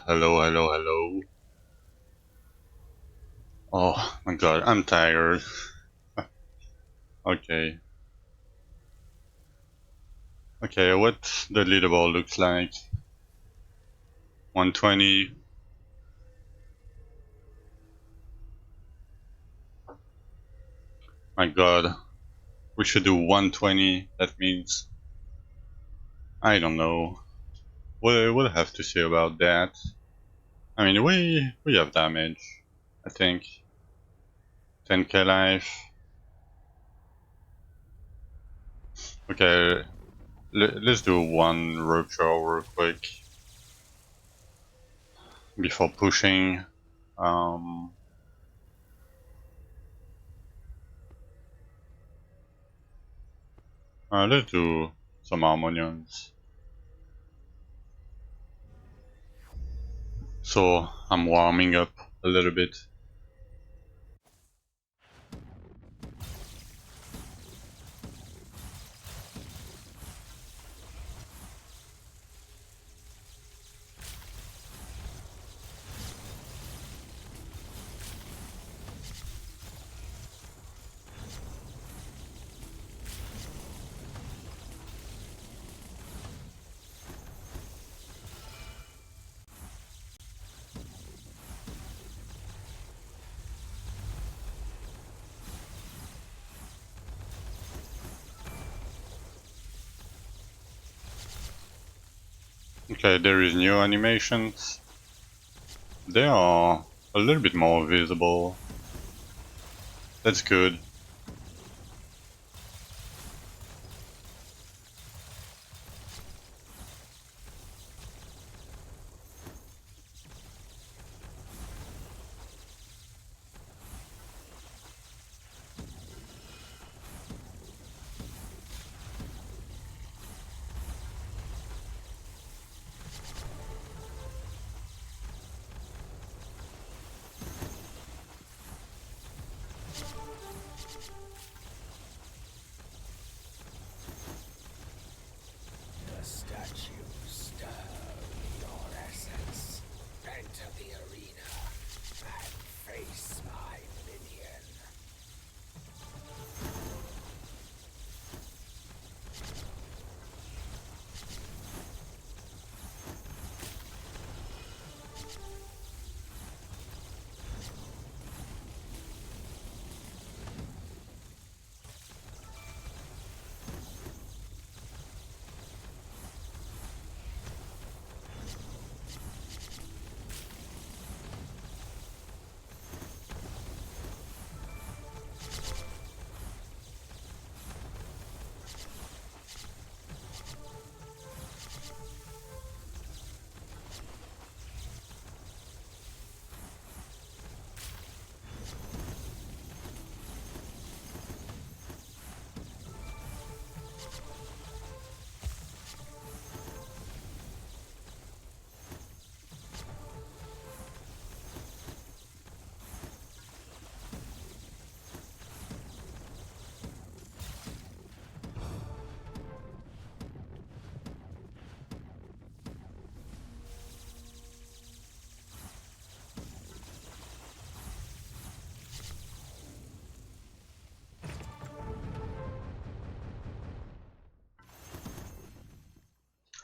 Hello, hello, hello. Oh my god, I'm tired. Okay. Okay, what the leaderboard looks like. 120. My god. We should do 120. That means... I don't know. We'll have to see about that. I mean, we have damage. I think. 10k life. Okay, let's do one rupture real quick. Before pushing. Um... let's do some harmonions. So I'm warming up a little bit. Okay, there is new animations. They are a little bit more visible. That's good. The statues stir your essence. Enter the arena and face my minion.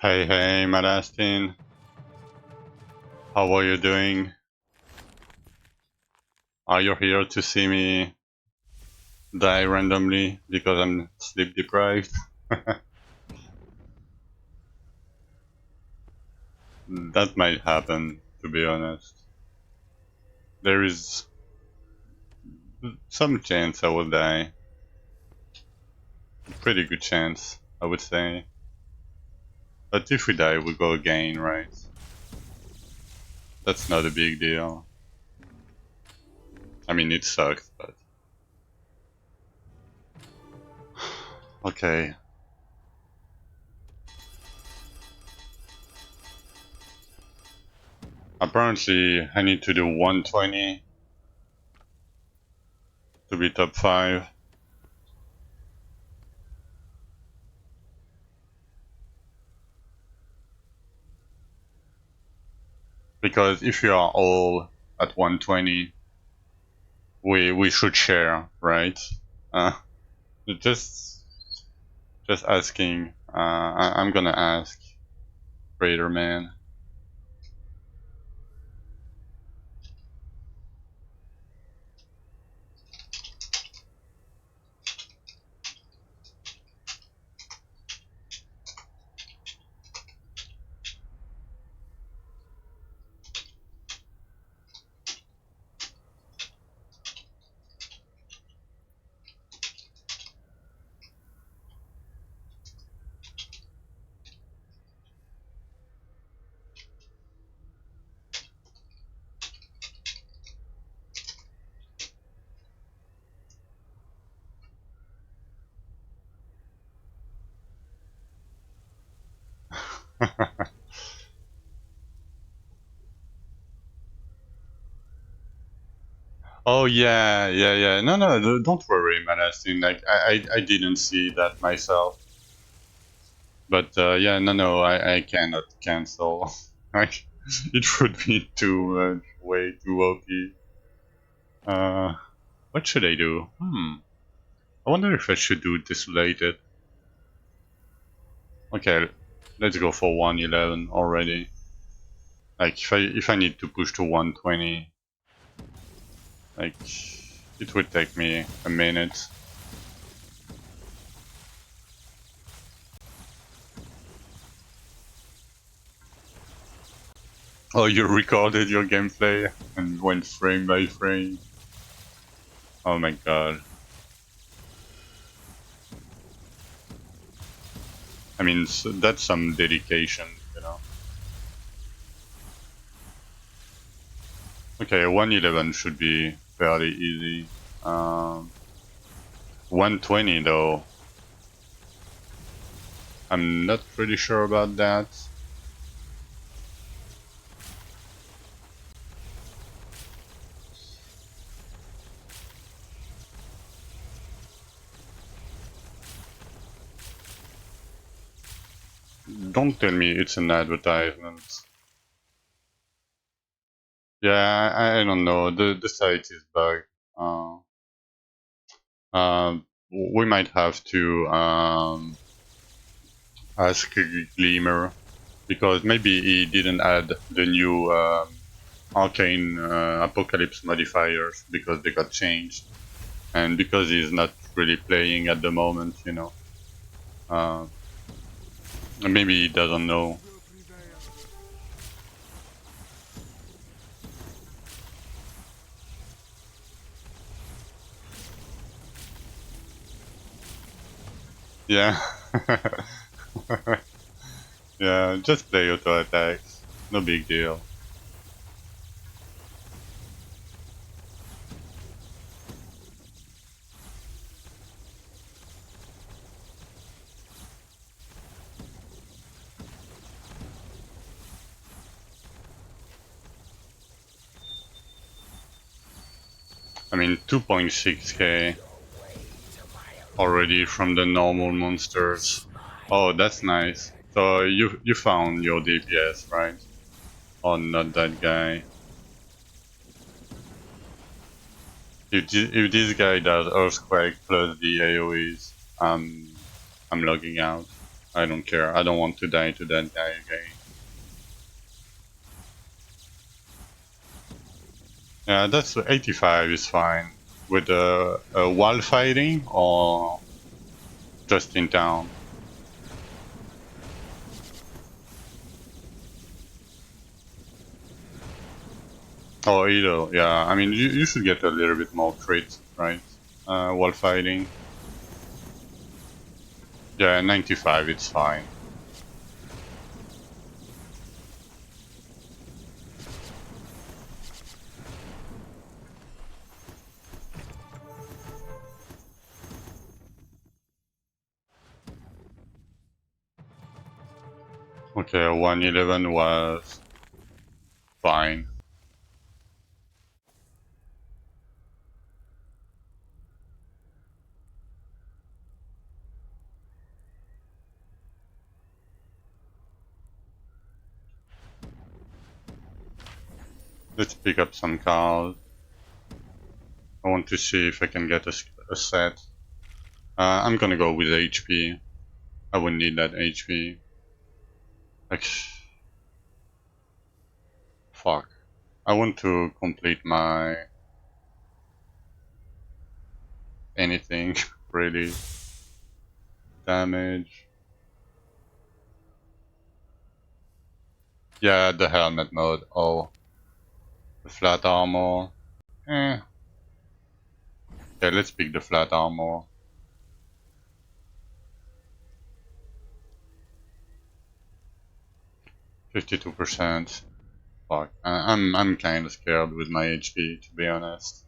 Hey, hey, Madastin. How are you doing? Are you here to see me die randomly because I'm sleep deprived? That might happen, to be honest. There is some chance I will die. A pretty good chance, I would say. But if we die, we go again, right? That's not a big deal. I mean, it sucks, but... Okay. Apparently, I need to do 120 to be top 5. Because if you are all at 120, we should share, right? Uh, just just asking. I'm gonna ask Raider Man. Oh yeah, yeah, yeah. No, no, don't worry, Manastin. Like I didn't see that myself. But yeah, no, no, I cannot cancel. Like it would be too way too OP. What should I do? I wonder if I should do Desolated. Okay, let's go for 111 already. Like if I need to push to 120, like it would take me a minute. Oh, you recorded your gameplay and went frame by frame. Oh my god. I mean, that's some dedication, you know. Okay, 111 should be fairly easy. 120 though, I'm not pretty sure about that. Don't tell me it's an advertisement. Yeah, I don't know. The site is bugged. Uh, we might have to ask Gleamer because maybe he didn't add the new arcane apocalypse modifiers because they got changed, and because he's not really playing at the moment, you know. Uh, maybe he doesn't know. Yeah. Yeah, just play auto attacks. No big deal. I mean, 2.6k already from the normal monsters. Oh, that's nice. So you found your DPS, right? Oh, not that guy. If this guy does Earthquake plus the AoEs, I'm logging out. I don't care. I don't want to die to that guy again. Yeah, that's 85 is fine. With a wall fighting or just in town. Oh, either. Yeah, I mean, you should get a little bit more crit, right? Wall fighting. Yeah, 95, it's fine. Okay, 111 was fine. Let's pick up some cards. I want to see if I can get a set. I'm gonna go with HP. I would need that HP. Like, fuck. I want to complete my anything, really. Damage. Yeah, the helmet mode. Oh, the flat armor. Eh. Okay, let's pick the flat armor. 52%. Fuck. I'm kind of scared with my HP, to be honest.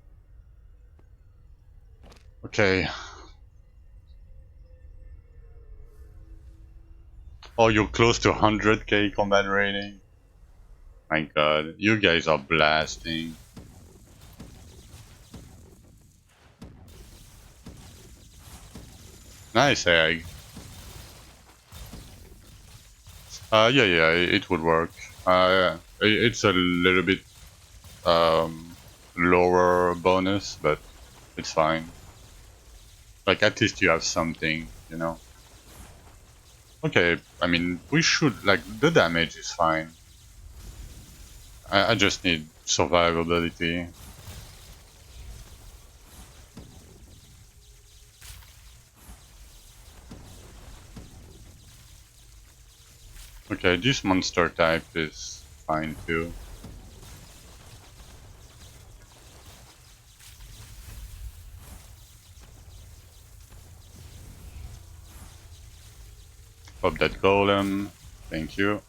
Okay. Oh, you're close to 100k combat rating. My god, you guys are blasting. Nice egg. Yeah, it would work. It's a little bit um, lower bonus, but it's fine. Like, at least you have something, you know? Okay, I mean, we should, like, the damage is fine. I just need survivability. Okay, this monster type is fine too. Pop that golem. Thank you.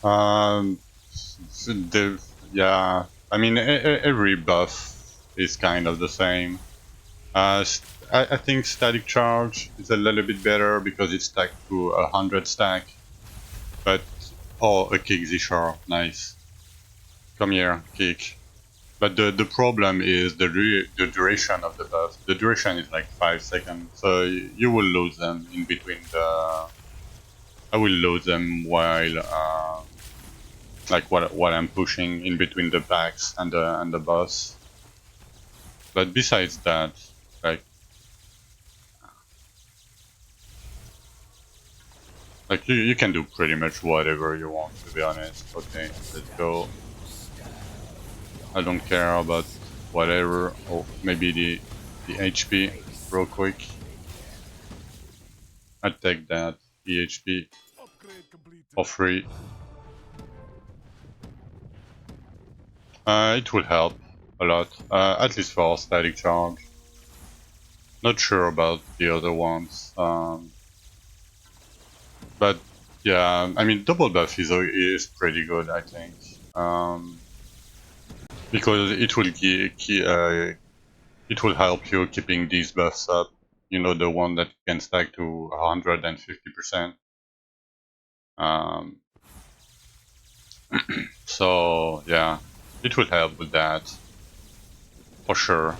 Um, yeah, I mean, every buff is kind of the same. I think static charge is a little bit better because it's stacked to 100 stack. But oh, a kick Zishar, nice. Come here, kick. But the problem is the duration of the buff. The duration is like 5 seconds, so you will lose them in between the. I will lose them while like what I'm pushing in between the packs and the boss. But besides that, like you can do pretty much whatever you want, to be honest. Okay, let's go. I don't care about whatever. Oh, maybe the HP real quick. I take that EHP for free. It will help a lot, at least for static charge. Not sure about the other ones, but yeah, I mean double buff is pretty good, I think, because it will it will help you keeping these buffs up. You know, the one that can stack to 150%. Um, so yeah, it will help with that for sure.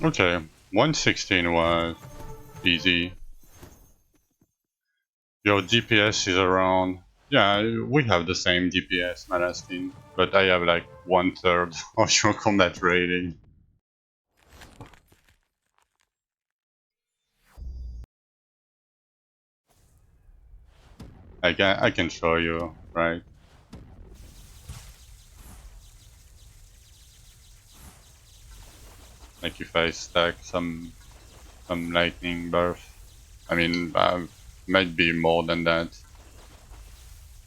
Okay, 116 was easy. Your DPS is around. Yeah, we have the same DPS, Malastin, but I have like 1/3 of your combat rating. I can show you, right? Like if I stack some lightning burst. I mean, might be more than that.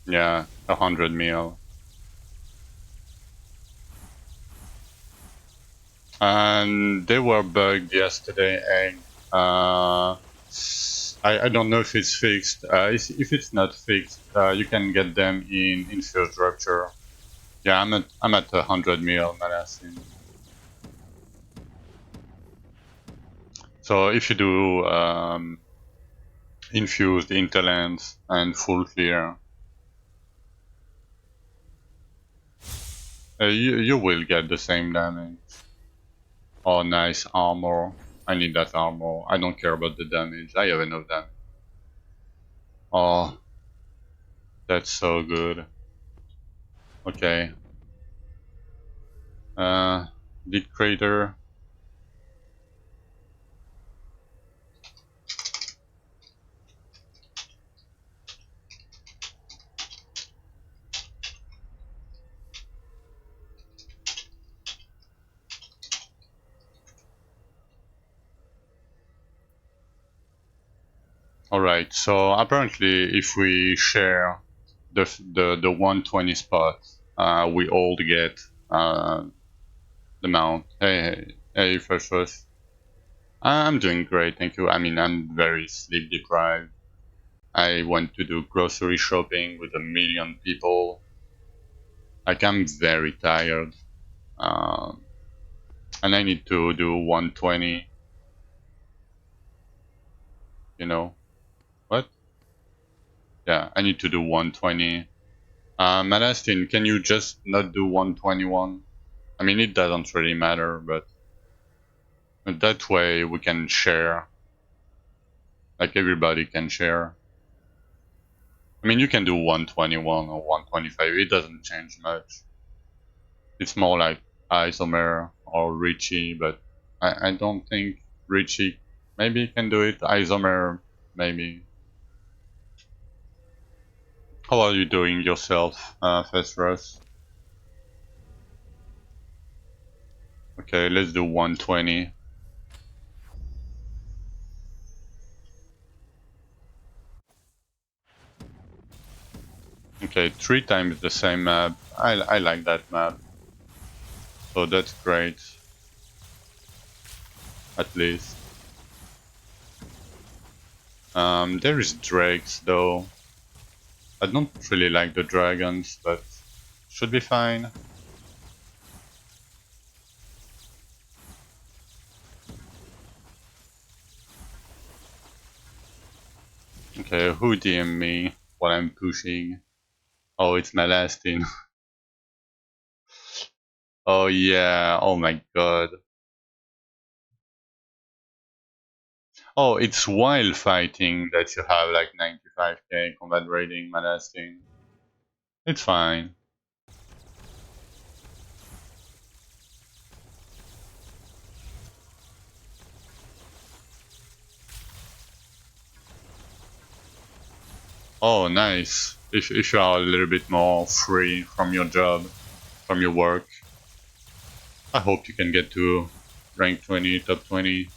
Yeah, 100 mil. And they were bugged yesterday, egg. I don't know if it's fixed. If it's not fixed, you can get them in infused rupture. Yeah, I'm at 100 mil medicine. So if you do infused interlands and full clear, you will get the same damage. Oh, nice armor. I need that armor. I don't care about the damage. I have enough damage. Oh, that's so good. Okay. Uh, Big crater. Alright, so apparently if we share the 120 spot, we all get the mount. Hey, first. I'm doing great, thank you. I mean, I'm very sleep deprived. I went to do grocery shopping with a million people. Like, I'm very tired. Um, and I need to do 120, you know. What? Yeah, I need to do 120. Malastin, can you just not do 121? I mean, it doesn't really matter, but that way we can share. Like, everybody can share. I mean, you can do 121 or 125. It doesn't change much. It's more like Isomer or Richie, but I don't think Richie maybe can do it. Isomer, maybe. How are you doing yourself, Fesrus? Okay, let's do 120. Okay, 3 times the same map. I like that map. So that's great. At least. There is drakes though. I don't really like the dragons, but should be fine. Okay, who DM me while I'm pushing? Oh, it's my last in. Oh yeah, oh my god. Oh, it's while fighting that you have like 95k combat rating, my last in. It's fine. Oh, nice. If you are a little bit more free from your job, from your work, I hope you can get to rank 20, top 20.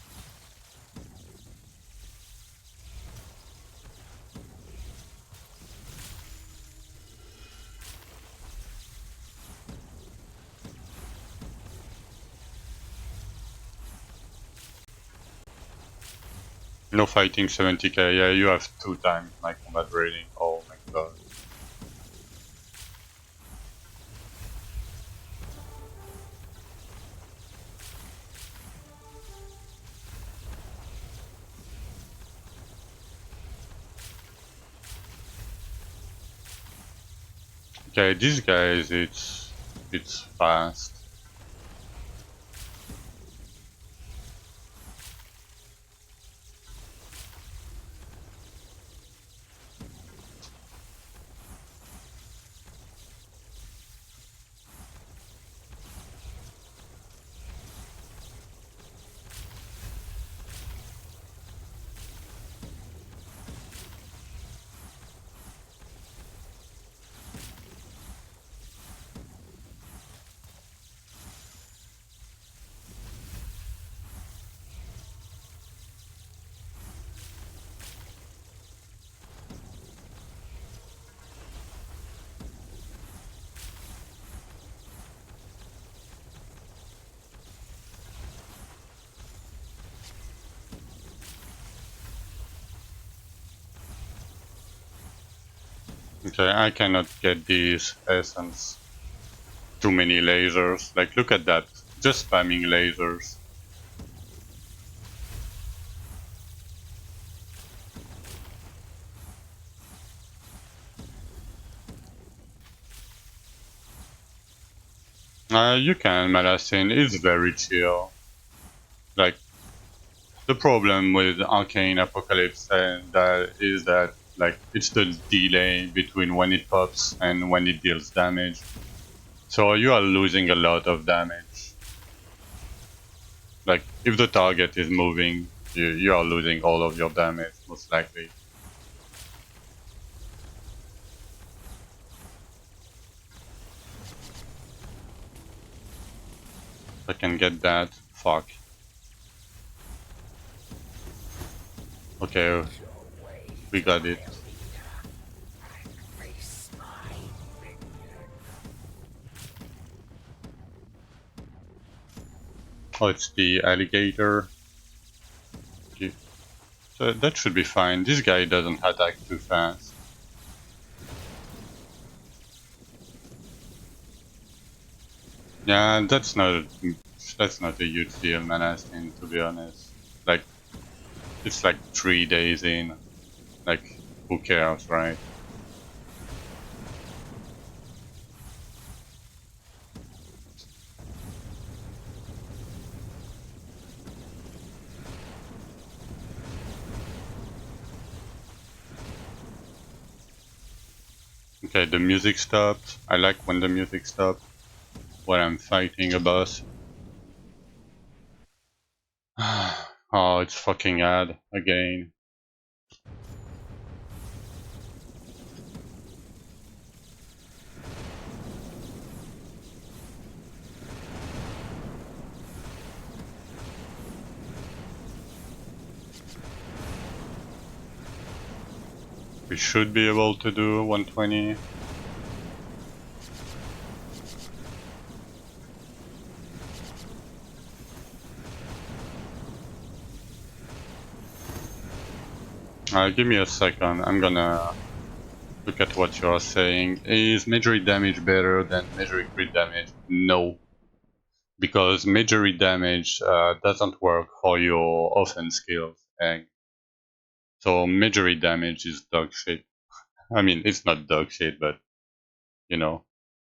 No fighting 70k, yeah, you have 2 times my combat rating. Oh my god. Okay, these guys, it's fast. Okay, I cannot get these essence. Too many lasers. Like, look at that. Just spamming lasers. You can, Malastin. It's very chill. Like, the problem with Arcane Apocalypse that is that, like, it's the delay between when it pops and when it deals damage. So you are losing a lot of damage. Like, if the target is moving, you are losing all of your damage, most likely. I can get that. Fuck. Okay, Make your way we to got my it. arena and face my minion. Oh, it's the alligator. Okay. So that should be fine. This guy doesn't attack too fast. Yeah, that's not a huge deal, man. I think, to be honest, like it's like 3 days in. Like, who cares, right? Okay, the music stopped. I like when the music stopped when I'm fighting a boss. Oh, it's fucking ad again. We should be able to do 120. Give me a second. I'm gonna look at what you're saying. Is major damage better than major crit damage? No, because major damage doesn't work for your offense skills. And so major damage is dog shit. I mean, it's not dog shit, but you know.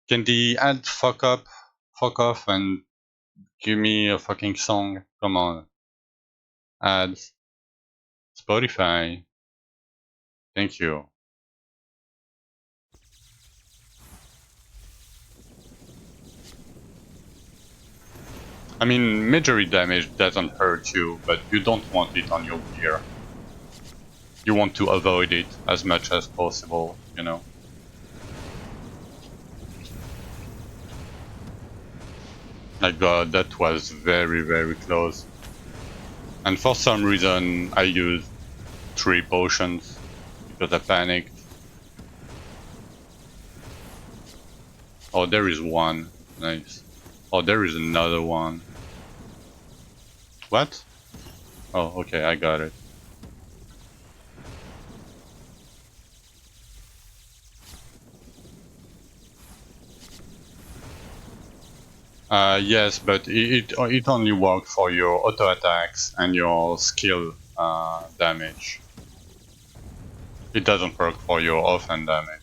Can the ad fuck off, and give me a fucking song? Come on, ads, Spotify. Thank you. I mean, major damage doesn't hurt you, but you don't want it on your gear. You want to avoid it as much as possible, you know? My god, that was very, very close. And for some reason, I used 3 potions because I panicked. Oh, there is one. Nice. Oh, there is another one. What? Oh, okay, I got it. Yes, but it only works for your auto attacks and your skill damage. It doesn't work for your offhand damage.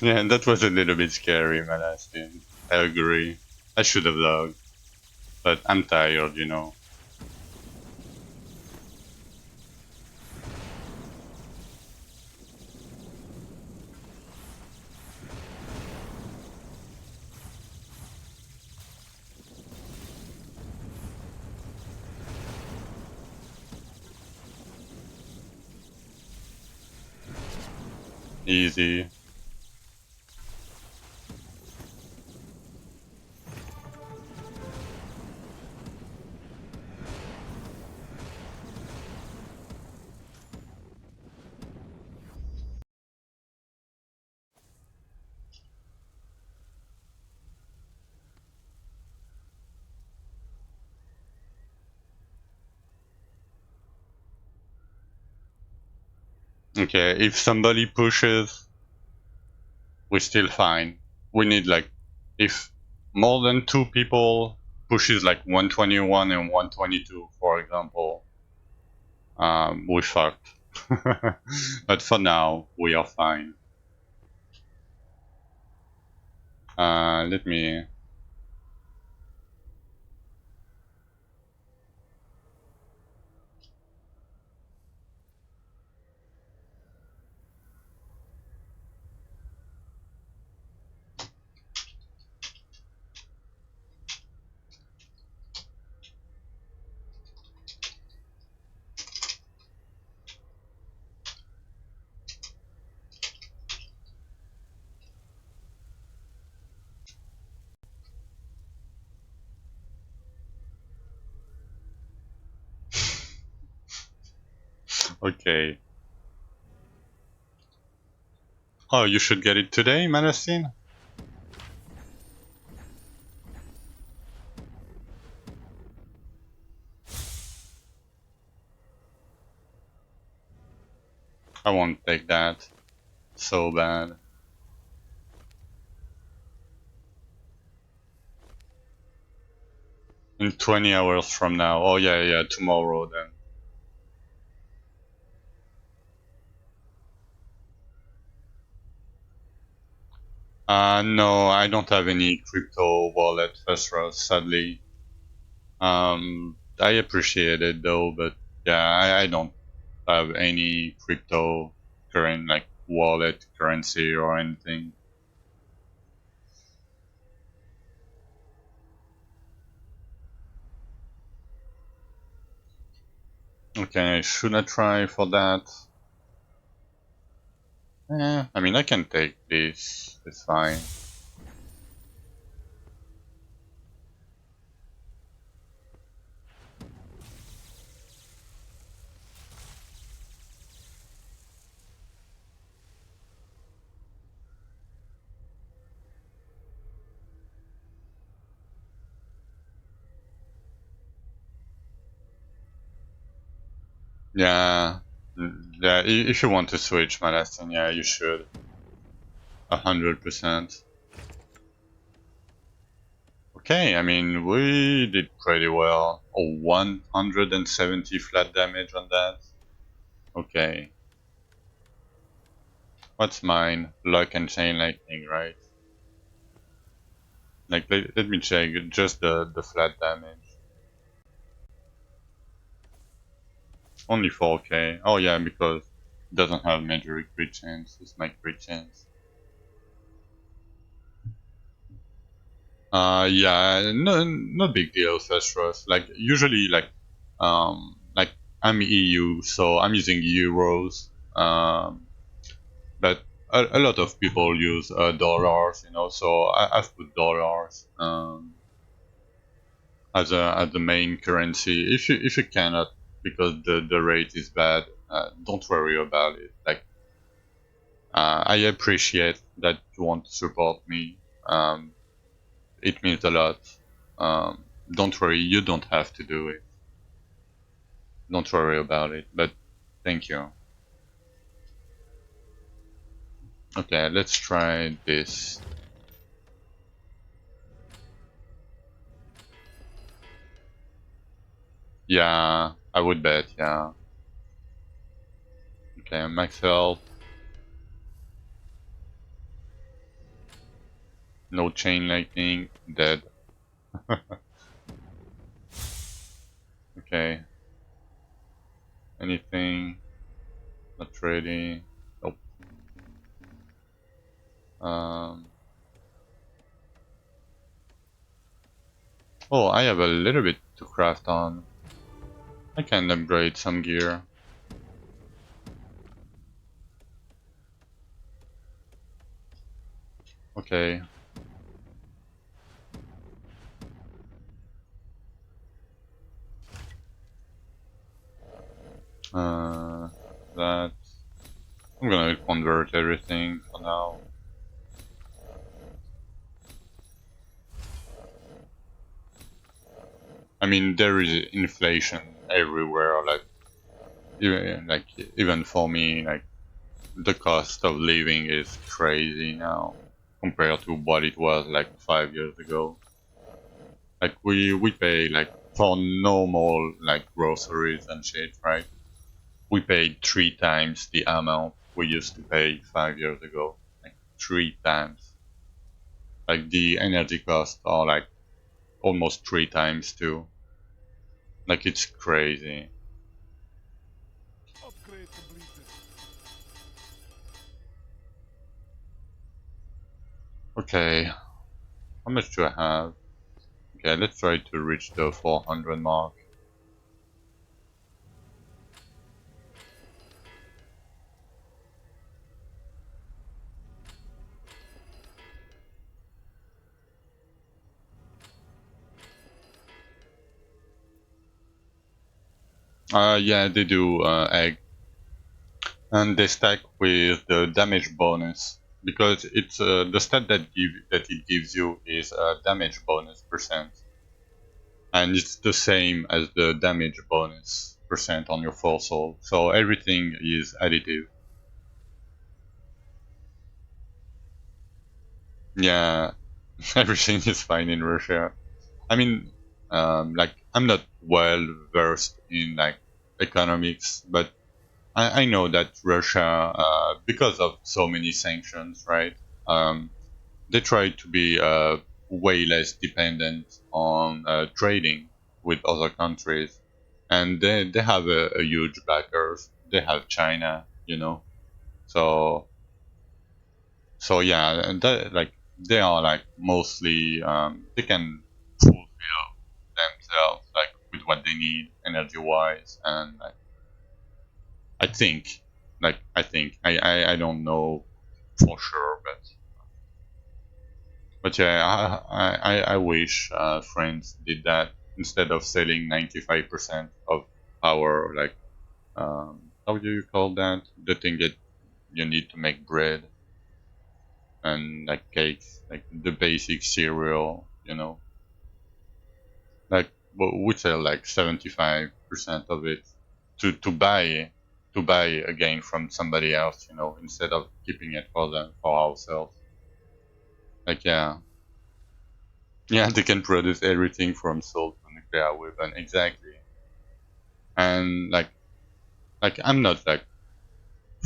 Yeah, that was a little bit scary, my last thing. I agree. I should have logged, but I'm tired, you know. Easy. Okay, if somebody pushes, we're still fine. We need like, if more than 2 people pushes like 121 and 122, for example, we fucked. But for now, we are fine. Let me. Okay. Oh, you should get it today, Medicine? I won't take that. So bad. In 20 hours from now. Oh, yeah, yeah, tomorrow then. No, I don't have any crypto wallet, Vesros, sadly. I appreciate it though, but yeah, I don't have any crypto current like wallet currency or anything. Okay, should I try for that? Yeah, I mean I can take this. It's fine. Yeah, yeah. If you want to switch, Malastin, yeah, you should. 100%. Okay, I mean we did pretty well. Oh, 170 flat damage on that. Okay. What's mine? Luck and chain lightning, right? Like, let me check just the flat damage. Only 4k. Oh yeah, because it doesn't have major crit chance. It's my crit chance. Yeah, no, no big deal, Fast Rush. Like usually, like I'm EU, so I'm using euros. But a lot of people use dollars, So I've put dollars. As the main currency. If you cannot because the rate is bad, don't worry about it. Like I appreciate that you want to support me. It means a lot. Don't worry, you don't have to do it. Don't worry about it. But thank you. Okay, let's try this. Yeah, I would bet. Yeah. Okay, max health. No chain lightning. Dead. Okay. Anything? Not ready. Nope. Um, oh, I have a little bit to craft on. I can upgrade some gear. Okay. Uh, that. I'm gonna convert everything for now. I mean, there is inflation everywhere. Like even for me, like the cost of living is crazy now compared to what it was like 5 years ago. Like we pay like for normal like groceries and shit, right? We paid 3 times the amount we used to pay 5 years ago. Like 3 times. Like the energy costs are like almost 3 times too. Like it's crazy. Upgrade completed. Okay, how much do I have? Okay, let's try to reach the 400 mark. Yeah, they do egg, and they stack with the damage bonus because it's the stat that it gives you is a damage bonus percent, and it's the same as the damage bonus percent on your full soul. So everything is additive. Yeah, everything is fine in Russia. I mean, like I'm not well versed in like economics, but I know that Russia, because of so many sanctions, right? Um, they try to be way less dependent on trading with other countries, and they have a huge backers. They have China, you know. So yeah, and that, like they are like mostly they can fulfill themselves like with what they need energy wise, and like, I think I don't know for sure, but yeah, I wish France did that instead of selling 95% of our like how do you call that, the thing that you need to make bread and like cakes, like the basic cereal, you know, like we sell like 75% of it to buy again from somebody else, you know, instead of keeping it for them for ourselves. Like yeah, they can produce everything from salt to nuclear weapon, exactly. And like I'm not like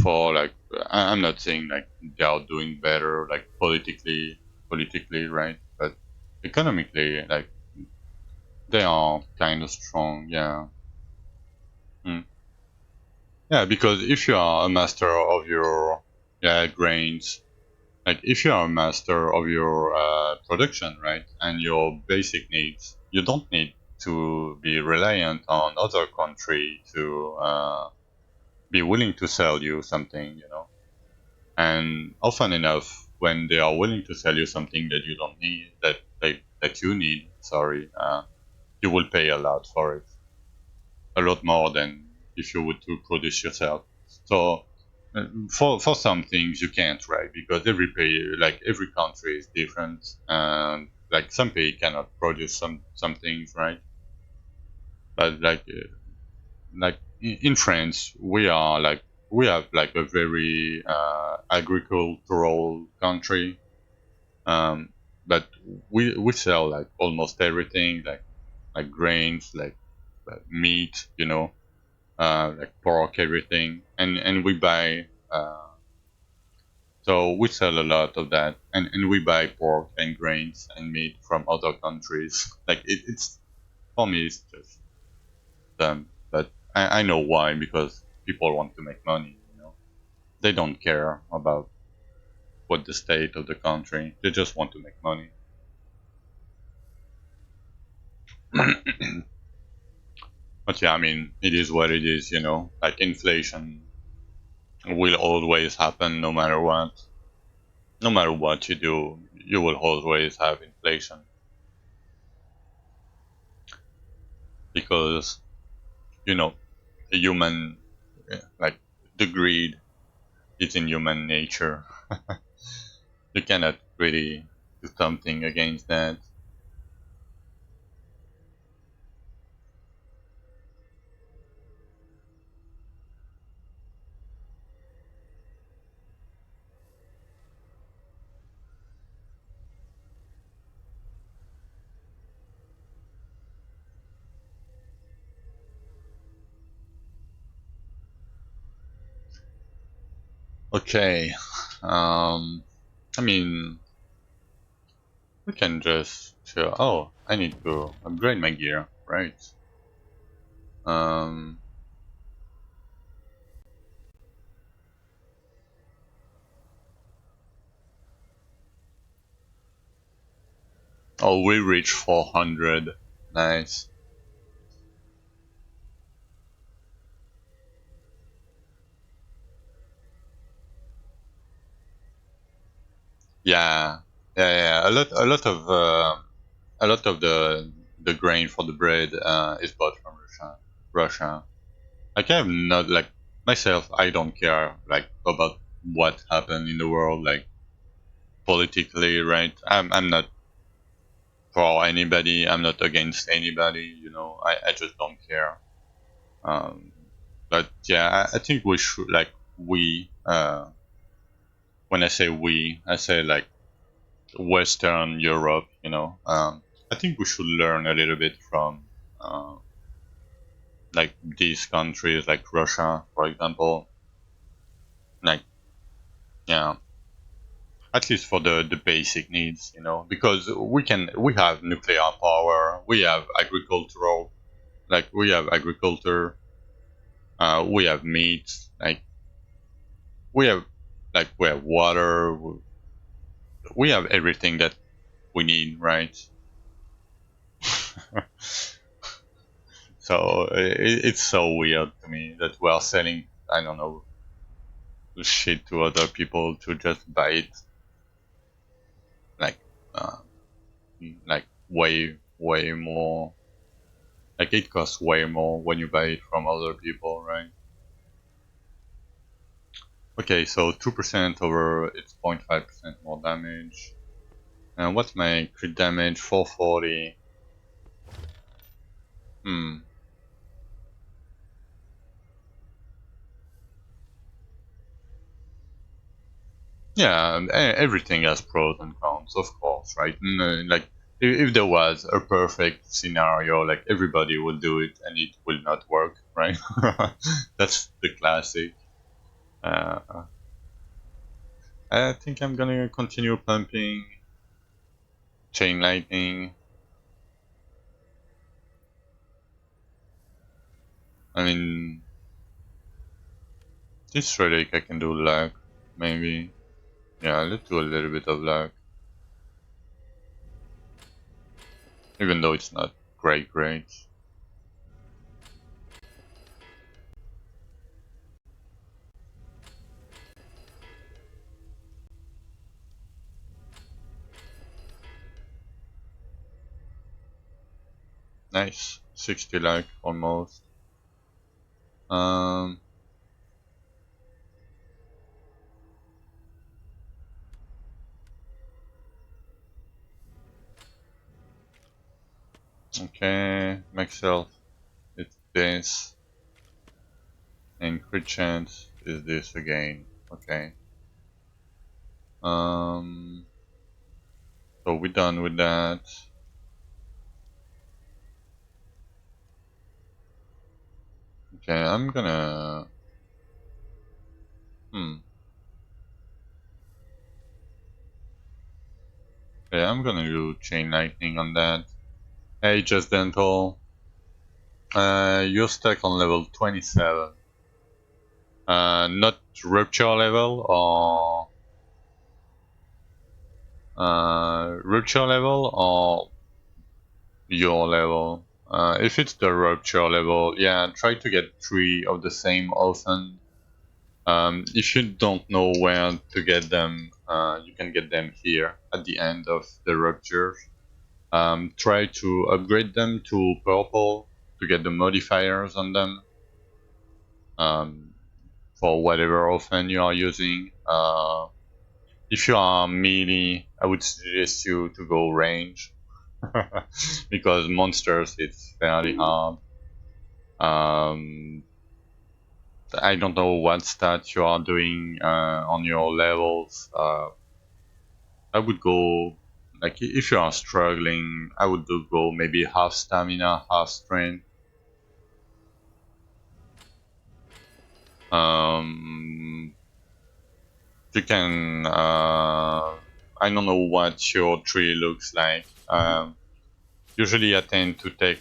for like I'm not saying like they are doing better like politically, right? But economically, like they are kind of strong, yeah. Mm. Yeah, because if you are a master of your grains, like if you are a master of your production, right, and your basic needs, you don't need to be reliant on other country to be willing to sell you something, you know. And often enough, when they are willing to sell you something that you don't need, that you need, sorry, you will pay a lot for it, a lot more than if you would to produce yourself. So for some things you can't, right? Because every country is different, and like some people cannot produce some things, right? But like in France, we have like a very agricultural country, um, but we sell like almost everything, like grains, like meat, you know, like pork, everything, and we buy. So we sell a lot of that, and we buy pork and grains and meat from other countries. Like it's for me, it's just dumb, but I know why, because people want to make money. You know, they don't care about what the state of the country. They just want to make money. But yeah, I mean, it is what it is. You know, like inflation will always happen no matter what. No matter what you do, you will always have inflation because you know the human, like the greed, is in human nature. You cannot really do something against that. Okay. Um, I mean, we can just chill. Oh, I need to upgrade my gear, right? Um, oh, we reached 400. Nice. Yeah, yeah. A lot of the grain for the bread is bought from Russia. Russia. Like I'm not like myself. I don't care like about what happened in the world, like politically, right? I'm not for anybody. I'm not against anybody. You know, I just don't care. Um, but yeah, I think we should like we. When I say we, I say like Western Europe. You know, I think we should learn a little bit from like these countries, like Russia, for example. Like yeah, at least for the basic needs, you know, because we have nuclear power, we have agricultural, like we have agriculture, we have meat, like we have we have water, we have everything that we need, right? So it's so weird to me that we are selling, I don't know, shit to other people to just buy it, like uh, way more. Like it costs way more when you buy it from other people, right? Okay, so 2% over its 0.5% more damage. And what's my crit damage? 440. Hmm. Yeah, everything has pros and cons, of course, right? Like, if there was a perfect scenario, like everybody would do it and it will not work, right? That's the classic. Uh, I think I'm gonna continue pumping chain lightning. I mean, this relic I can do luck, maybe. Yeah, let's do a little bit of luck. Even though it's not great. Nice. 60 luck, almost. Um, okay. Myself, it's this. And crit chance is this again. Okay. Um, so we're done with that. Okay, I'm gonna... Hmm. Okay, I'm gonna do chain lightning on that. Hey, just dental. You're stuck on level 27. Not rupture level or rupture level or your level. If it's the rupture level, yeah, try to get 3 of the same often. If you don't know where to get them, you can get them here at the end of the rupture. Try to upgrade them to purple to get the modifiers on them. Um, for whatever often you are using. If you are melee, I would suggest you to go range because monsters it's fairly hard. Um, I don't know what stat you are doing on your levels. I would go like if you are struggling, I would do go maybe half stamina, half strength. Um, You can, I don't know what your tree looks like. Usually I tend to take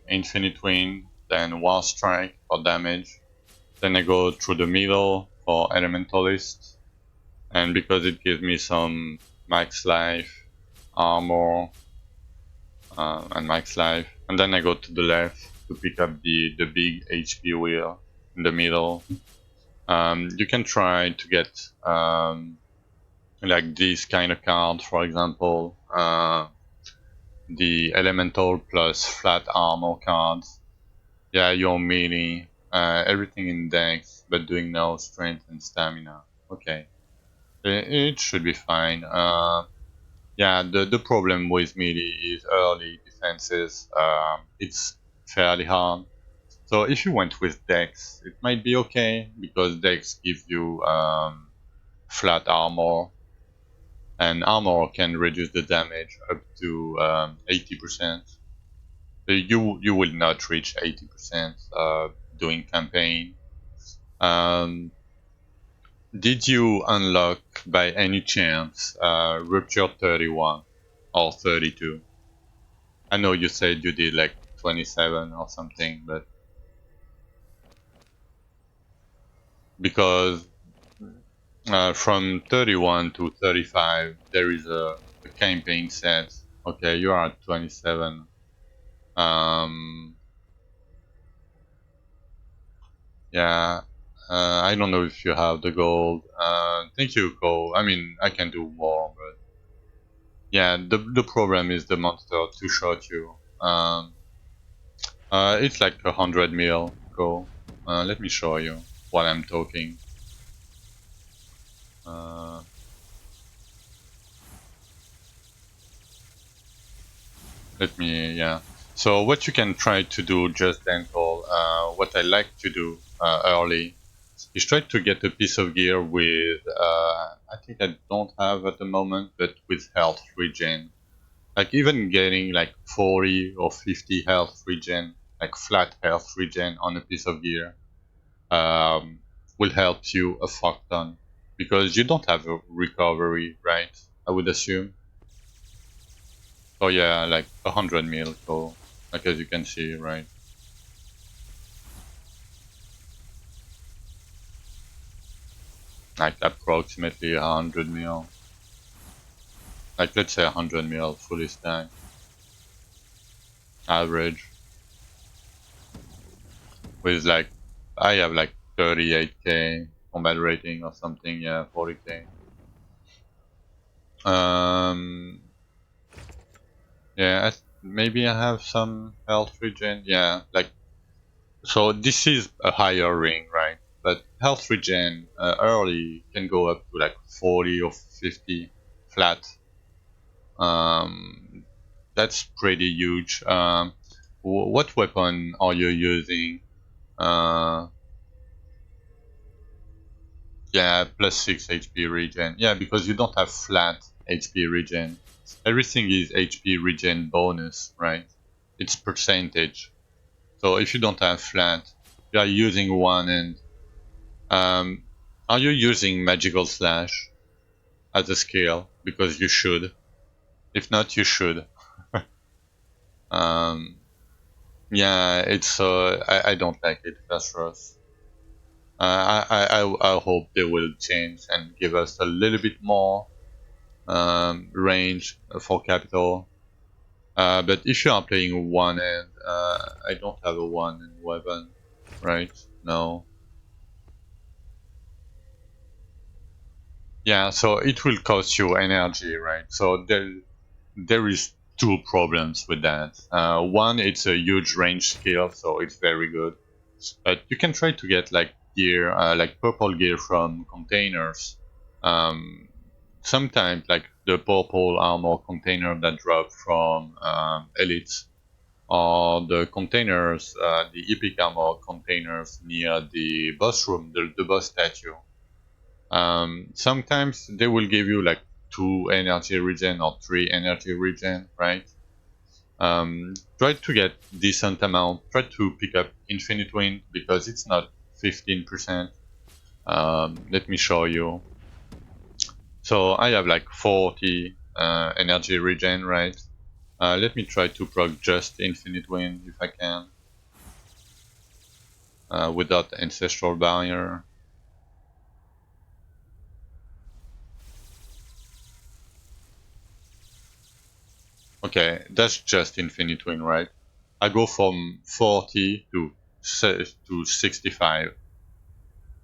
Infinite Wind, then War Strike for damage. Then I go through the middle for Elementalist, and because it gives me some max life, armor, and max life. And then I go to the left to pick up the big HP wheel in the middle. You can try to get like this kind of card, for example, the elemental plus flat armor cards. Yeah, your melee, everything in dex, but doing no strength and stamina. Okay, it should be fine. Yeah, the problem with melee is early defenses. It's fairly hard. So if you went with dex, it might be okay because dex gives you flat armor, and armor can reduce the damage up to 80%. So you will not reach 80% doing campaign. Um, did you unlock by any chance Rupture 31 or 32? I know you said you did like 27 or something, but because from 31 to 35 there is a campaign set. Okay, you are at 27. Um, yeah, I don't know if you have the gold. Thank you, Cole. I mean, I can do more, but yeah, the problem is the monster to shot you. It's like 100 mil. Go. Let me show you while I'm talking. Uh, Let me, yeah. So what you can try to do, just dental, what I like to do early is try to get a piece of gear with, I think I don't have at the moment, but with health regen. Like even getting like 40 or 50 health regen, like flat health regen on a piece of gear, um, will help you a fuck ton. Because you don't have a recovery, right? I would assume. Oh yeah, like 100 mil, so like as you can see, right? Like approximately 100 mil. Like let's say 100 mil fully stacked. Average. With like I have like 38k combat rating or something, yeah, 40k. Um yeah, maybe I have some health regen, yeah, like so this is a higher ring, right? But health regen early can go up to like 40 or 50 flat. Um, that's pretty huge. What weapon are you using? Uh, yeah, plus 6 HP regen. Yeah, because you don't have flat HP regen. Everything is HP regen bonus, right? It's percentage. So if you don't have flat, you are using one and um, are you using magical slash as a skill? Because you should. If not, you should. Um, yeah, it's I don't like it, Castros. I hope they will change and give us a little bit more range for capital. But if you are playing one and I don't have a one in weapon, right? No. Yeah, so it will cost you energy, right? So there is two problems with that. One, it's a huge range skill, so it's very good. But you can try to get like gear, like purple gear from containers. Um, Sometimes like the purple armor container that drop from elites, or the containers, the epic armor containers near the boss room, the boss statue. Sometimes they will give you like 2 energy regen or 3 energy regen, right? Try to get decent amount. Try to pick up Infinite Wind because it's not 15%. Let me show you. So I have like 40 energy regen, right? Let me try to proc just Infinite Wind if I can, without Ancestral Barrier. Okay, that's just Infinite Wind, right? I go from 40 to 65.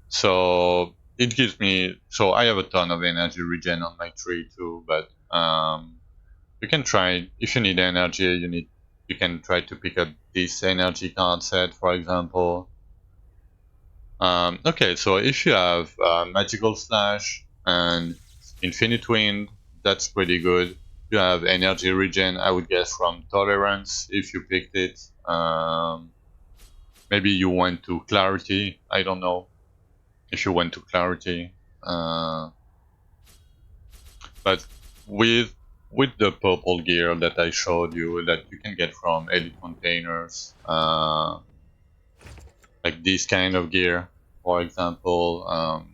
So it gives me, so I have a ton of energy regen on my tree too, but you can try, if you need energy, you can try to pick up this energy card set, for example. Okay, so if you have Magical Slash and Infinite Wind, that's pretty good. You have Energy Regen, I would guess from Tolerance if you picked it. Maybe you went to Clarity, I don't know if you went to Clarity. But with the purple gear that I showed you that you can get from Elite Containers, like this kind of gear, for example,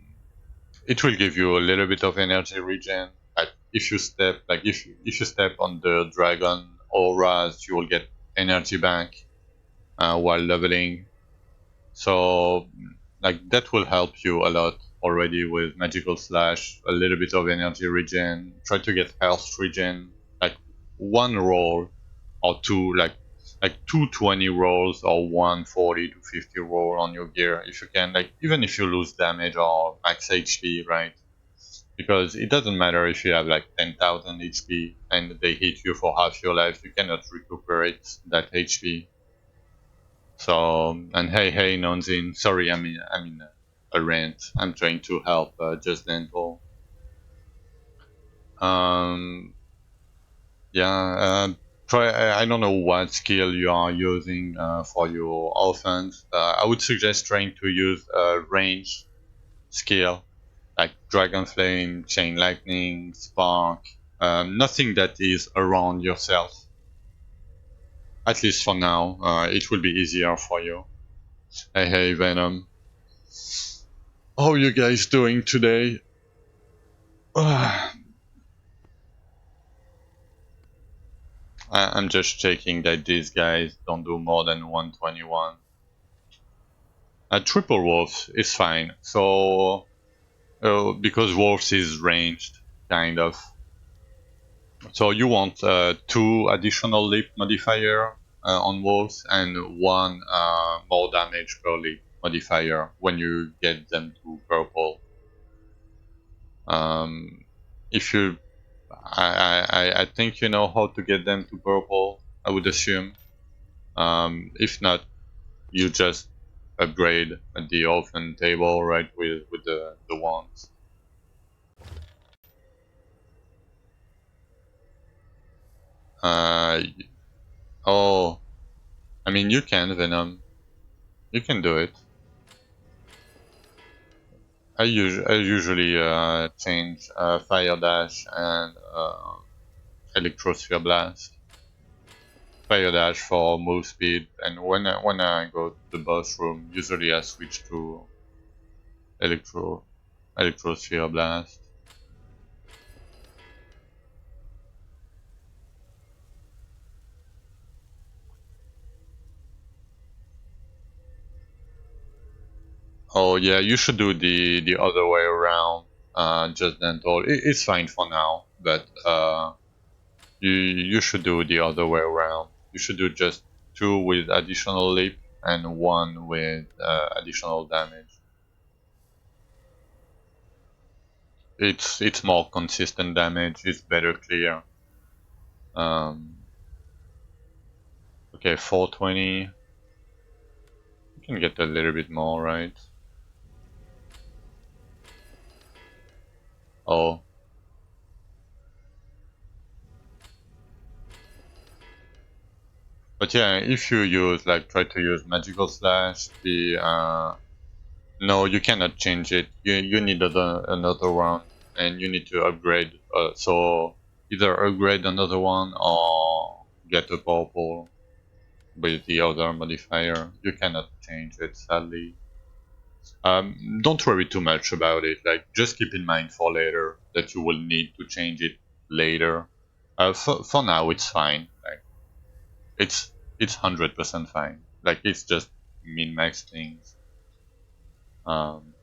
it will give you a little bit of energy regen. Like if you step on the dragon auras, you will get energy back while leveling. So like that will help you a lot already with magical slash, a little bit of energy regen. Try to get health regen, like one roll or two, like 220 rolls or 140 to 50 roll on your gear if you can. Like even if you lose damage or max HP, right? Because it doesn't matter if you have like 10,000 HP and they hit you for half your life, you cannot recuperate that HP. So, and hey, Nonzin, sorry, I'm in a rant. I'm trying to help Just Dental. Um, yeah, try. I don't know what skill you are using for your offense. I would suggest trying to use a range skill like Dragon Flame, Chain Lightning, Spark. Nothing that is around yourself. At least for now, it will be easier for you. Hey, Venom. How are you guys doing today? I'm just checking that these guys don't do more than 121. Triple Wolves is fine. So, because Wolves is ranged, kind of. So you want two additional leap modifier on Wolves and one more damage per leap modifier when you get them to purple. Um, if you, I think you know how to get them to purple. I would assume. If not, you just upgrade at the orphan table, right, with the wands. Uh, oh, I mean you can Venom, you can do it. I usually change Fire Dash and Electrosphere Blast. Fire Dash for move speed, and when I go to the boss room, usually I switch to Electro Electrosphere Blast. Oh yeah, you should do the other way around. Just dental. It's fine for now, but you should do the other way around. You should do just two with additional leap and one with additional damage. It's more consistent damage. It's better clear. Um, okay, 420. You can get a little bit more, right? Oh, but yeah, if you use like try to use magical slash, the no, you cannot change it. You need another one, and you need to upgrade. So either upgrade another one or get a purple with the other modifier. You cannot change it, sadly. Don't worry too much about it. Like, just keep in mind for later that you will need to change it later. For now, it's fine. Like, it's 100% fine. Like, it's just min max things. Um,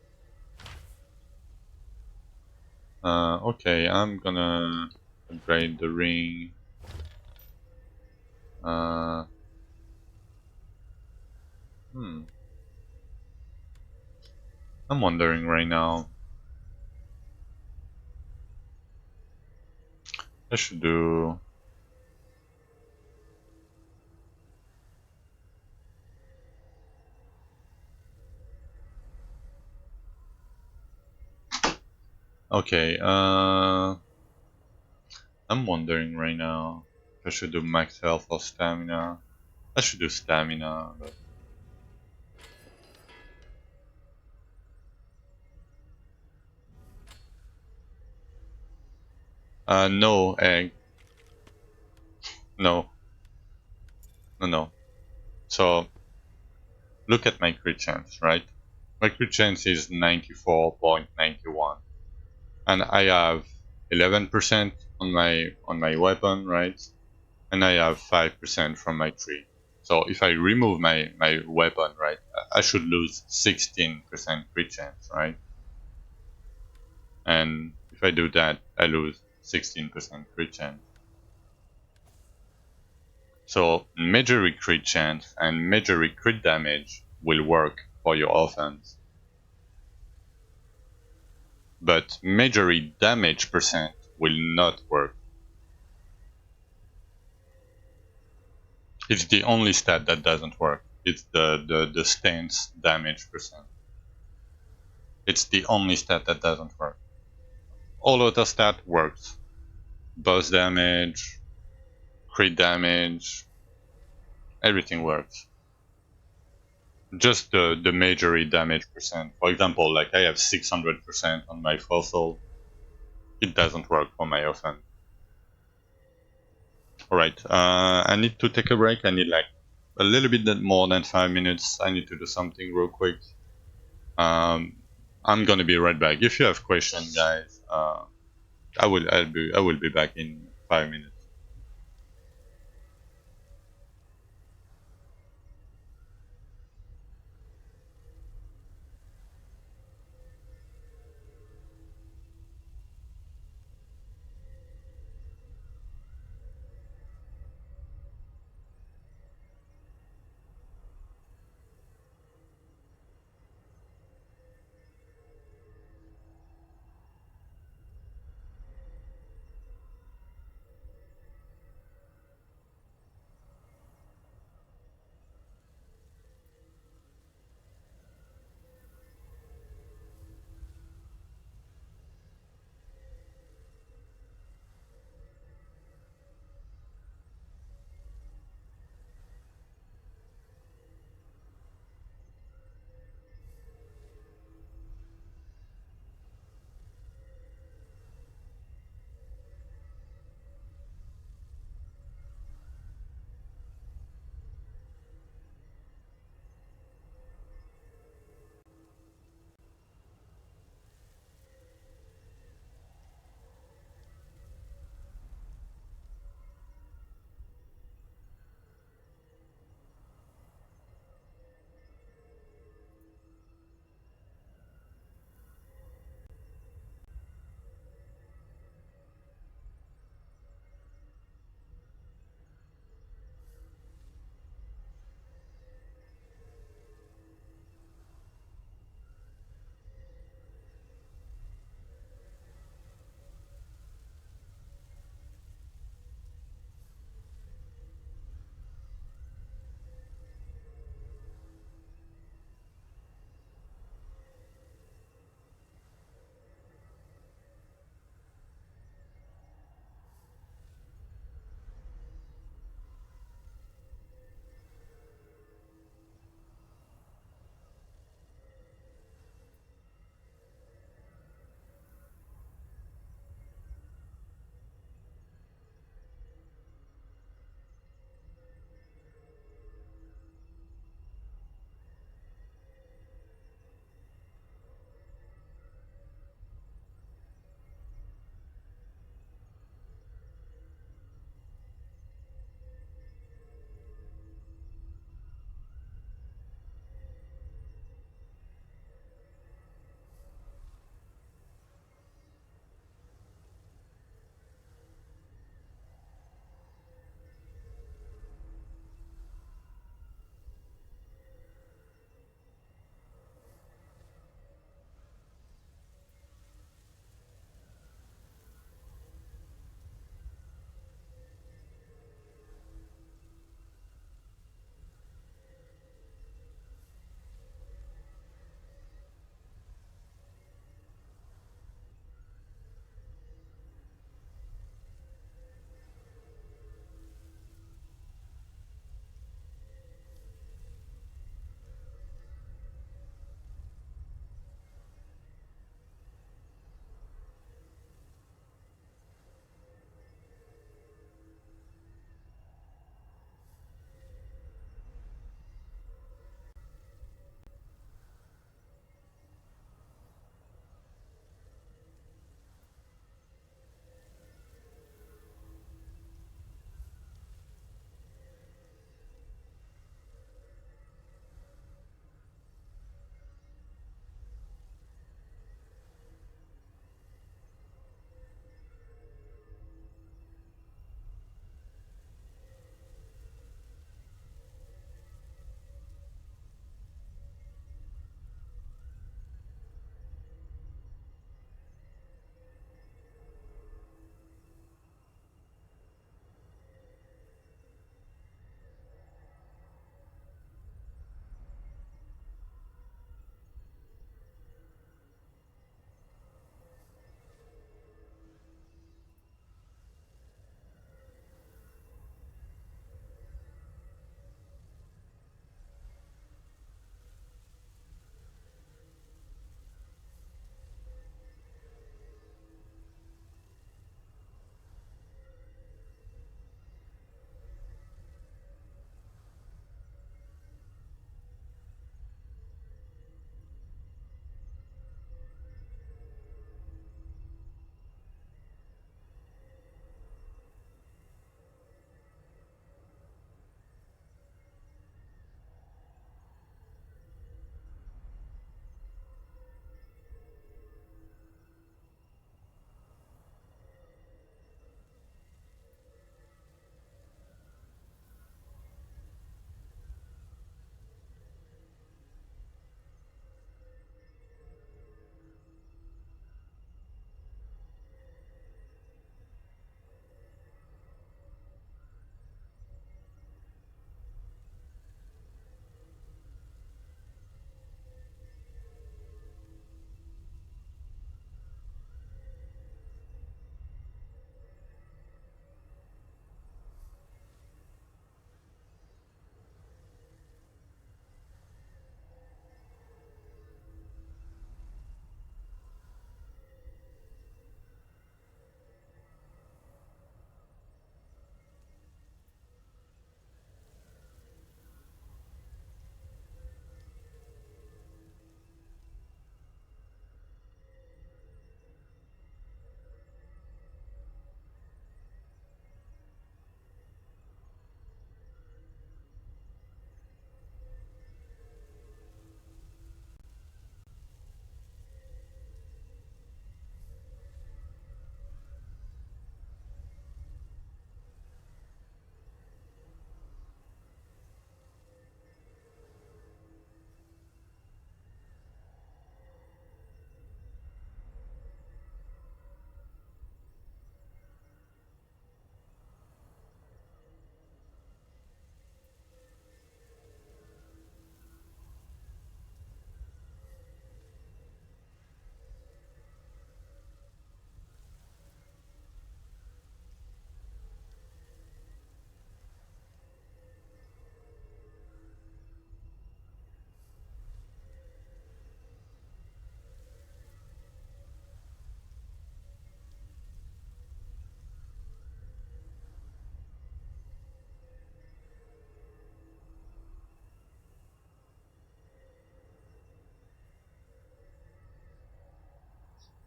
okay, I'm gonna upgrade the ring. Uh, hmm. I'm wondering right now. I should do. Okay, I'm wondering right now if I should do max health or stamina. I should do stamina, but no egg, no, no. So look at my crit chance, right? My crit chance is 94.91, and I have 11% on my weapon, right? And I have 5% from my tree. So if I remove my weapon, right, I should lose 16% crit chance, right? And if I do that, I lose 16% crit chance. So major crit chance and major crit damage will work for your offense, but major damage percent will not work. It's the only stat that doesn't work. It's the stance damage percent. It's the only stat that doesn't work. All other stat works. Boss damage, crit damage, everything works. Just the major damage percent. For example, like I have 600% on my fossil. It doesn't work for my offense. Alright, I need to take a break. I need like a little bit more than 5 minutes. I need to do something real quick. I'm gonna be right back. If you have questions, guys, I will be back in 5 minutes.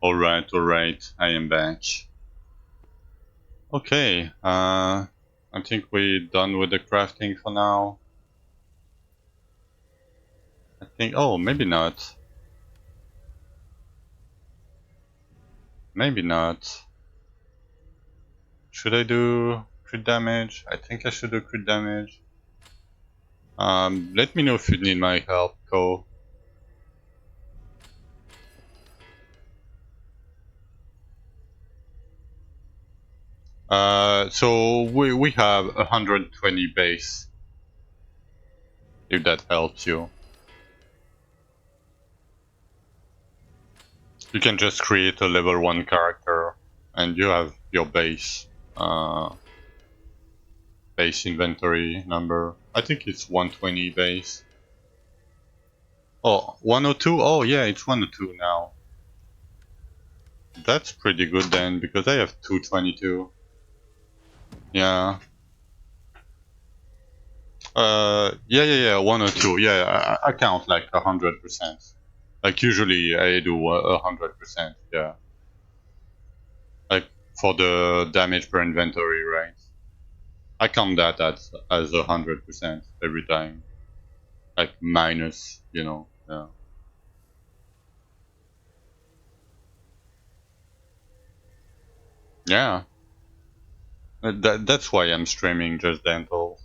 Alright, I am back. Okay, I think we're done with the crafting for now. I think, oh, maybe not. Maybe not. Should I do crit damage? I think I should do crit damage. Let me know if you need my help, Ko. So we have 120 base, if that helps you. You can just create a level 1 character, and you have your uh, base inventory number. I think it's 120 base. Oh, 102? Oh yeah, it's 102 now. That's pretty good then, because I have 222. Yeah. Yeah, 102. Yeah, I count like 100%. Like usually I do 100%, yeah. Like for the damage per inventory, right? I count that as 100% every time. Like minus, yeah. Yeah, that's why I'm streaming just dental.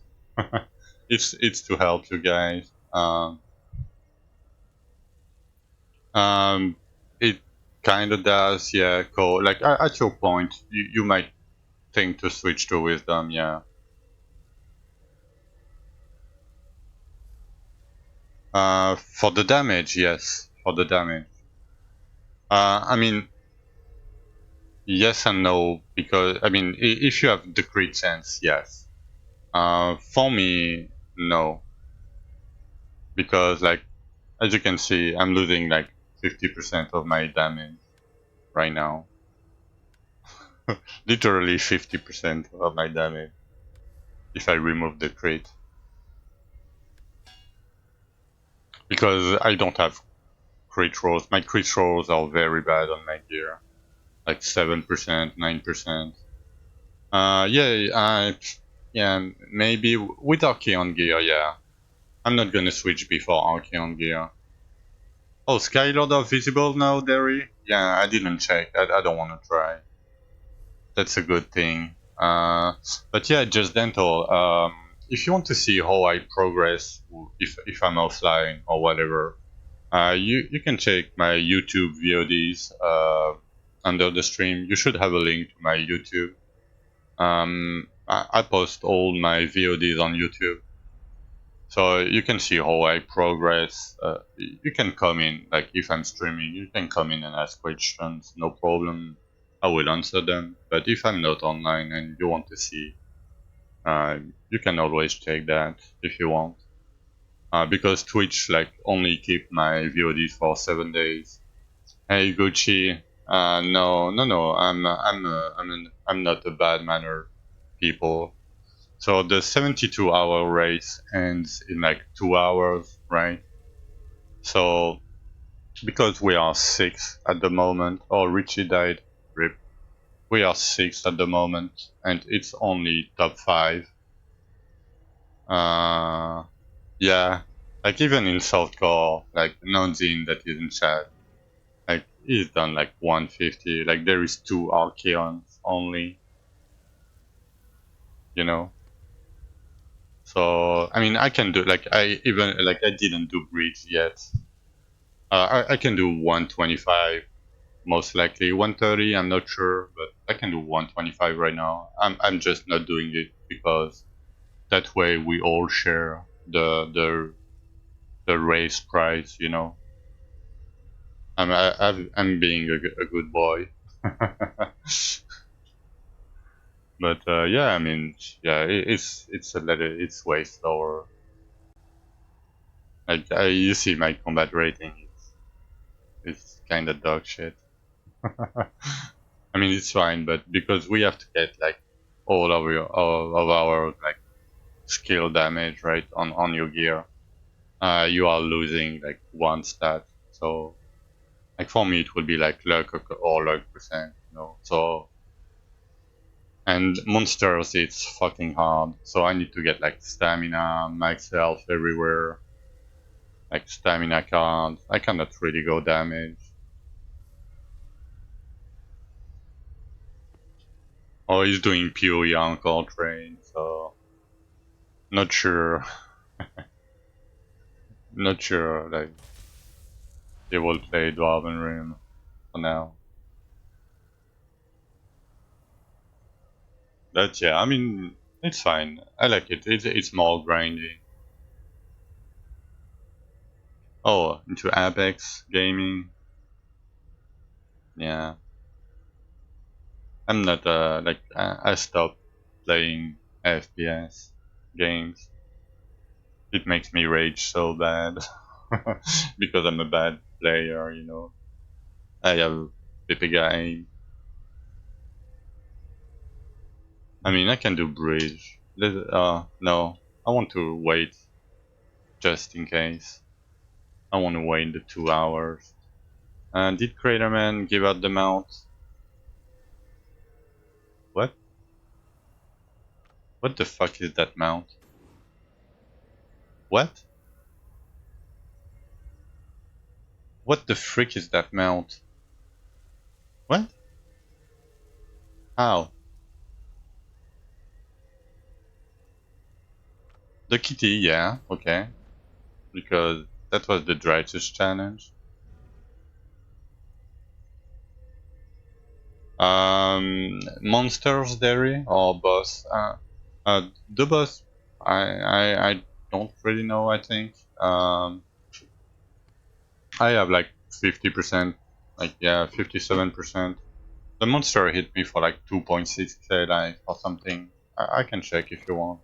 It's to help you guys. Um, it kind of does, yeah. Cool. Like at your point, you might think to switch to wisdom, yeah. For the damage, yes. For the damage. I mean, yes and no, because I mean, if you have the crit sense, yes. For me, no, because like as you can see, I'm losing like 50% of my damage right now. Literally 50% of my damage if I remove the crit, because I don't have crit rolls. My crit rolls are very bad on my gear, like 7%, 9%. Yeah, yeah, maybe with Archeon gear, yeah. I'm not gonna switch before Archeon gear. Oh, Skylord are visible now, Derry? Yeah, I didn't check. I don't want to try. That's a good thing. But yeah, just dental. If you want to see how I progress, if I'm offline or whatever, you can check my YouTube VODs under the stream. You should have a link to my YouTube. I post all my VODs on YouTube, so you can see how I progress. You can come in, like if I'm streaming, you can come in and ask questions, no problem. I will answer them. But if I'm not online and you want to see, you can always check that if you want. Because Twitch like only keep my VODs for 7 days. Hey Gucci, no, I'm not a bad manner people. So the 72-hour race ends in like 2 hours, right? So because we are six at the moment, oh Richie died, rip. We are six at the moment, and it's only top five. Uh, yeah, like even in softcore, like Nonzin that is in chat, like he's done like 150. Like there is two Archeons only, you know. So I mean, I can do like I didn't do bridge yet. I can do 125 most likely 130. I'm not sure, but I can do 125 right now. I'm just not doing it because that way we all share the race prize. You know, I'm being a good boy. But yeah, I mean, yeah, it's a little it's way slower. Like you see my combat rating, it's kind of dog shit. I mean, it's fine, but because we have to get like all of our like skill damage right on your gear, you are losing like one stat. So Like for me, it would be like luck or luck percent, So, and monsters, it's fucking hard. So I need to get like stamina, max health everywhere, like stamina card. I cannot really go damage. Oh, he's doing PoE on-call train, so not sure, not sure. Like they will play Dwarven Realms for now. But yeah, I mean, it's fine. I like it. It's more grindy. Oh, into Apex gaming. Yeah, I'm not like I stopped playing FPS games. It makes me rage so bad because I'm a bad player. I have bigger aim. I mean, I can do bridge. No, I want to wait just in case. I want to wait the 2 hours. Did Craterman give out the mount? What? What the fuck is that mount? What? What the frick is that mount? What? How? The kitty, yeah, okay. Because that was the Drytus challenge. Monsters Dairy or boss? The boss, I don't really know. I think I have like 50%, like yeah, 57%. The monster hit me for like 2.6k life or something. I can check if you want.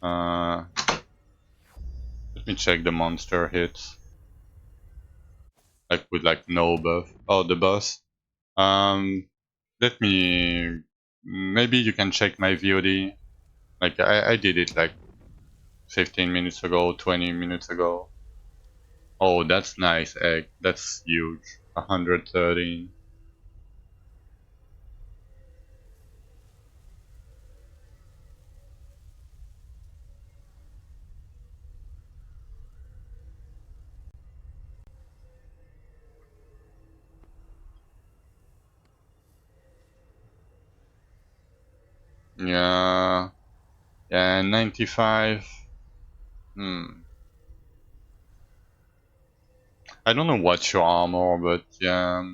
Uh, Let me check the monster hits, like with like no buff. Oh, the boss. Um, Let me. Maybe you can check my VOD. Like I did it like 15 minutes ago, 20 minutes ago. Oh, that's nice egg. That's huge. 113. Yeah, yeah, 95. Hmm. I don't know what's your armor, but yeah,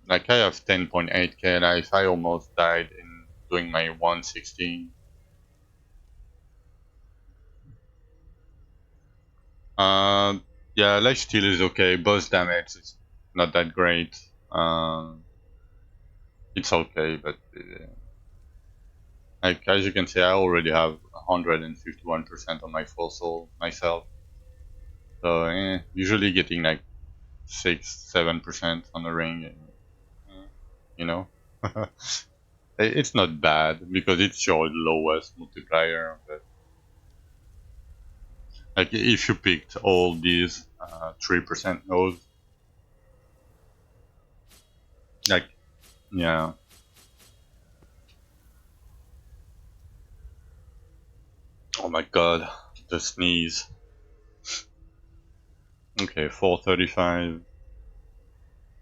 like I have 10.8k life. I almost died in doing my 116. Uh, yeah, life steal is okay. Boss damage is not that great. It's okay, but like as you can see, I already have 151% on my full soul myself. So usually getting like 6, 7% on the ring, you know. It's not bad because it's your lowest multiplier. But like if you picked all these 3% nodes, like yeah. Oh my god, the sneeze. Okay, 435.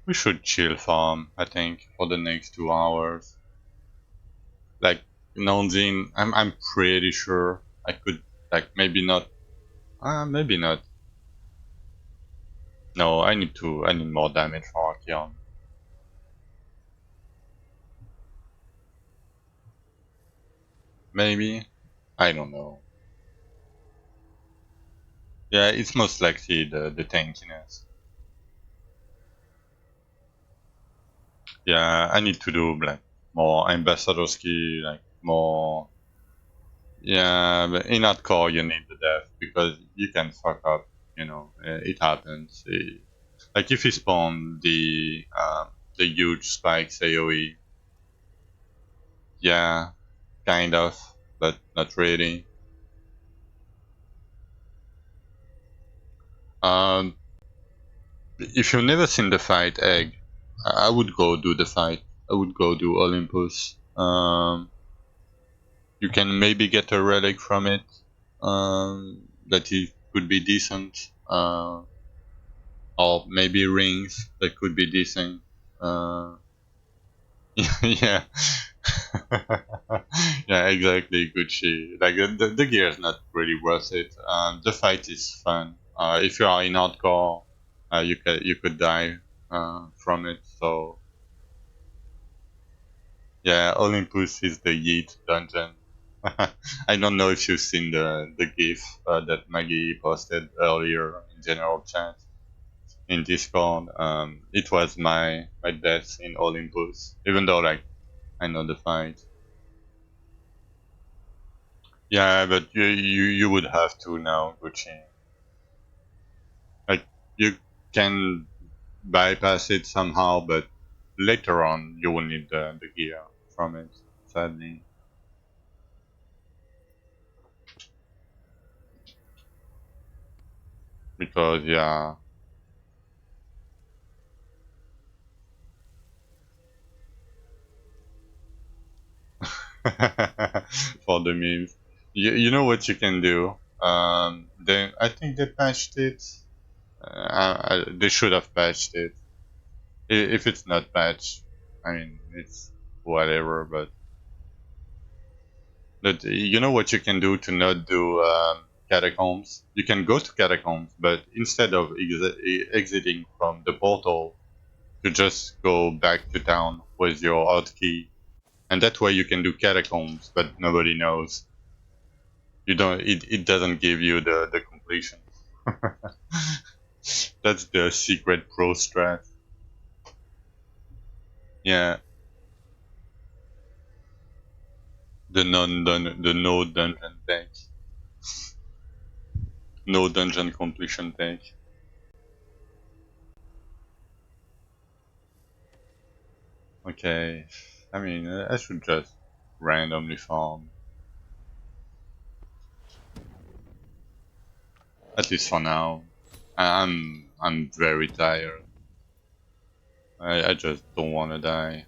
We should chill farm, I think, for the next 2 hours. Like Nonzin, I'm pretty sure I could like maybe not. Maybe not. No, I need more damage for Archeon. Maybe. I don't know. Yeah, it's most likely the tankiness. Yeah, I need to do like more ambassador skill, like more. Yeah, but in hardcore you need the death because you can fuck up. It happens. Like if you spawn the huge spikes AOE, yeah, kind of, but not really. Um, If you've never seen the fight egg, I would go do the fight. I would go do Olympus. You can maybe get a relic from it. That it could be decent. Or maybe rings that could be decent. Uh, yeah. Yeah, exactly, Gucci. Like the gear is not really worth it. The fight is fun. If you are in hardcore, you could die from it. So yeah, Olympus is the Yeet dungeon. I don't know if you've seen the GIF that Maggie posted earlier in general chat in Discord. It was my death in Olympus, even though like I know the fight. Yeah, but you would have to now, Gucci. Like you can bypass it somehow, but later on you will need the gear from it. Sadly, because yeah, for the memes, you know what you can do. Then I think they patched it. They should have patched it. If it's not patched, I mean it's whatever. But you know what you can do to not do catacombs? You can go to catacombs, but instead of exiting from the portal, you just go back to town with your hotkey, and that way you can do catacombs, but nobody knows. You don't. It doesn't give you the completion. That's the secret pro strat. Yeah, the no dungeon tank, no dungeon completion tank. Okay, I mean I should just randomly farm, at least for now. I'm very tired. I just don't want to die.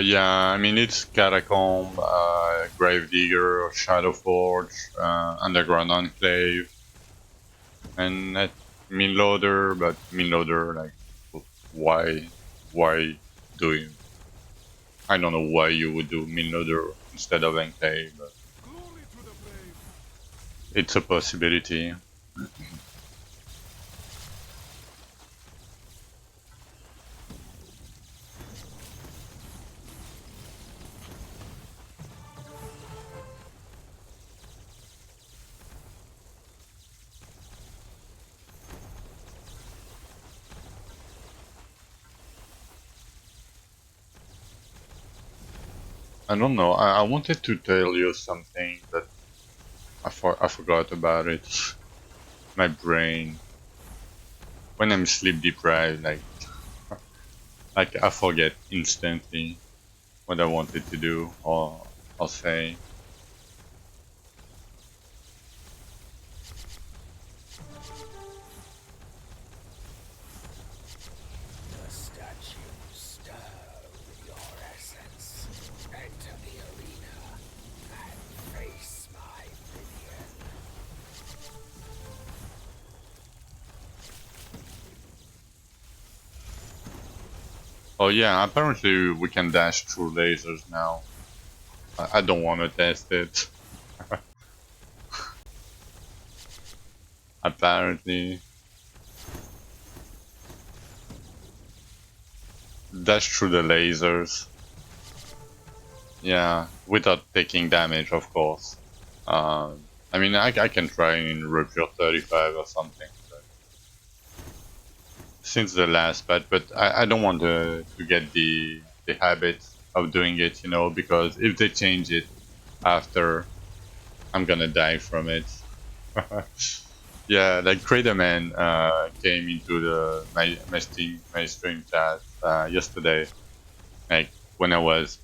Yeah, I mean it's Catacomb, Gravedigger, Shadowforge, Underground Enclave, and at Minloader, but Minloader, like, why doing? I don't know why you would do Minloader instead of Enclave, but it's a possibility. I don't know. I wanted to tell you something, but I forgot about it. My brain, when I'm sleep deprived, like I forget instantly what I wanted to do or say. The statues stir with your essence. Enter the arena and face my minion. Oh yeah, apparently we can dash through lasers now. I don't want to test it. Apparently, dash through the lasers. Yeah, without taking damage, of course. I mean, I can try in Rupture 35 or something. But since the last patch, but I don't want to get the habit. of doing it, you know, because if they change it after, I'm gonna die from it. Yeah, like Craterman came into the my stream chat yesterday, like when I was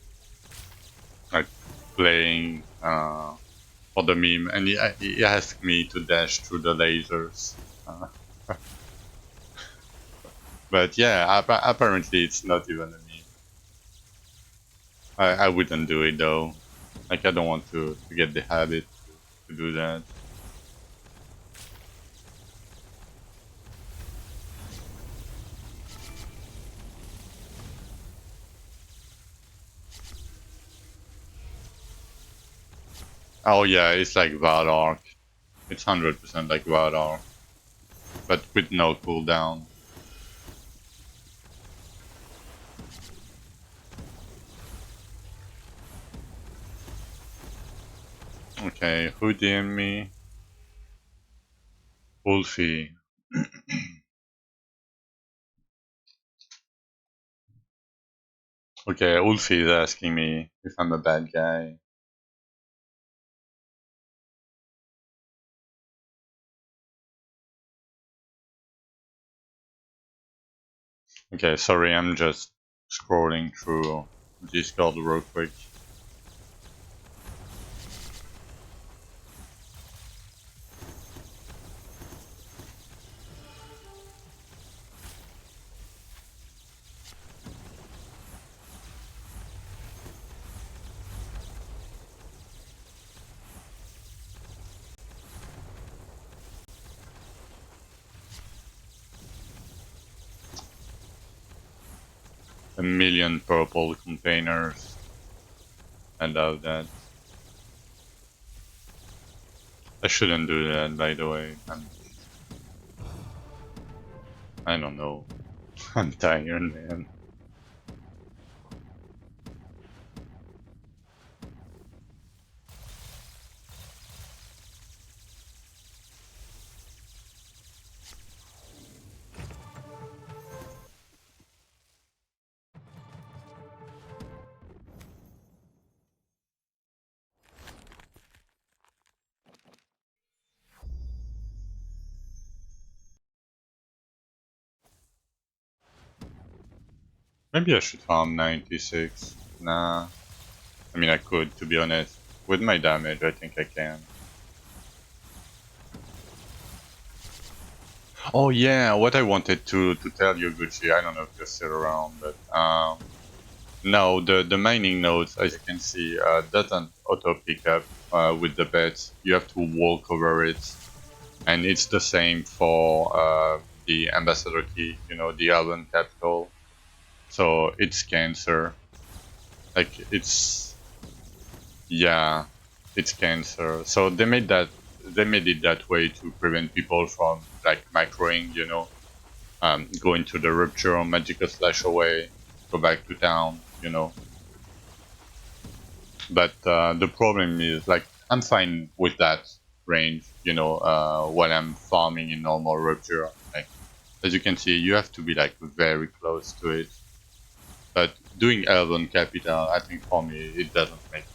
like playing for the meme, and he asked me to dash through the lasers. Uh, but yeah, apparently it's not even a meme. I wouldn't do it though. Like I don't want to get the habit to do that. Oh yeah, it's like Valork. It's 100% like Valork, but with no cooldown. Okay, who DM me? Wolfie. Okay, Wolfie is asking me if I'm a bad guy. Okay, sorry, I'm just scrolling through Discord real quick. A million purple containers. I love that. I shouldn't do that, by the way. I don't know. I'm tired, man. Maybe I should farm 96. Nah. I mean, I could, to be honest. With my damage, I think I can. Oh yeah, what I wanted to tell you, Gucci, I don't know if you're still around, but no, the mining nodes, as you can see, doesn't auto pick up with the beds. You have to walk over it, and it's the same for the ambassador key, you know, the urban capital. So it's cancer. Like it's yeah, it's cancer. So they made it that way to prevent people from like microing, you know, go into the rupture, magical slash away, go back to town, you know. But the problem is like I'm fine with that range, you know, while I'm farming in normal rupture. Like as you can see, you have to be like very close to it. But doing urban capital, I think for me it doesn't make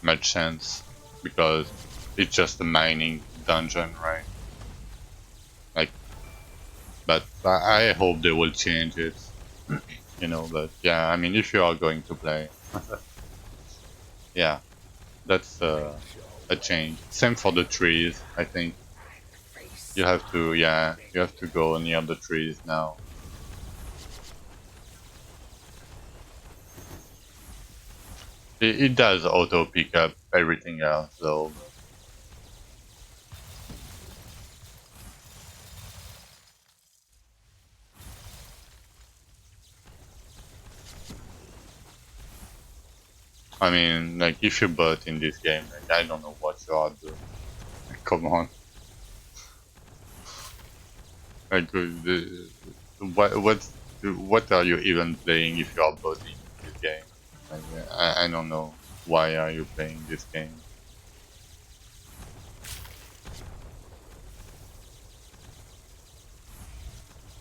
much sense because it's just a mining dungeon, right? Like, but I hope they will change it, you know. But yeah, I mean, if you are going to play, yeah, that's Let your a way change. Same for the trees. I think and face you have my to, yeah, you have to minion. go near the trees now. It does auto pick up everything else though. But I mean, like if you bot in this game, like I don't know what you are doing. Come on, like what are you even playing if you are botting in this game? Like I don't know why are you playing this game.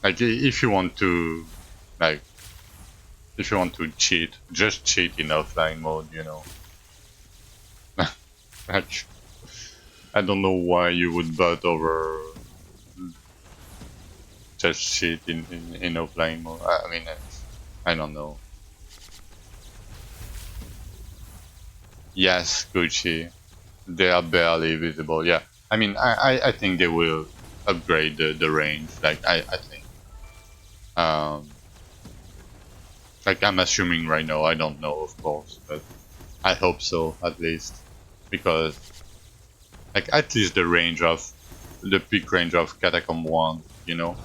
Like if you want to, like If you want to cheat, just cheat in offline mode, you know. Like, I don't know why you would butt over just cheat in offline mode. I mean, I don't know. Yes, Gucci. They are barely visible. Yeah, I mean, I think they will upgrade the range. Like I think, um, like I'm assuming right now. I don't know, of course, but I hope so at least, because like at least the peak range of Catacomb 1, you know,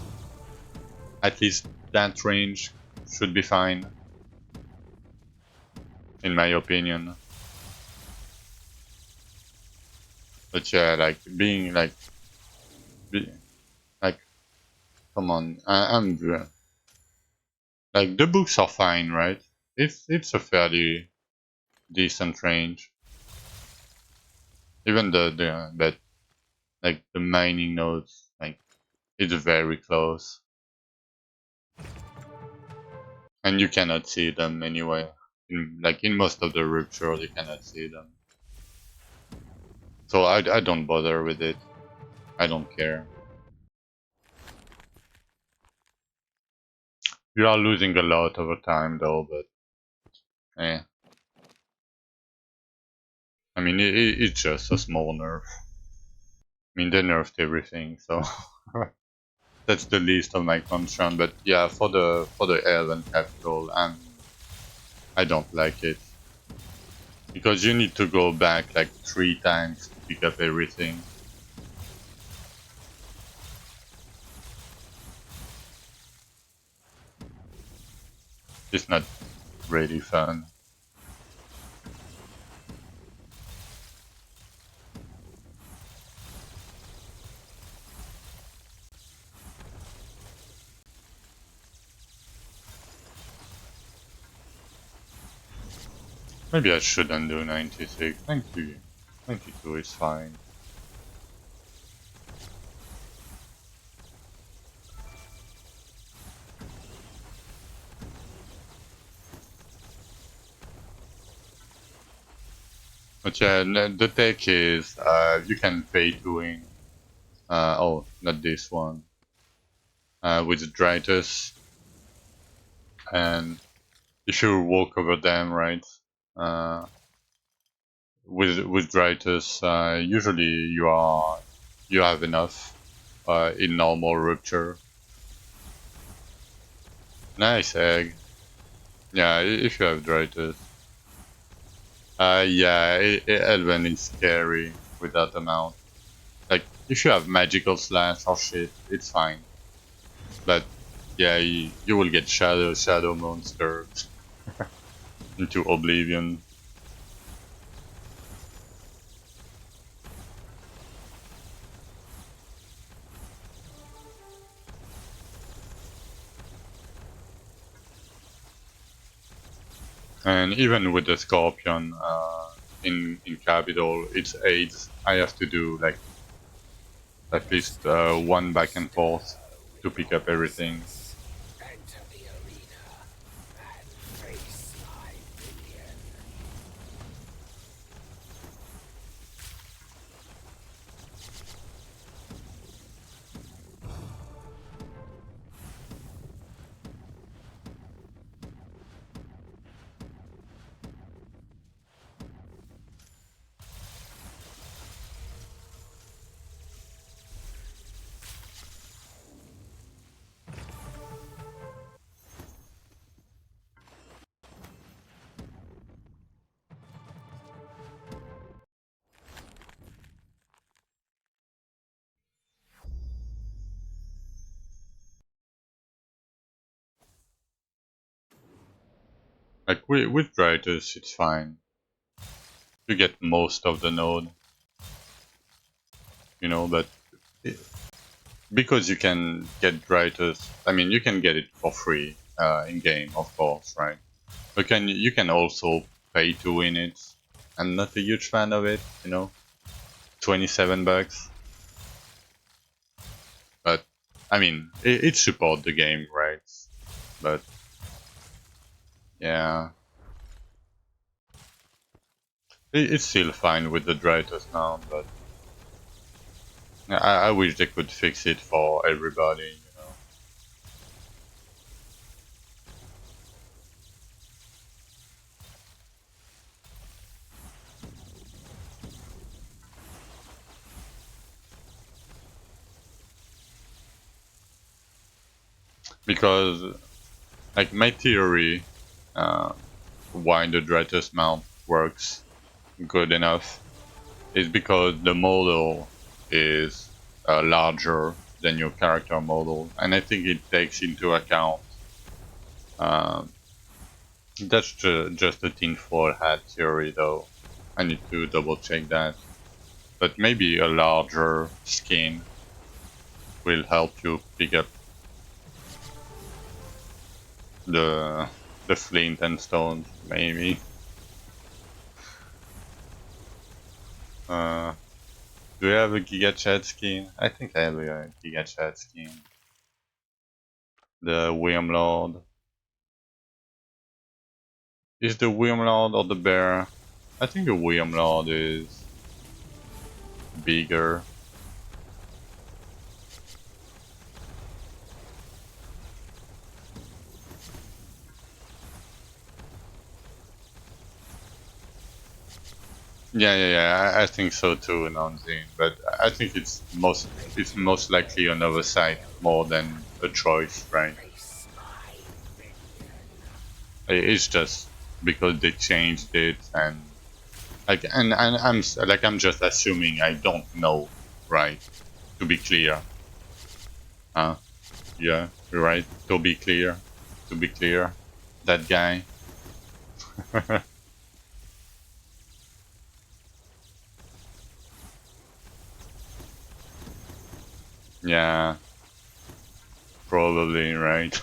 at least that range should be fine, in my opinion. But yeah, like being be, like, come on, like the books are fine, right? It's a fairly decent range. Even the but like the mining nodes, like it's very close, and you cannot see them anyway. In most of the rupture, you cannot see them. So I don't bother with it. I don't care. You are losing a lot over time though, but eh. I mean, it's just a small nerf. I mean, they nerfed everything, so that's the least of my concern. But yeah, for the Elven capital, I don't like it because you need to go back like 3 times to pick up everything. It's not really fun. Maybe I shouldn't do 96. 90, 92 is fine. But yeah, the tech is you can pay to win. Oh, not this one. With Dritus, and if you walk over them, right? Uh, with Dritus, usually you have enough in normal rupture. Nice egg. Yeah, if you have Dritus. Yeah, Elven is scary with that amount. Like, if you have magical slash or shit, it's fine. But yeah, you will get shadow monsters into oblivion. And even with the Scorpion in Capital, its aids, I have to do like at least one back and forth Stow to pick up your everything. essence. Enter the arena and face my minion. Like with Dritus, it's fine. You get most of the node, you know, but it, because you can get Dritus, I mean, you can get it for free in game, of course, right? But you can also pay to win it. I'm not a huge fan of it, you know. 27 bucks, but I mean, it supports the game, right? But Yeah. It's still fine with the Dreytus now, but I wish they could fix it for everybody, you know. Because, like, my theory, uh, why the Dreytus mount works good enough is because the model is larger than your character model, and I think it takes into account. Um, that's just a tinfoil hat theory, though. I need to double check that. But maybe a larger skin will help you pick up the flint and stones, maybe. Uh, do you have a Giga Chad skin? I think I have a Giga Chad skin. The Worm Lord. Is the Worm Lord or the bear? I think the Worm Lord is bigger. I think so too, Nanzin. But I think it's most likely an oversight more than a choice, right? Face my minion. It's just because they changed it, and like, and I'm just assuming I don't know, right? To be clear, huh? Yeah, you're right. To be clear, that guy. Yeah, probably right.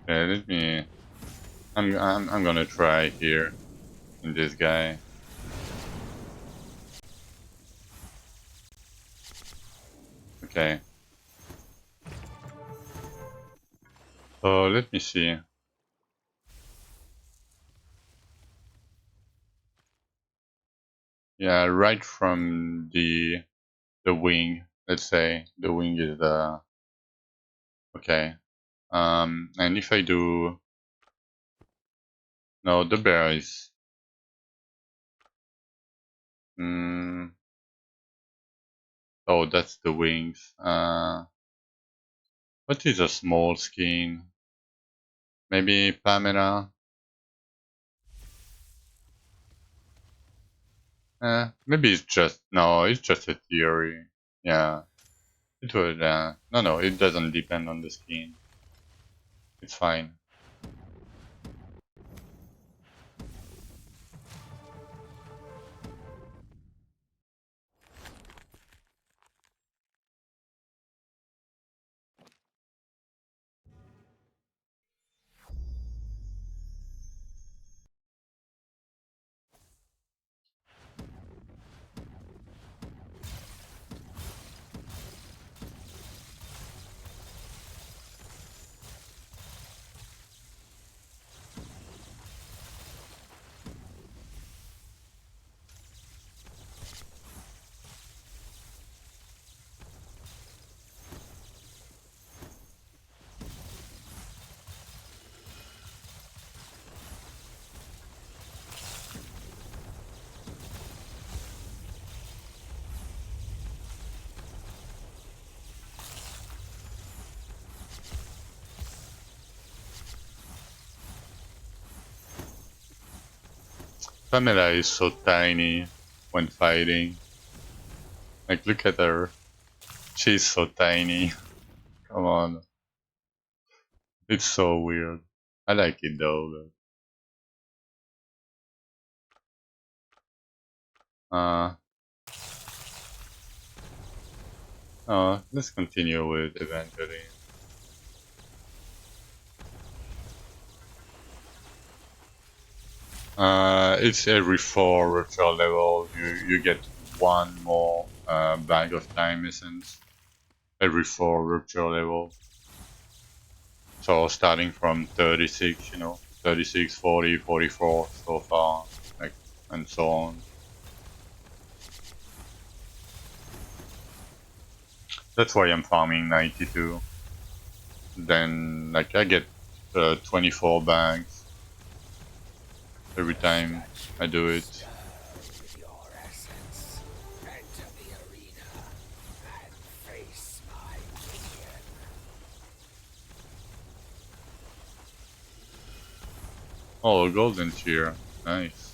Yeah, let me. I'm gonna try here in this guy. Okay. So let me see. Yeah, right from the wing. Let's say the wing is the okay. And if I do no, the bear is. Mm, oh, that's the wings. What is a small skin? Maybe Pamela. Maybe it's just no. It's just a theory. Yeah, it would. No, it doesn't depend on the skin. It's fine. Pamela is so tiny when fighting. Like, look at her. She's so tiny. Come on. It's so weird. I like it though. But, let's continue with eventually. It's every 4 referral level. You get one more bag of time essence every 4 rupture level. So starting from 36, 36, 40, 44 so far, like, and so on. That's why I'm farming 92. Then, like, I get 24 bags every time Touch I me, do it. stir with your essence. Enter the arena and face my minion. Oh, a golden tier. Nice.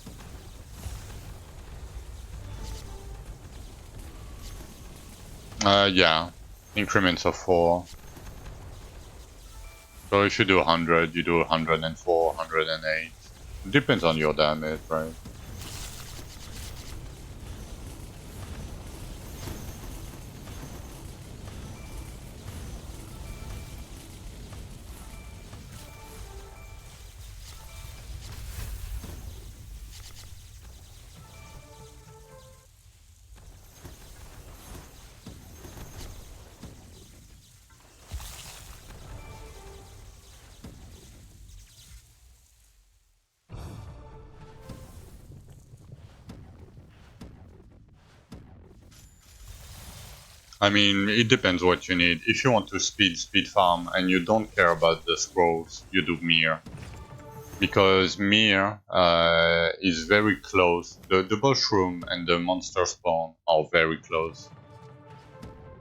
Yeah. Increments of 4. So if you do 100, you do 104, 108. Depends on your damage, right? I mean, it depends what you need. If you want to speed farm and you don't care about the scrolls, you do Mir. Because Mir is very close. The mushroom and the monster spawn are very close.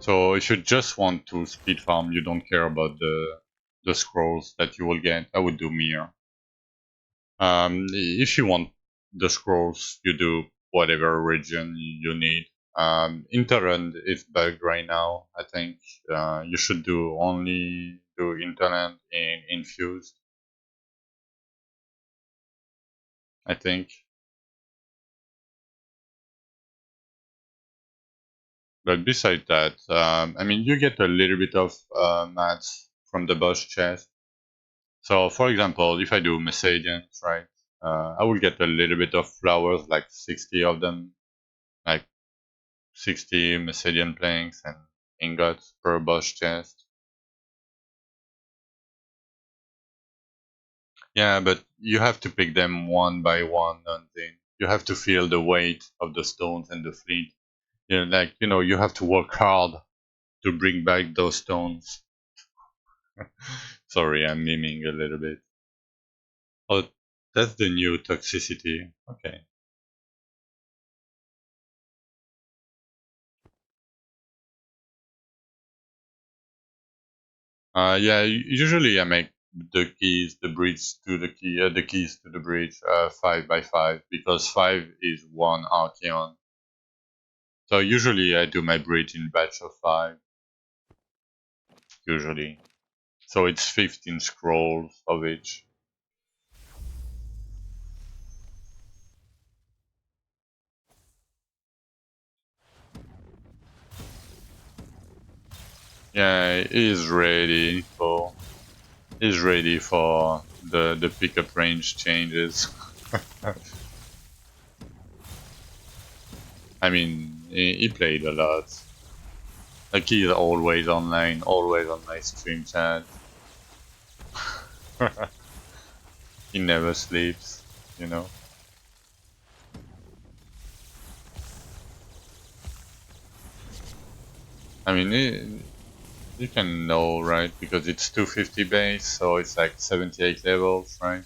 So if you just want to speed farm, you don't care about the scrolls that you will get, I would do Mir. If you want the scrolls, you do whatever region you need. Interland is bugged right now. I think you should only do Interland in Infused. I think. But besides that, I mean, you get a little bit of mats from the boss chest. So, for example, if I do Messadians, right, I will get a little bit of flowers, like 60 of them, like 60 Messadian planks and ingots per boss chest. Yeah, but you have to pick them one by one, and then you have to feel the weight of the stones and the fleet. You have to work hard to bring back those stones. Sorry, I'm miming a little bit. Oh, that's the new toxicity. Okay. Yeah, usually I make the bridge to the keys to the bridge, 5 by 5, because 5 is one Archeon. So usually I do my bridge in batch of 5, usually. So it's 15 scrolls of each. Yeah, he's ready for the pickup range changes. I mean, he played a lot. Like he's always online, always on my stream chat. He never sleeps, you know. I mean, you can know, right? Because it's 250 base, so it's like 78 levels, right?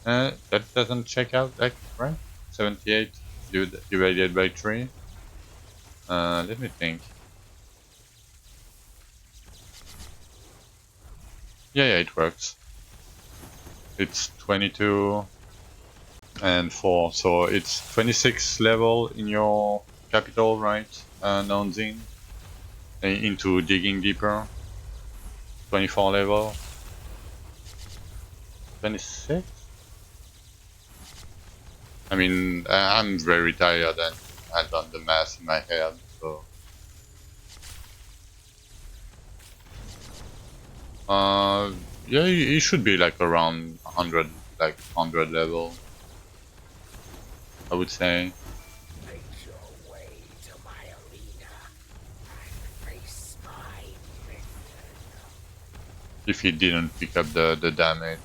That doesn't check out, like, right? 78 divided by 3. Let me think. Yeah, it works. It's 22 and 4, so it's 26 level in your capital, right? Non-zine. Into digging deeper. 24 level. 26? I mean, I'm very tired and I've done the math in my head, so. Uh, yeah, it should be like around 100, like 100 level, I would say. Make your way to my arena. if he didn't pick up the damage.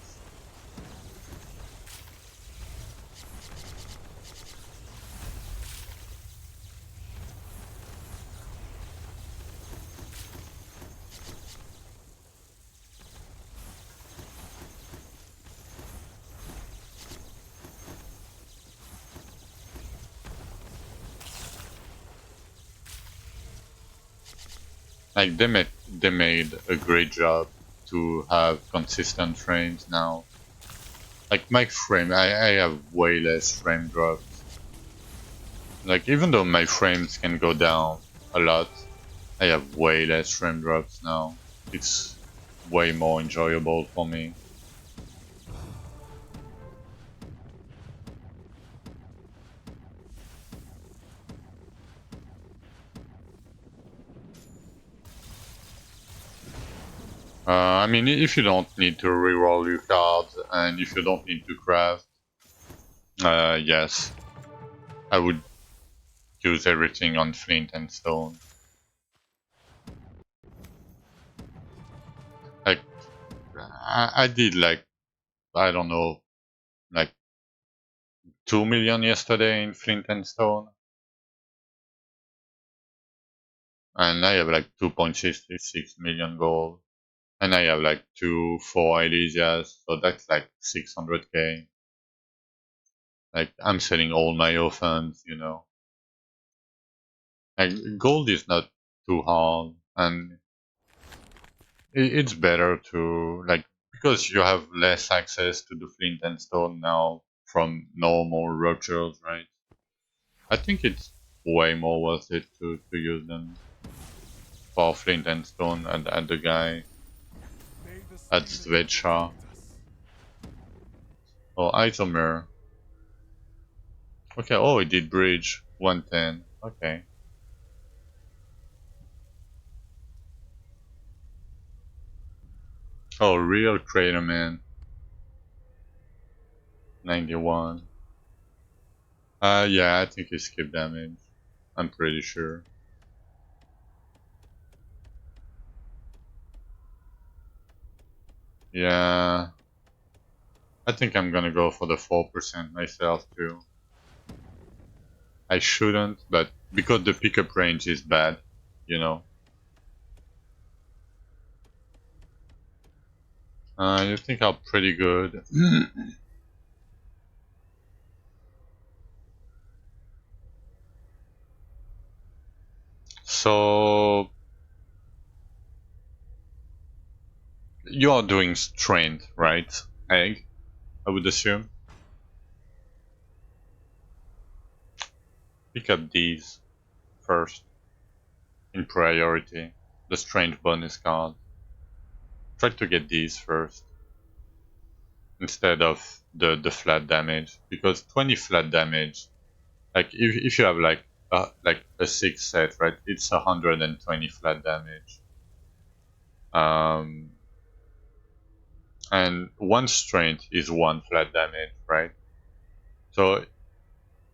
Like they made a great job to have consistent frames now. Like my frame, I have way less frame drops. Like even though my frames can go down a lot, I have way less frame drops now. It's way more enjoyable for me. I mean, if you don't need to reroll your cards and if you don't need to craft, yes, I would use everything on flint and stone. Like I did like I don't know like 2 million yesterday in flint and stone, and I have like 2.66 million gold, and I have like 4 Elysias, so that's like 600k. Like I'm selling all my offhands, you know. Like gold is not too hard, and it's better to like because you have less access to the flint and stone now from normal ruptures, right? I think it's way more worth it to use them for flint and stone and the guy May the at spirit Svedcha protect us. or Isomer. Okay, oh, it did bridge 110. Okay. Oh, real Crater Man 91. Yeah, I think he skipped damage. I'm pretty sure. Yeah, I think I'm gonna go for the 4% myself too. I shouldn't, but because the pickup range is bad, you know. You think I'm pretty good. So you are doing strength, right? Egg, I would assume. Pick up these first in priority. The strength bonus card. Try to get these first instead of the flat damage because 20 flat damage. Like if you have like a 6 set, right? It's 120 flat damage. Um, and one strength is one flat damage, right? So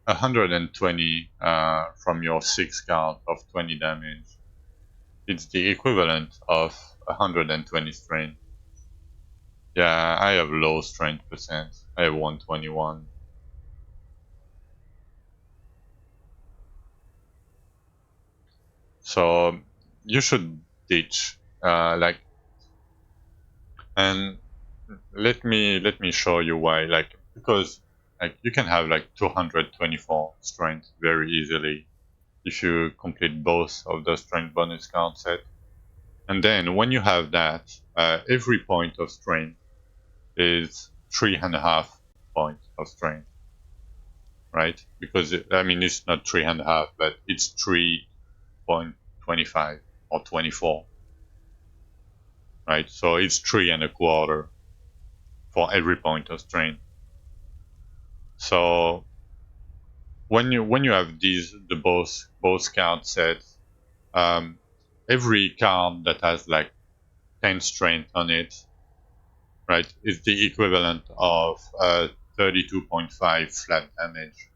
120 from your 6 card of 20 damage. It's the equivalent of 120 strength. Yeah, I have low strength percent. I have 121. So you should ditch like and let me show you why. Like because like you can have like 224 strength very easily if you complete both of the strength bonus card set. And then when you have that, every point of strength is 3.5 points of strength, right? Because I mean it's not 3.5, but it's 3.25 or 24, right? So it's 3.25 for every point of strength. So when you have these the both card sets, um, every card that has like 10 strength on it, right, is the equivalent of 32.5 flat damage.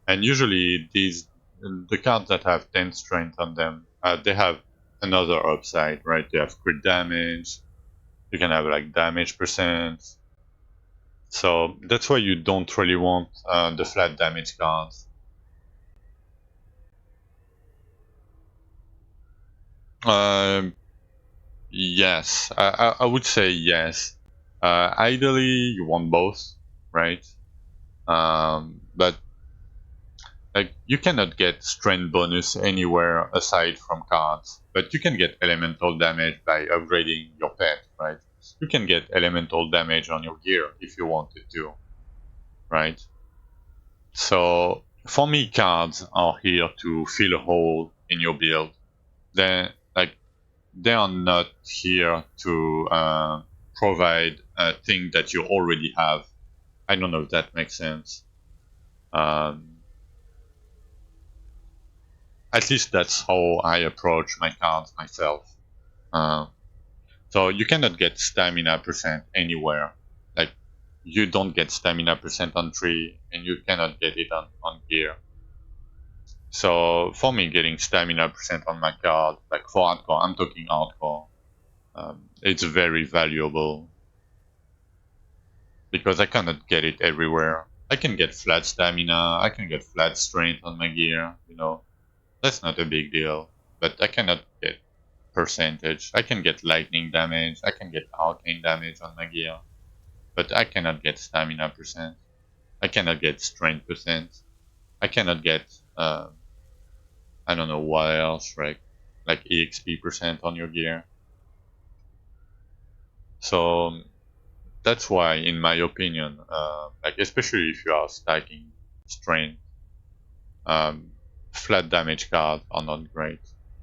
And usually these the cards that have 10 strength on them, they have another upside, right? They have crit damage, You can have like damage percent. So that's why you don't really want the flat damage cards. Um, yes, I would say yes. Ideally, you want both, right? But like you cannot get strength bonus anywhere aside from cards, but you can get elemental damage by upgrading your pet, right? You can get elemental damage on your gear if you wanted to, right? So for me, cards are here to fill a hole in your build. They like they are not here to provide a thing that you already have. I don't know if that makes sense. Um, at least that's how I approach my cards myself. Uh, so you cannot get stamina percent anywhere. Like you don't get stamina percent on tree, and you cannot get it on gear. So for me, getting stamina percent on my card, like for hardcore, I'm talking hardcore, it's very valuable because I cannot get it everywhere. I can get flat stamina, I can get flat strength on my gear, that's not a big deal. But I cannot get percentage. I can get lightning damage, I can get arcane damage on my gear, but I cannot get stamina percent. I cannot get strength percent. I cannot get I don't know what else, right? Like EXP percent on your gear. So that's why, in my opinion, like especially if you are stacking strength, um, flat damage cards are not great.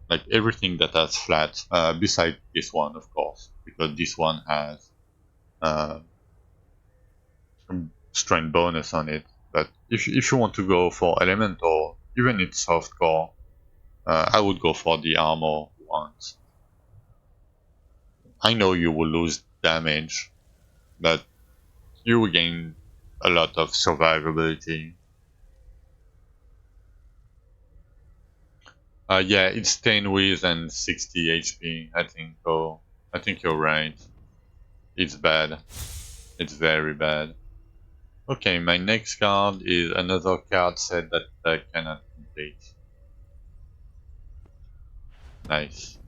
Like everything that has flat, beside this one, of course, because this one has uh, strength bonus on it. But if you want to go for elemental, even it's soft core, I would go for the armor ones. I know you will lose damage, but you will gain a lot of survivability. Yeah, it's 10 with and 60 HP, I think. Oh, I think you're right. It's bad. It's very bad. Okay, my next card is another card set that I cannot complete. Nice.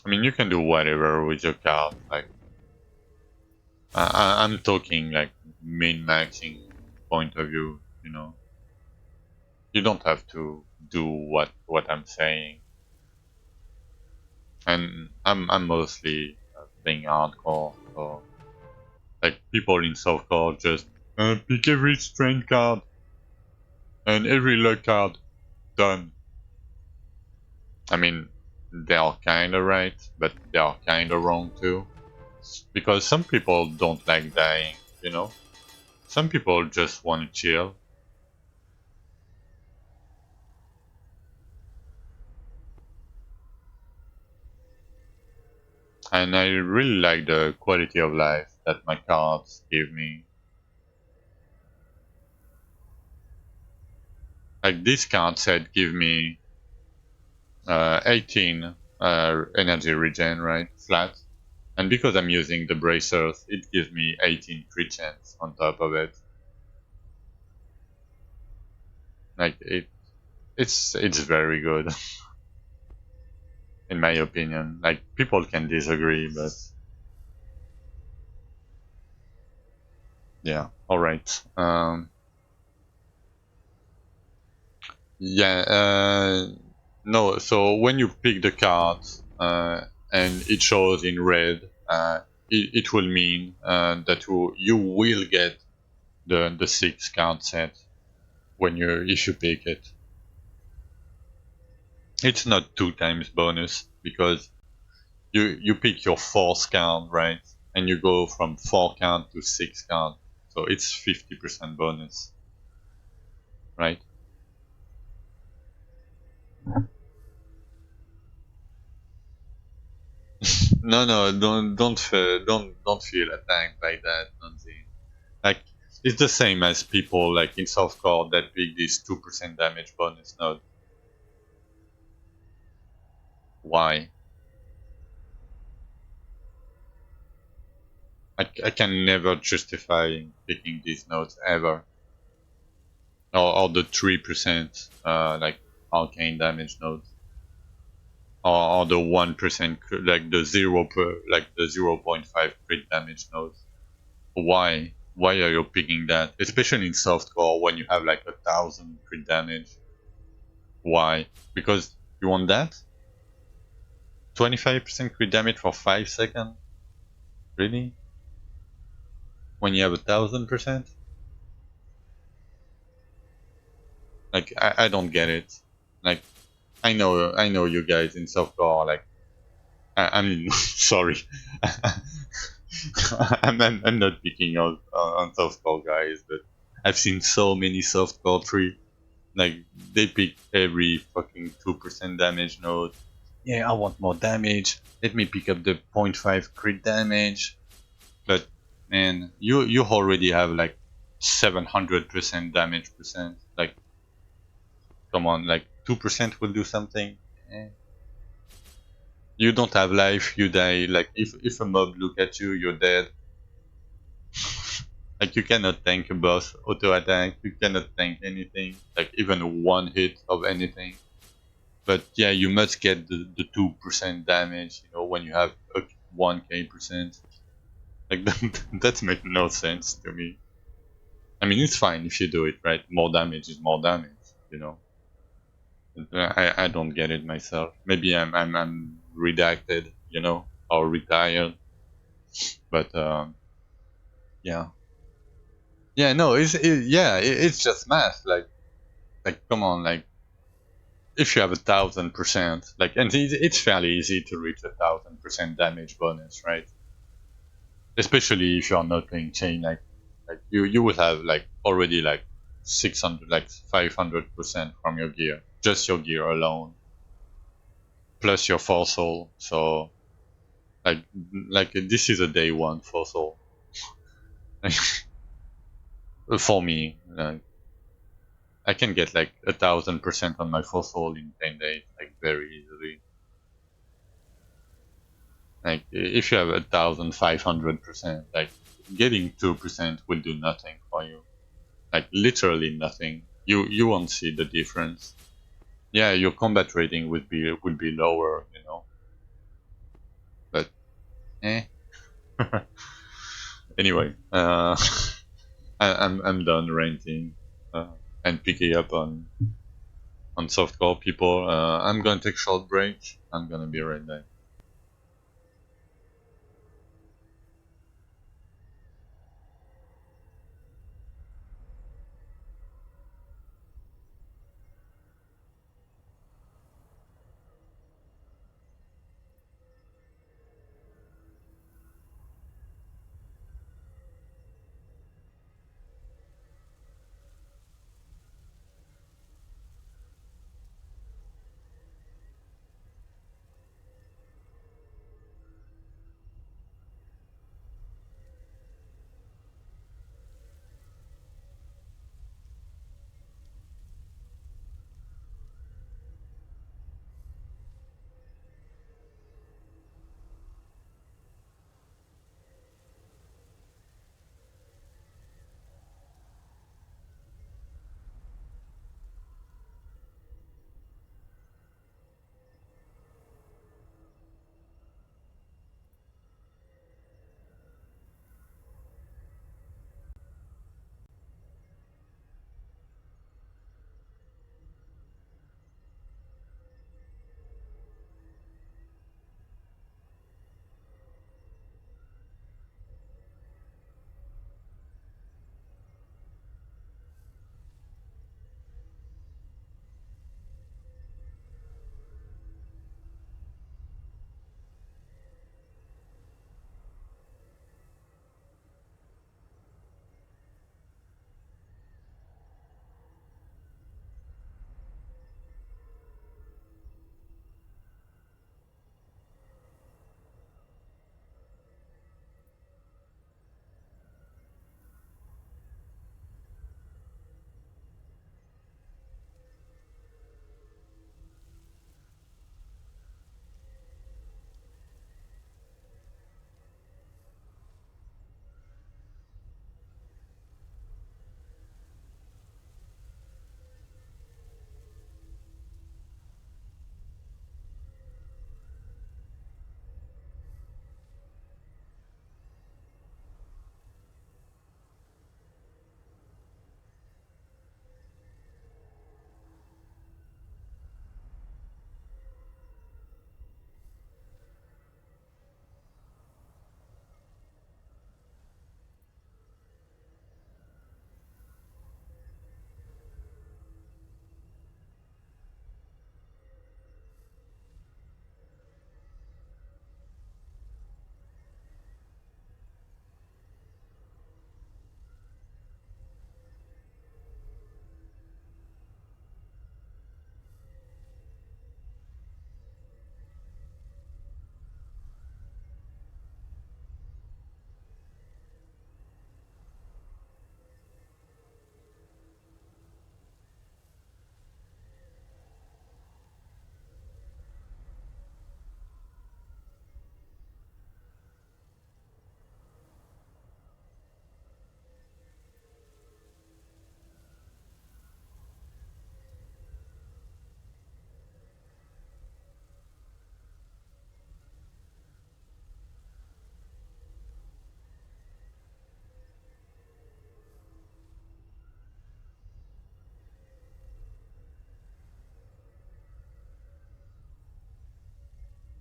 I mean, you can do whatever with your card. Like, I'm talking like min-maxing point of view. You don't have to do what I'm saying. And I'm mostly playing hardcore, so like people in softcore just pick every strength card and every luck card done. I mean, they are kinda right, but they are kinda wrong too. Because some people don't like dying, you know? Some people just want to chill. And I really like the quality of life that my cards give me. Like this card set give me 18 energy regen, right? Flat. And because I'm using the bracers, it gives me 18 crit chance on top of it. Like it's very good in my opinion. Like people can disagree, but yeah. All right. Yeah. No. So when you pick the card and it shows in red, it will mean that you will get the 6 card set when you if you pick it. It's not 2 times bonus because you pick your 4th count, right? And you go from 4 count to 6 count. So it's 50% bonus, right? No, don't feel attacked by that, Nancy. Like it's the same as people like in softcore that pick this 2% damage bonus node. Why? I can never justify picking these nodes ever. Or the 3% like arcane damage nodes. Or the 1% like the 0.5 crit damage nodes. Why? Why are you picking that? Especially in softcore when you have like 1,000 crit damage. Why? Because you want that? 25% crit damage for 5 seconds? Really? When you have 1,000%? Like I don't get it. Like I know you guys in softcore like I mean sorry. I'm not picking on softcore guys, but I've seen so many softcore 3 like they pick every fucking 2% damage node. Yeah, I want more damage. Let me pick up the zero point 0.5 crit damage. But man, you already have like 700% damage percent. Like come on, like 2% will do something. Eh. You don't have life, you die. Like if a mob look at you, you're dead. Like you cannot tank a boss auto attack. You cannot tank anything. Like even one hit of anything. But yeah, you must get the 2% damage. You know when you have a 1k percent. Like that makes no sense to me. I mean, it's fine if you do it right. More damage is more damage. You know. I don't get it myself. Maybe I'm redacted. You know, or retired. But yeah, yeah. No, it's just math. Like come on, like if you have 1,000%, like, and it's fairly easy to reach 1,000% damage bonus, right? Especially if you're not playing chain, like you would have like already like 600, like 500% from your gear, just your gear alone, plus your fossil. So like this is a day one fossil for me. Like, I can get like 1,000% on my fossil in 10 days, like very easily. Like if you have 1,500%, like getting 2% will do nothing for you. Like literally nothing. You won't see the difference. Yeah, your combat rating would be lower, you know. But eh. Anyway, I'm done ranting and picking up on softcore people. I'm gonna take a short break. I'm gonna be right back.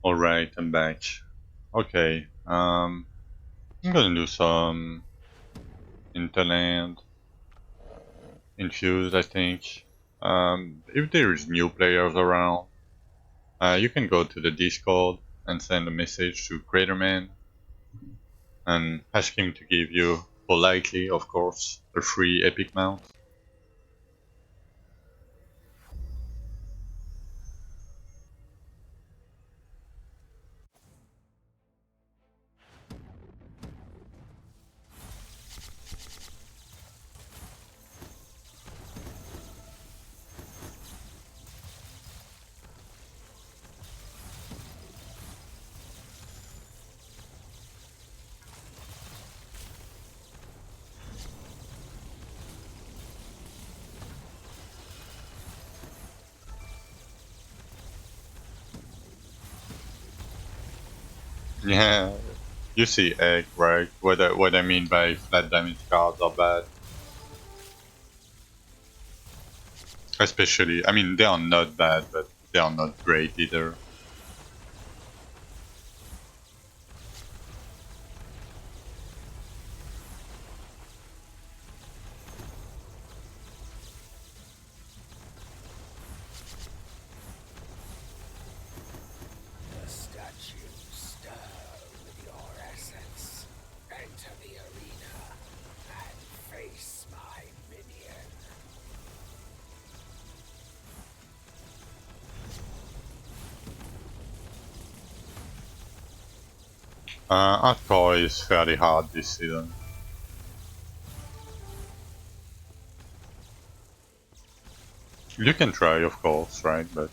Alright, I'm back. Okay, I'm gonna do some interland infused, I think. If there's new players around, you can go to the Discord and send a message to Craterman and ask him to give you, politely, of course, a free epic mount. Yeah, you see egg, right? What I mean by flat damage cards are bad. Especially, I mean, they are not bad, but they are not great either. The statues stir with your essence. Enter the arena and face my minion. Hardcore is fairly hard this season. You can try, of course, right? But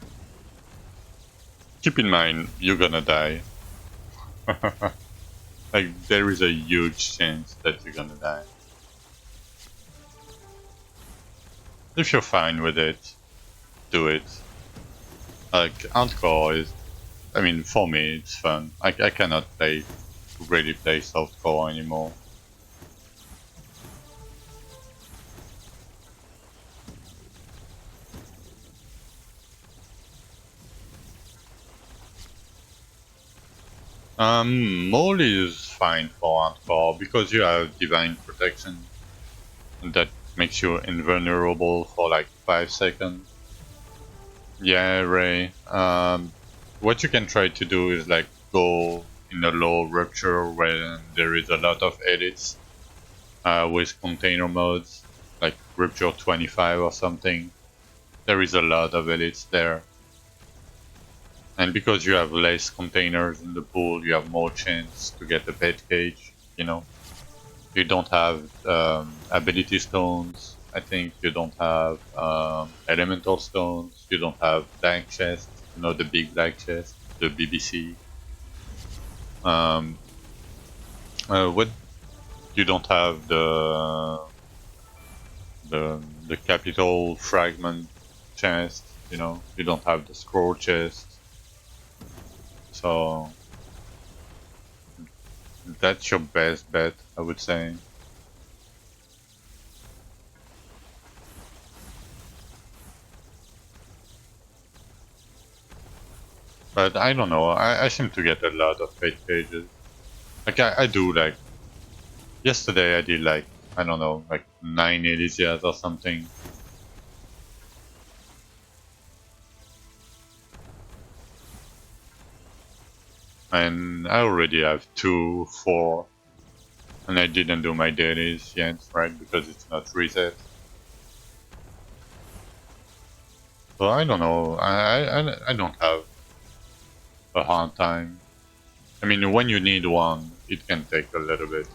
keep in mind, you're gonna die. Like, there is a huge chance that you're gonna die. If you're fine with it, do it. Like, hardcore is, I mean, for me, it's fun. I cannot really play softcore anymore. Mole is fine for hardcore because you have divine protection, and that makes you invulnerable for like 5 seconds. Yeah, Ray. What you can try to do is like go in a low rupture when there is a lot of edits with container modes, like rupture 25 or something. There is a lot of edits there. And because you have less containers in the pool, you have more chance to get a pet cage, you know. You don't have ability stones. I think you don't have elemental stones. You don't have black chests. You know, the big black chest, the BBC. Um, what you don't have the capital fragment chest. You know, you don't have the scroll chest. So that's your best bet, I would say. But I don't know. I seem to get a lot of fate pages. Like I do like yesterday I did like I don't know like 9 Elysias or something. And I already have 2, 4, and I didn't do my dailies yet, right? Because it's not reset. So I don't know. I don't have a hard time. I mean, when you need one, it can take a little bit.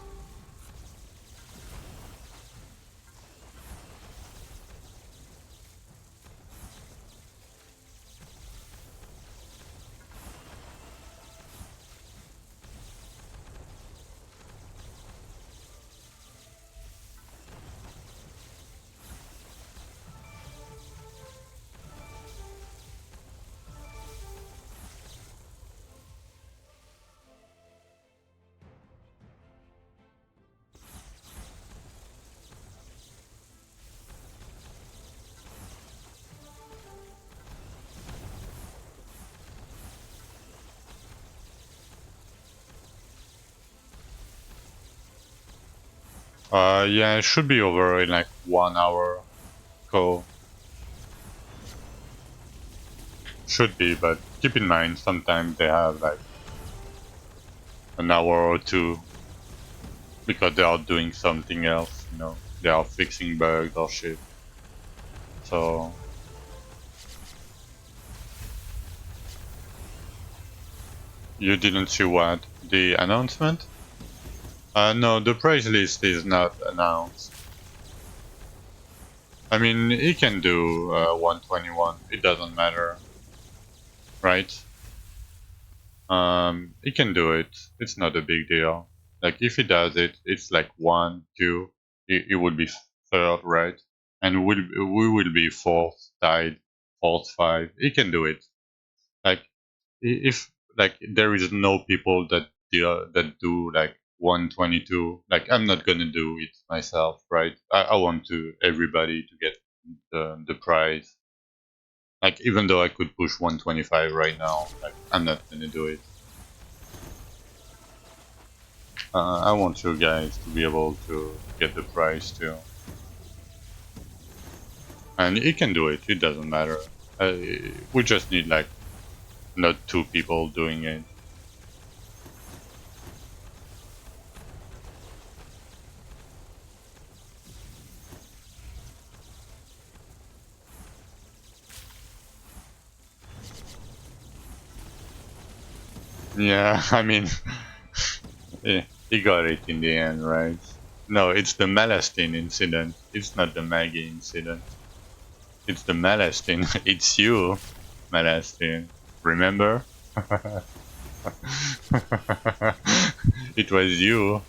Yeah, it should be over in like 1 hour. Cool. Should be, but keep in mind sometimes they have like an hour or two because they are doing something else, you know. They are fixing bugs or shit. So you didn't see what? The announcement? No, the price list is not announced. I mean, he can do 121. It doesn't matter, right? He can do it. It's not a big deal. Like if he does it, it's like one, two. It would be third, right? And we will be fourth, tied, fourth, five. He can do it. Like if like there is no people that do like 122. Like I'm not gonna do it myself, right? I want to everybody to get the prize. Like even though I could push 125 right now, like I'm not gonna do it. I want you guys to be able to get the prize too, and you can do it. It doesn't matter. We just need like not two people doing it. Yeah, I mean, he got it in the end, right? No, it's the Malastine incident. It's not the Maggie incident. It's the Malastine. It's you, Malastine. Remember? It was you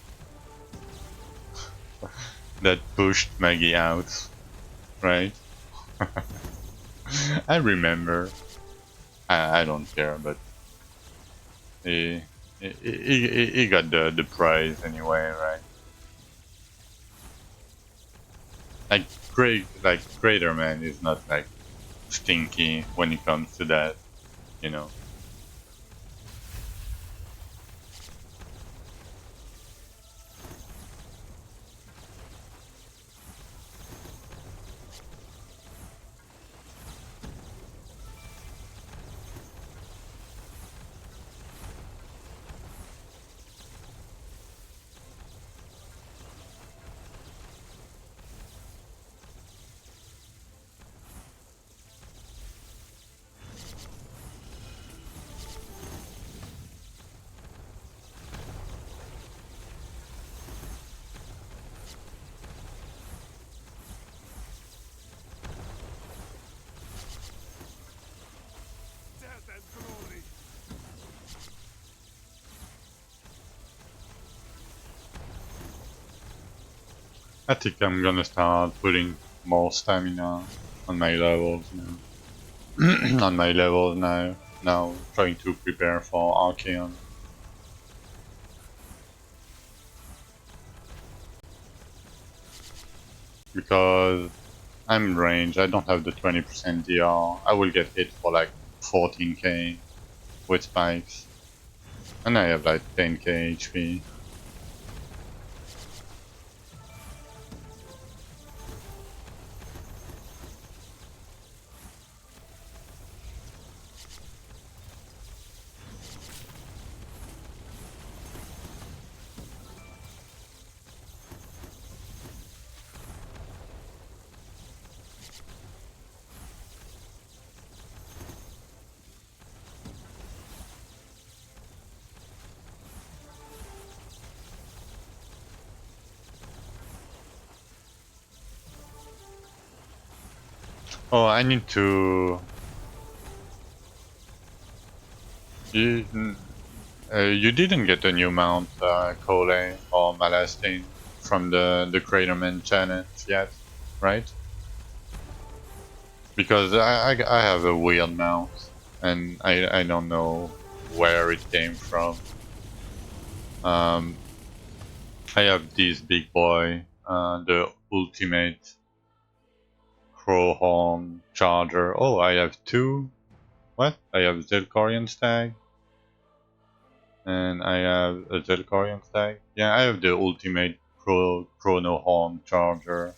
that pushed Maggie out, right? I remember. I don't care, but he he got the prize anyway, right? Like Greater Man is not like stinky when it comes to that, you know. Death and glory. I think I'm gonna start putting more stamina on my levels now. On my levels now. Now trying to prepare for Archeon because I'm range. I don't have the 20% DR. I will get hit for like 14k with spikes, and I have like 10k HP. Oh, I need to. You, you didn't get a new mount, Cole or Malastine from the Craterman challenge yet, right? Because I have a weird mount, and I don't know where it came from. Um, I have this big boy, the ultimate Crowhorn Charger. Oh, I have two. What? I have Zelkorian Stag, and I have a Zelkorian Stag. Yeah, I have the ultimate chrono horn charger.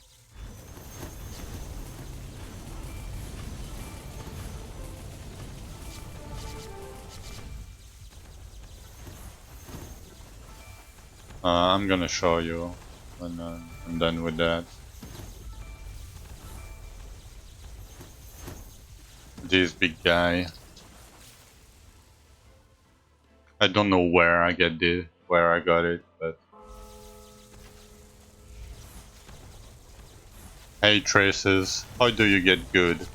I'm gonna show you when I'm done with that. This big guy. I don't know where I got it, but hey Traces, how do you get good?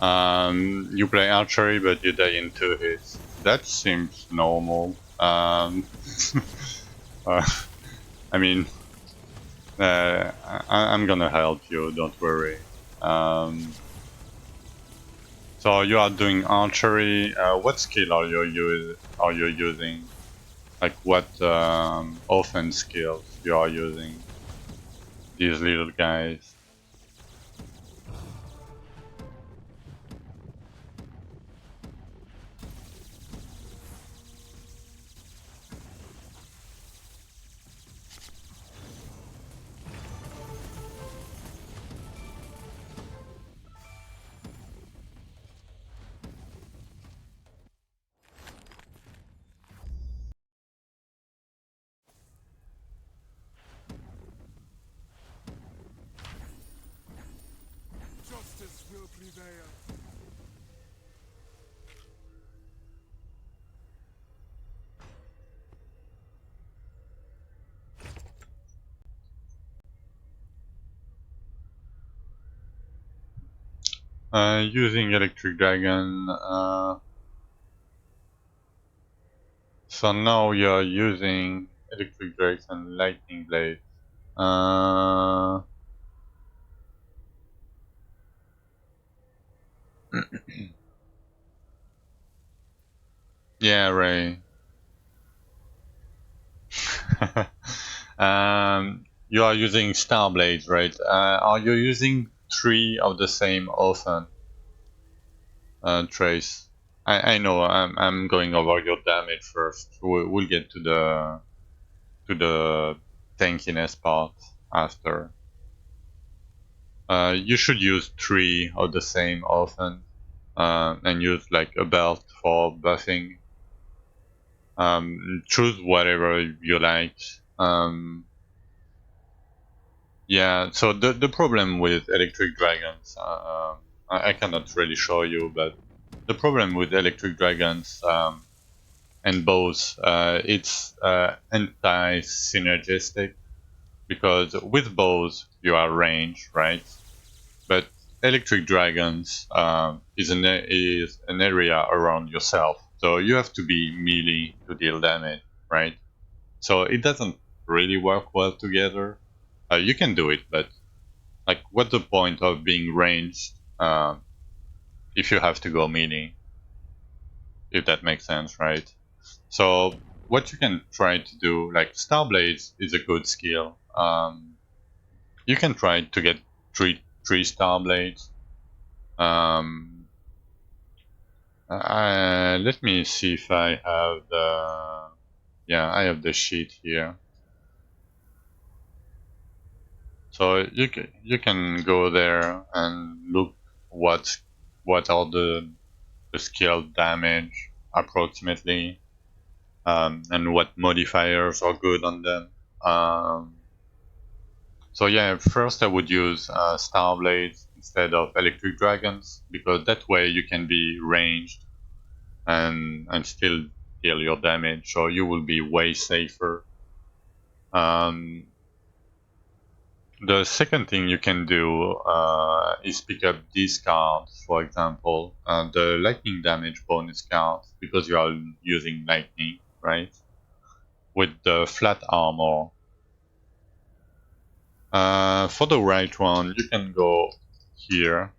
You play archery, but you die in 2 hits. That seems normal. Uh, I mean, I'm gonna help you. Don't worry. So you are doing archery. What skill are you using? Like what offense skills you are using? These little guys. Justice will prevail. Using electric dragon. So now you're using electric dragon and lightning blade. Uh, yeah, Ray. You are using star blades, right? Are you using 3 of the same often, Trace? I know. I'm going over your damage first. We'll get to the tankiness part after. You should use 3 of the same often, and use like a belt for buffing. Choose whatever you like. Yeah, so the problem with electric dragons, I cannot really show you, but the problem with electric dragons and bows, it's anti-synergistic, because with bows you are range, right? But electric dragons is an area around yourself, so you have to be melee to deal damage, right? So it doesn't really work well together. You can do it, but like, what's the point of being ranged if you have to go melee? If that makes sense, right? So what you can try to do, like Starblades is a good skill. You can try to get three Starblades. Um, Let me see if I have the, yeah, I have the sheet here. So you can go there and look what are the skill damage approximately, and what modifiers are good on them. Um, so yeah, first I would use Star Blades instead of Electric Dragons, because that way you can be ranged and still deal your damage, so you will be way safer. Um, the second thing you can do is pick up these cards, for example, the lightning damage bonus cards, because you are using lightning, right? With the flat armor. For the right one, you can go here.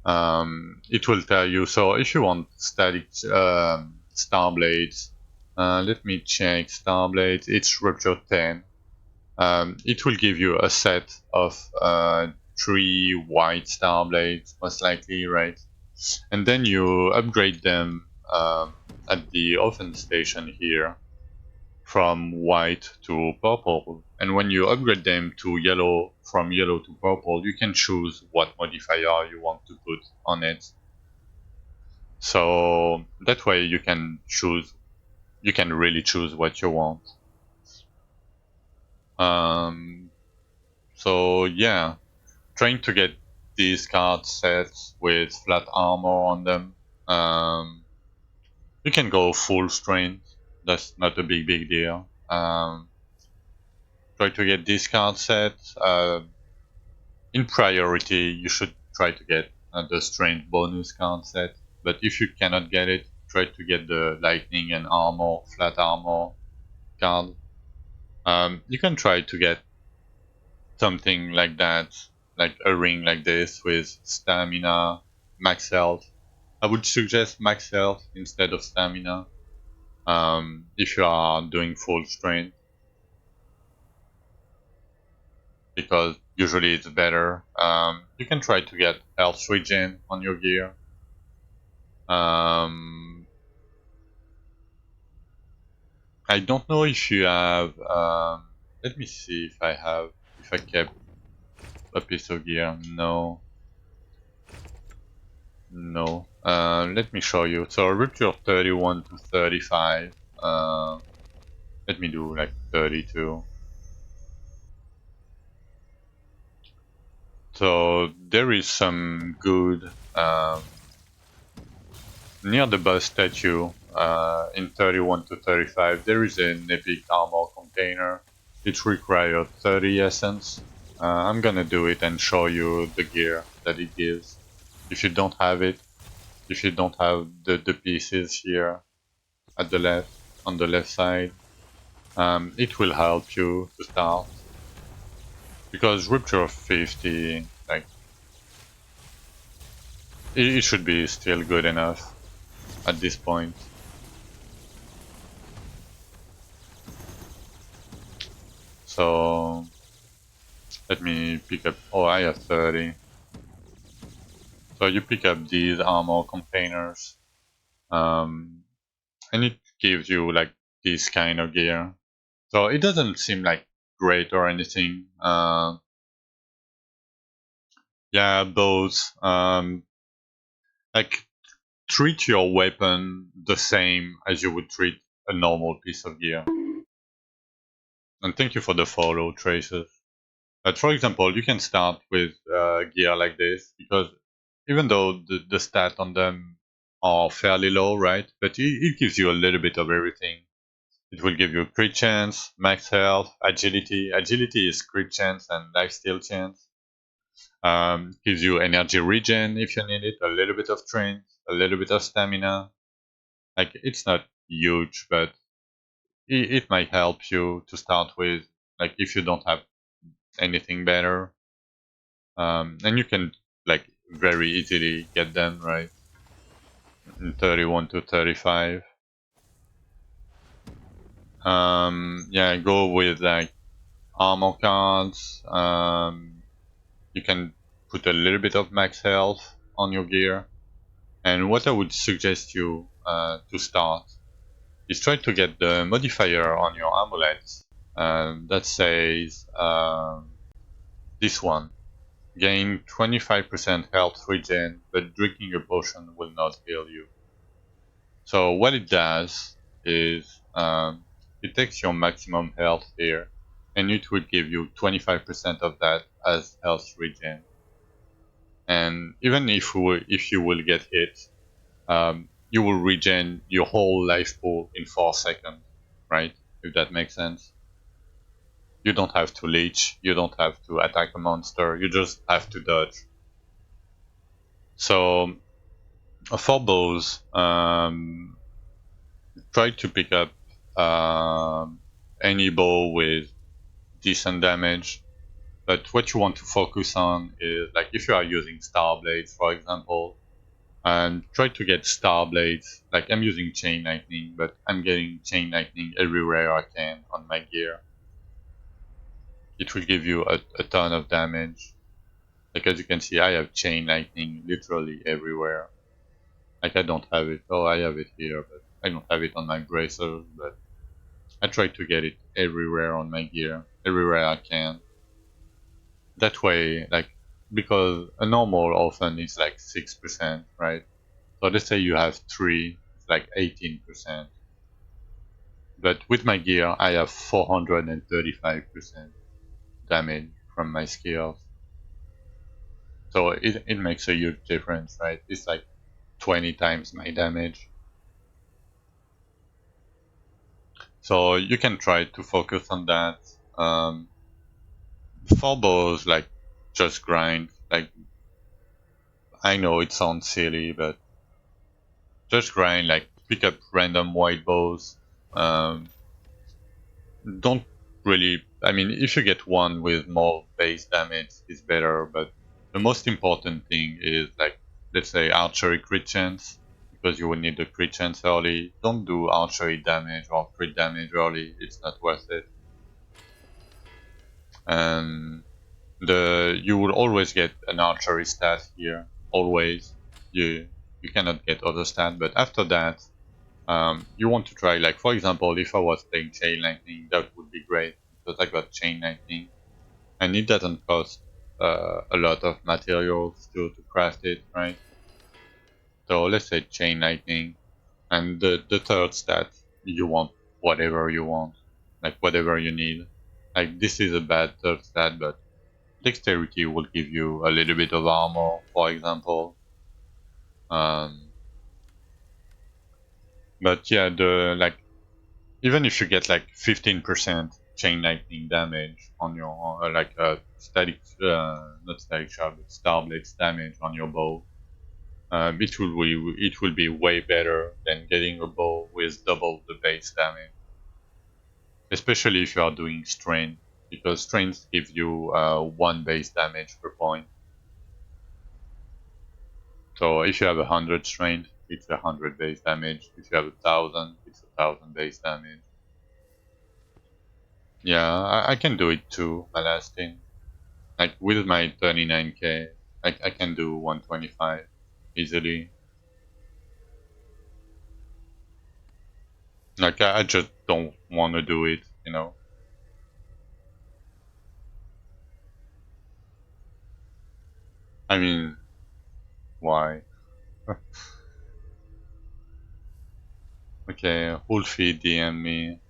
It will tell you. So if you want static star blades, let me check star blades. It's Rupture 10. It will give you a set of 3 white star blades, most likely, right? And then you upgrade them at the offense station here from white to purple. And when you upgrade them to yellow, from yellow to purple, you can choose what modifier you want to put on it. So that way you can choose, you can really choose what you want. Um, so yeah, trying to get these card sets with flat armor on them. You can go full strength. That's not a big deal. Try to get this card set. In priority, you should try to get the strength bonus card set. But if you cannot get it, try to get the lightning and armor, flat armor card. You can try to get something like that, like a ring like this with stamina, max health. I would suggest max health instead of stamina if you are doing full strength, because usually it's better. You can try to get health regen on your gear. Um, I don't know if you have. Let me see if I have. If I kept a piece of gear. No, no. Let me show you. So rupture 31 to 35. Let me do like 32. So there is some good near the boss statue. In 31 to 35, there is an epic armor container. It requires 30 essence. I'm gonna do it and show you the gear that it gives. If you don't have it, if you don't have the pieces here at the left, on the left side, it will help you to start. Because Rupture of 50, like, it should be still good enough at this point. So, let me pick up, oh, I have 30. So you pick up these armor containers, and it gives you like this kind of gear. So it doesn't seem like great or anything. Yeah, both. Like treat your weapon the same as you would treat a normal piece of gear. And thank you for the follow, Traces. But for example, you can start with gear like this, because even though the stat on them are fairly low, right? But it gives you a little bit of everything. It will give you crit chance, max health, agility. Agility is crit chance and lifesteal chance. Gives you energy regen if you need it, a little bit of strength, a little bit of stamina. Like, it's not huge, but it might help you to start with, like, if you don't have anything better. And you can, like, very easily get them, right? In 31 to 35. Yeah, go with, like, armor cards. You can put a little bit of max health on your gear. And what I would suggest you to start is try to get the modifier on your amulets that says this one. Gain 25% health regen, but drinking a potion will not heal you. So what it does is it takes your maximum health here, and it will give you 25% of that as health regen. And even if you will get hit, you will regen your whole life pool in 4 seconds, right? If that makes sense. You don't have to leech, you don't have to attack a monster, you just have to dodge. So for bows, try to pick up any bow with decent damage. But what you want to focus on is, like, if you are using star blades, for example, and try to get star blades. Like, I'm using chain lightning, but I'm getting chain lightning everywhere I can on my gear. It will give you a ton of damage. Like, as you can see, I have chain lightning literally everywhere. Like, I don't have it. Oh, I have it here, but I don't have it on my bracers. But I try to get it everywhere on my gear. everywhere I can. That way, like, because a normal orphan is like 6%, right? So let's say you have three, it's like 18%. But with my gear, I have 435% damage from my skills. So it makes a huge difference, right? It's like 20 times my damage. So you can try to focus on that. For bows, like, just grind. Like, I know it sounds silly, but just grind, like, pick up random white bows. Um, don't really, I mean, if you get one with more base damage, it's better, but the most important thing is, like, let's say archery crit chance, because you will need the crit chance early. Don't do archery damage or crit damage early, it's not worth it. And you will always get an archery stat here, always. You cannot get other stat, but after that, you want to try, like, for example, if I was playing Chain Lightning, that would be great, because I got Chain Lightning, and it doesn't cost a lot of materials to craft it, right? So let's say Chain Lightning, and the third stat, you want whatever you want, like whatever you need. Like, this is a bad third stat, but Dexterity will give you a little bit of armor, for example. Um, but yeah, the like even if you get like 15% chain lightning damage on your like static, not static shard, but star blades damage on your bow, it will be way better than getting a bow with double the base damage, especially if you are doing strain, because strains give you one base damage per point. So if you have 100 strength, it's 100 base damage. If you have 1,000, it's 1,000 base damage. Yeah, I can do it too, my last thing. Like, with my 39k, I can do 125 easily. Like, I just don't want to do it, you know? I mean, why? Okay, Wolfie DM me.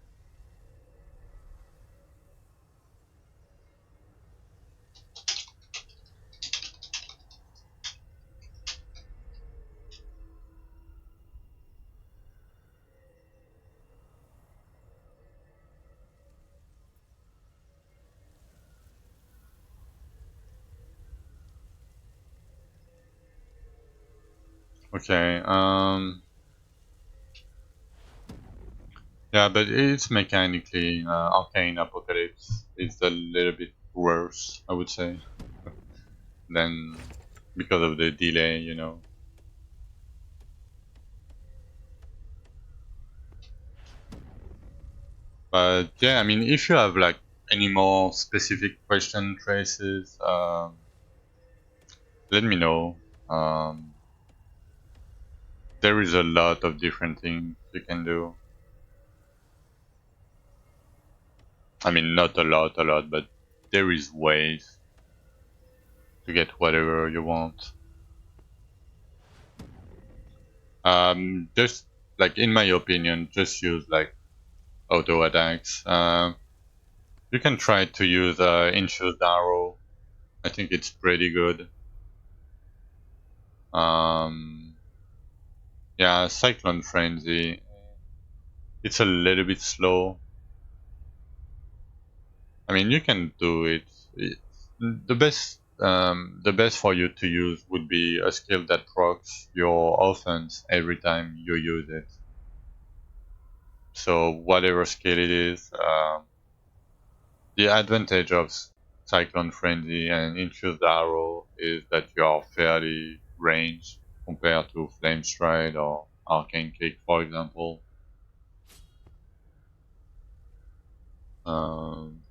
Okay, yeah, but it's mechanically, Arcane Apocalypse is a little bit worse, I would say, than because of the delay, you know. But yeah, I mean, if you have like any more specific question traces, let me know. There is a lot of different things you can do. I mean, not a lot, but there is ways to get whatever you want. Just like, in my opinion, just use like auto attacks. You can try to use infused arrow. I think it's pretty good. Um, yeah, cyclone frenzy. It's a little bit slow. I mean, you can do it. The best for you to use would be a skill that procs your offense every time you use it. So whatever skill it is, the advantage of Cyclone Frenzy and Infused Arrow is that you are fairly ranged compared to Flame Stride or Arcane Kick, for example. Um,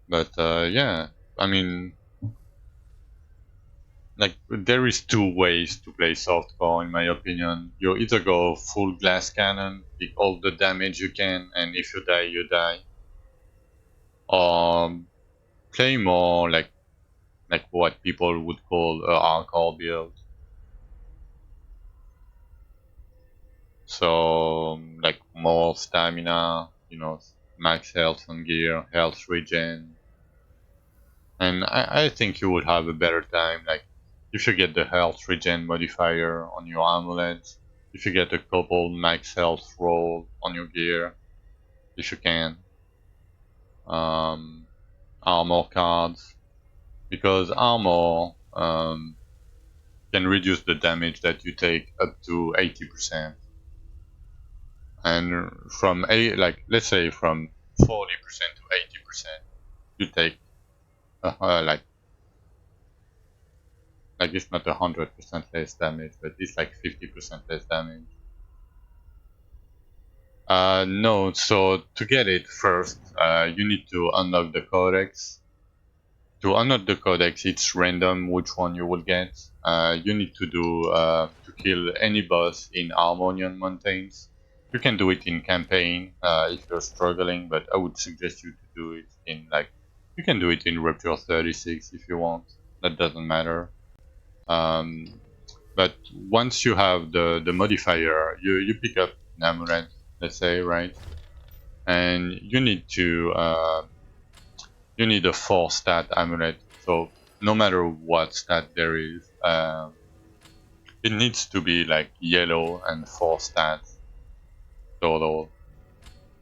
but yeah, I mean, like there is two ways to play softcore in my opinion. You either go full glass cannon, take all the damage you can, and if you die, you die, or play more like what people would call a hardcore build. So like more stamina, max health on gear, health regen, and I think you would have a better time. Like if you get the health regen modifier on your amulet, if you get a couple max health roll on your gear, if you can, um, armor cards, because armor can reduce the damage that you take up to 80%. And from like let's say from 40% to 80%, you take like it's not 100% less damage, but it's like 50% less damage. No, so to get it first, you need to unlock the codex. To unlock the codex, it's random which one you will get. You need to do to kill any boss in Harmonian Mountains. You can do it in campaign if you're struggling, but I would suggest you to do it in like you can do it in Rupture 36 if you want. That doesn't matter. Um, but once you have the modifier, you pick up an amulet, let's say, right? And you need a 4 stat amulet. So no matter what stat there is, it needs to be like yellow and 4 stats total.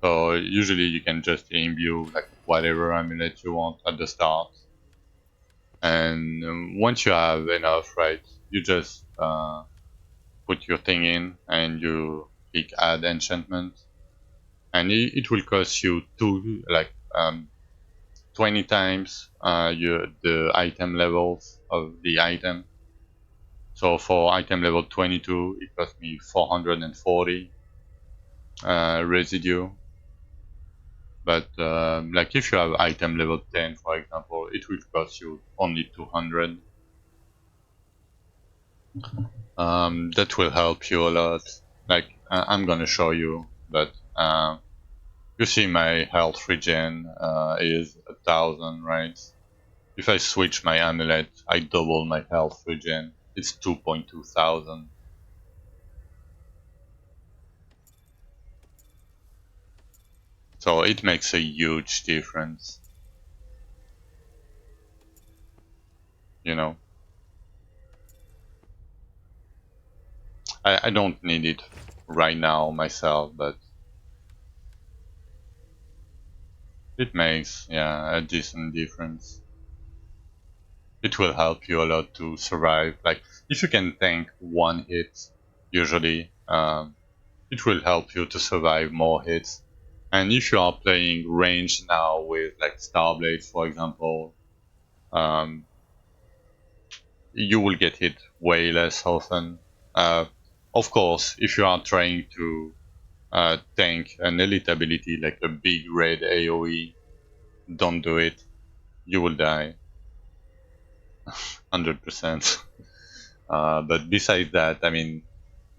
So usually you can just imbue like whatever amulet you want at the start, and once you have enough, right, you just put your thing in and you click add enchantment, and it will cost you 20 times the item levels of the item. So for item level 22, it cost me 440 residue. But like if you have item level 10, for example, it will cost you only 200. That will help you a lot. Like I'm gonna show you, but you see my health regen is 1,000, right? If I switch my amulet, I double my health regen. It's 2.2 thousand. So it makes a huge difference, you know. I don't need it right now myself, but it makes, yeah, a decent difference. It will help you a lot to survive. Like, if you can tank one hit, usually, it will help you to survive more hits. And if you are playing range now with, like, Starblades, for example, um, you will get hit way less often. Uh, of course, if you are trying to tank an elite ability like a big red AoE, don't do it. You will die. 100%. But besides that, I mean,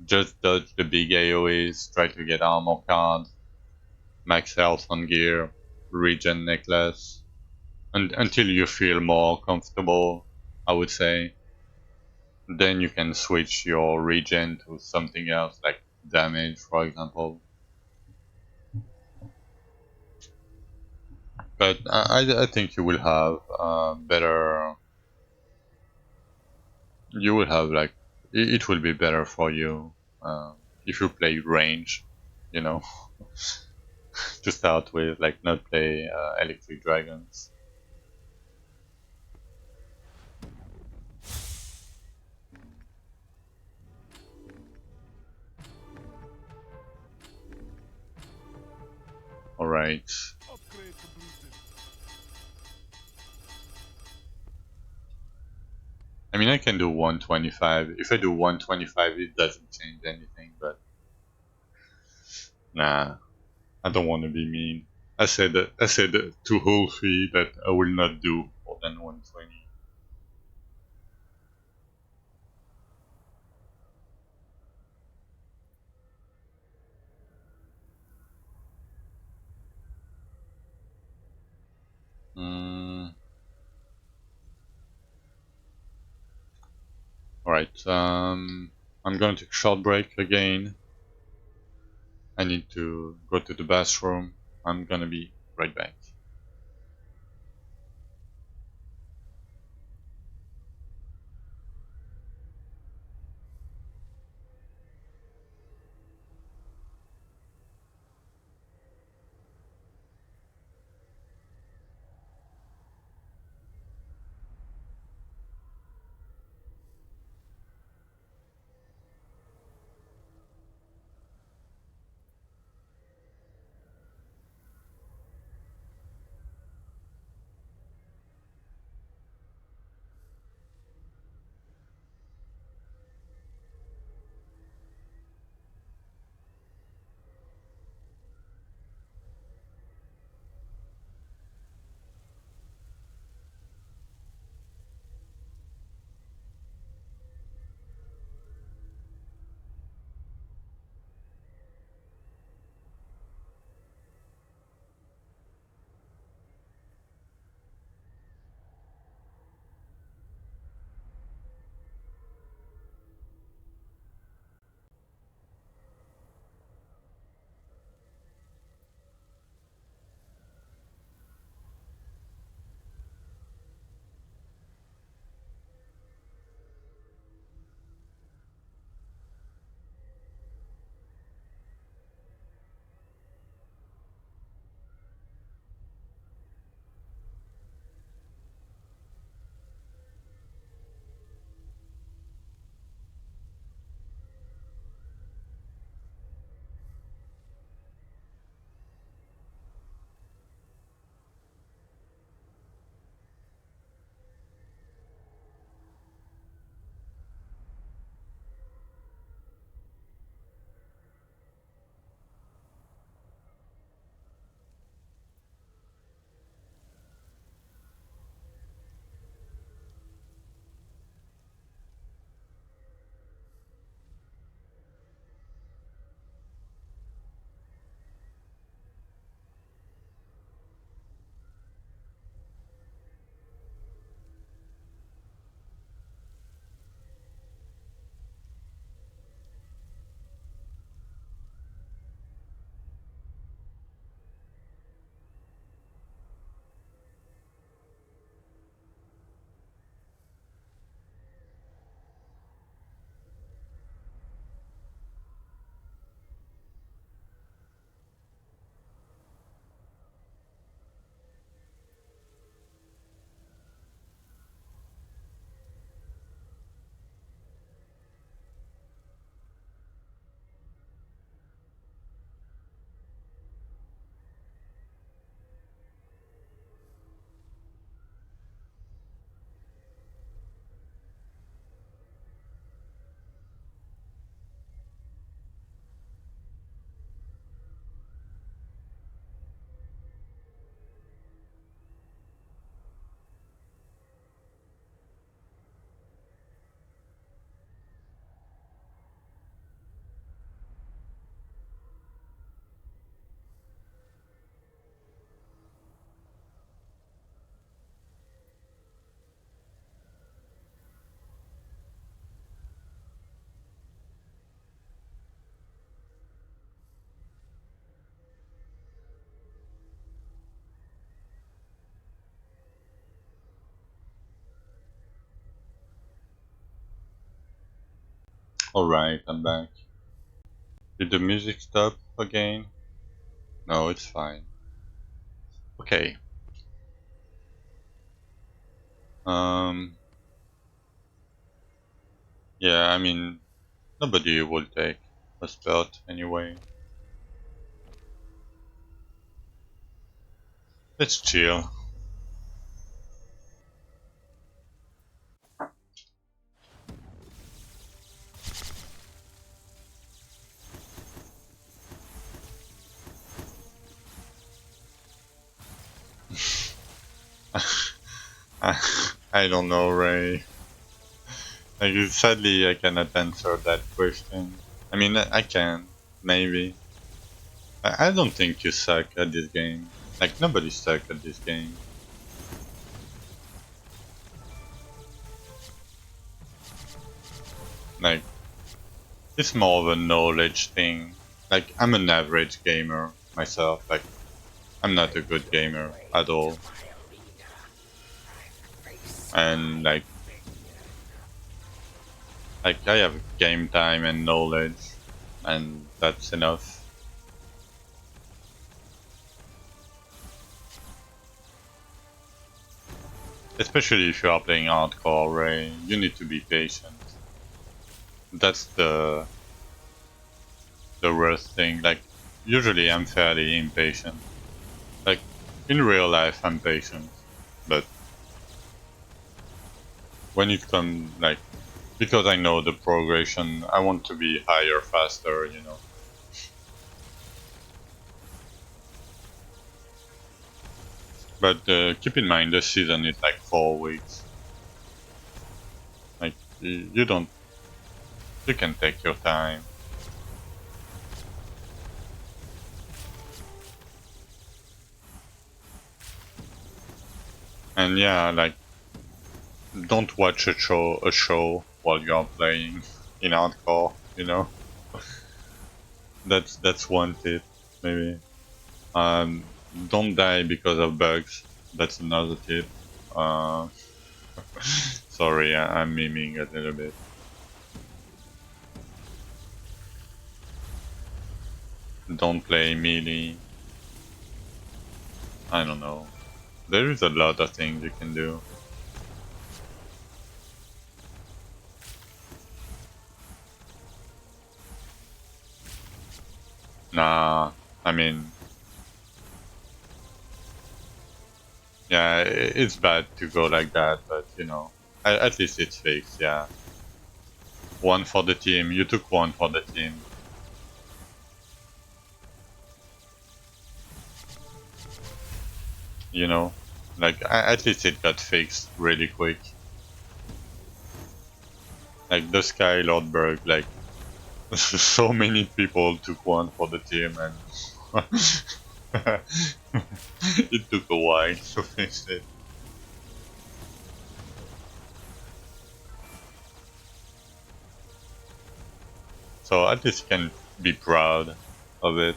just dodge the big AoEs, try to get armor cards, max health on gear, regen necklace, and until you feel more comfortable, I would say. Then you can switch your regen to something else, like damage, for example. But I think you will have better. You will have like it will be better for you if you play range, you know, to start with, like not play electric dragons. All right. Upgrade completed. I mean, I can do 125. If I do 125, it doesn't change anything. But nah, I don't want to be mean. I said to Wolfie that I will not do more than 120. Alright, I'm going to take a short break again. I need to go to the bathroom. I'm gonna be right back. Alright, I'm back. Did the music stop again? No, it's fine. Okay. Um, yeah, I mean, nobody will take a spot anyway. Let's chill. I don't know, Ray. Like, sadly, I cannot answer that question. I mean, I can, maybe. I don't think you suck at this game. Like, nobody suck at this game. Like, it's more of a knowledge thing. Like, I'm an average gamer myself. Like, I'm not a Make good your gamer way at to all. my arena and face And my like, minion. I have game time and knowledge, and that's enough. Especially if you are playing hardcore, Ray, you need to be patient. That's the worst thing. Like, usually I'm fairly impatient. Like, in real life, I'm patient, but when it comes, like, because I know the progression, I want to be higher, faster, you know. But keep in mind, the season is like 4 weeks. Like, you don't, you can take your time. And yeah, like, don't watch a show while you're playing in hardcore, you know. That's one tip, maybe. Um, don't die because of bugs. That's another tip. Uh, sorry, I'm miming a little bit. Don't play melee. I don't know. There is a lot of things you can do. Nah, I mean, yeah, it's bad to go like that, but you know, at least it's fixed. Yeah, one for the team. You took one for the team. You know, like at least it got fixed really quick. Like the Sky Lordberg, like so many people took one for the team, and it took a while to fix it. So at least you can be proud of it.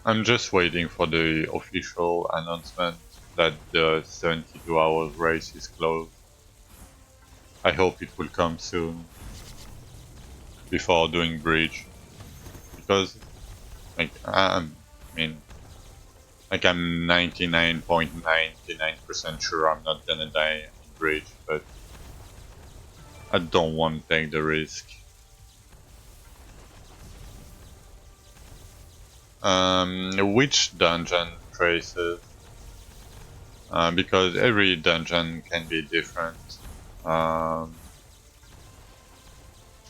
I'm just waiting for the official announcement that the 72 hours race is closed. I hope it will come soon before doing bridge, because like I mean, like I'm 99.99% sure I'm not gonna die in bridge, but I don't want to take the risk. Which dungeon traces? Because every dungeon can be different. Um,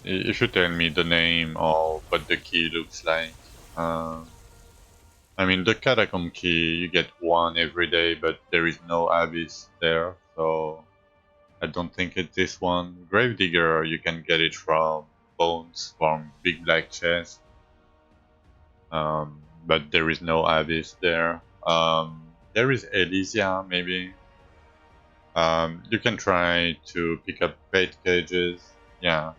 if you tell me the name or what the key looks like, um, I mean the catacomb key you get one every day, but there is no abyss there, so I don't think it's this one. Gravedigger you can get it from bones from big black chest, but there is no abyss there. There is Elysia maybe. You can try to pick up pet cages. Yeah.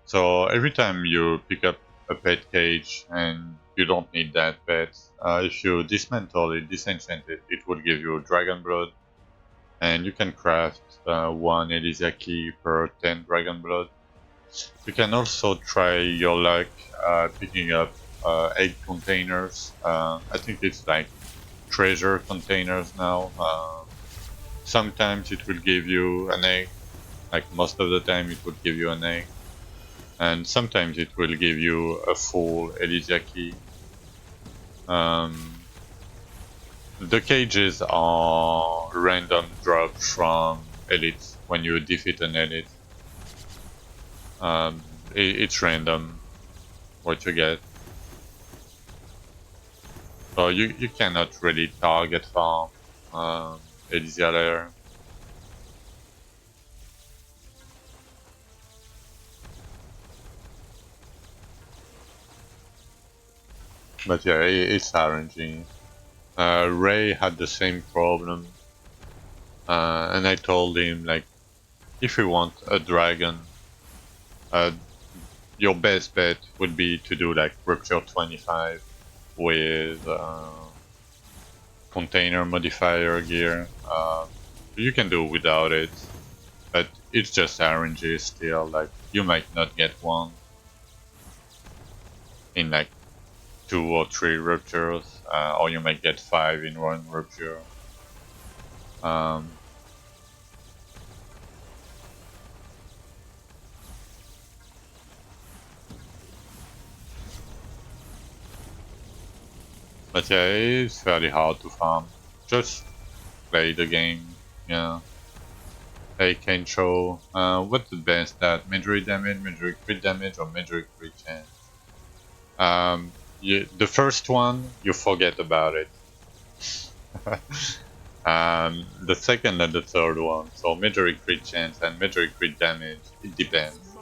So every time you pick up a pet cage and you don't need that pet, if you dismantle it, disenchant it, it will give you dragon blood, and you can craft one Elysia key per 10 dragon blood. You can also try your luck picking up egg containers. I think it's like treasure containers now. Sometimes it will give you an egg, like most of the time it will give you an egg, and sometimes it will give you a full Elysia key. Um, the cages are random drops from elites when you defeat an elite. It's random what you get. So you cannot really target farm Elysia. But yeah, it's RNG. Ray had the same problem, and I told him like, if you want a dragon, uh, your best bet would be to do like Rupture 25 with container modifier gear. You can do without it, but it's just RNG still. Like you might not get one in like 2 or 3 ruptures, or you might get 5 in 1 rupture. Um, but yeah, it's fairly hard to farm. Just play the game. Yeah. Hey Kencho, what's the best stat? Major damage, major crit damage, or major crit chance? The first one, you forget about it. The second and the third one, so major crit chance and major crit damage, it depends.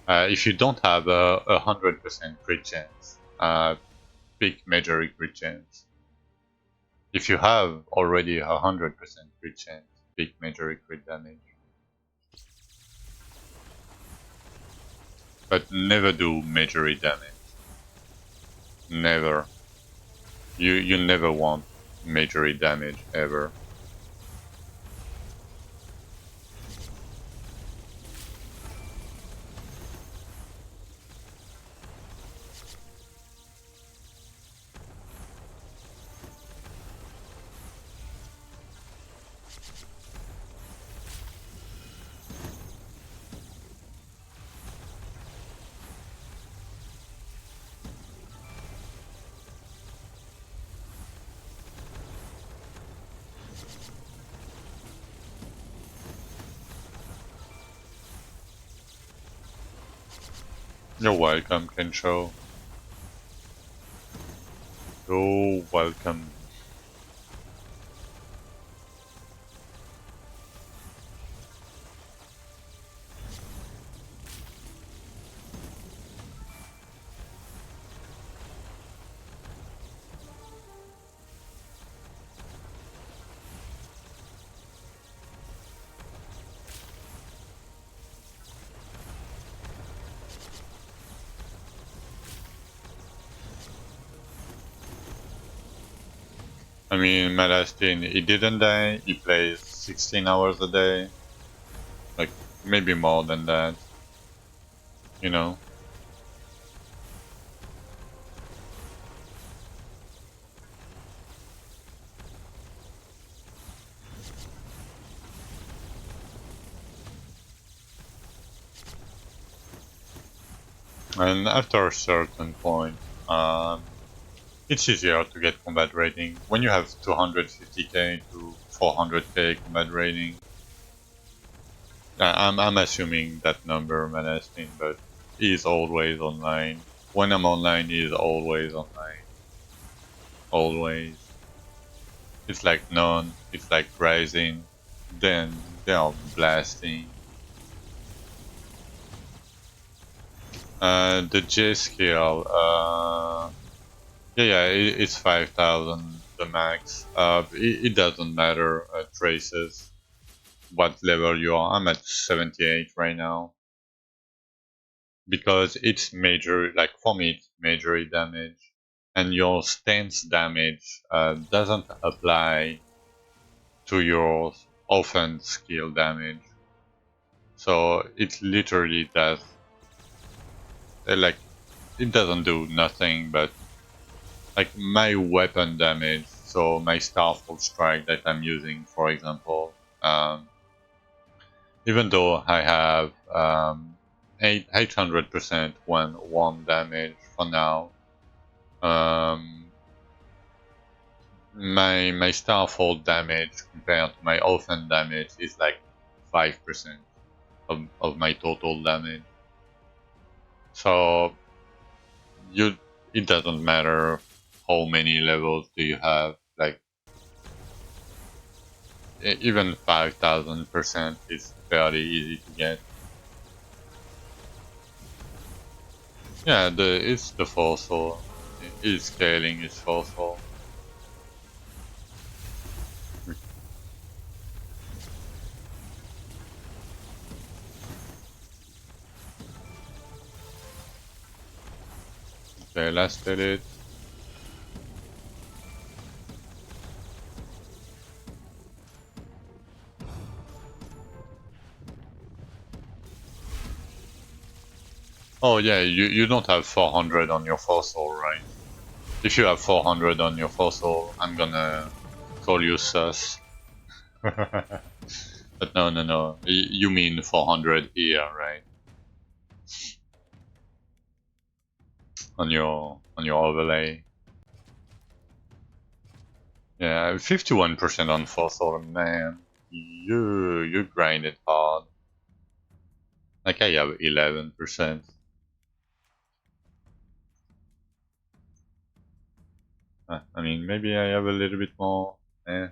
If you don't have a 100% crit chance, pick major crit chance. If you have already a 100% crit chance, pick major crit damage. But never do major damage. Never. You never want major damage ever. You're welcome, Kensho. You're welcome. I mean, Malastin, he didn't die. He plays 16 hours a day. Like, maybe more than that. You know? And after a certain point, it's easier to get combat rating. When you have 250k to 400k combat rating, I'm assuming that number, Malastin, but he's always online. When I'm online, he's always online. Always. It's like none, it's like rising, then they are blasting. The J skill, yeah, it's 5,000 the max. It doesn't matter, traces, what level you are. I'm at 78 right now. Because it's major, like for me, it's major damage. And your stance damage doesn't apply to your offhand skill damage. So it literally does, like, it doesn't do nothing but, like, my weapon damage, so my Starfall Strike that I'm using, for example, even though I have 800% one damage for now, um, my Starfall damage compared to my offhand damage is like 5% of my total damage. So you it doesn't matter how many levels do you have? Like even 5,000% is fairly easy to get. Yeah, it's the fossil. It's scaling its fossil. Okay, let's did it. Oh yeah, you don't have 400 on your fossil, right? If you have 400 on your fossil, I'm gonna call you sus. But no, no, no. You mean 400 here, right? On your overlay. Yeah, 51% on fossil, man. You grind it hard. Like I have 11%. I mean, maybe I have a little bit more. Eh.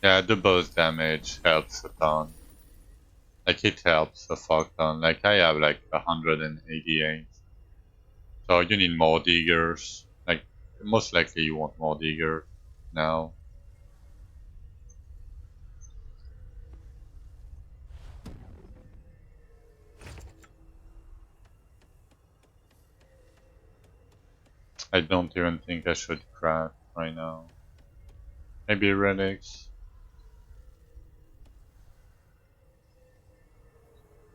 Yeah, the boss damage helps a ton. Like it helps a fuck ton. Like I have like 188. So you need more diggers. Like most likely you want more diggers now. I don't even think I should craft right now. Maybe relics.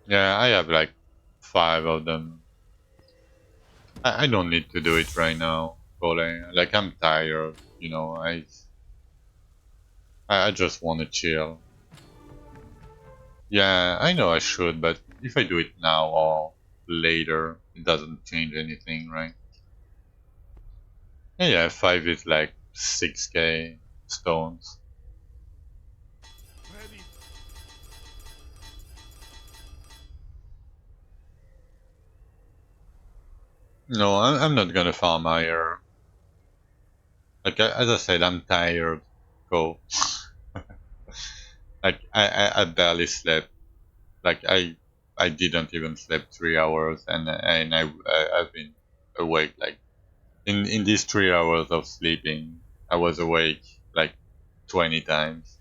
Yeah, I have like 5 of them. I don't need to do it right now, Cole. Like I'm tired, I just want to chill. Yeah, I know I should, but if I do it now or later, it doesn't change anything, right? Yeah, 5 is like 6k stones. No, I'm not gonna farm higher. Like as I said, I'm tired. Go. Like I barely slept. Like I didn't even sleep 3 hours, and I've been awake like in these 3 hours of sleeping, I was awake like 20 times,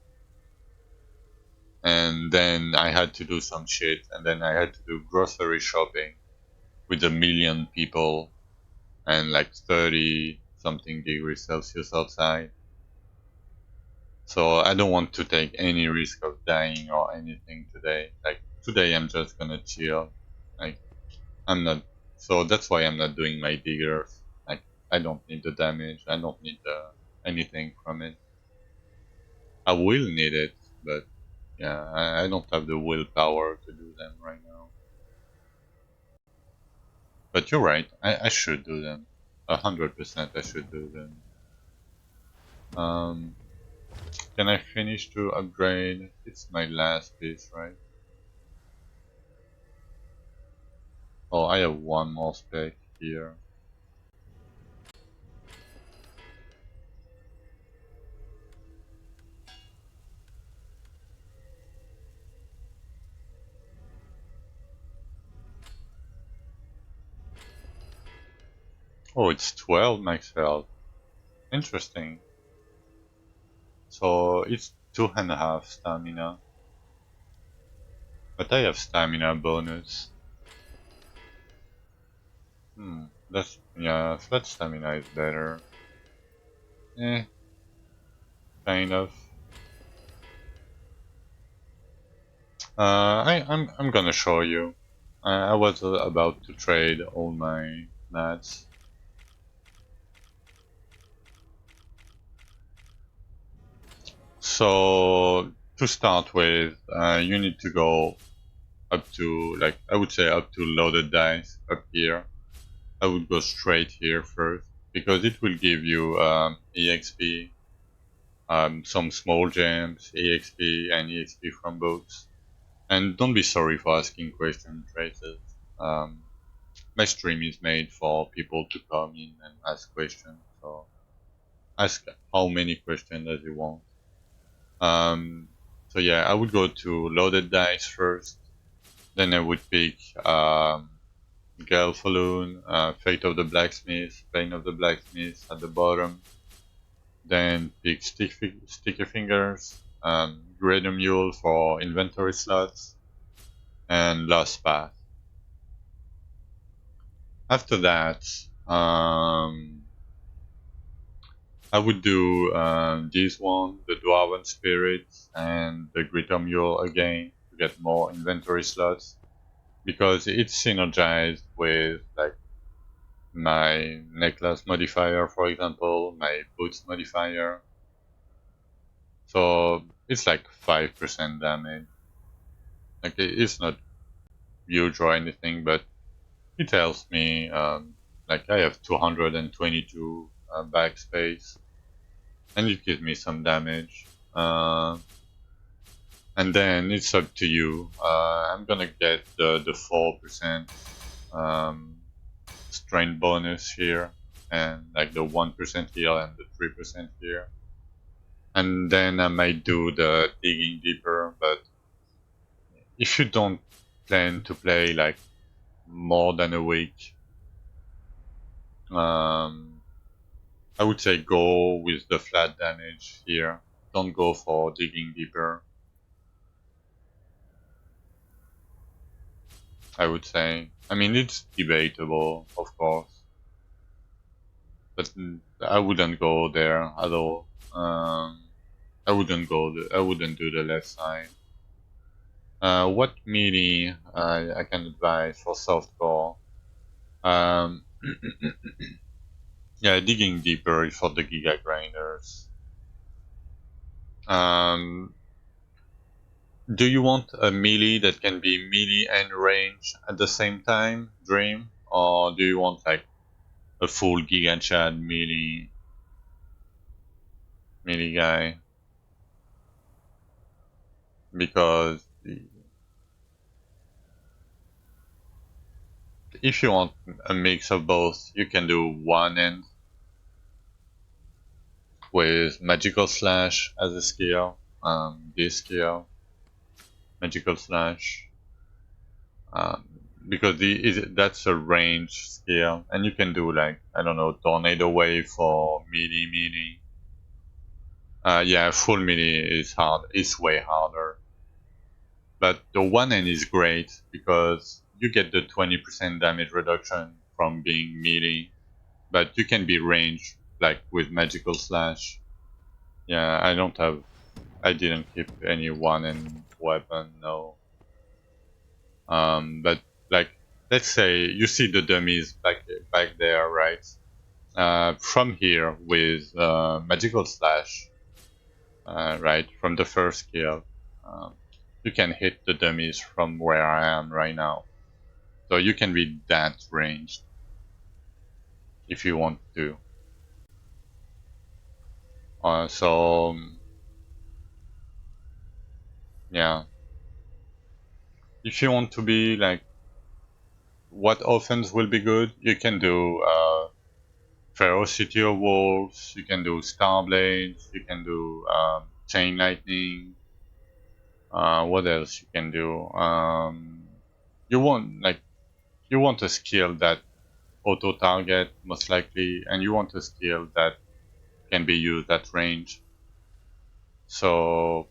and then I had to do some shit, and then I had to do grocery shopping with a million people and like 30 something degrees Celsius outside. So I don't want to take any risk of dying or anything today. Like today, I'm just gonna chill. Like I'm not. So that's why I'm not doing my diggers. Like I don't need the damage. I don't need anything from it. I will need it, but yeah, I don't have the willpower to do them right now. But you're right. I should do them. 100% I should do them. Um, can I finish to upgrade? It's my last piece, right? Oh, I have one more spec here. Oh, it's 12 max health. Interesting. So it's 2.5 stamina. But I have stamina bonus. Yeah, flat stamina is better. Eh, kind of. I'm gonna show you. I was about to trade all my mats. So to start with, you need to go up to like I would say up to loaded dice up here. I would go straight here first because it will give you EXP some small gems, EXP, and EXP from books. And don't be sorry for asking questions, traitors. Um, my stream is made for people to come in and ask questions, so ask how many questions as you want. Um, so yeah, I would go to loaded dice first, then I would pick Galfaloon, Fate of the Blacksmith, Pain of the Blacksmith at the bottom, then pick Sticky Fingers, Greater Mule for inventory slots, and Last Path. After that, I would do this one, the Dwarven Spirit, and the Greater Mule again to get more inventory slots because it's synergized with like my necklace modifier, for example, my boots modifier. So it's like 5% damage. Like it's not huge or anything, but it helps me. Like I have 222 backspace, and it gives me some damage. And then it's up to you. I'm gonna get the 4% um, strain bonus here, and like the 1% heal and the 3% here. And then I might do the digging deeper, but if you don't plan to play like more than a week, um, I would say go with the flat damage here. Don't go for digging deeper, I would say. I mean, it's debatable, of course, but I wouldn't go there at all. I wouldn't go. I wouldn't do the left side. What melee I can advise for softcore? Um, yeah, digging deeper is for the Giga Grinders. Um, do you want a melee that can be melee and range at the same time, Dream? Or do you want like a full Giga Chad melee guy? Because if you want a mix of both, you can do one end with Magical Slash as a skill, this skill, Magical Slash, um, because that's a range skill, and you can do like I don't know Tornado Wave for melee. Yeah, full melee is hard. It's way harder, but the one end is great because you get the 20% damage reduction from being melee, but you can be ranged like with Magical Slash. Yeah, I didn't keep any one end weapon, no. But like, let's say you see the dummies back there, right? From here with Magical Slash, right from the first skill, um, you can hit the dummies from where I am right now. So you can be that ranged if you want to. So yeah, if you want to be like what offense will be good, you can do Ferocity of Wolves, you can do Starblades, you can do Chain Lightning. What else you can do? You want like you want a skill that auto target most likely, and you want a skill that can be used at range. So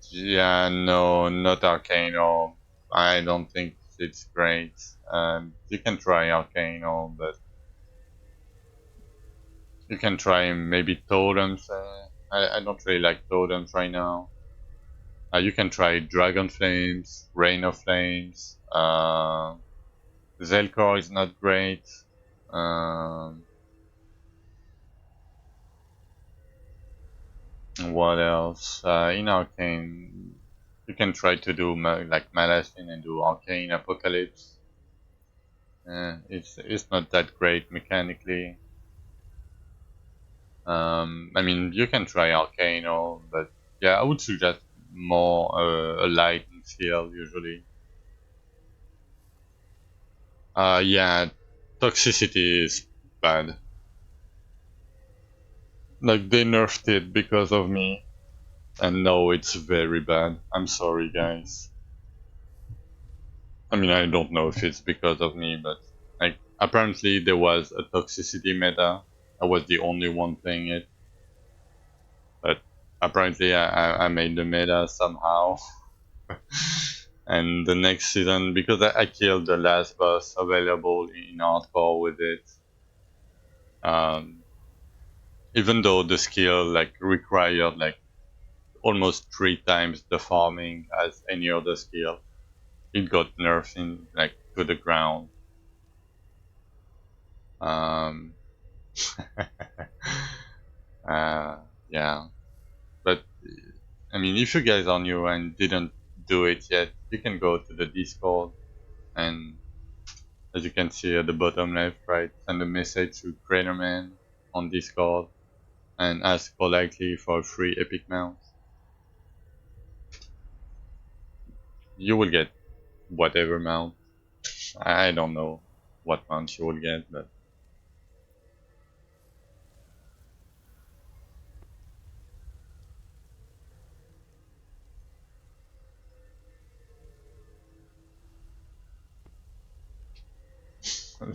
yeah, no, not Arcano. I don't think it's great. You can try Arcano, but you can try maybe Totems. I don't really like Totems right now. You can try Dragon Flames, Rain of Flames. Zelkor is not great. Um, what else? In Arcane, you can try to do like Malastine and do Arcane Apocalypse. It's not that great mechanically. I mean, you can try Arcano, but yeah, I would suggest more a lightning skill usually. Yeah, toxicity is bad. Like they nerfed it because of me, and no, it's very bad. I'm sorry, guys. I mean, I don't know if it's because of me, but like apparently there was a toxicity meta. I was the only one playing it, but apparently I made the meta somehow. And the next season, because I killed the last boss available in hardcore with it, um, even though the skill like required like almost 3 times the farming as any other skill, it got nerfed in like to the ground. Um, uh, yeah, but I mean, if you guys are new and didn't do it yet, you can go to the Discord and, as you can see at the bottom left, right, send a message to Craterman on Discord and ask politely for a free epic mount. You will get whatever mount. I don't know what mount you will get, but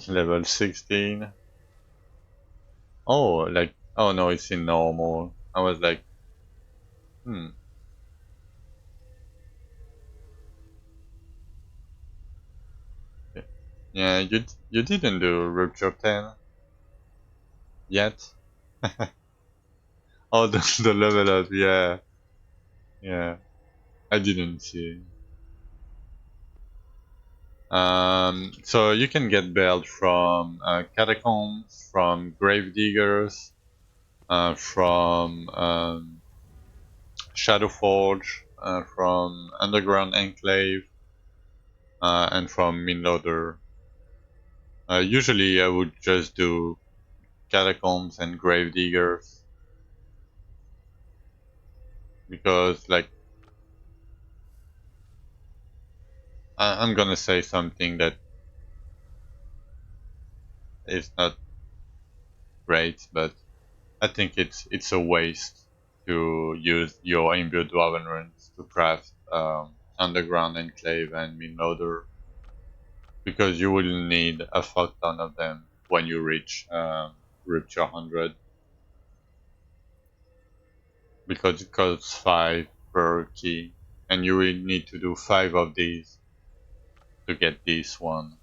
level 16. Oh, like, oh no, it's in normal. I was like, hmm. Yeah, you didn't do Rupture 10 yet? Oh, the level up, yeah, yeah. I didn't see. So you can get belt from catacombs, from grave diggers, from Shadowforge, from underground enclave, and from Minloader. Usually, I would just do catacombs and grave diggers because, like, I'm gonna say something that is not great, but I think it's a waste to use your imbued Dwarven runes to craft underground enclave and minloader because you will need a fuck ton of them when you reach Rupture 100 because it costs 5 per key and you will need to do 5 of these to get this one.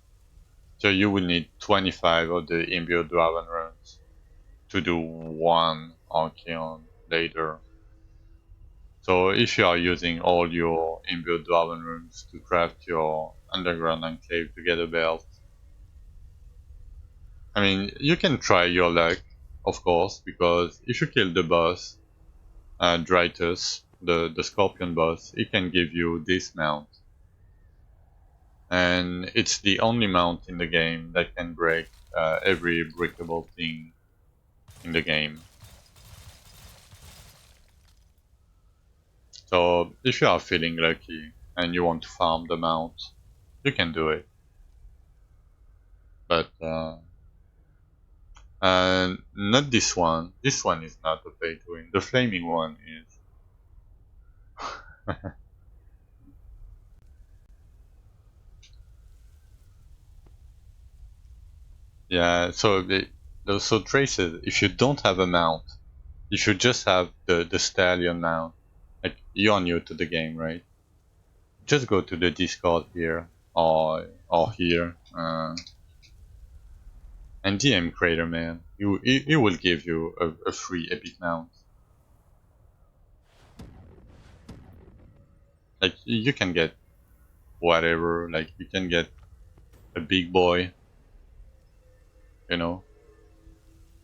So you will need 25 of the imbued Dwarven runes to do one Archeon later. So if you are using all your imbued Dwarven runes to craft your underground enclave to get a belt, I mean, you can try your luck, of course, because if you kill the boss, Dritus, the Scorpion boss, it can give you this mount. And it's the only mount in the game that can break every breakable thing in the game. So if you are feeling lucky and you want to farm the mount, you can do it. But not this one. This one is not a pay to win. The flaming one is. Yeah, so so traces, if you don't have a mount, you should just have the stallion mount. Like, you're new to the game, right? Just go to the Discord here, or here, and DM Crater Man. He will give you a free epic mount. Like, you can get whatever, like, you can get a big boy, you know?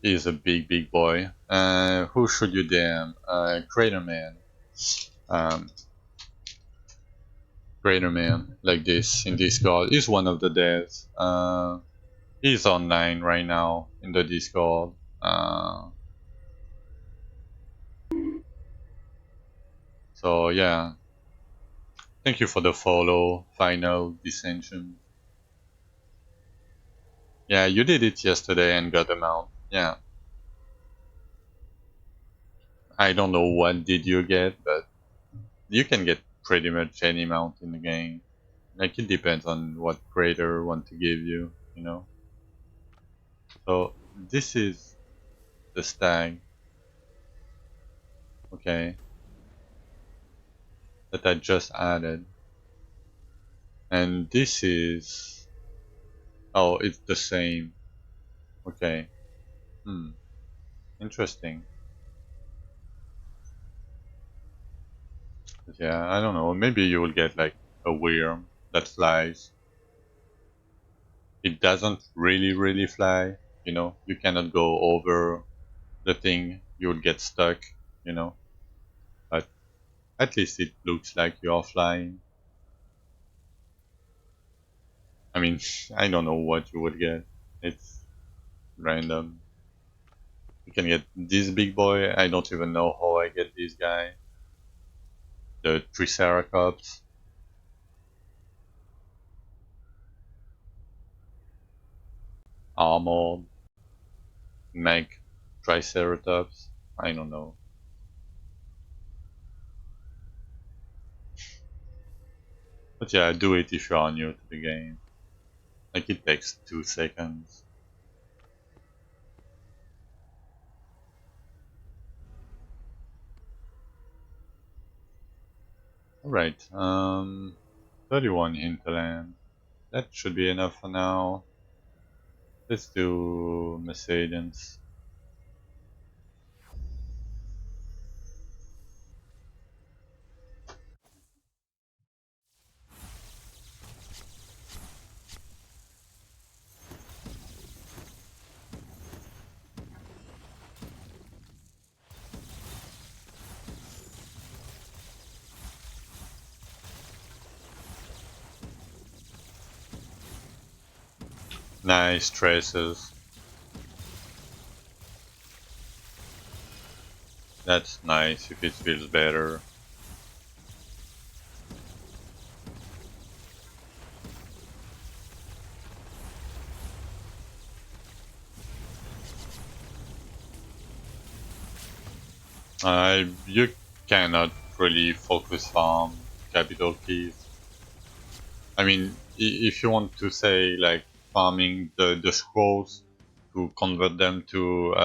He's a big boy. Who should you DM? Crater Man. Um, Crater Man, like this in Discord. He's one of the devs. He's online right now in the Discord. So yeah, thank you for the follow, Final Dissension. Yeah, you did it yesterday and got them out. Yeah, I don't know what did you get, but you can get pretty much any mount in the game. Like it depends on what creator want to give you, you know. So this is the stag, okay, that I just added, and this is oh, it's the same. Okay, hmm, interesting. Yeah, I don't know. Maybe you will get like a worm that flies. It doesn't really fly. You know, you cannot go over the thing. You will get stuck. You know, but at least it looks like you are flying. I mean, I don't know what you would get. It's random. You can get this big boy. I don't even know how I get this guy. The Triceratops, armored, Meg, Triceratops. I don't know. But yeah, do it if you are new to the game. Like it takes 2 seconds. Alright, 31 hinterland. That should be enough for now. Let's do Mercedes. Nice traces. That's nice if it feels better. You cannot really focus farm capital keys. I mean, if you want to say like farming the scrolls to convert them to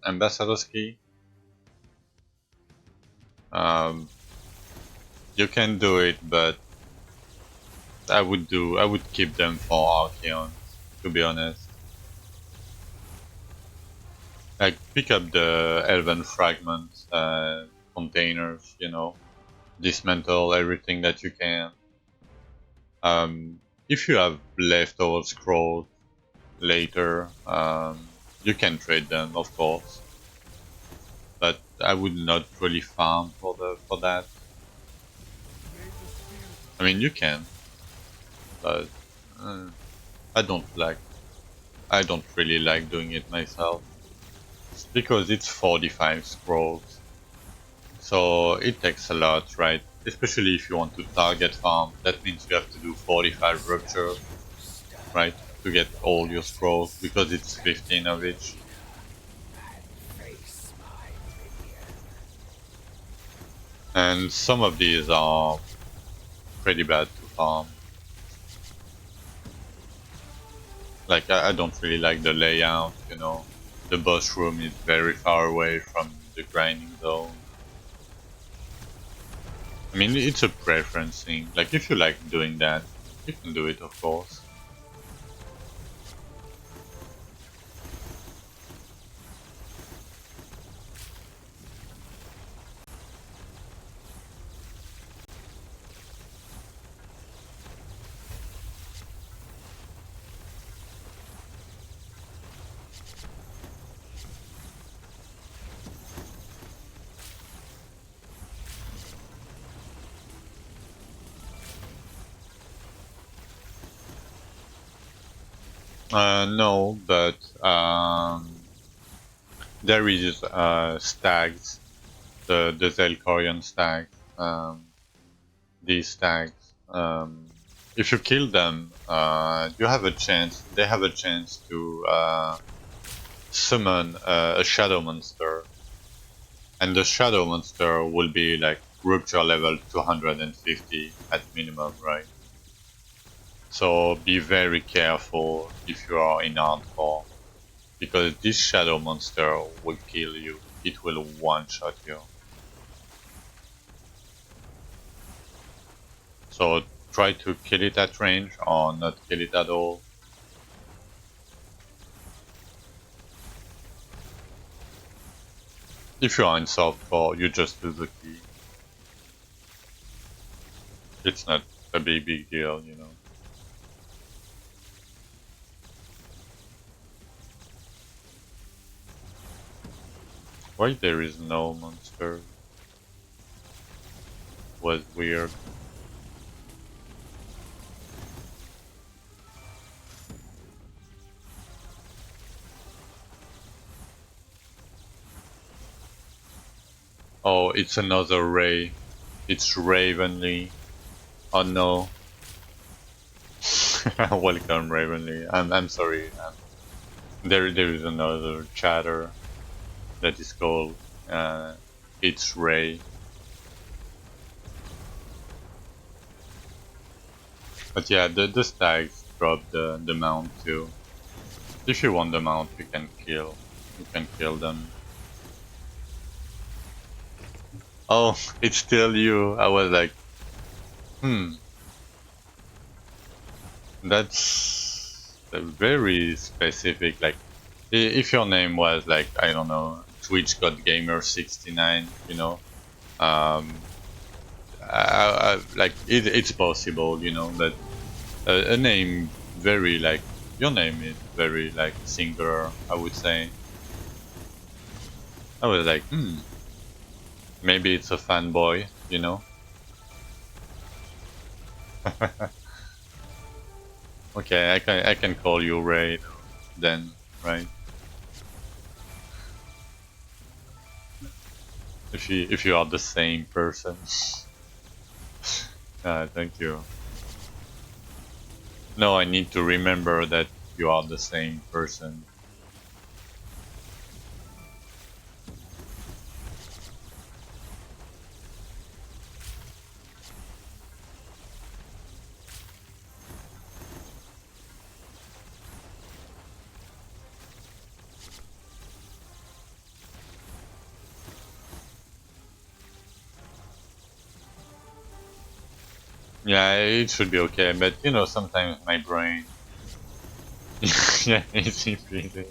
ambassador's key, um, you can do it, but I would keep them for Archeon, to be honest. Like pick up the Elven fragment containers, you know, dismantle everything that you can. If you have leftover scrolls later, you can trade them, of course, but I would not really farm for that. I mean, you can, but uh, I don't like. I don't really like doing it myself because it's 45 scrolls, so it takes a lot, right? Especially if you want to target farm, that means you have to do 45 ruptures, Shadow right, stone to get with all your your scrolls essence. because it's 15 Enter of the each. arena and face my minion. And some of these are pretty bad to farm. Like I don't really like the layout, you know. The boss room is very far away from the grinding zone. I mean, it's a preference thing. Like if you like doing that, you can do it, of course. No, but there is stags, the Zelkorian stag. these tags. If you kill them, you have a chance. They have a chance to summon a shadow monster, and the shadow monster will be like rupture level 250 at minimum, right? So be very careful if you are in hardcore, because this shadow monster will kill you. It will one-shot you. So try to kill it at range or not kill it at all. If you are in softcore, you just lose the key. It's not a big deal, you know. Why there is no monster was weird. Oh, it's another Ray. It's Ravenly. Oh no. Welcome, Ravenly. I'm sorry. There is another chatter that is called It's Ray. But yeah, the stags drop the mount too. If you want the mount, you can kill. You can kill them. Oh, it's still you. I was like, hmm, that's very specific. Like, if your name was like, I don't know, Twitch God Gamer 69, you know, um, like it's possible, you know, but a name very like your name is very like singular, I would say. I was like, maybe it's a fanboy, you know. Okay, I can call you Ray then, right? If you are the same person. Thank you. No, I need to remember that you are the same person. Yeah, it should be okay, but you know, sometimes my brain. Yeah, it's easy.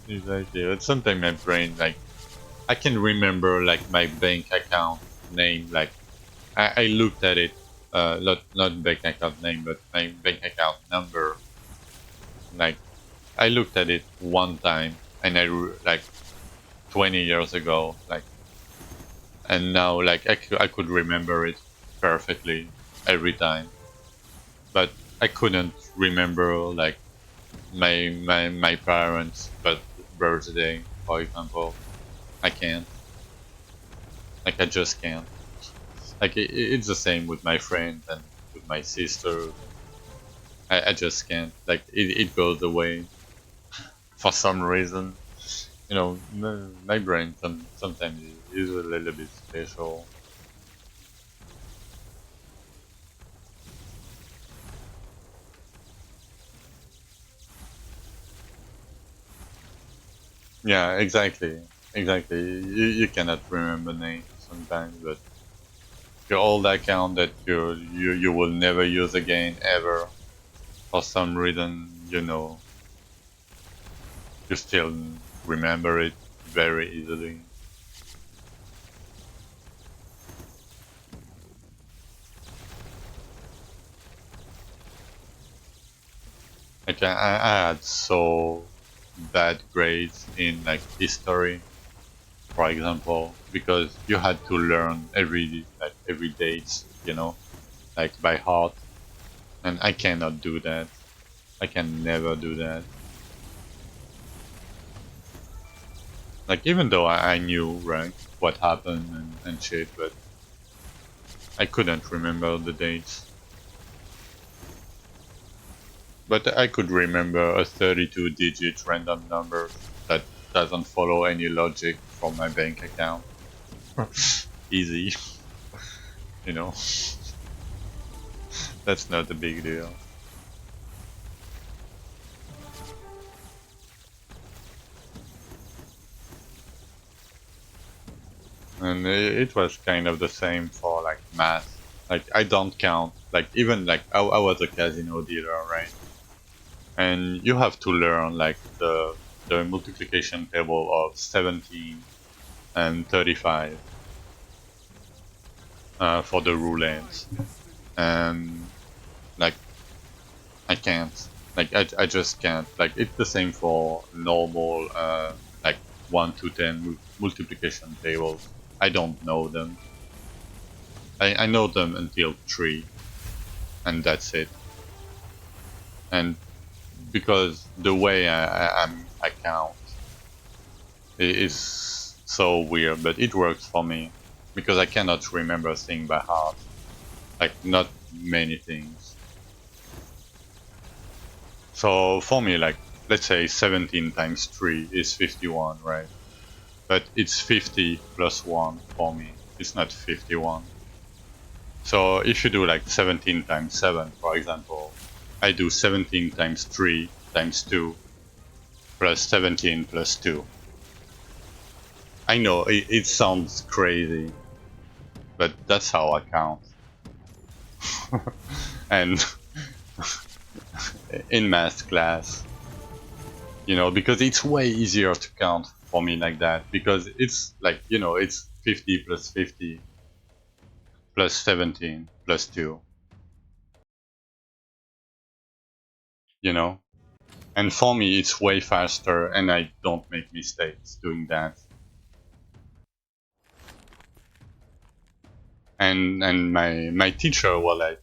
Exactly. But sometimes my brain, like, I can remember like my bank account name. Like, I looked at it, not bank account name, but my bank account number. Like, I looked at it one time, and like 20 years ago, like, and now like I could remember it perfectly every time, but I couldn't remember like my parents' birthday, for example. I can't. Like I just can't. Like it's the same with my friends and with my sisters. I just can't. Like it goes away for some reason. You know, my brain sometimes is a little bit special. Yeah, exactly, exactly. You cannot remember names sometimes, but your old account that you will never use again ever for some reason, you know, you still remember it very easily. Like I had so bad grades in like history, for example, because you had to learn every date, you know, like by heart, and I cannot do that. I can never do that. Like even though I knew right what happened and shit, but I couldn't remember the dates, but I could remember a 32-digit random number that doesn't follow any logic from my bank account. Easy, you know. That's not a big deal. And it was kind of the same for like math. Like I don't count. Like even like I was a casino dealer, right? And you have to learn like the multiplication table of 17 and 35 for the roulettes. And like I can't. Like I just can't. Like it's the same for normal like 1 to 10 multiplication tables. I don't know them. I know them until 3, and that's it. And because the way I count is so weird, but it works for me because I cannot remember things by heart. Like not many things. So for me, like let's say 17 times 3 is 51, right? But it's 50 plus 1 for me. It's not 51. So if you do like 17 times 7, for example, I do 17 times 3 times 2 plus 17 plus 2. I know it sounds crazy, but that's how I count. And in math class, because it's way easier to count for me like that, because it's like, it's 50 plus 50 plus 17 plus 2, you know? And for me, it's way faster, and I don't make mistakes doing that. And my teacher was like,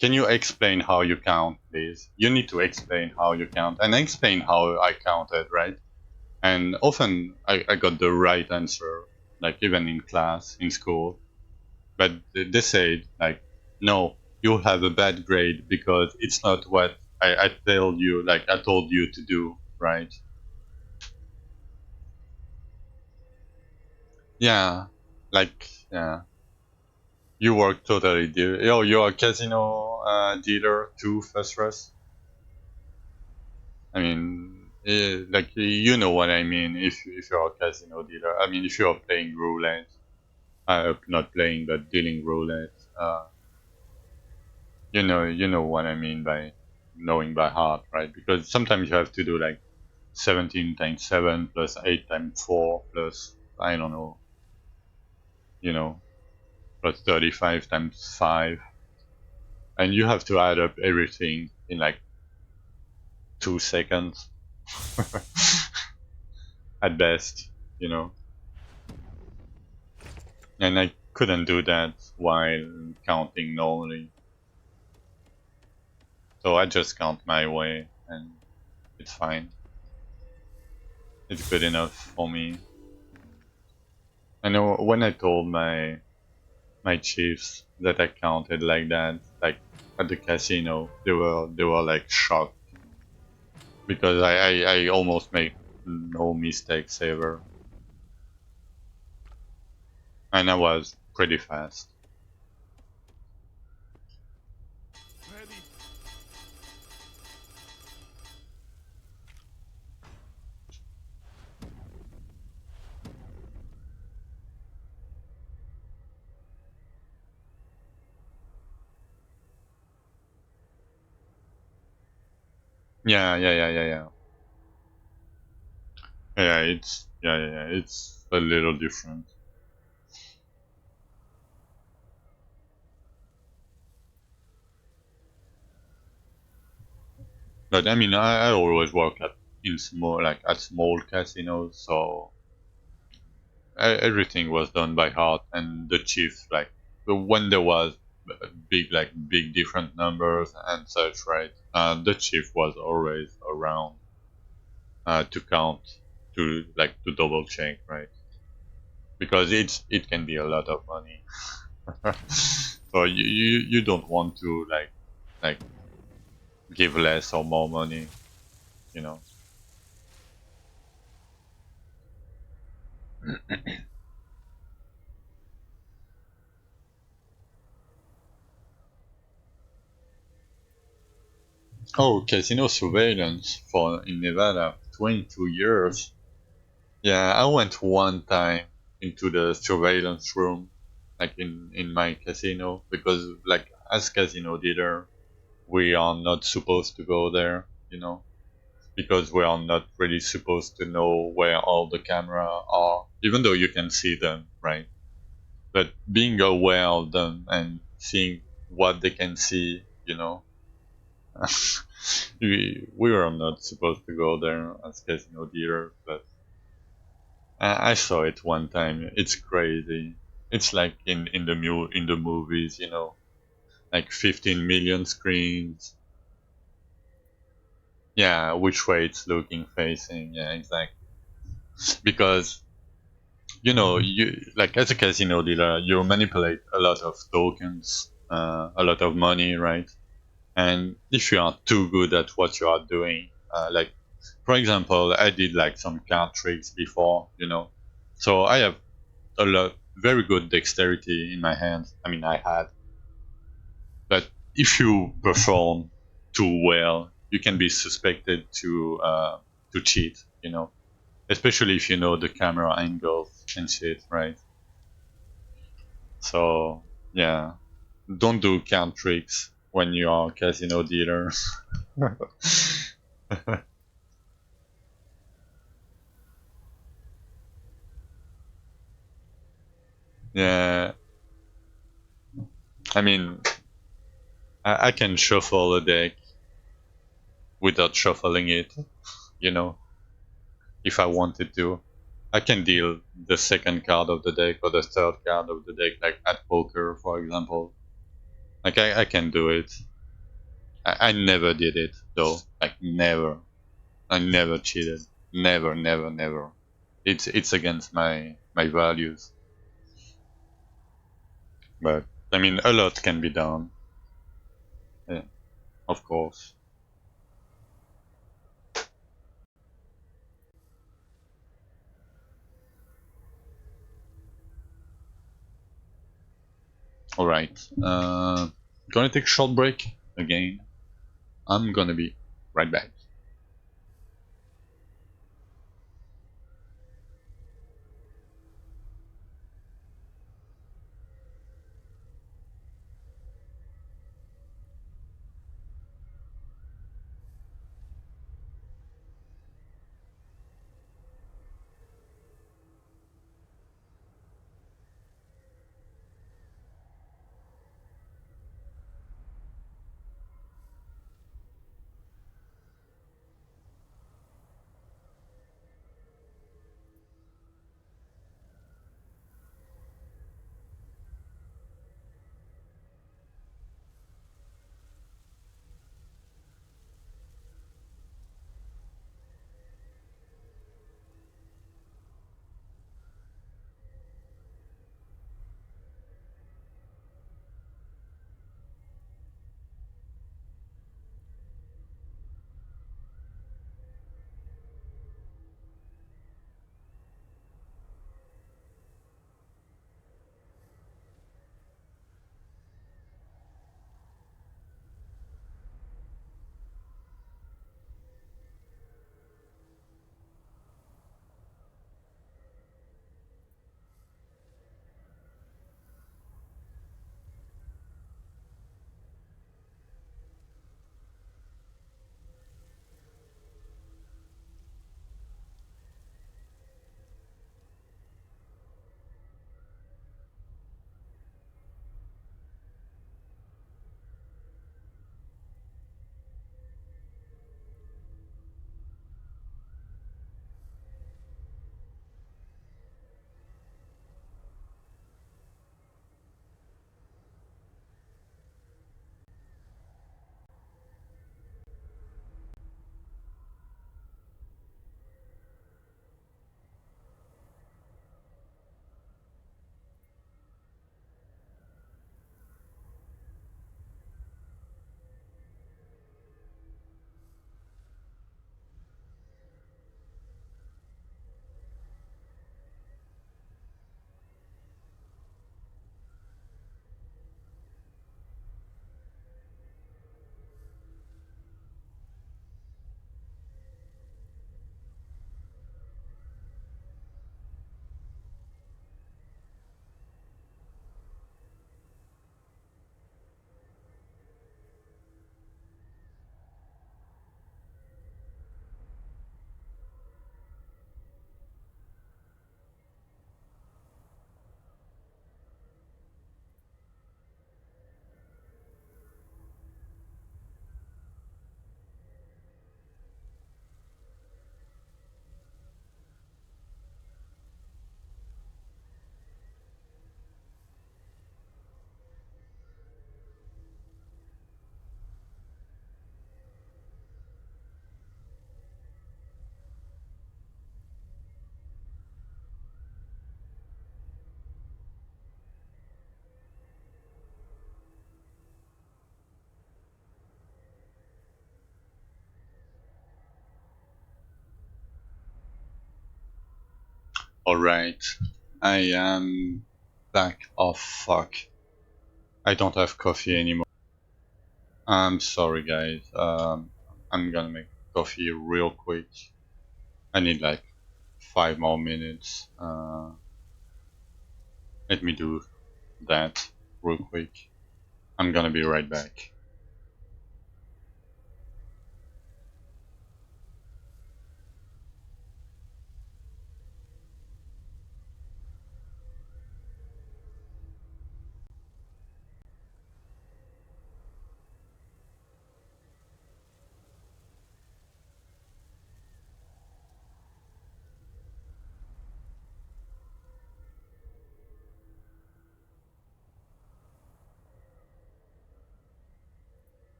"Can you explain how you count, please? You need to explain how you count." And I explained how I counted, right? And often I got the right answer, like even in class, in school. But they said, like, no, you have a bad grade because it's not what I told you, like I told you to do, right? Yeah, like, yeah. You work totally oh, you're a casino dealer too, Fesrus? I mean, like you know what I mean. If you're a casino dealer, I mean, if you're playing roulette, not playing but dealing roulette, you know what I mean by knowing by heart, right? Because sometimes you have to do like 17 times 7 plus 8 times 4 plus I don't know, you know, plus 35 times 5, and you have to add up everything in like 2 seconds at best, you know. And I couldn't do that while counting normally. So I just count my way and it's fine. It's good enough for me. I know when I told my chiefs that I counted like that, like at the casino, they were like shocked because I almost made no mistakes ever. And I was pretty fast. Yeah, yeah, yeah, yeah, yeah. Yeah, it's a little different. But I mean, I always work in small, like at small casinos, so everything was done by heart. And the chief, like when there was big different numbers and such, right? The chief was always around to count, to double check, right? Because it can be a lot of money. So you don't want to like give less or more money, you know. Oh, casino surveillance for in Nevada, 22 years. Yeah, I went one time into the surveillance room, like in my casino, because like as casino dealer, we are not supposed to go there, because we are not really supposed to know where all the camera are, even though you can see them, right? But being aware of them and seeing what they can see, we were not supposed to go there as casino dealer, but I saw it one time. It's crazy. It's like in the movies, like 15 million screens. Yeah, which way it's looking, facing. Yeah, exactly. Because you like as a casino dealer, you manipulate a lot of tokens, a lot of money, right? And if you are too good at what you are doing, like for example, I did like some card tricks before, so I have a lot very good dexterity in my hands. I mean, I had, but if you perform too well, you can be suspected to cheat, especially if you know the camera angle and shit, right? So yeah, don't do card tricks when you are a casino dealer. Yeah, I mean, I can shuffle a deck without shuffling it, you know, if I wanted to. I can deal the second card of the deck or the third card of the deck, like at poker, for example. Like, I can do it. I never did it, though. Like, never. I never cheated. Never, never, never. It's against my values. But, I mean, a lot can be done. Yeah, of course. Alright. Gonna take a short break again. I'm gonna be right back. Alright, I am back. Oh fuck, I don't have coffee anymore. I'm sorry guys, I'm gonna make coffee real quick. I need like 5 more minutes. Let me do that real quick. I'm gonna be right back.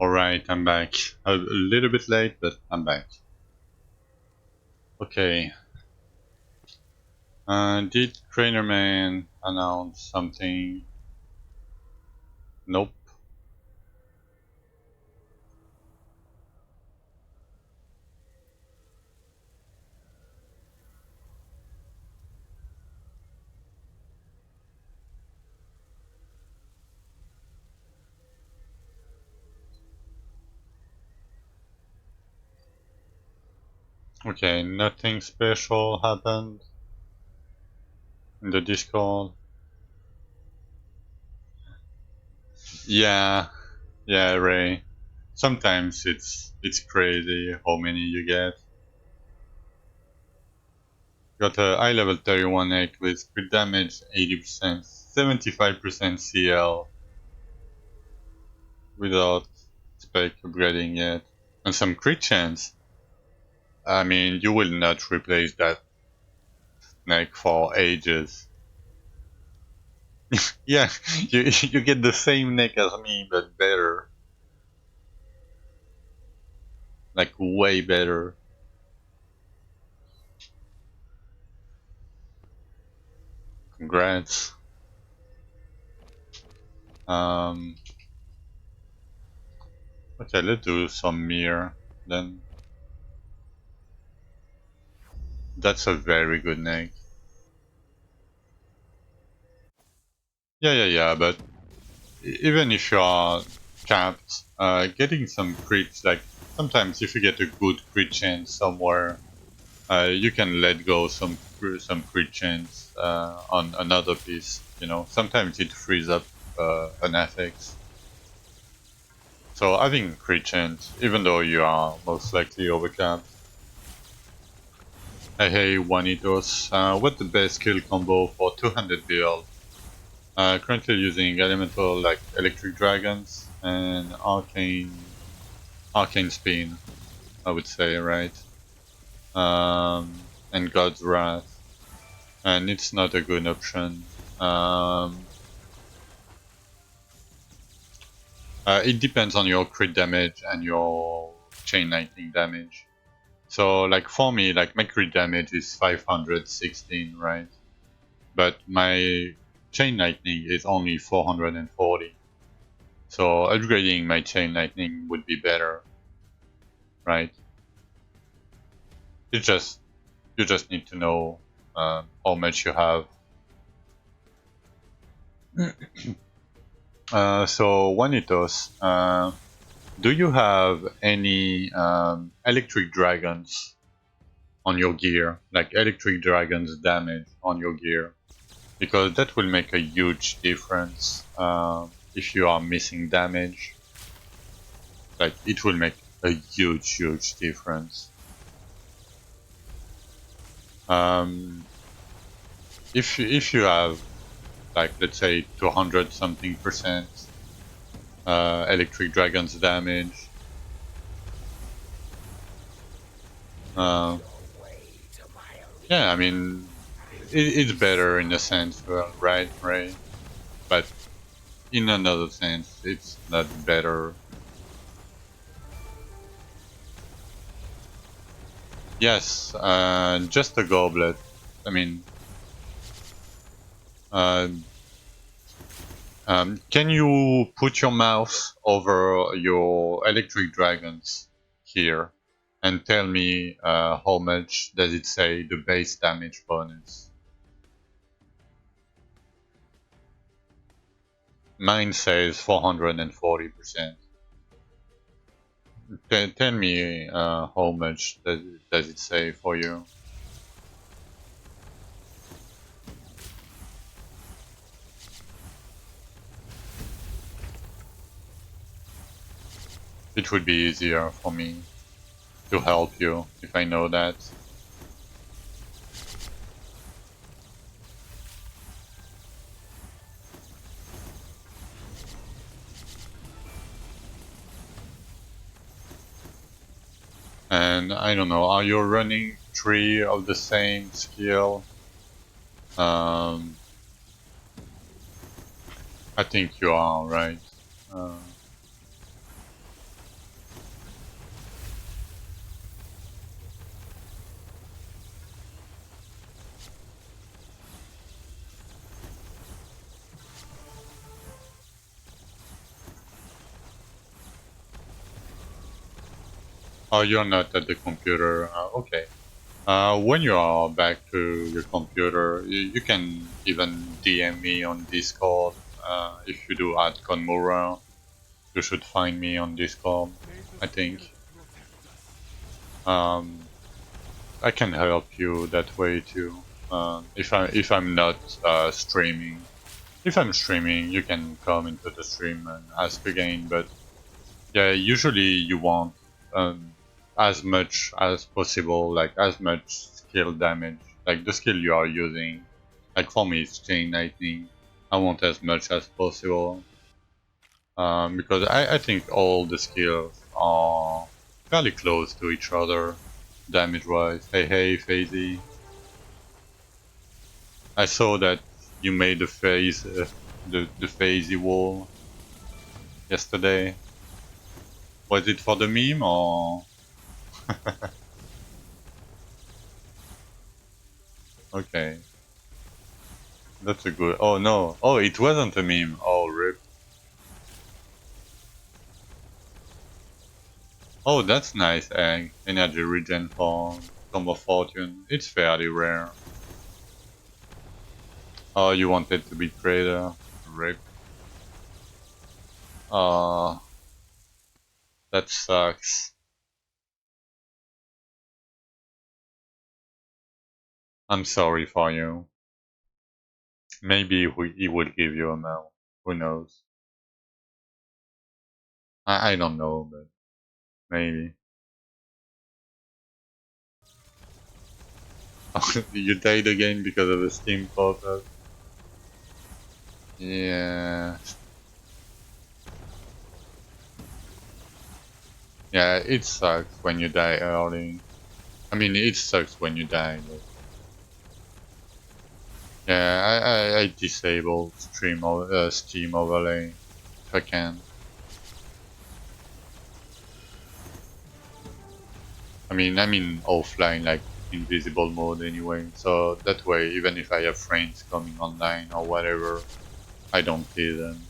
Alright, I'm back. A little bit late, but I'm back. Okay. Did Trainerman announce something? Nope. Okay, nothing special happened in the Discord. Yeah, yeah, Ray. Sometimes it's crazy how many you get. Got a high level 31 egg with crit damage 80%, 75% CL without spec upgrading yet, and some crit chance. I mean, you will not replace that neck for ages. Yeah, you get the same neck as me, but better, like way better. Congrats. Um, okay, let's do some mirror then. That's a very good neck. Yeah, but even if you are capped, getting some crits, like sometimes if you get a good crit chance somewhere, you can let go some crit chance on another piece. You know, sometimes it frees up an FX. So having crit chance, even though you are most likely overcapped. Hey Juanitos, what's the best skill combo for 200 build? Currently using elemental like electric dragons and arcane spin, I would say, right? And God's Wrath, and it's not a good option. It depends on your crit damage and your chain lightning damage. So like for me, like my crit damage is 516, right? But my chain lightning is only 440. So upgrading my chain lightning would be better, right? It just you just need to know how much you have. So Juanitos, do you have any electric dragons on your gear, like electric dragons damage on your gear? Because that will make a huge difference if you are missing damage. Like it will make a huge difference. Um, if you have like let's say 200 something percent electric dragons damage, uh, yeah, I mean it's better in a sense, right, Ray? But in another sense, it's not better. Yes, just a goblet. I mean, uh, can you put your mouse over your electric dragons here and tell me how much does it say the base damage bonus? Mine says 440%. Tell me how much does it say for you? It would be easier for me to help you if I know that. And I don't know, are you running 3 of the same skill? Um, I think you are, right? Uh, Oh, you're not at the computer. Okay. When you are back to your computer, you can even DM me on Discord. If you do add Conmura, you should find me on Discord, May the I think. spirit protect us. Um, I can help you that way too. If I'm not streaming. If I'm streaming, you can come into the stream and ask again. But yeah, usually you want as much as possible, like as much skill damage, like the skill you are using. Like for me, it's chain lightning. I want as much as possible because I think all the skills are fairly close to each other, damage-wise. Hey, hey, Phasey. I saw that you made the phase, the Phasey wall yesterday. Was it for the meme or? Okay, that's a good. Oh no! Oh, it wasn't a meme. Oh, rip. Oh, that's nice. Egg energy regen for Tomb of Fortune. It's fairly rare. Oh, you wanted to be trader. Rip. Oh, that sucks. I'm sorry for you. Maybe he will give you a mail. Who knows? I don't know, but maybe. You died again because of the Steam pop-up. Yeah, yeah, it sucks when you die early. I mean, it sucks when you die, but yeah, I disable Steam overlay if I can. I mean, I'm in offline, like invisible mode anyway, so that way, even if I have friends coming online or whatever, I don't see them.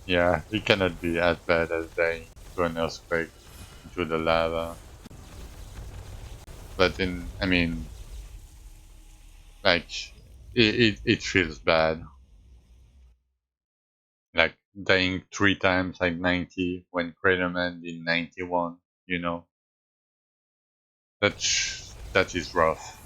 Yeah, it cannot be as bad as dying to an earthquake into the lava. But I mean, like, it feels bad. Like dying 3 times at 90 when Craterman did 91, you know? That is rough.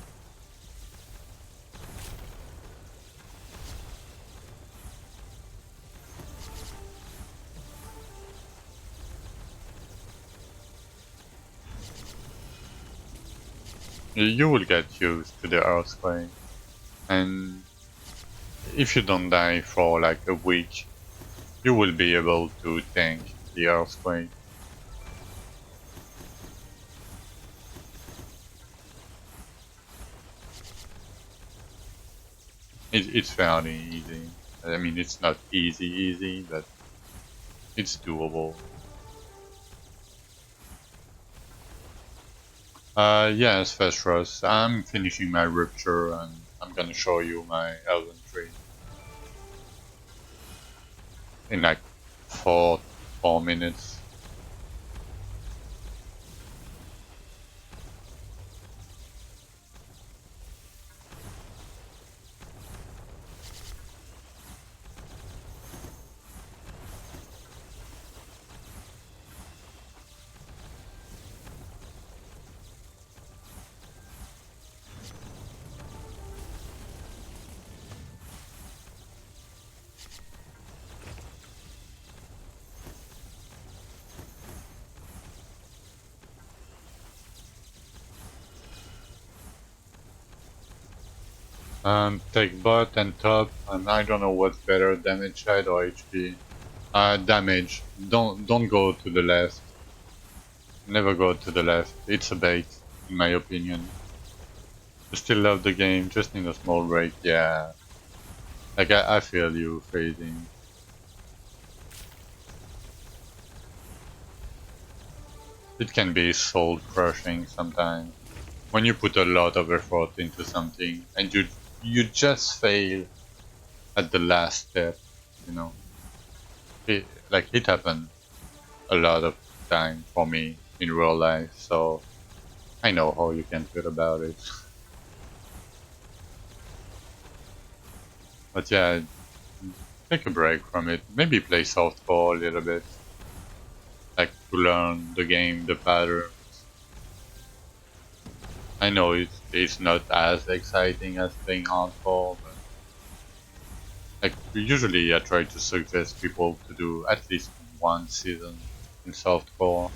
You will get used to the earthquake. And if you don't die for like a week, you will be able to tank the earthquake. It's fairly easy. I mean, it's not easy, but it's doable. Yes, Vestros, I'm finishing my rupture and I'm gonna show you my elven tree in like four minutes. Take bot and top, and I don't know what's better, damage side or HP. Damage. Don't go to the left. Never go to the left. It's a bait, in my opinion. You still love the game, just need a small break. Yeah, like I feel you fading. It can be soul crushing sometimes when you put a lot of effort into something and you just fail at the last step. You know. like it happened a lot of time for me in real life, so I know how you can feel about it. But yeah, take a break from it. Maybe play softcore a little bit, like to learn the game, the patterns. I know it's not as exciting as playing hardcore, but like usually I try to suggest people to do at least one season in softcore.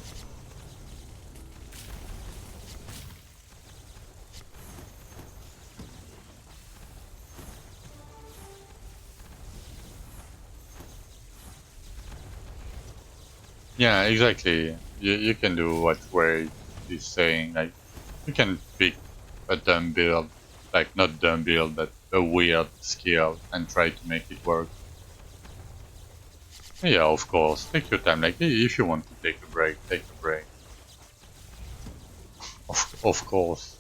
Yeah, exactly. You can do what Ray is saying. Like you can pick a dumb build, like not dumb build, but a weird skill and try to make it work. Yeah, of course. Take your time. Like if you want to take a break, take a break. Of course.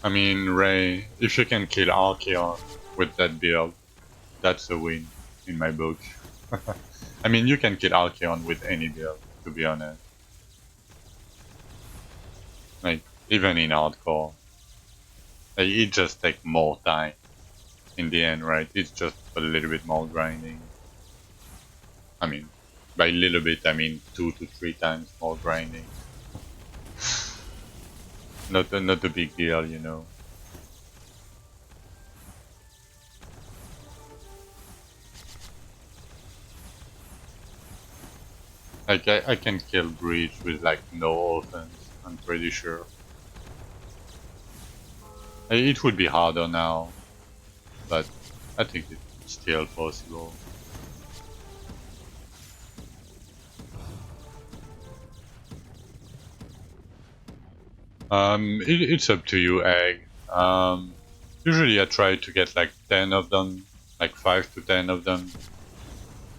I mean, Ray, if you can kill Archeon with that build, that's a win in my book. I mean, you can kill Archeon with any build, to be honest. Like even in hardcore, like, it just takes more time in the end, right? It's just a little bit more grinding. I mean, by little bit, I mean 2 to 3 times more grinding. Not a big deal, you know. Like I can kill Breach with like no offense. I'm pretty sure. It would be harder now, but I think it's still possible. It's up to you, Egg. Usually I try to get like 10 of them, like 5 to 10 of them,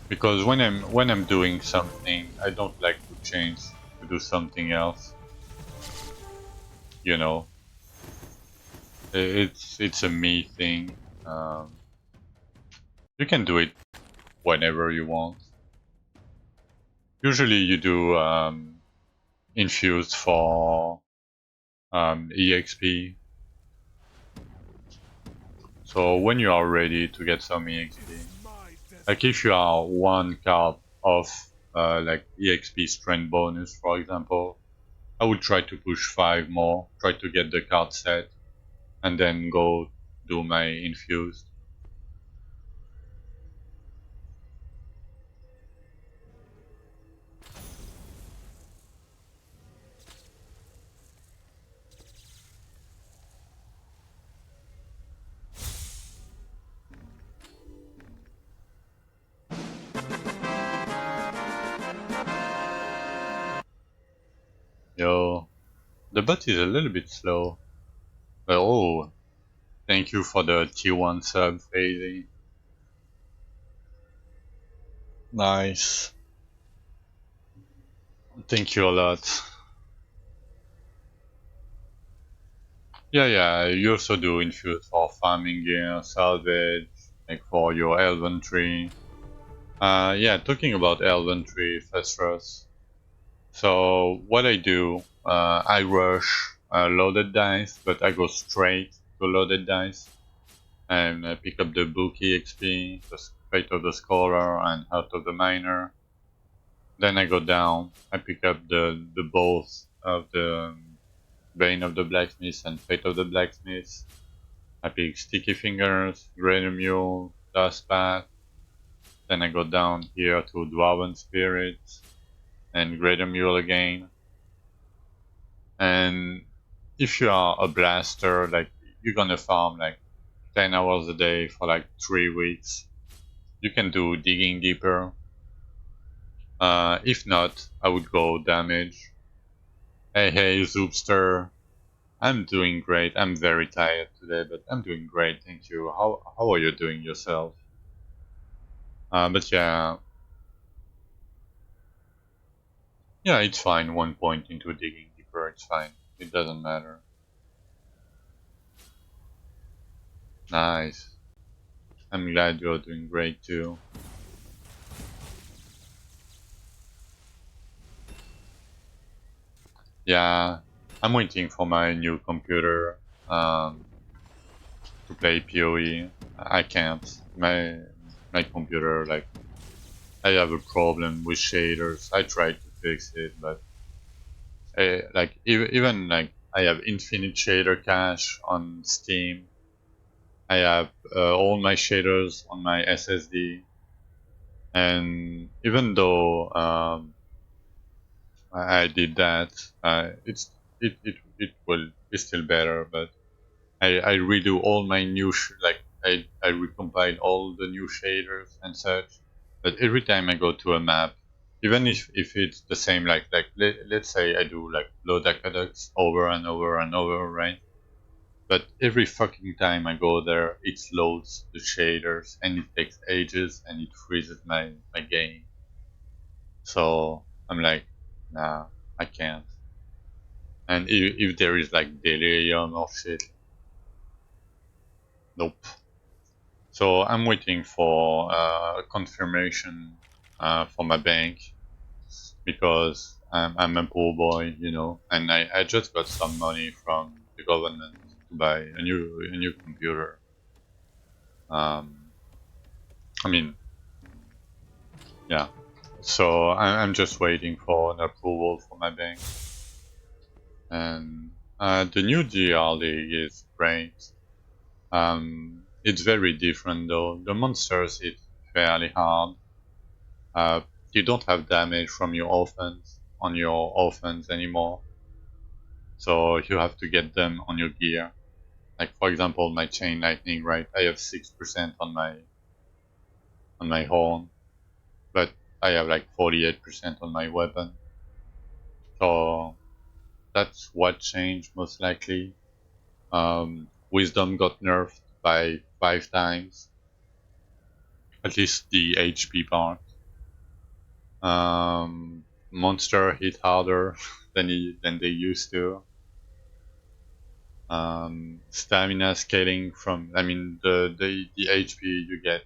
because when I'm doing something, I don't like to change to do something else. You know, it's a me thing. You can do it whenever you want. Usually you do infused for EXP. So when you are ready to get some EXP, like if you are 1 card off like EXP strength bonus, for example, I would try to push 5 more, try to get the card set, and then go do my infused. Yo, the bot is a little bit slow. But oh, thank you for the T1 sub, Phasey. Nice. Thank you a lot. Yeah, yeah, you also do infuse for farming gear, salvage, like for your elven tree. Yeah, talking about elven tree, Festus. So what I do, I rush loaded dice, but I go straight to loaded dice and I pick up the bookie XP, the fate of the scholar and heart of the miner. Then I go down, I pick up the both of the bane of the blacksmith and fate of the blacksmith. I pick sticky fingers, greater mule, dust path. Then I go down here to dwarven spirit and greater mule again. And if you are a blaster, like you're gonna farm like 10 hours a day for like 3 weeks, you can do digging deeper. If not, I would go damage. Hey, hey, Zoopster. I'm doing great. I'm very tired today, but I'm doing great, thank you. How are you doing yourself? But yeah, yeah, it's fine. One point into digging deeper, it's fine. It doesn't matter. Nice. I'm glad you're doing great too. Yeah, I'm waiting for my new computer to play PoE. I can't. My computer, like, I have a problem with shaders. I tried to fix it, but like even like I have infinite shader cache on Steam. I have all my shaders on my SSD, and even though I did that, it will be still better. But I redo all my new I recompile all the new shaders and such. But every time I go to a map, even if it's the same, let's say I do like load aqueducts over and over and over, right? But every fucking time I go there, it loads the shaders and it takes ages and it freezes my game. So I'm like, nah, I can't. And if there is like delirium or shit, nope. So I'm waiting for confirmation for my bank because I'm a poor boy, and I just got some money from the government to buy a new computer. Um, I mean, yeah. So I'm just waiting for an approval from my bank, and the new GR League is great. It's very different though. The monsters hit fairly hard. Uh, you don't have damage from your offense on your offense anymore, so you have to get them on your gear. Like for example, my chain lightning, right? I have 6% on my horn, but I have like 48% on my weapon. So that's what changed most likely. Wisdom got nerfed by 5 times, at least the HP part. Monster hit harder than they used to. Stamina scaling from, I mean, the HP you get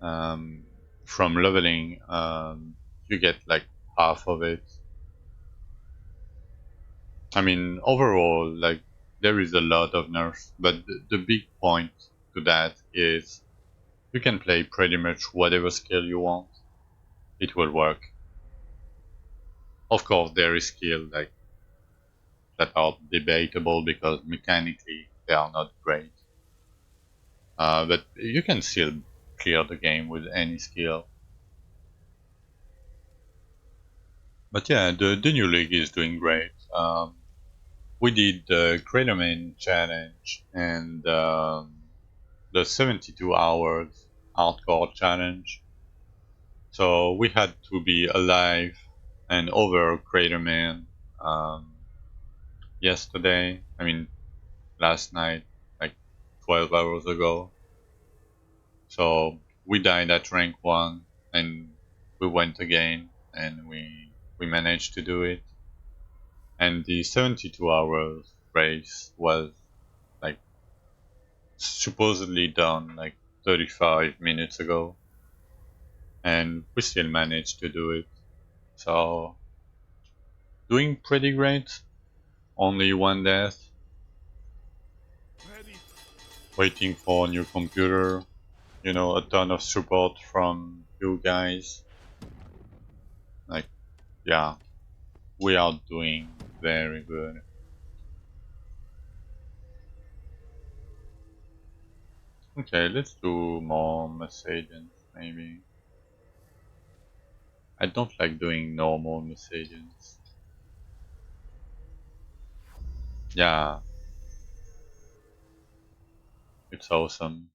um, from leveling, you get like half of it. I mean, overall, like, there is a lot of nerfs, but the big point to that is you can play pretty much whatever skill you want. It will work. Of course, there is skill like that are debatable because mechanically they are not great. But you can still clear the game with any skill. But yeah, the new league is doing great. We did the Craterman challenge and the 72 hours hardcore challenge. So we had to be alive and over Craterman um, yesterday. I mean, last night, like 12 hours ago. So we died at rank 1 and we went again and we managed to do it. And the 72 hours race was like supposedly done like 35 minutes ago, and we still managed to do it. So doing pretty great. Only one death. Ready. Waiting for a new computer. A ton of support from you guys. Like, yeah, we are doing very good. Okay, let's do more messages, maybe. I don't like doing normal messages. Yeah, it's awesome.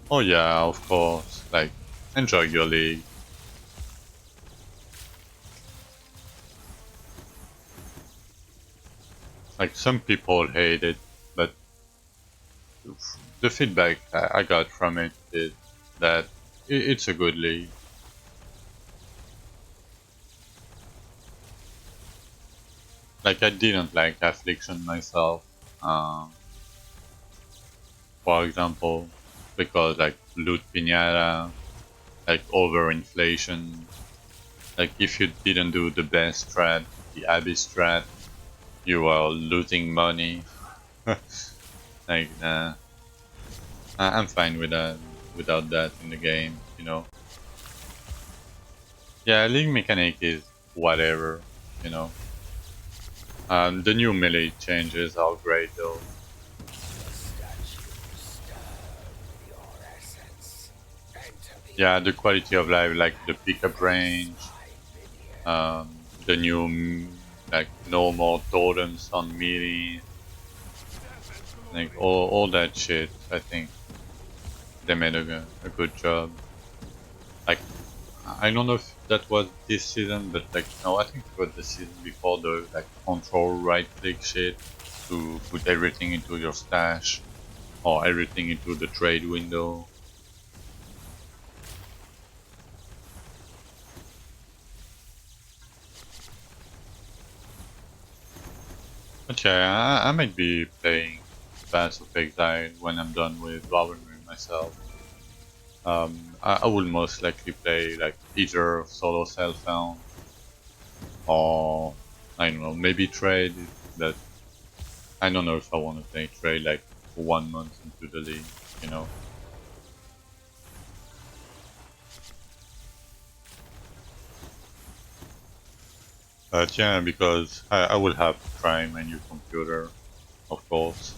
Oh yeah, of course. Like, enjoy your league. Like, some people hate it, but the feedback I got from it is that it's a good league. Like, I didn't like Affliction myself, for example, because like loot pinata, like overinflation. Like, if you didn't do the best strat, the Abyss strat, you are losing money. Like, I'm fine with that, without that in the game, you know. Yeah, league mechanic is whatever, you know. The new melee changes are great though. The statues stir with your essence. Enter the Yeah, the arena quality of life, like the and pickup face range, my minion. the new like normal totems on melee, like all that shit. I think they made a good job. Like, I don't know if that was this season, but like no, I think it was the season before, the like control right click shit to put everything into your stash or everything into the trade window. But yeah, I might be playing Pass of Exile when I'm done with Dwarven Realms myself. I will most likely play like either solo self-found or I don't know, maybe trade, but I don't know if I want to play trade like 1 month into the league, you know. But yeah, because I will have to try my new computer, of course.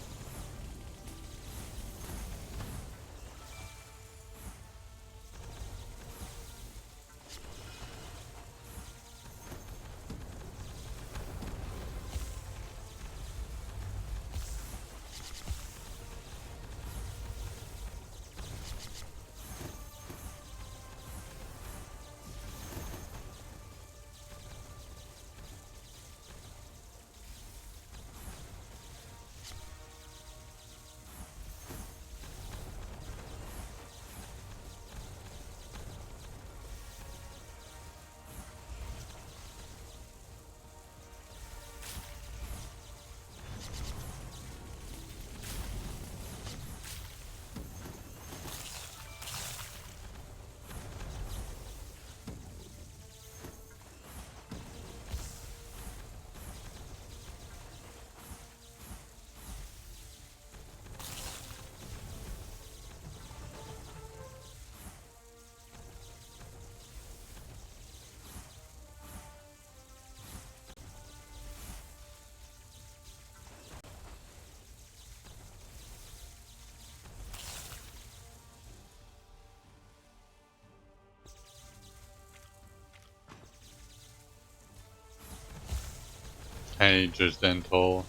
Hey, just dental.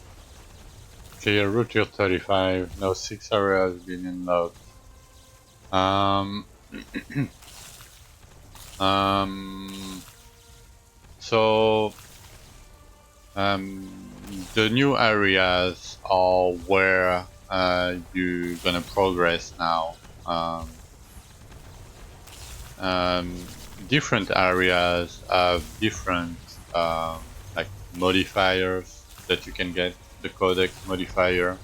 Clear route tier 35. No 6 areas been unlocked. Um, um, so the new areas are where you're gonna progress now. Different areas have different like modifiers that you can get. The codex modifier,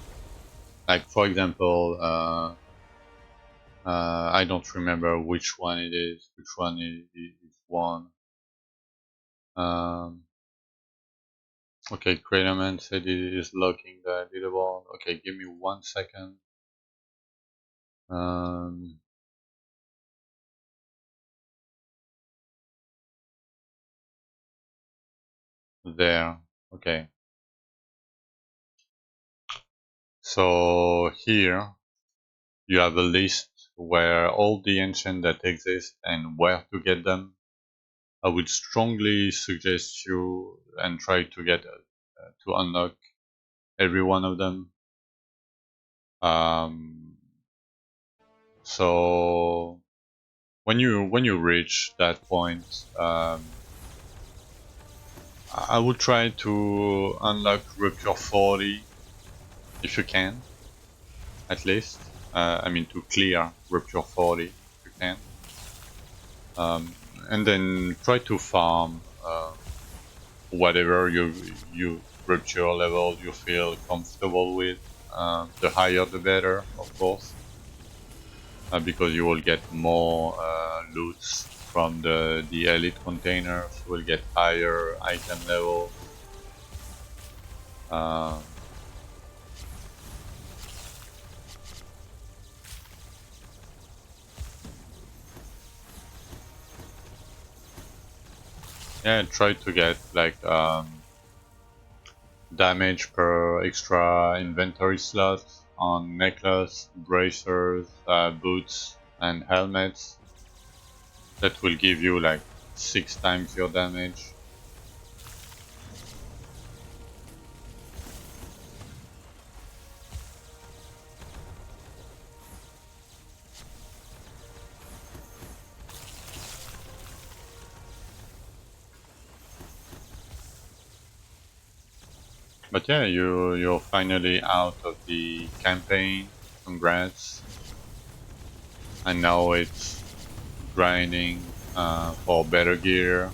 like for example, I don't remember which one it is. Which one is one? Um, okay, Craterman said it is locking the leaderboard. Okay, give me 1 second. Um, there. Okay. So here you have a list where all the ancient that exist and where to get them. I would strongly suggest you and try to get to unlock every one of them. Um, So when you reach that point, I would try to unlock Rupture 40 if you can, at least. I mean to clear Rupture 40 if you can. And then try to farm whatever you Rupture level you feel comfortable with. The higher the better, of course, because you will get more loots from the elite containers. You will get higher item levels. Um, yeah, try to get like damage per extra inventory slot on necklace, bracers, boots, and helmets. That will give you like 6 times your damage. But yeah, you're finally out of the campaign. Congrats. And now it's grinding for better gear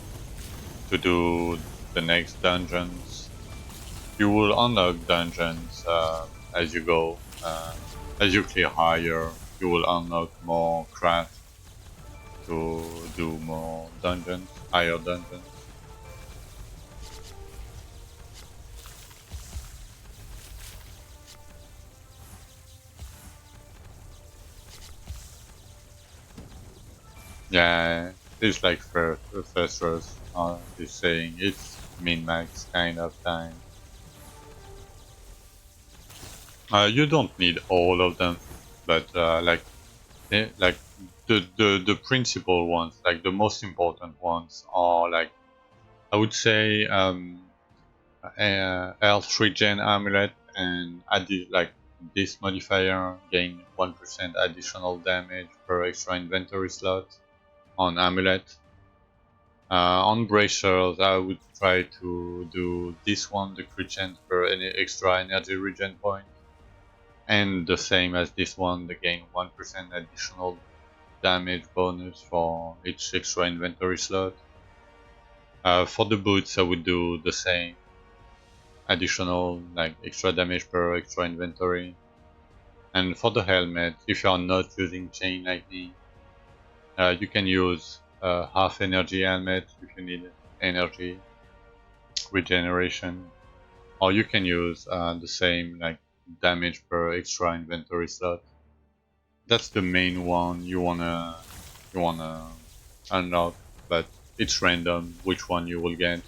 to do the next dungeons. You will unlock dungeons as you go. As you clear higher, you will unlock more craft to do more dungeons, higher dungeons. Yeah, it's like professors is saying it's min-max kind of time. You don't need all of them, but like the principal ones, like the most important ones, are like I would say Health Regen Amulet and like this modifier gain 1% additional damage per extra inventory slot on Amulet. On Bracers, I would try to do this one, the crit chance per any extra energy regen point, and the same as this one, the gain 1% additional damage bonus for each extra inventory slot. For the boots, I would do the same, additional like extra damage per extra inventory. And for the helmet, if you are not using chain like me, you can use half energy helmet if you need energy regeneration, or you can use the same like damage per extra inventory slot. That's the main one you wanna unlock, but it's random which one you will get.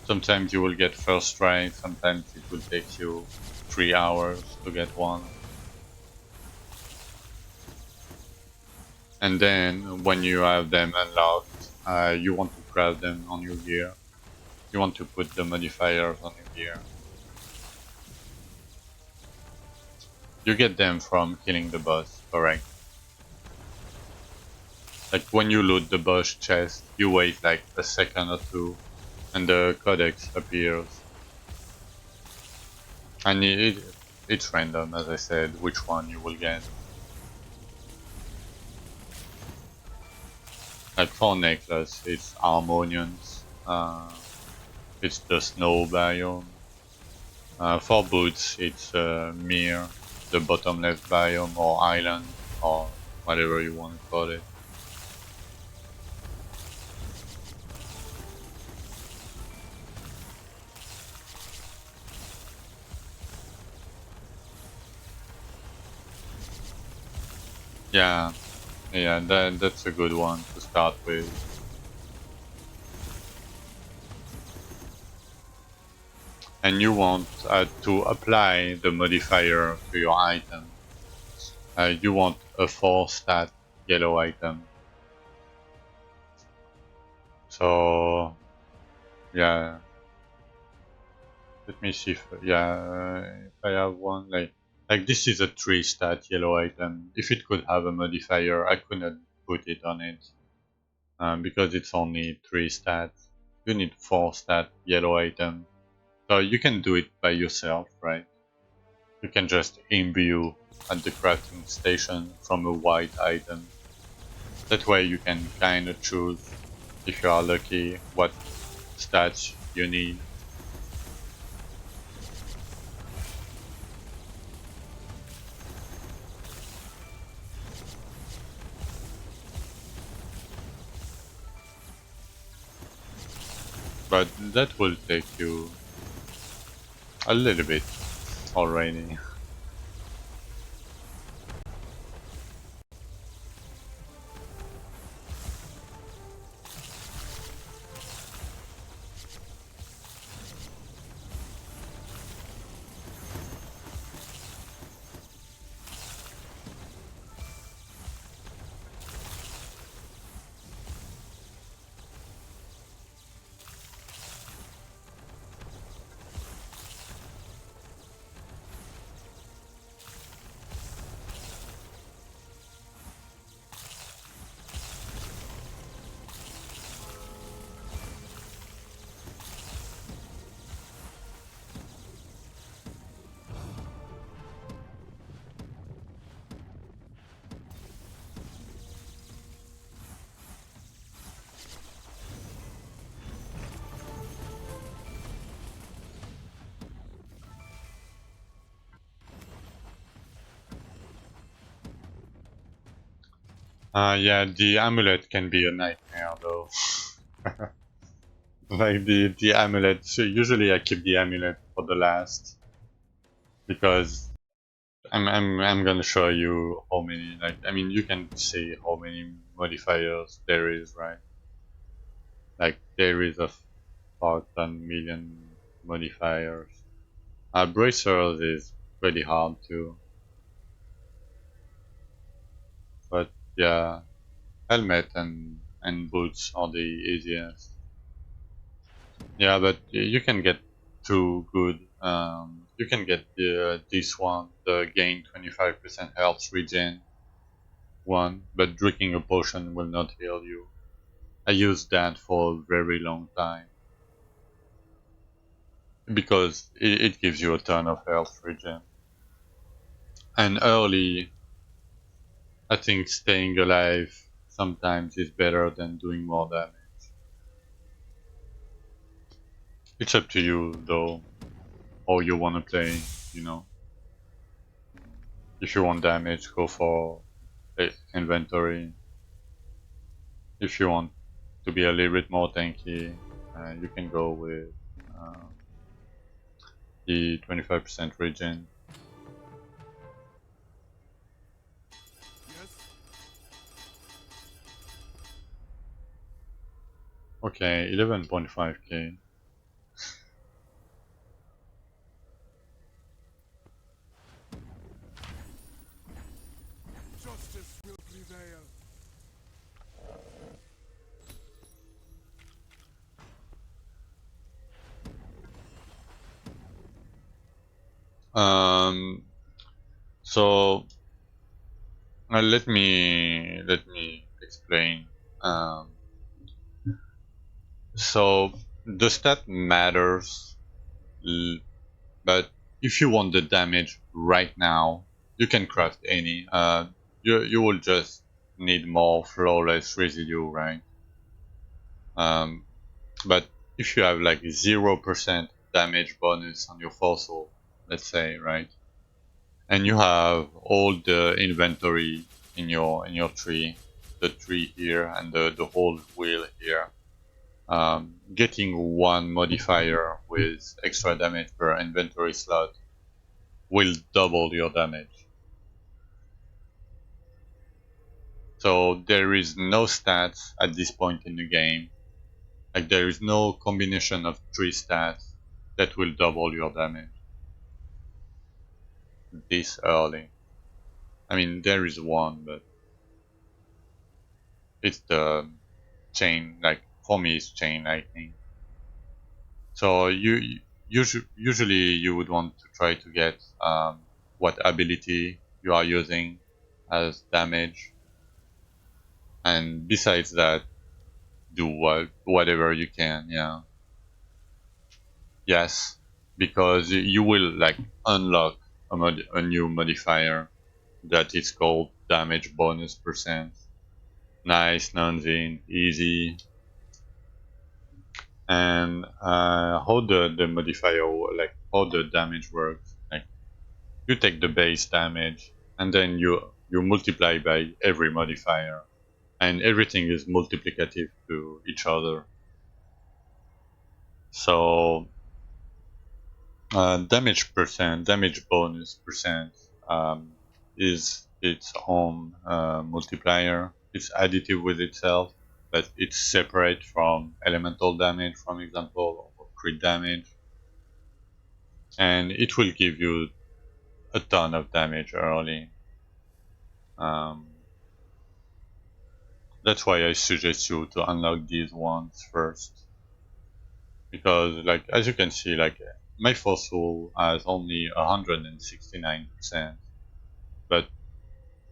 Sometimes you will get first try, sometimes it will take you 3 hours to get one. And then when you have them unlocked, you want to craft them on your gear. You want to put the modifiers on your gear. You get them from killing the boss, correct? Like when you loot the boss chest, you wait like a second or two, and the codex appears. And it's random, as I said, which one you will get. Like for necklace, it's harmonians. It's the snow biome. For boots, it's Mir, the bottom left biome, or island, or whatever you want to call it. Yeah, yeah, that's a good one to start with. And you want to apply the modifier to your item. You want a 4-stat yellow item. So yeah, let me see if I have one. Like Like this is a 3 stat yellow item. If it could have a modifier, I couldn't put it on it because it's only 3 stats. You need 4 stat yellow item. So you can do it by yourself, right? You can just imbue at the crafting station from a white item. That way you can kinda choose, if you are lucky, what stats you need. But that will take you a little bit already. Yeah, the amulet can be a nightmare though. Like the amulet, so usually I keep the amulet for the last because I'm gonna show you how many, like, I mean, you can see how many modifiers there is, right? Like there is a thousand million modifiers. Bracers is pretty hard too, but yeah, helmet and boots are the easiest. Yeah, but you can get two good. You can get this one, the gain 25% health regen one, but drinking a potion will not heal you. I used that for a very long time because it gives you a ton of health regen. And early, I think staying alive sometimes is better than doing more damage. It's up to you though, how you wanna play, you know. If you want damage, go for inventory. If you want to be a little bit more tanky, you can go with uh, the 25% regen. Okay, 11.5k. Justice will prevail. Um, so let me explain. Um, so the stat matters, but if you want the damage right now, you can craft any. You will just need more flawless residue, right? Um, but if you have like 0% damage bonus on your fossil, let's say, right, and you have all the inventory in your tree, the tree here and the whole wheel here, getting one modifier with extra damage per inventory slot will double your damage. So there is no stats at this point in the game. Like there is no combination of three stats that will double your damage this early. I mean, there is one, but it's the chain. Like for me, it's chain lightning. So usually you would want to try to get what ability you are using as damage, and besides that, do whatever you can. Yeah, yes, because you will like unlock a new modifier that is called damage bonus percent. Nice, non-zine, easy, and how the modifier like how the damage works. Like you take the base damage and then you multiply by every modifier, and everything is multiplicative to each other. So damage bonus percent is its own multiplier. It's additive with itself, but it's separate from elemental damage, for example, or crit damage, and it will give you a ton of damage early. Um, that's why I suggest you to unlock these ones first, because like as you can see, like my fossil has only 169%, but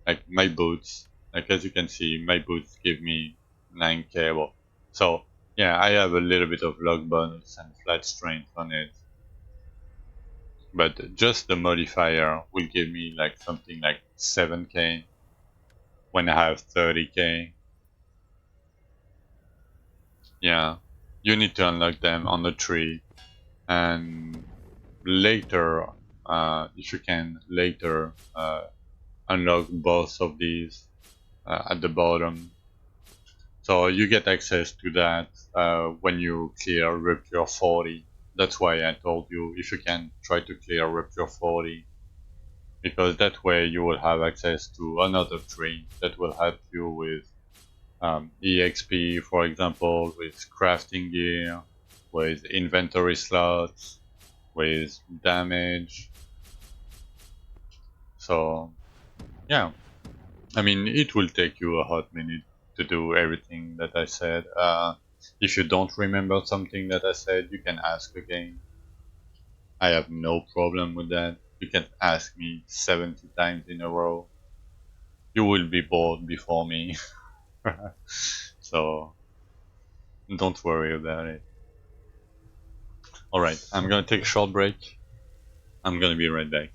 like my boots, like as you can see, my boots give me 9k. Well, so yeah, I have a little bit of luck bonus and flat strength on it, but just the modifier will give me like something like 7k when I have 30k. Yeah, you need to unlock them on the tree, and later, if you can later unlock both of these at the bottom. So you get access to that when you clear Rupture 40. That's why I told you if you can try to clear Rupture 40, because that way you will have access to another tree that will help you with EXP, for example, with crafting gear, with inventory slots, with damage. So yeah, I mean it will take you a hot minute to do everything that I said. If you don't remember something that I said, you can ask again. I have no problem with that. You can ask me 70 times in a row. You will be bored before me. So don't worry about it. Alright, I'm gonna take a short break. I'm gonna be right back.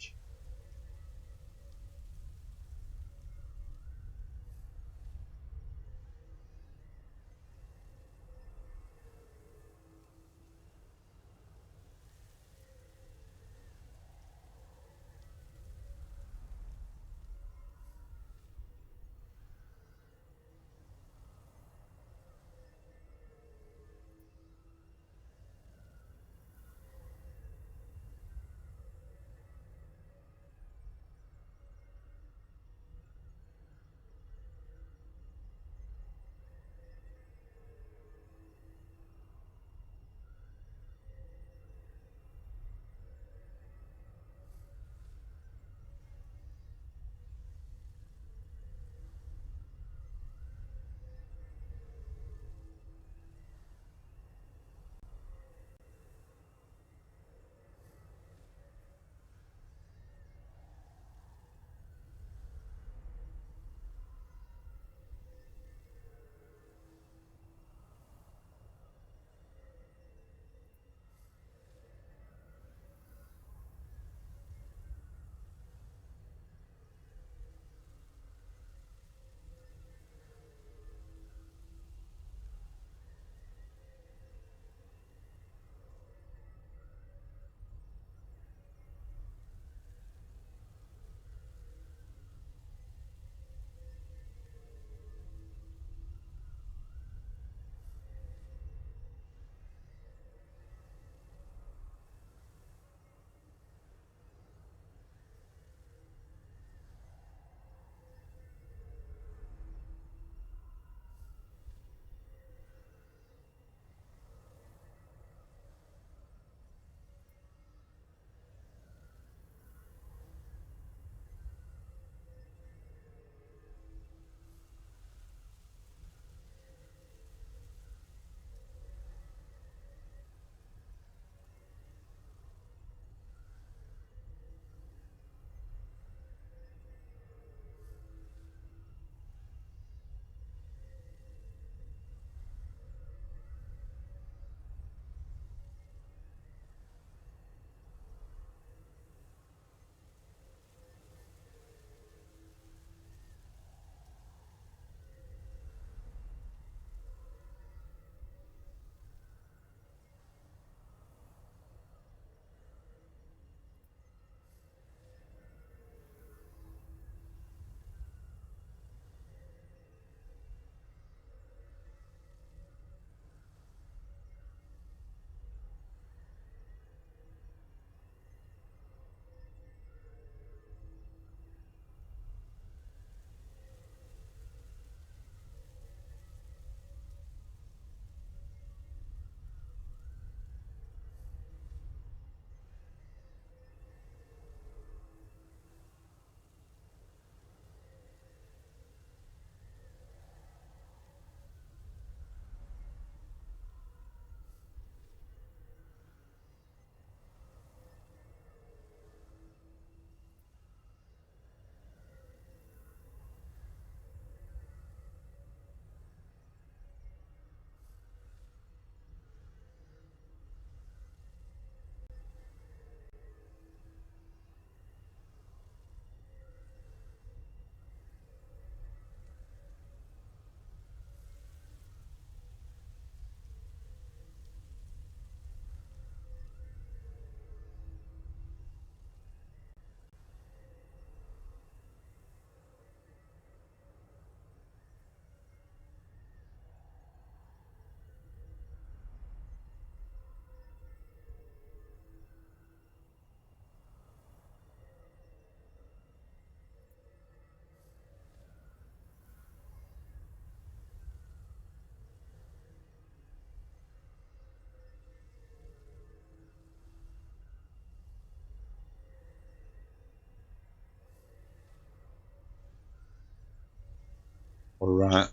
Alright.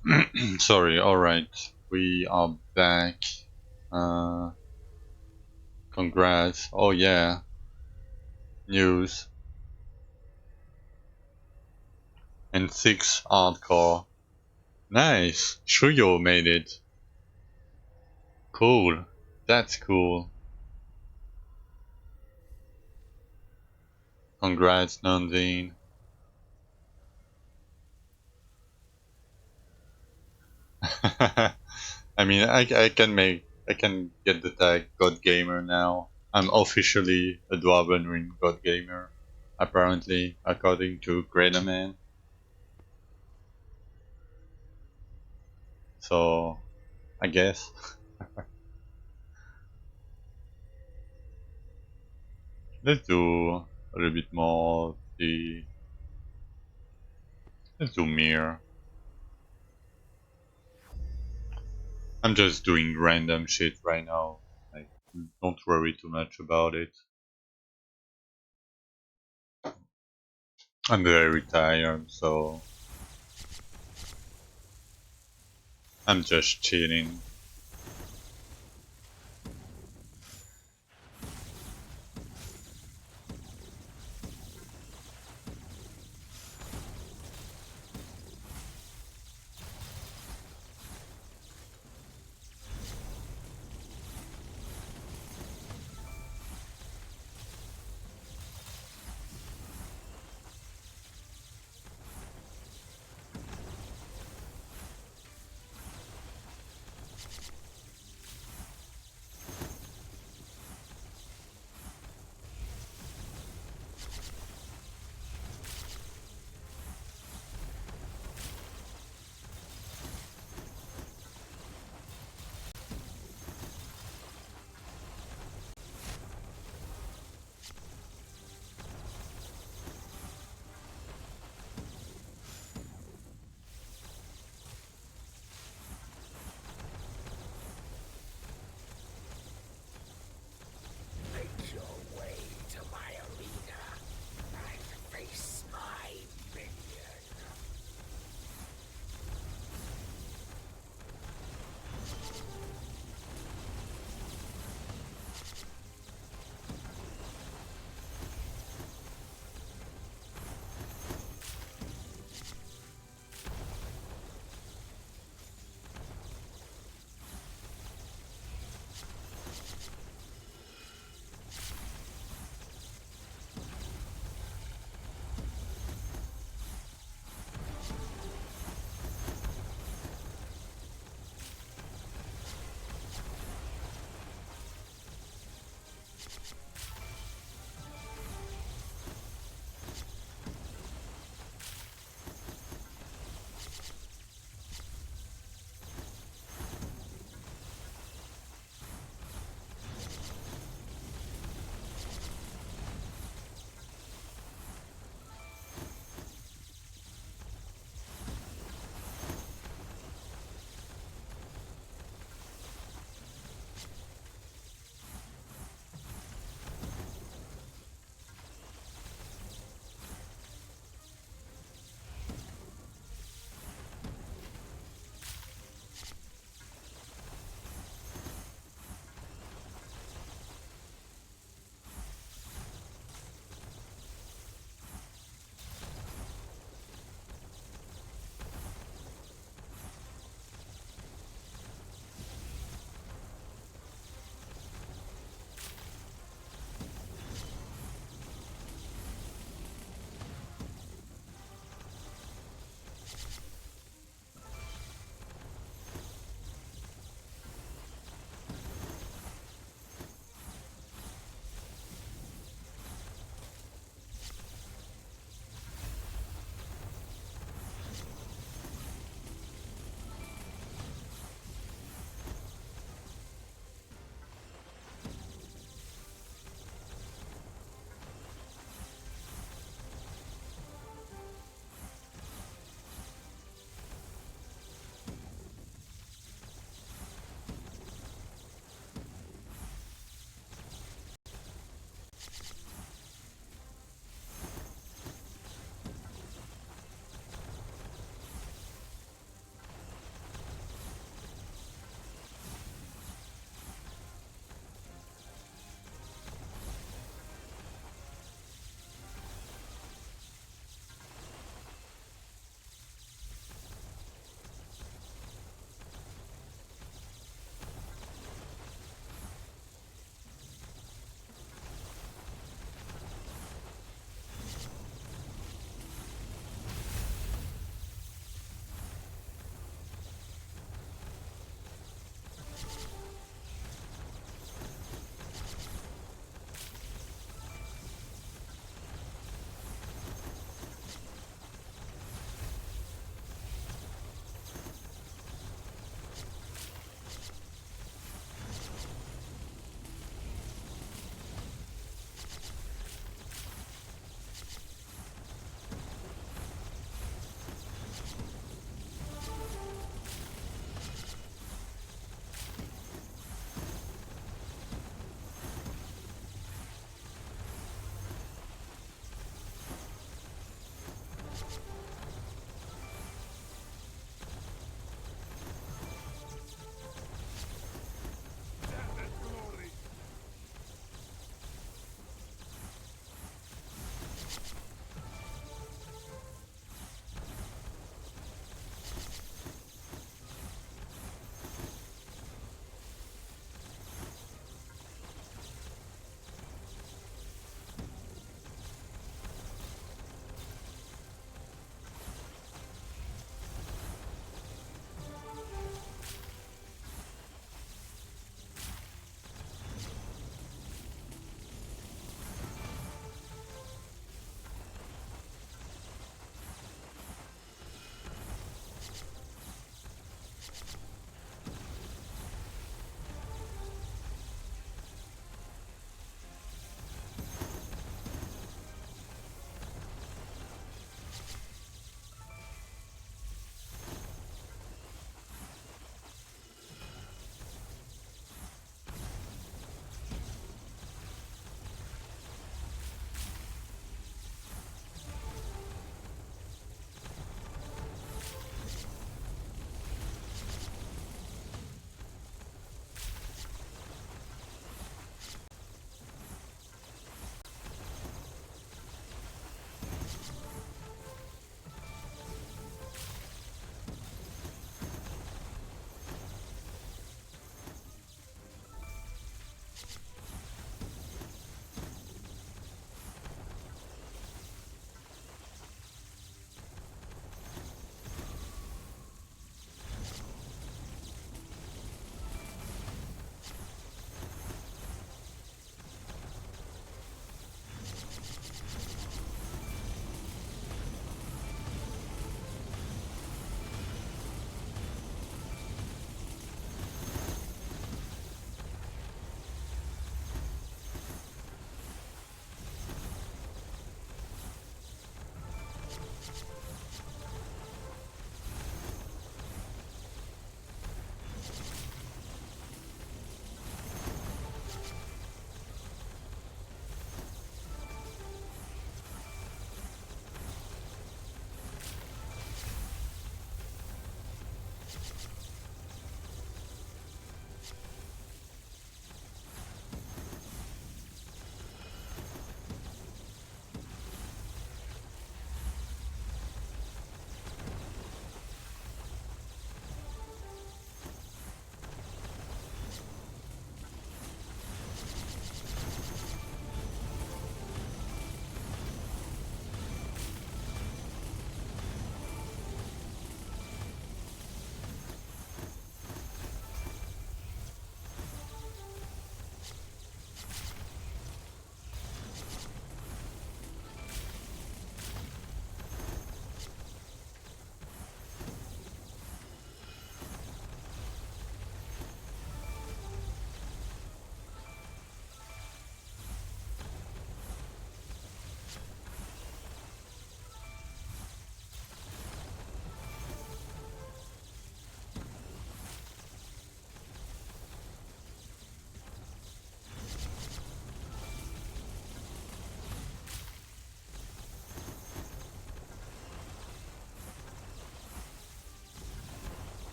Sorry, alright. We are back. Uh, Congrats. Oh yeah. News. And 6 hardcore. Nice. Shuyo made it. Cool. That's cool. Congrats, Nandine. I mean, I can get the tag God Gamer now. I'm officially a Dwarven Ring God Gamer, apparently, according to Greaterman. So, I guess. Let's do a little bit more the. Let's do Mir. I'm just doing random shit right now. Like, don't worry too much about it. I'm very tired, so I'm just chilling.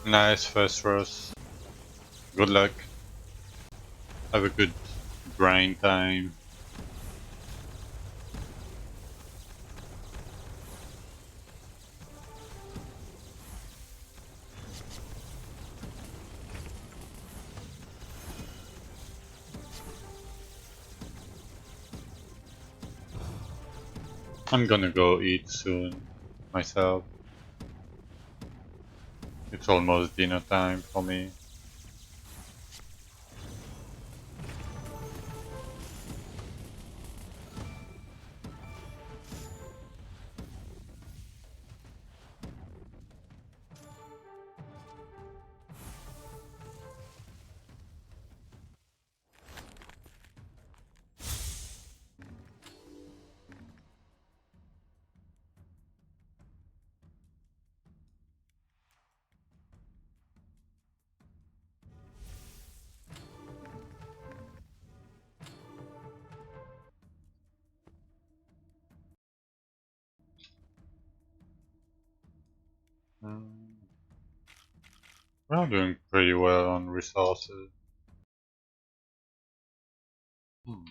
Nice first roast. Good luck. Have a good grind time. I'm gonna go eat soon myself. It's almost dinner time for me. Mm, we're doing pretty well on resources. Hmm.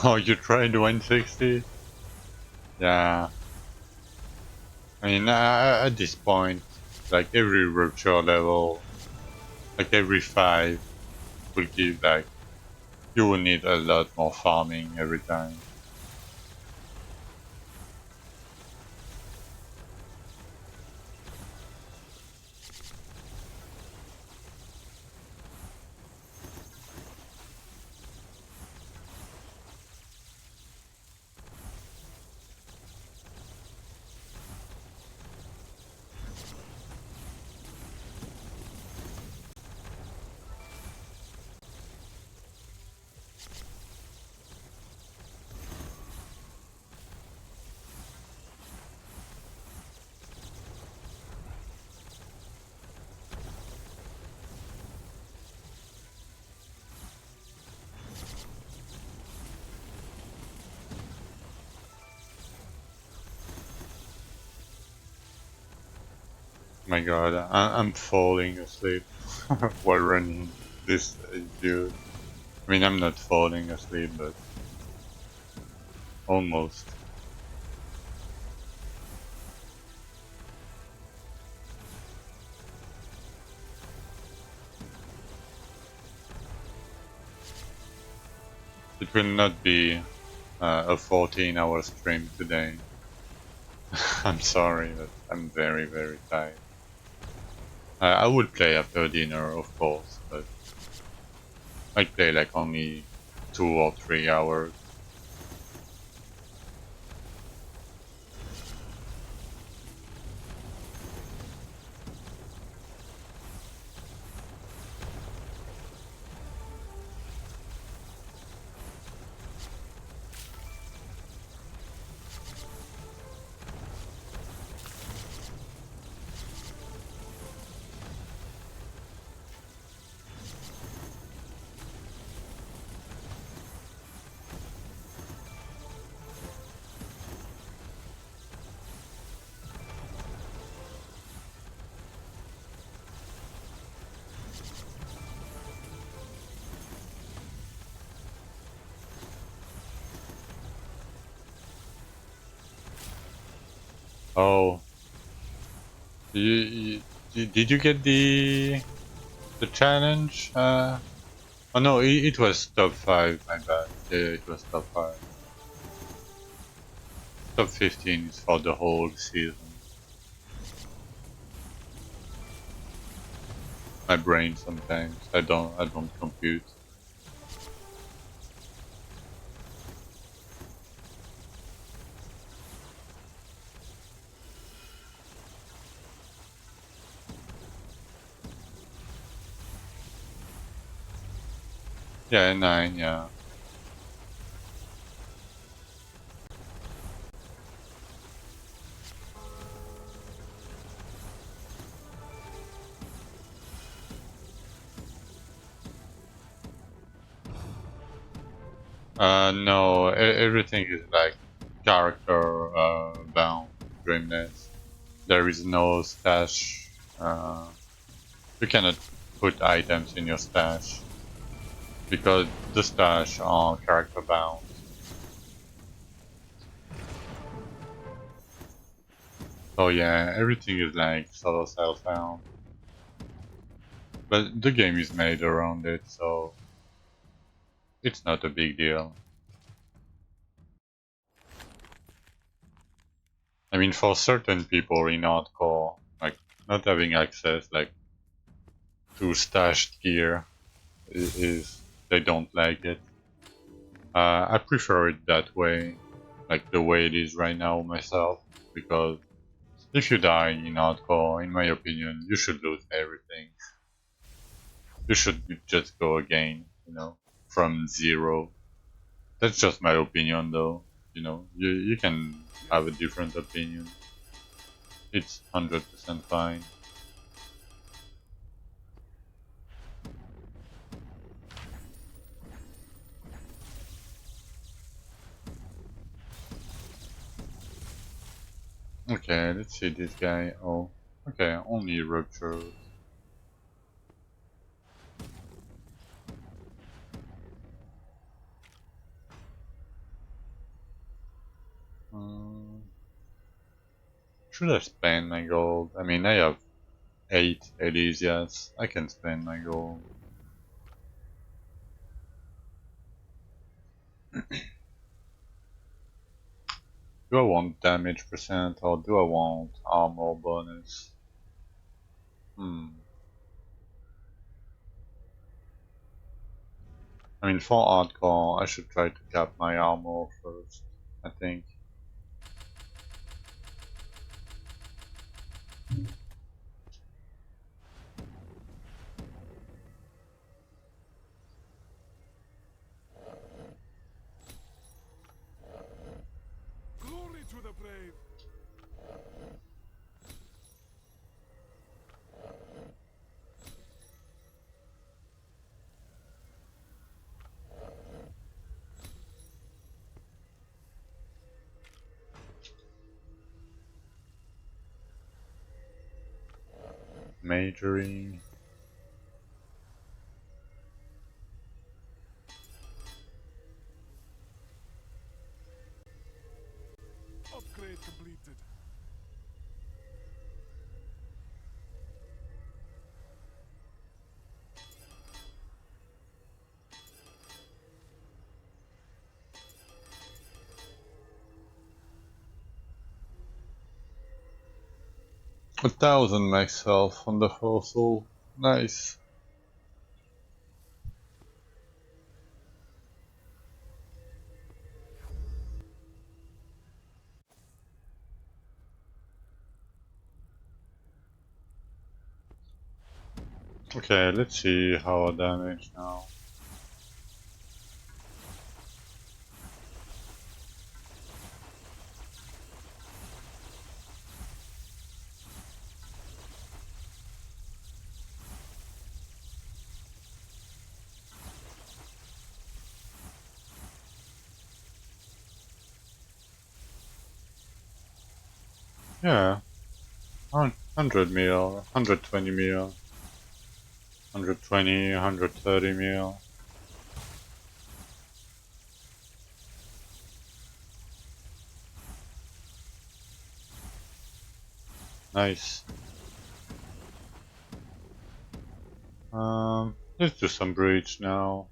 Oh, you tried 160? Yeah. I mean, at this point, like every rupture level, like every 5 will give like, you will need a lot more farming every time. My god, I'm falling asleep while running this dude. I mean, I'm not falling asleep, but almost. It will not be a 14-hour stream today. I'm sorry, but I'm very, very tired. I would play after dinner, of course, but I'd play like only 2 or 3 hours. Oh, did you get the challenge? Oh no, it was top 5, my bad. Yeah, it was top 5. Top 15 is for the whole season. My brain sometimes, I don't compute. Yeah, 9, yeah. No, everything is like character bound dreamness. There is no stash. You cannot put items in your stash because the stash are character bound. So yeah, everything is like solo self found. But the game is made around it, so it's not a big deal. I mean, for certain people in hardcore, like not having access like to stashed gear is they don't like it. I prefer it that way, like the way it is right now myself, because if you die in hardcore, in my opinion, you should lose everything. You should just go again, from zero. That's just my opinion, though. You can have a different opinion. It's 100% fine. Okay, let's see this guy. Oh, okay, only ruptures. Hmm, should I spend my gold? I mean, I have 8 Elysias. I can spend my gold. Do I want damage percent or do I want armor bonus? Hmm. I mean, for hardcore, I should try to cap my armor first, I think. Glory to the brave. Majoring. Upgrade completed. 1,000 max health on the fossil. Nice. Okay, let's see how I damage now. Yeah, 100 mil, 120 mil, 120, 130 mil. Nice. Let's do some breach now.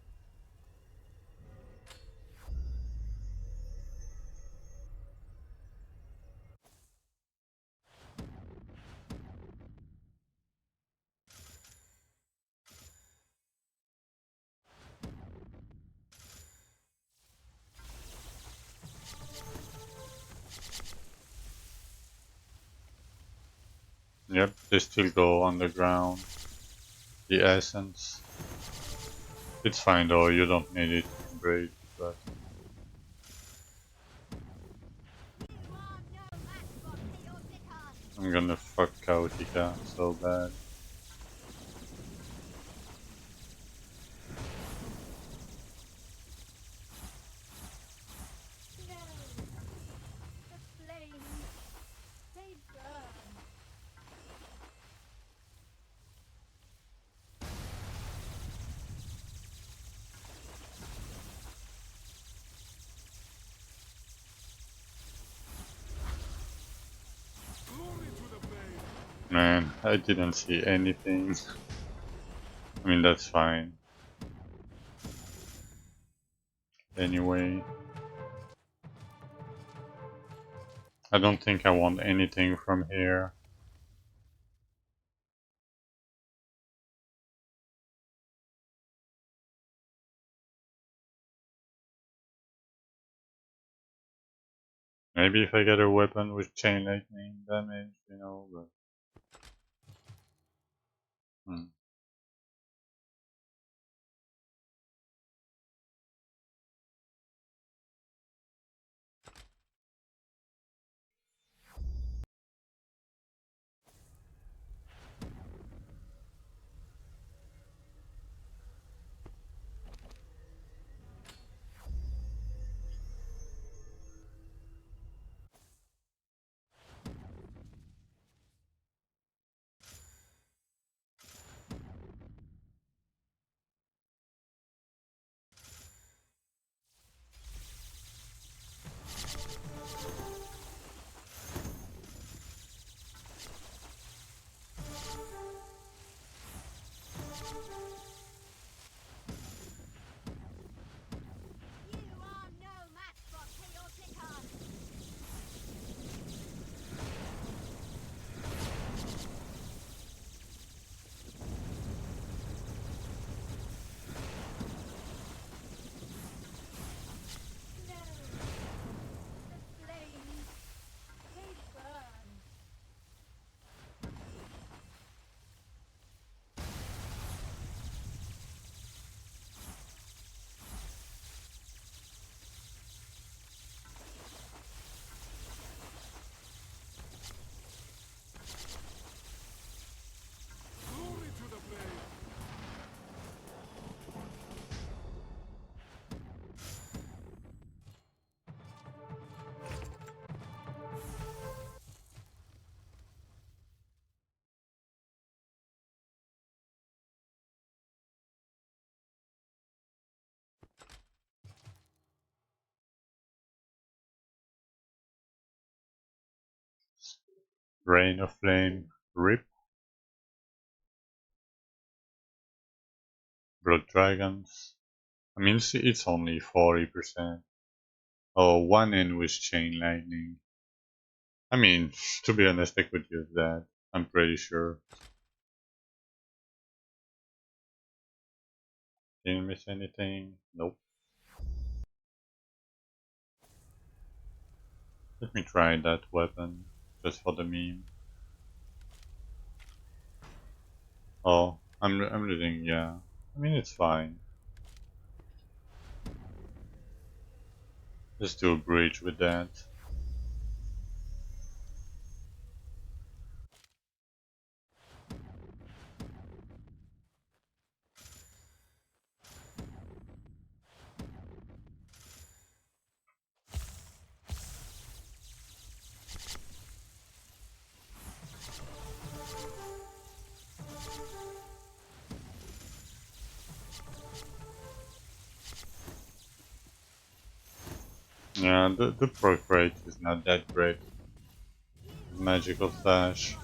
Yep, they still go underground. The essence. It's fine though, you don't need it in breach, but I'm gonna fuck Kautika so bad. Glory to the brave. Man, I didn't see anything. I mean, that's fine. Anyway, I don't think I want anything from here. Maybe if I get a weapon with chain lightning damage, you know, but... Hmm. Rain of Flame, Rip, Blood Dragons. I mean, it's only 40%. Oh, one in with Chain Lightning. I mean, to be honest, I could use that. I'm pretty sure. Didn't miss anything? Nope. Let me try that weapon, just for the meme. Oh, I'm losing, yeah. I mean, it's fine. Just do a bridge with that. Yeah, the proc rate is not that great. Magical Flash.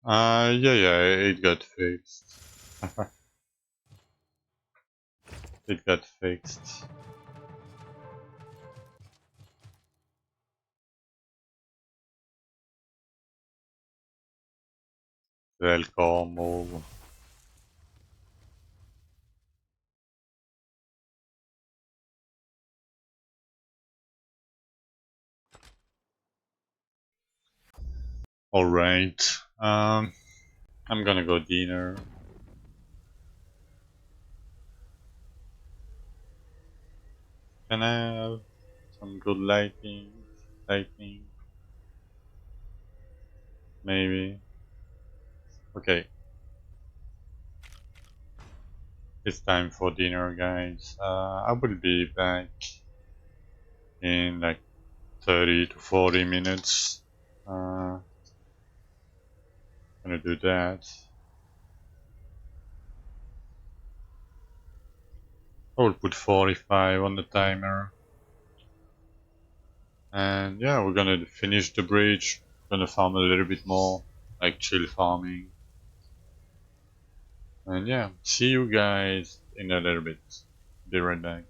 Yeah, it got fixed. It got fixed. Welcome. Alright. I'm gonna go dinner. Can I have some good lighting? Lighting? Maybe. Okay. It's time for dinner, guys. I will be back in like 30 to 40 minutes. Gonna do that. I will put 45 on the timer. And yeah, we're gonna finish the bridge. Gonna farm a little bit more, like chill farming. And yeah, see you guys in a little bit. Be right back.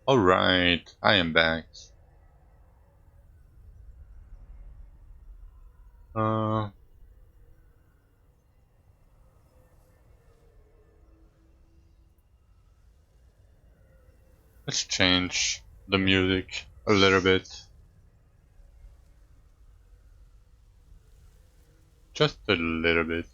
Alright, I am back. Uh, let's change the music a little bit. Just a little bit.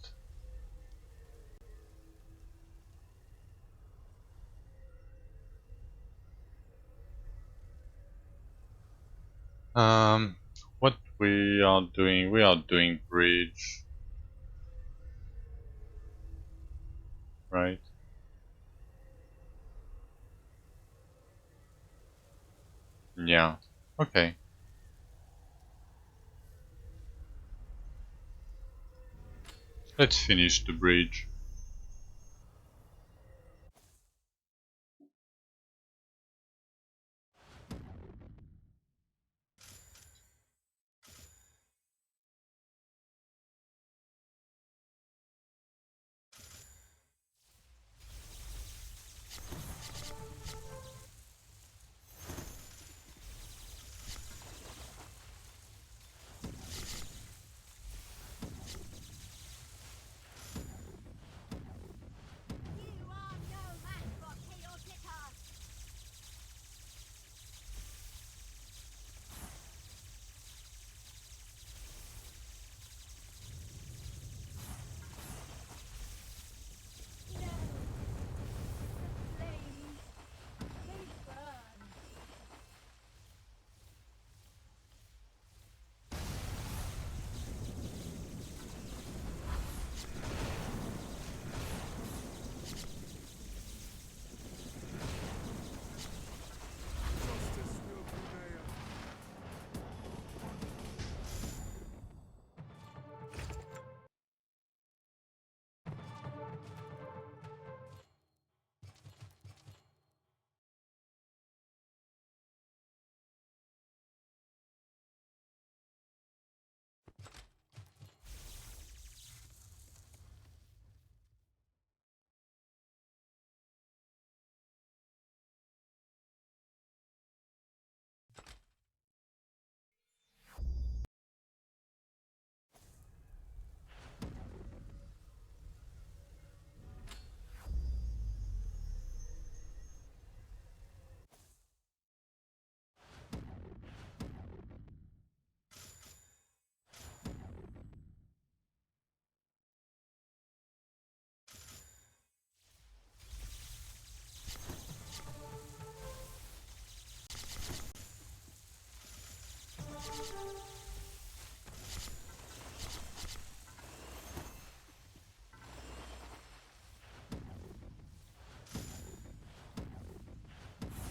What we are doing bridge, right? Yeah. Okay. Let's finish the bridge. You are no match for chaotic art. No, the flames, they burn. Justice will prevail.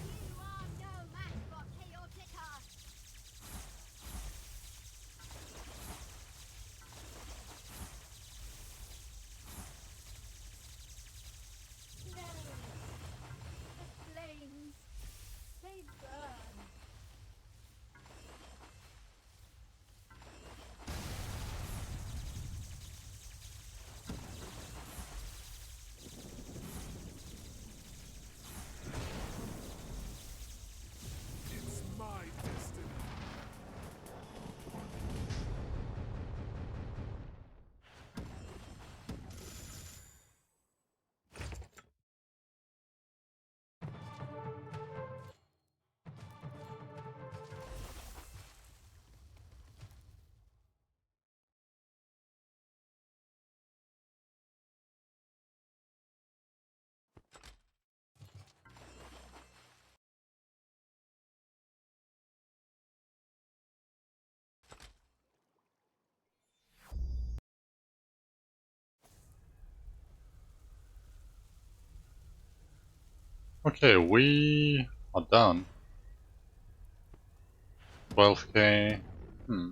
You are no match for chaotic art. No, the flames, they burn. It's my destiny. Okay, we are done. 12k. Hmm.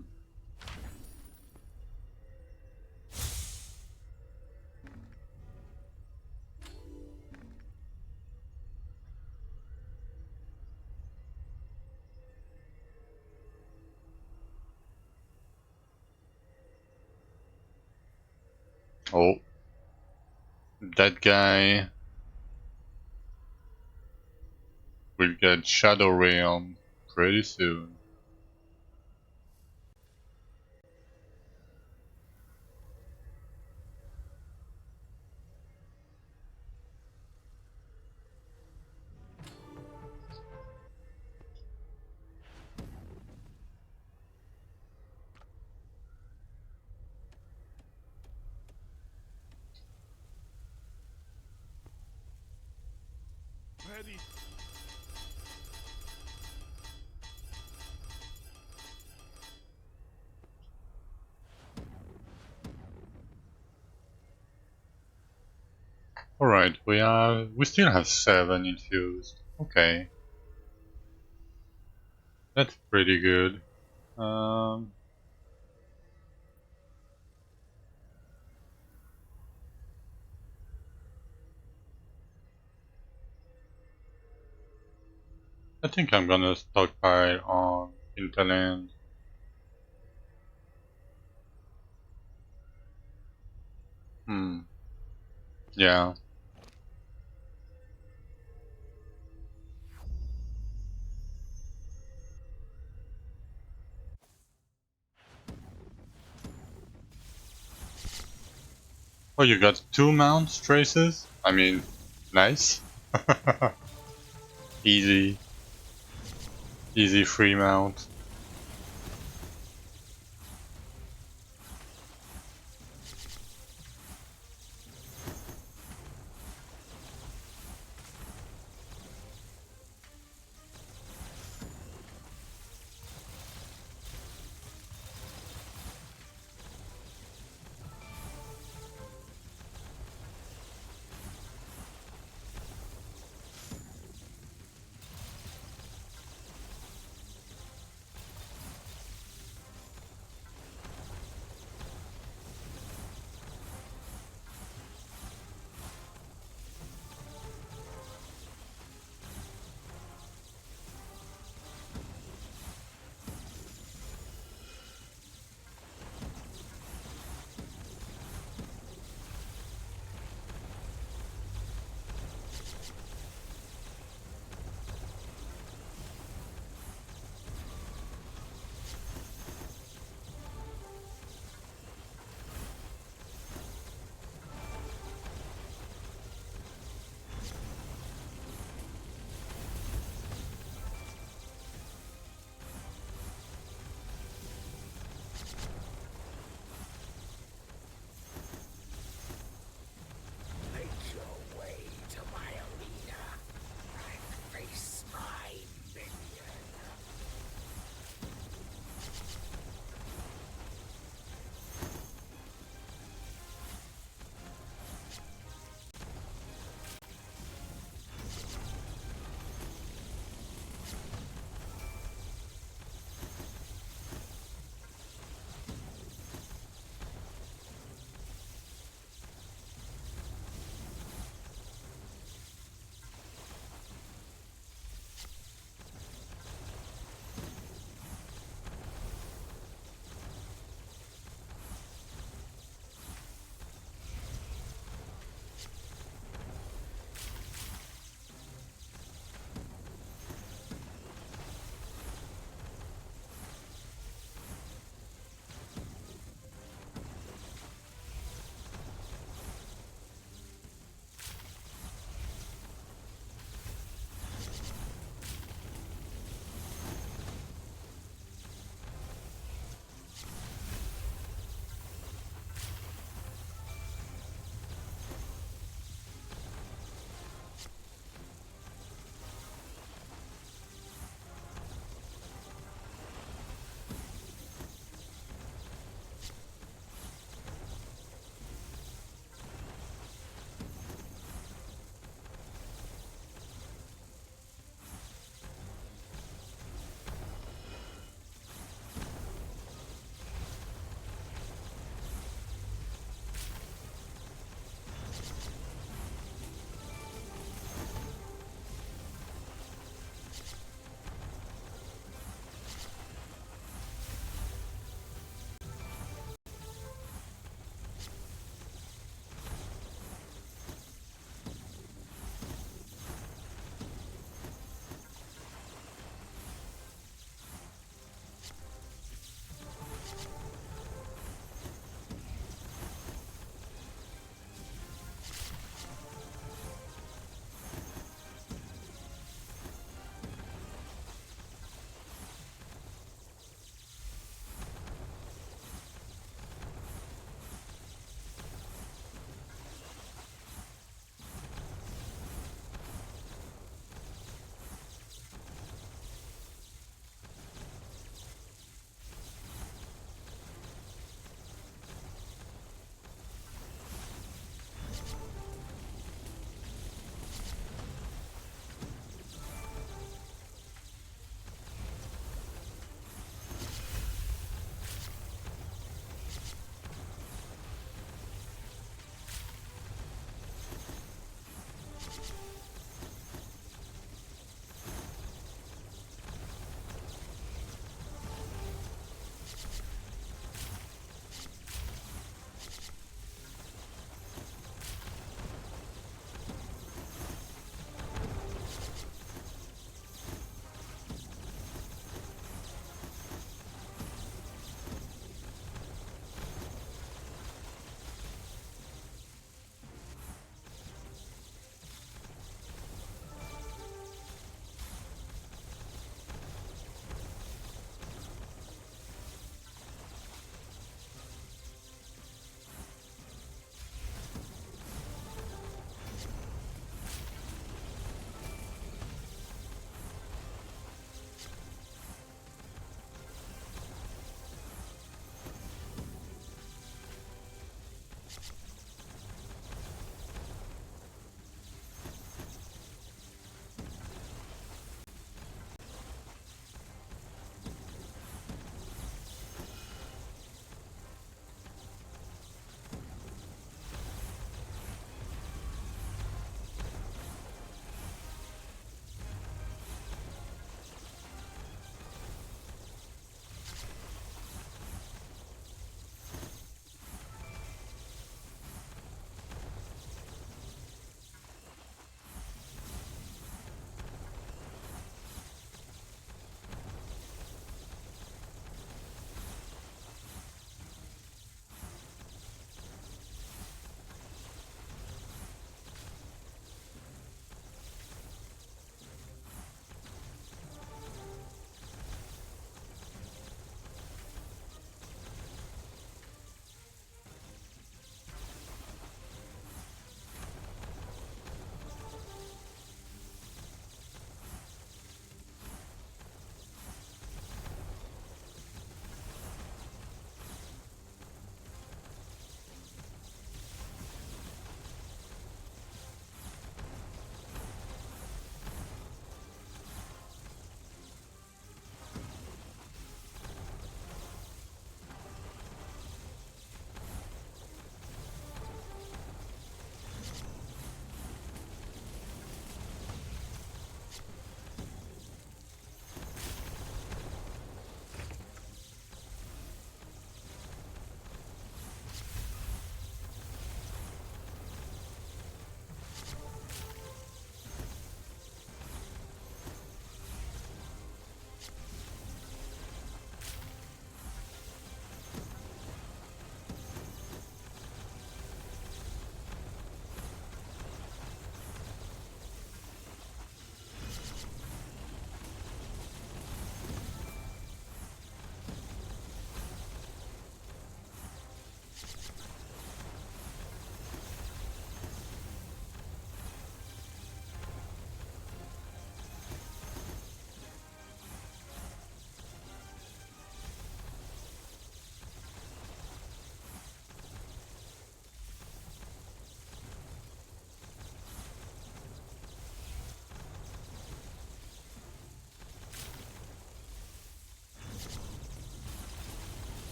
Oh, that guy we'll get Shadow Realm pretty soon. Ready. Alright, we still have 7 infused. Okay, that's pretty good. Um, I think I'm gonna stockpile on Hinterland. Hmm, yeah. Oh, you got 2 mounts traces? I mean, nice. Easy, easy free mount.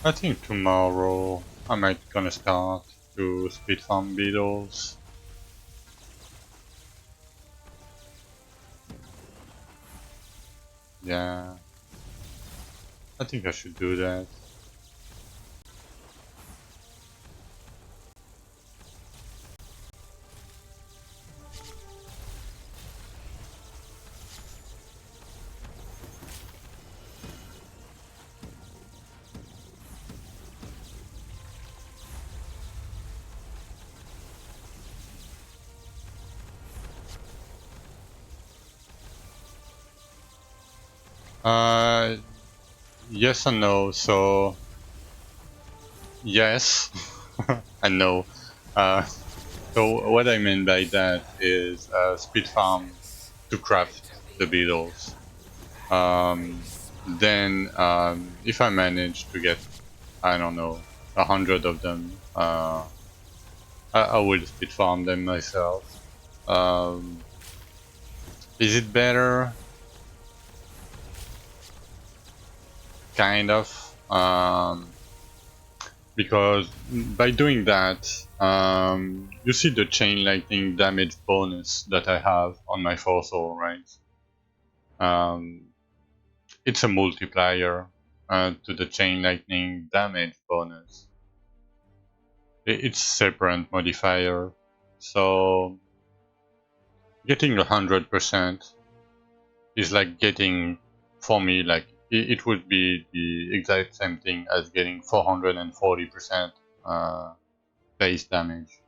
I think tomorrow I might gonna start to speed farm beetles. Yeah, I think I should do that. Uh, yes and no. So yes and no. Uh, so what I mean by that is speed farm Essence. to craft Enter the the arena beetles. and face my Then if I manage to get, I don't know, 100 of them, I will speed farm them myself. Um, is it better? Kind of. Because by doing that, you see the chain lightning damage bonus that I have on my fossil, right? Um, it's a multiplier to the chain lightning damage bonus. It's separate modifier. So getting 100% is like getting, for me, like it would be the exact same thing as getting 440% base damage,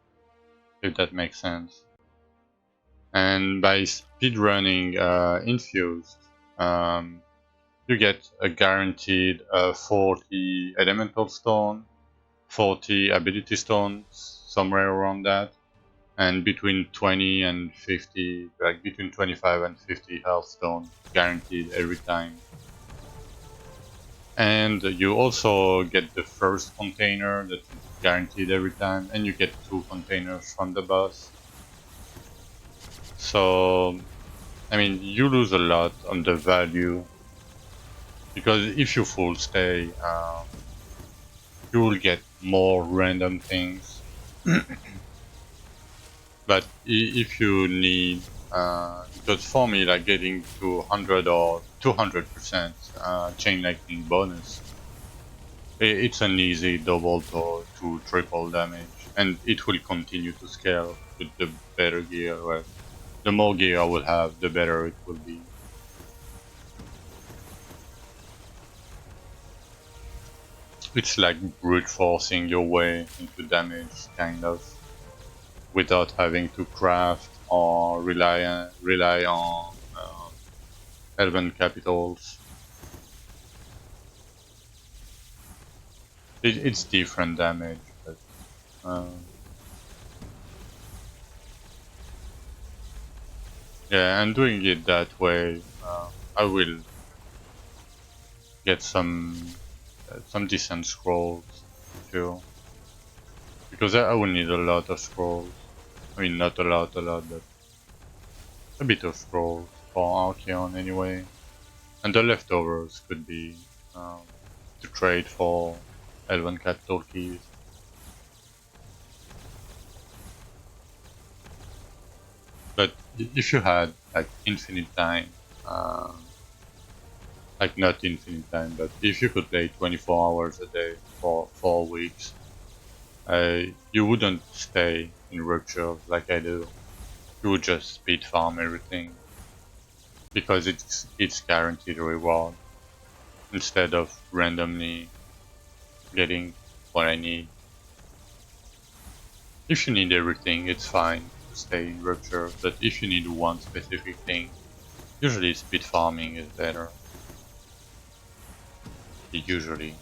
if that makes sense. And by speedrunning Infused, um, you get a guaranteed 40 Elemental Stone, 40 Ability Stones, somewhere around that, and between 20 and 50, like between 25 and 50 Health Stone, guaranteed every time. And you also get the first container that is guaranteed every time, and you get 2 containers from the boss. So, I mean, you lose a lot on the value because if you full stay, you will get more random things. But if you need, because for me, like getting to 100 or 200% chain lightning bonus, it's an easy double to triple damage, and it will continue to scale with the better gear. Well, the more gear I will have, the better it will be. It's like brute forcing your way into damage, kind of, without having to craft or rely on elven capitals. It's different damage, but yeah, and doing it that way, I will get some decent scrolls too, because I will need a lot of scrolls. I mean, not a lot, but a bit of scrolls for Archeon anyway, and the leftovers could be to trade for elven capital keys. But if you had like infinite time, like not infinite time, but if you could play 24 hours a day for 4 weeks, you wouldn't stay in Rupture like I do. You would just speed farm everything because it's guaranteed reward instead of randomly getting what I need. If you need everything, it's fine to stay in Rupture, but if you need one specific thing, usually speed farming is better. Usually.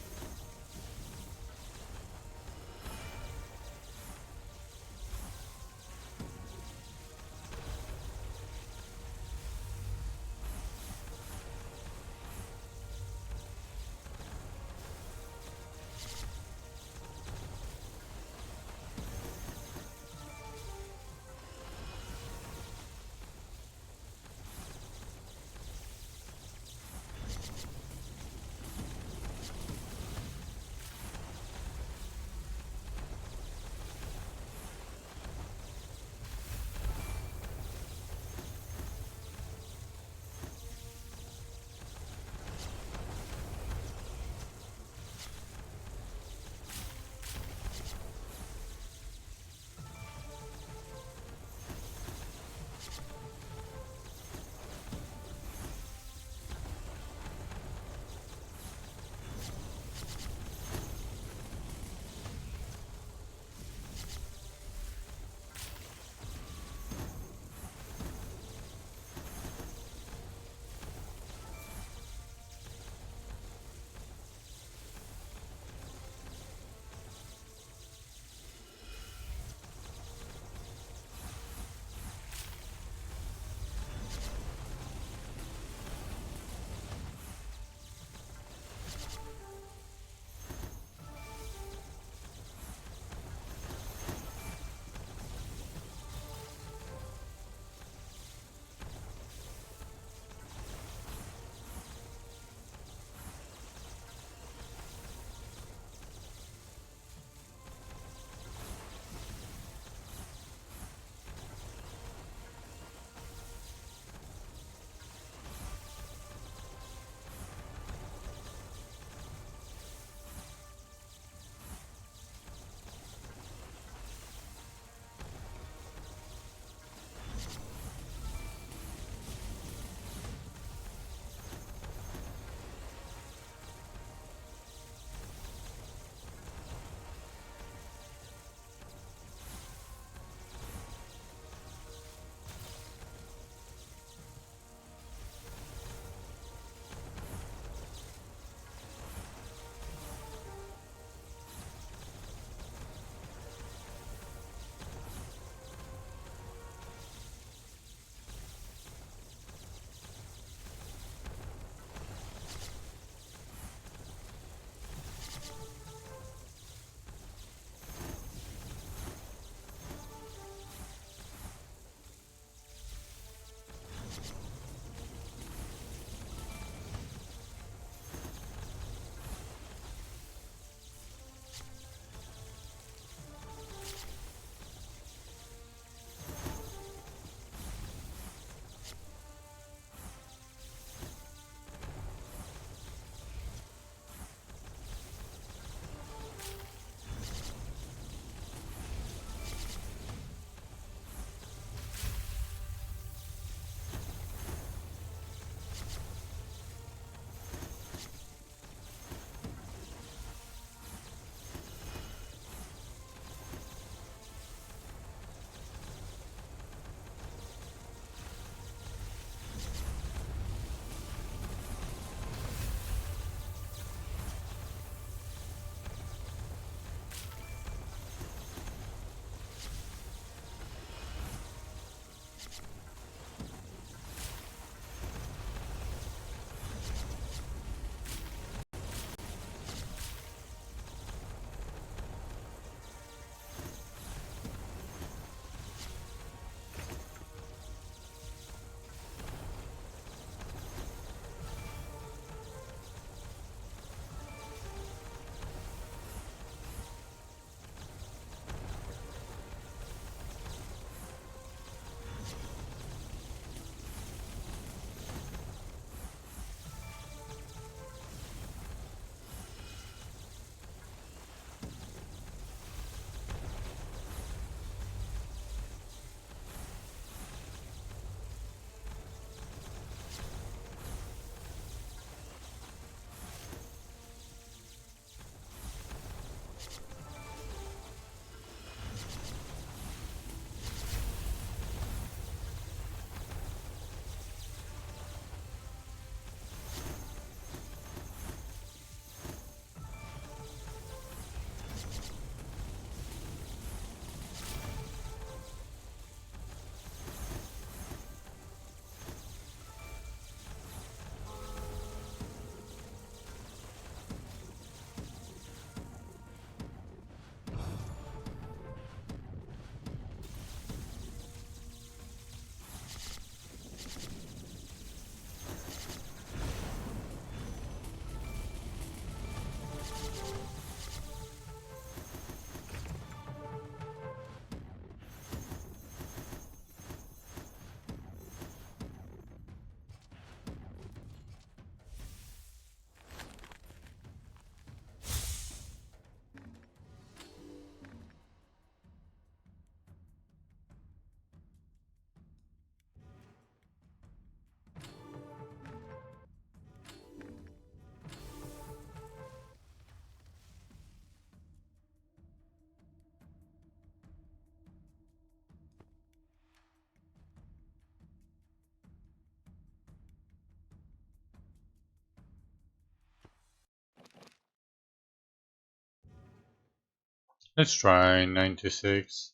Let's try 96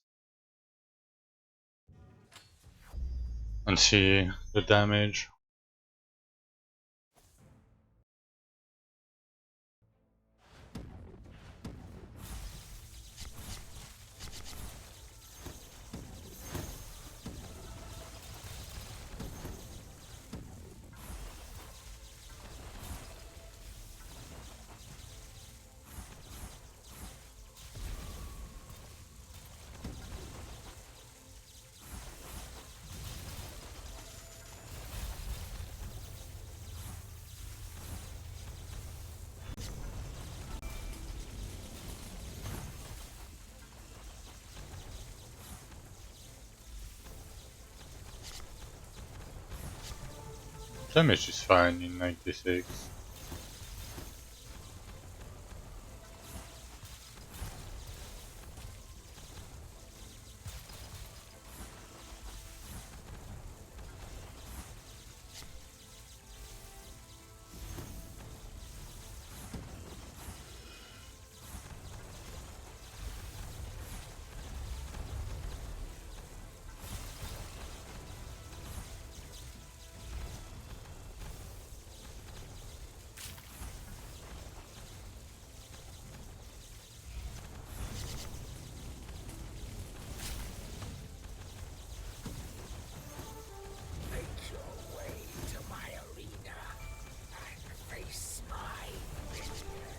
and see the damage. Damage is fine in 96. Make your way to my arena and face my minion.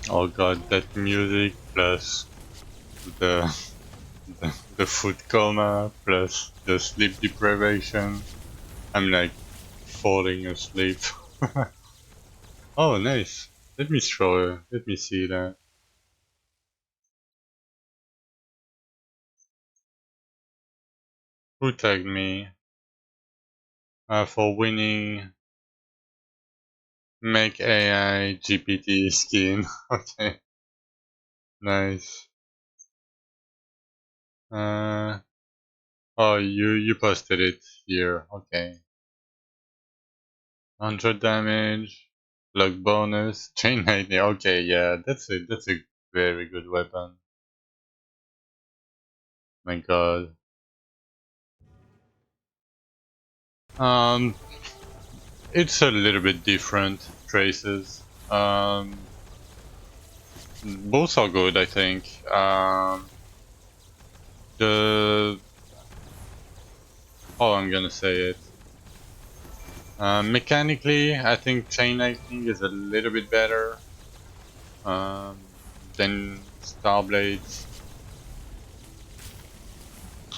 Oh god, that music plus the the food coma plus the sleep deprivation. I'm like falling asleep. Oh, nice. Let me see that. Who tagged me? For winning make AI GPT skin. Okay, nice. Uh, oh, you posted it here. Okay, 100 damage, luck bonus, chain lightning. Okay, yeah, that's it. That's a very good weapon. My God. Um, it's a little bit different traces. Both are good, I think. The how I'm gonna say it. Mechanically, I think chain lightning is a little bit better than Starblades.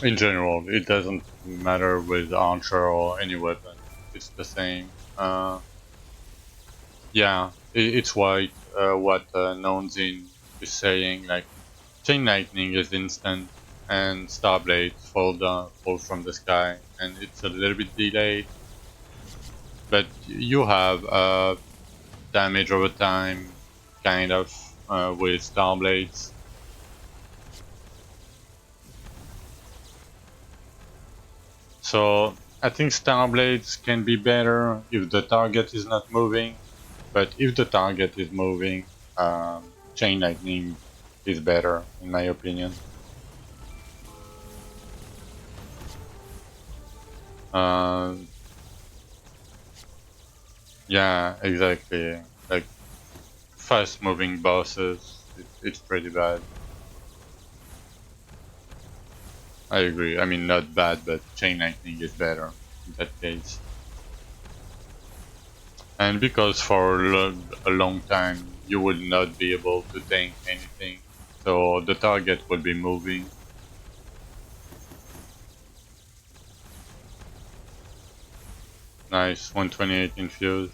In general, it doesn't matter with Archer or any weapon. It's the same. Yeah, it's what Nonzin is saying. Like chain lightning is instant, and Starblade fall from the sky, and it's a little bit delayed. But you have damage over time, kind of, with Starblades. So I think Starblades can be better if the target is not moving, but if the target is moving, Chain Lightning is better, in my opinion. Um, yeah, exactly. Like fast moving bosses, it's pretty bad. I agree. I mean, not bad, but Chain Lightning is better in that case. And because for a long time you would not be able to tank anything, so the target will be moving. Nice, 128 infused.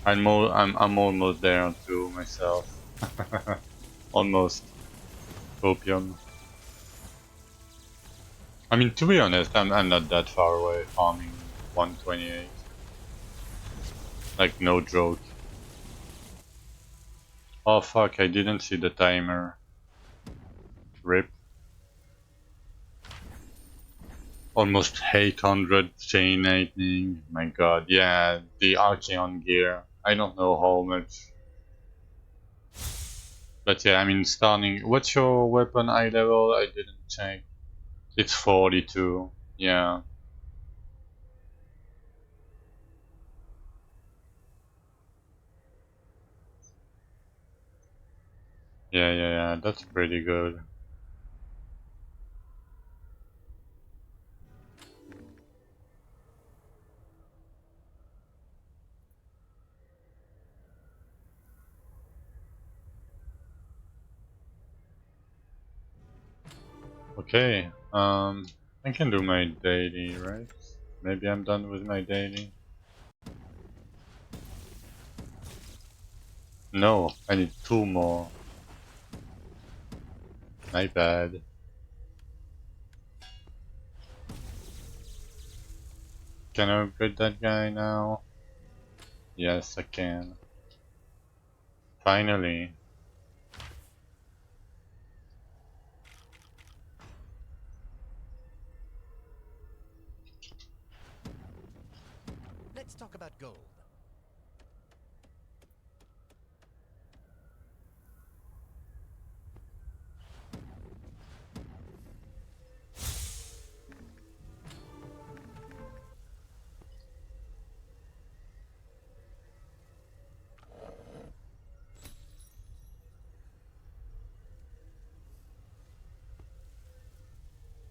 I'm almost there too myself. Almost copium. I mean, to be honest, I'm not that far away farming 128. Like no joke. Oh fuck! I didn't see the timer. Rip. Almost 800 chain lightning. My god, yeah, the Archeon gear. I don't know how much. But yeah, I mean, starting. What's your weapon eye level? I didn't check. It's 42. Yeah, yeah. That's pretty good. Okay, I can do my daily, right? Maybe I'm done with my daily. No, I need two more. My bad. Can I upgrade that guy now? Yes, I can. Finally. Let's talk about gold.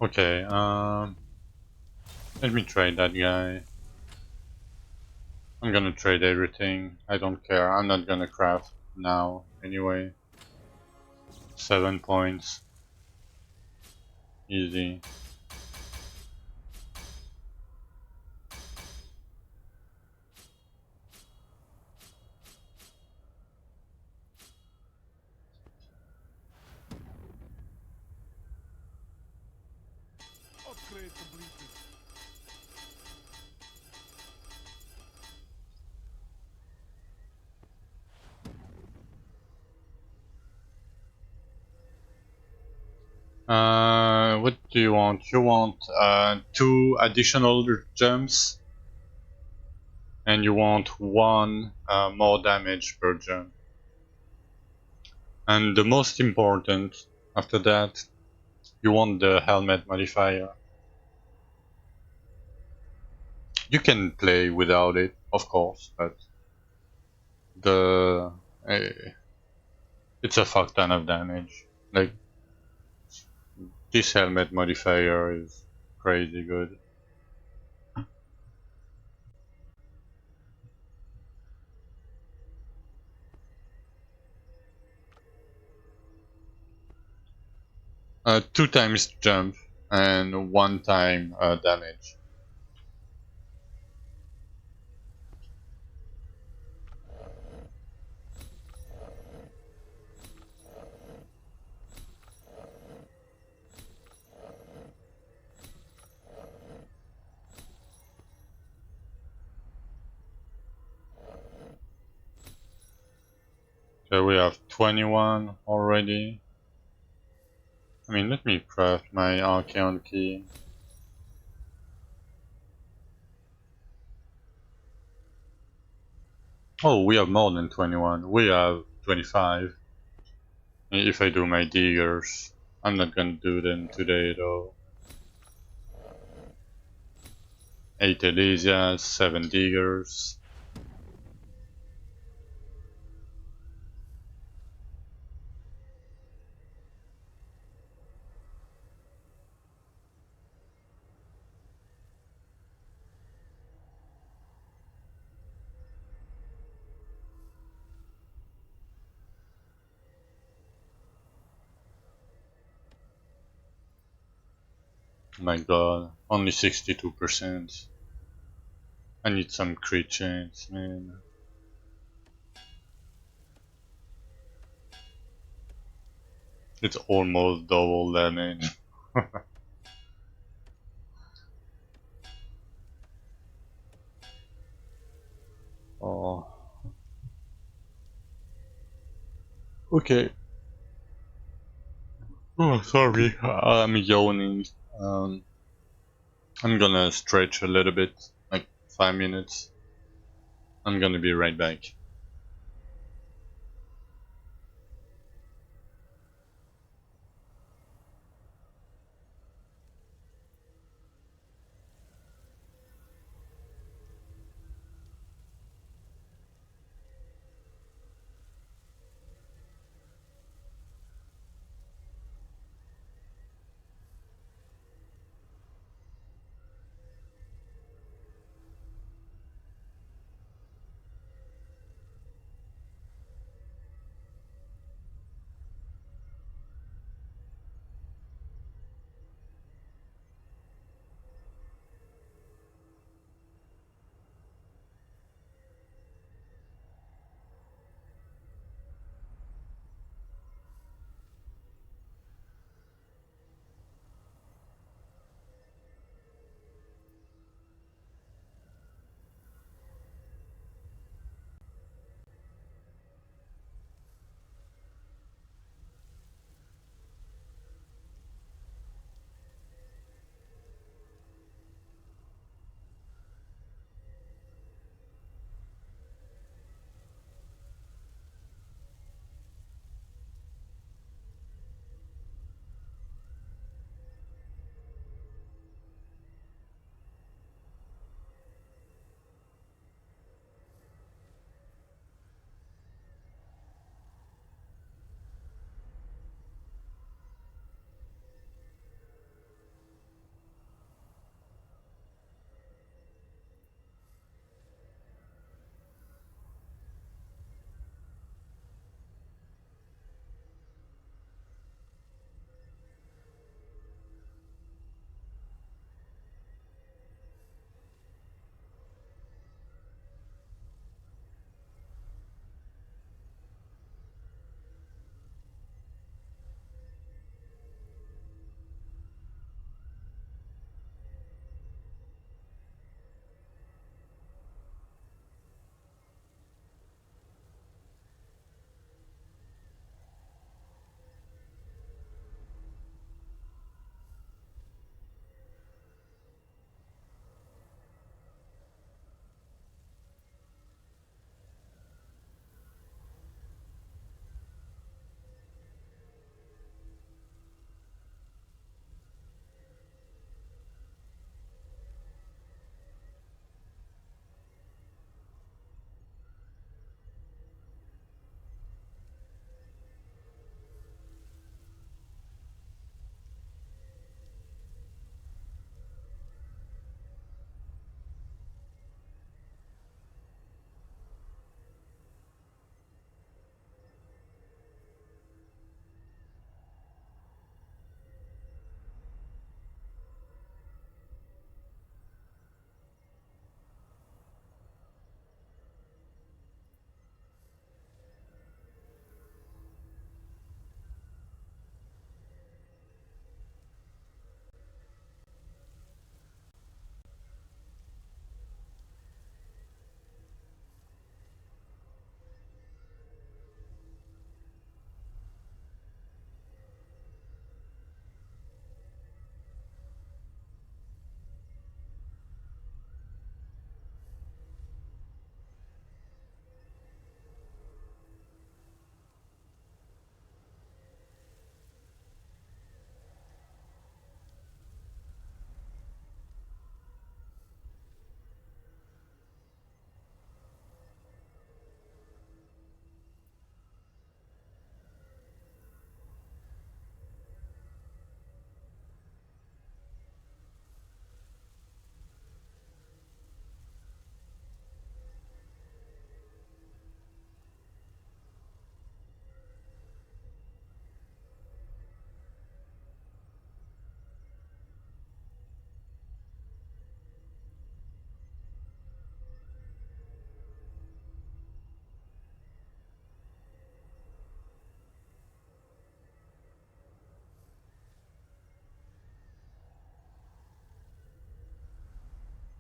Okay, let me try that guy. I'm gonna trade everything. I don't care. I'm not gonna craft now anyway. 7 points. Easy. Upgrade completed. What do you want? You want 2 additional jumps, and you want 1 more damage per jump. And the most important, after that, you want the helmet modifier. You can play without it, of course, but the it's a fuck ton of damage. Like, this helmet modifier is crazy good. 2 times jump and 1 time damage. So we have 21 already. I mean, let me craft my Archeon key. Oh, we have more than 21. We have 25. If I do my diggers. I'm not gonna do them today though. 8 Elysias, 7 diggers. My god, only 62%. I need some crit chance, man. It's almost double damage. Oh. Okay. Oh, sorry. I'm yawning. Um, I'm gonna stretch a little bit, like 5 minutes. I'm gonna be right back.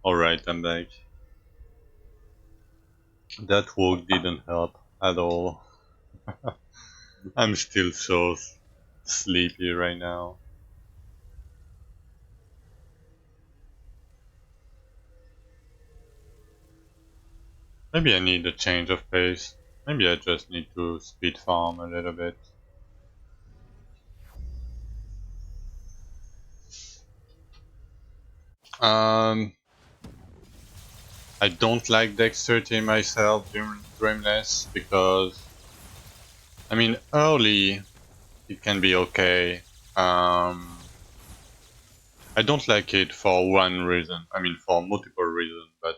Alright, I'm back. That walk didn't help at all. I'm still so sleepy right now. Maybe I need a change of pace. Maybe I just need to speed farm a little bit. Um, I don't like dexterity myself during Dreamless because, I mean, early it can be okay. I don't like it for one reason. I mean, for multiple reasons. But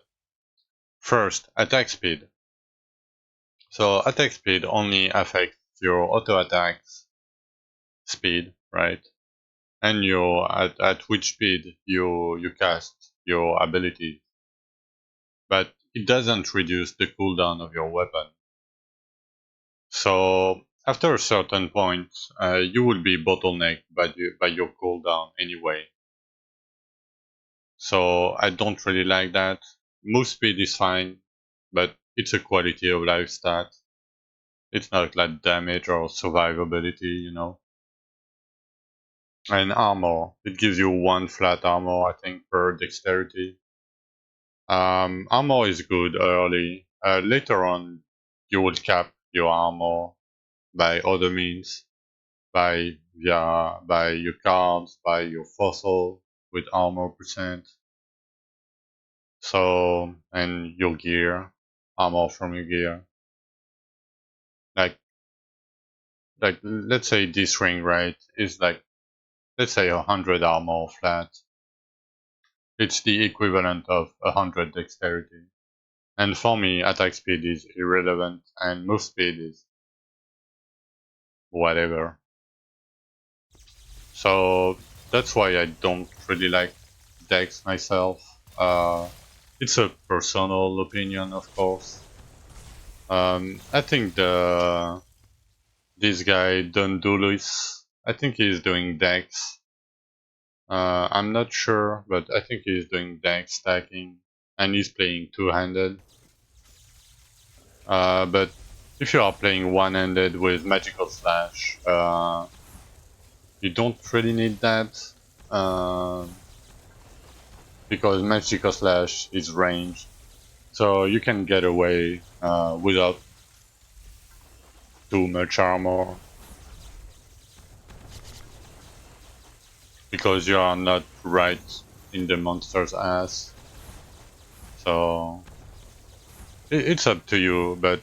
first, attack speed. So attack speed only affects your auto attacks speed, right? And your at which speed you cast your ability. But it doesn't reduce the cooldown of your weapon. So after a certain point, you will be bottlenecked by your cooldown anyway. So I don't really like that. Move speed is fine, but it's a quality of life stat. It's not like damage or survivability. And armor, it gives you one flat armor, I think, per dexterity. Armor is good early. Later on, you will cap your armor by other means, by your cards, by your fossil with armor percent. So and your gear, armor from your gear. Like let's say this ring right is like let's say 100 armor flat. It's the equivalent of 100 dexterity. And for me, attack speed is irrelevant, and move speed is whatever. So that's why I don't really like Dex myself. It's a personal opinion, of course. I think this guy Dundulis, I think he's doing Dex. I'm not sure, but I think he's doing Dex stacking, and he's playing two-handed. But if you are playing one-handed with Magical Slash, you don't really need that. Um because Magical Slash is ranged, so you can get away without too much armor because you are not right in the monster's ass. So it's up to you, but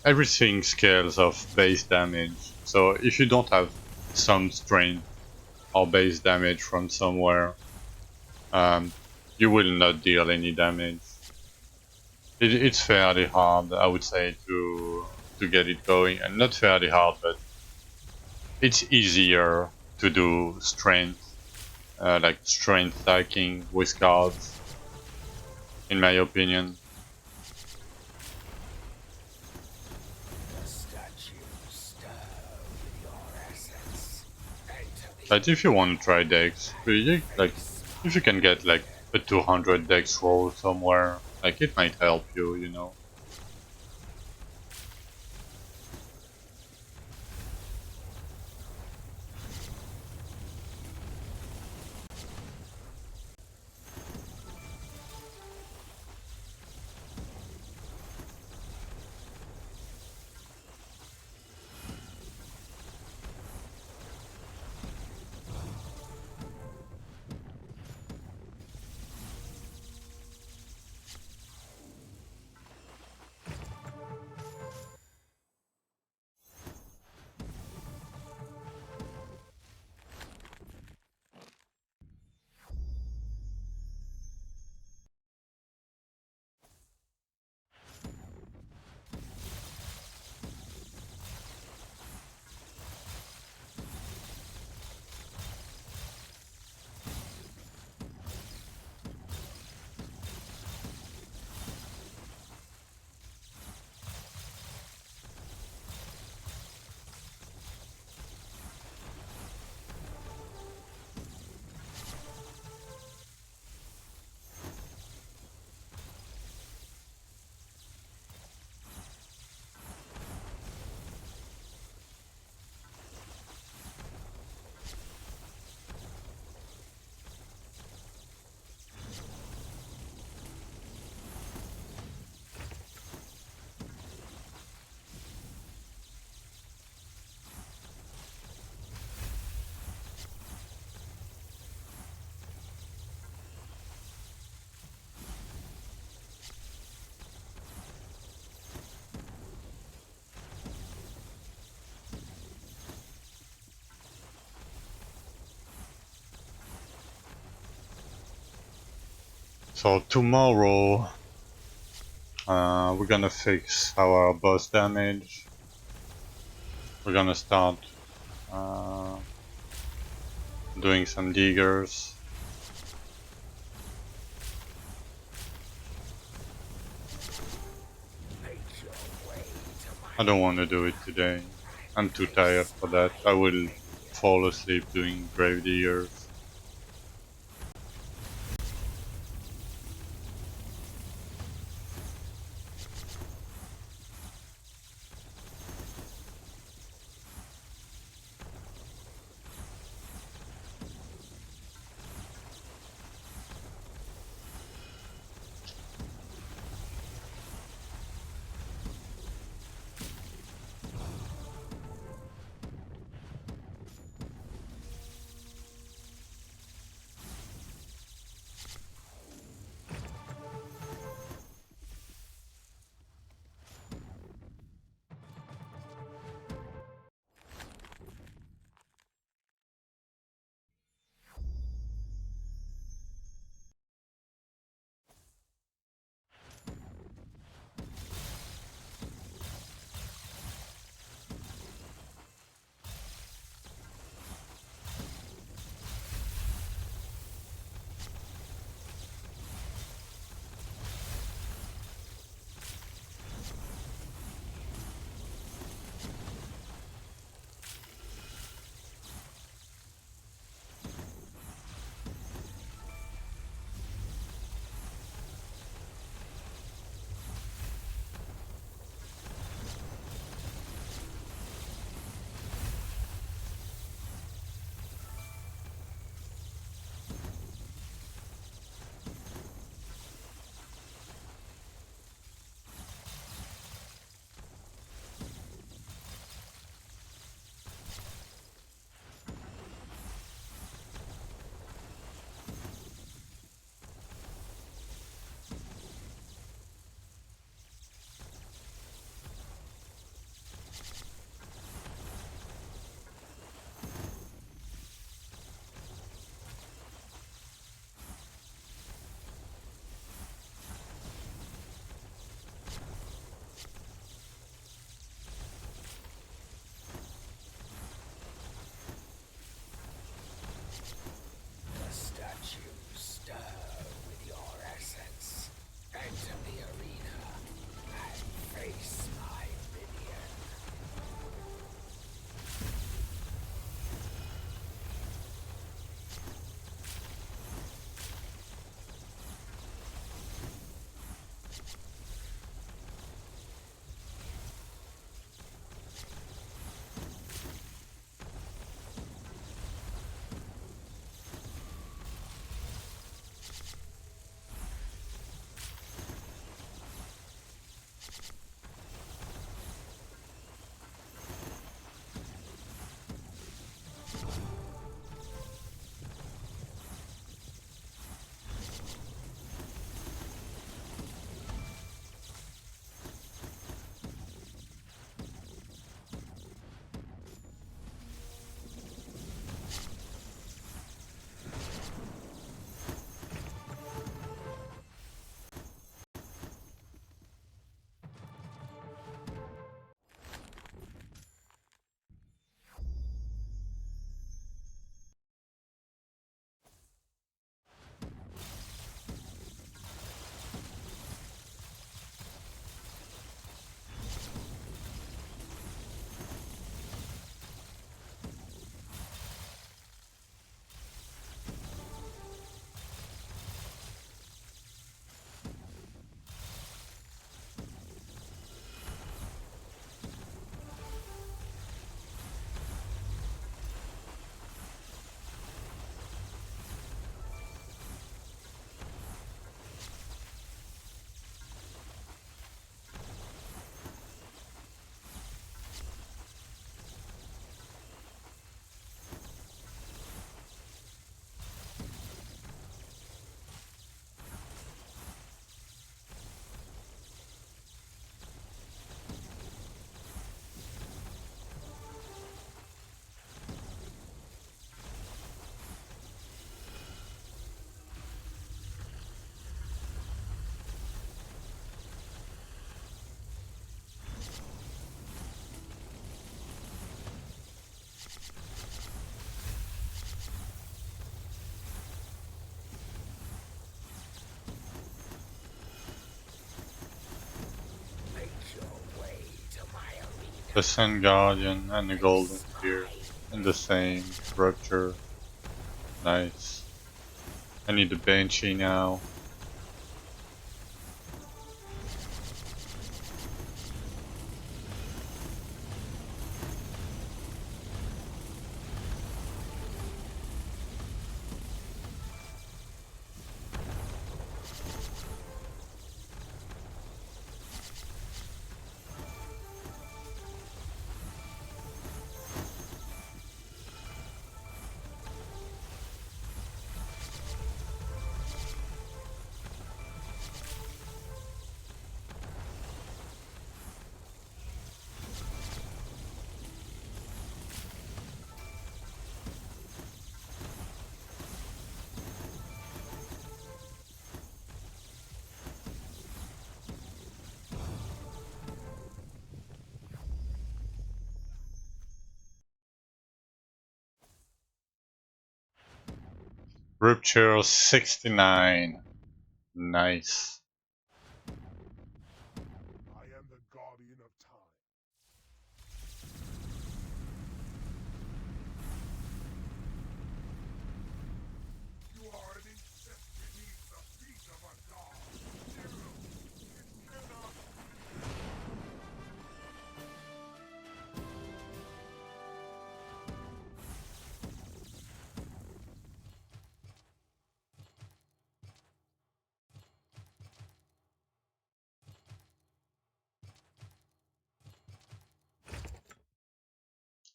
everything scales of base damage. So if you don't have some strength or base damage from somewhere, um, you will not deal any damage. It's fairly hard, I would say, to get it going, and not fairly hard, but it's easier to do strength, like strength stacking with cards, in my opinion. The statue stir with your essence. Enter the But if you arena want to try decks, and like face if you my can get like myth. a 200 dex roll somewhere, like it might help you. So tomorrow, we're gonna fix our boss damage. We're gonna start uh, doing some diggers. Make your way to I my don't want to do it arena today. I'm and too tired face for that. my I will minions. fall asleep doing grave diggers. The Sun Guardian and the Golden Face Spear my in the same rupture. Nice. I need the Banshee now. Rupture 69. Nice. I am the guardian of time. You are an insect beneath the feet of a god. You cannot.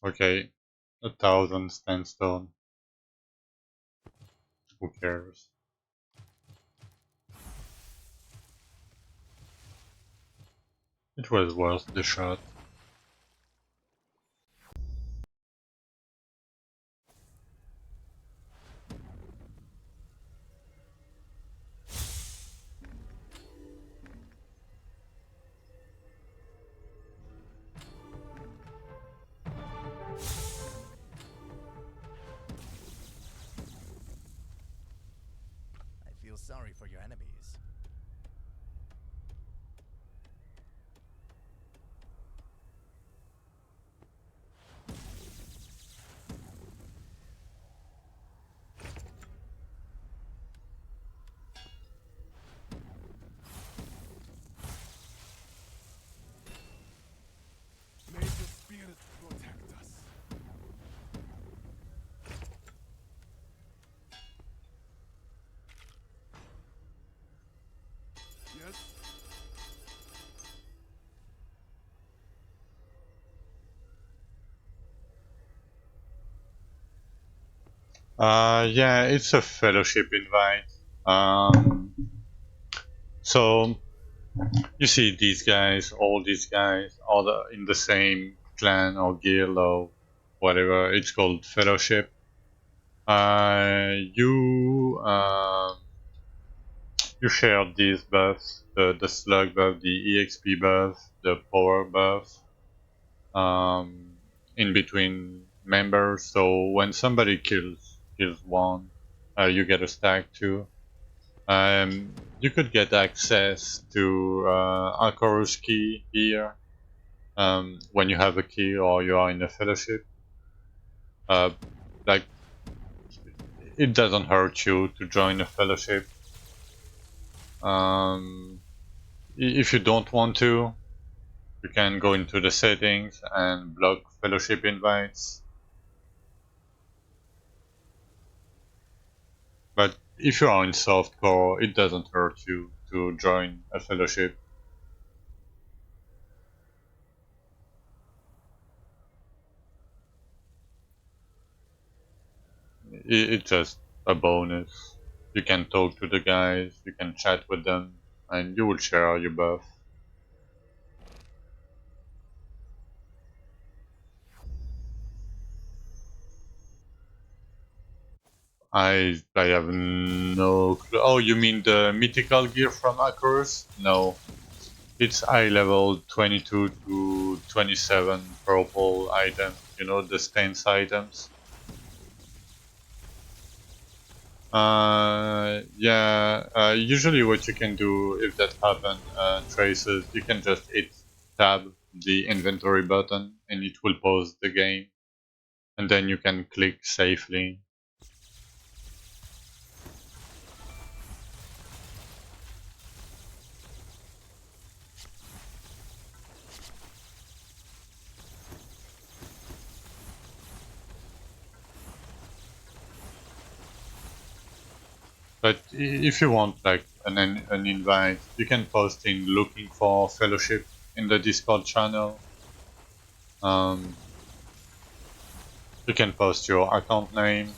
Okay. 1,000 sandstone. Who cares? It was worth the shot. I feel sorry for your enemies. May the spirit protect us. Yes? Yeah, it's a fellowship invite. So you see all these guys, all in the same clan or guild or whatever. It's called fellowship. You share these buffs, the slug buff, the EXP buff, the power buff, um, in between members. So when somebody kills one, you get a stack too. You could get access to Akoru's key here when you have a key or you are in a fellowship. Uh, like it doesn't hurt you to join a fellowship. If you don't want to, you can go into the settings and block fellowship invites. But if you are in softcore, it doesn't hurt you to join a fellowship. It's just a bonus. You can talk to the guys, you can chat with them, and you will share your buff. I have no clue. Oh, you mean the mythical gear from Akurus? No. It's eye level 22 to 27 purple items, you know, the stance items. Yeah, usually what you can do if that happen, traces, you can just hit tab the inventory button and it will pause the game, and then you can click safely. But if you want like an invite, you can post in looking for fellowship in the Discord channel. Um, you can post your account name,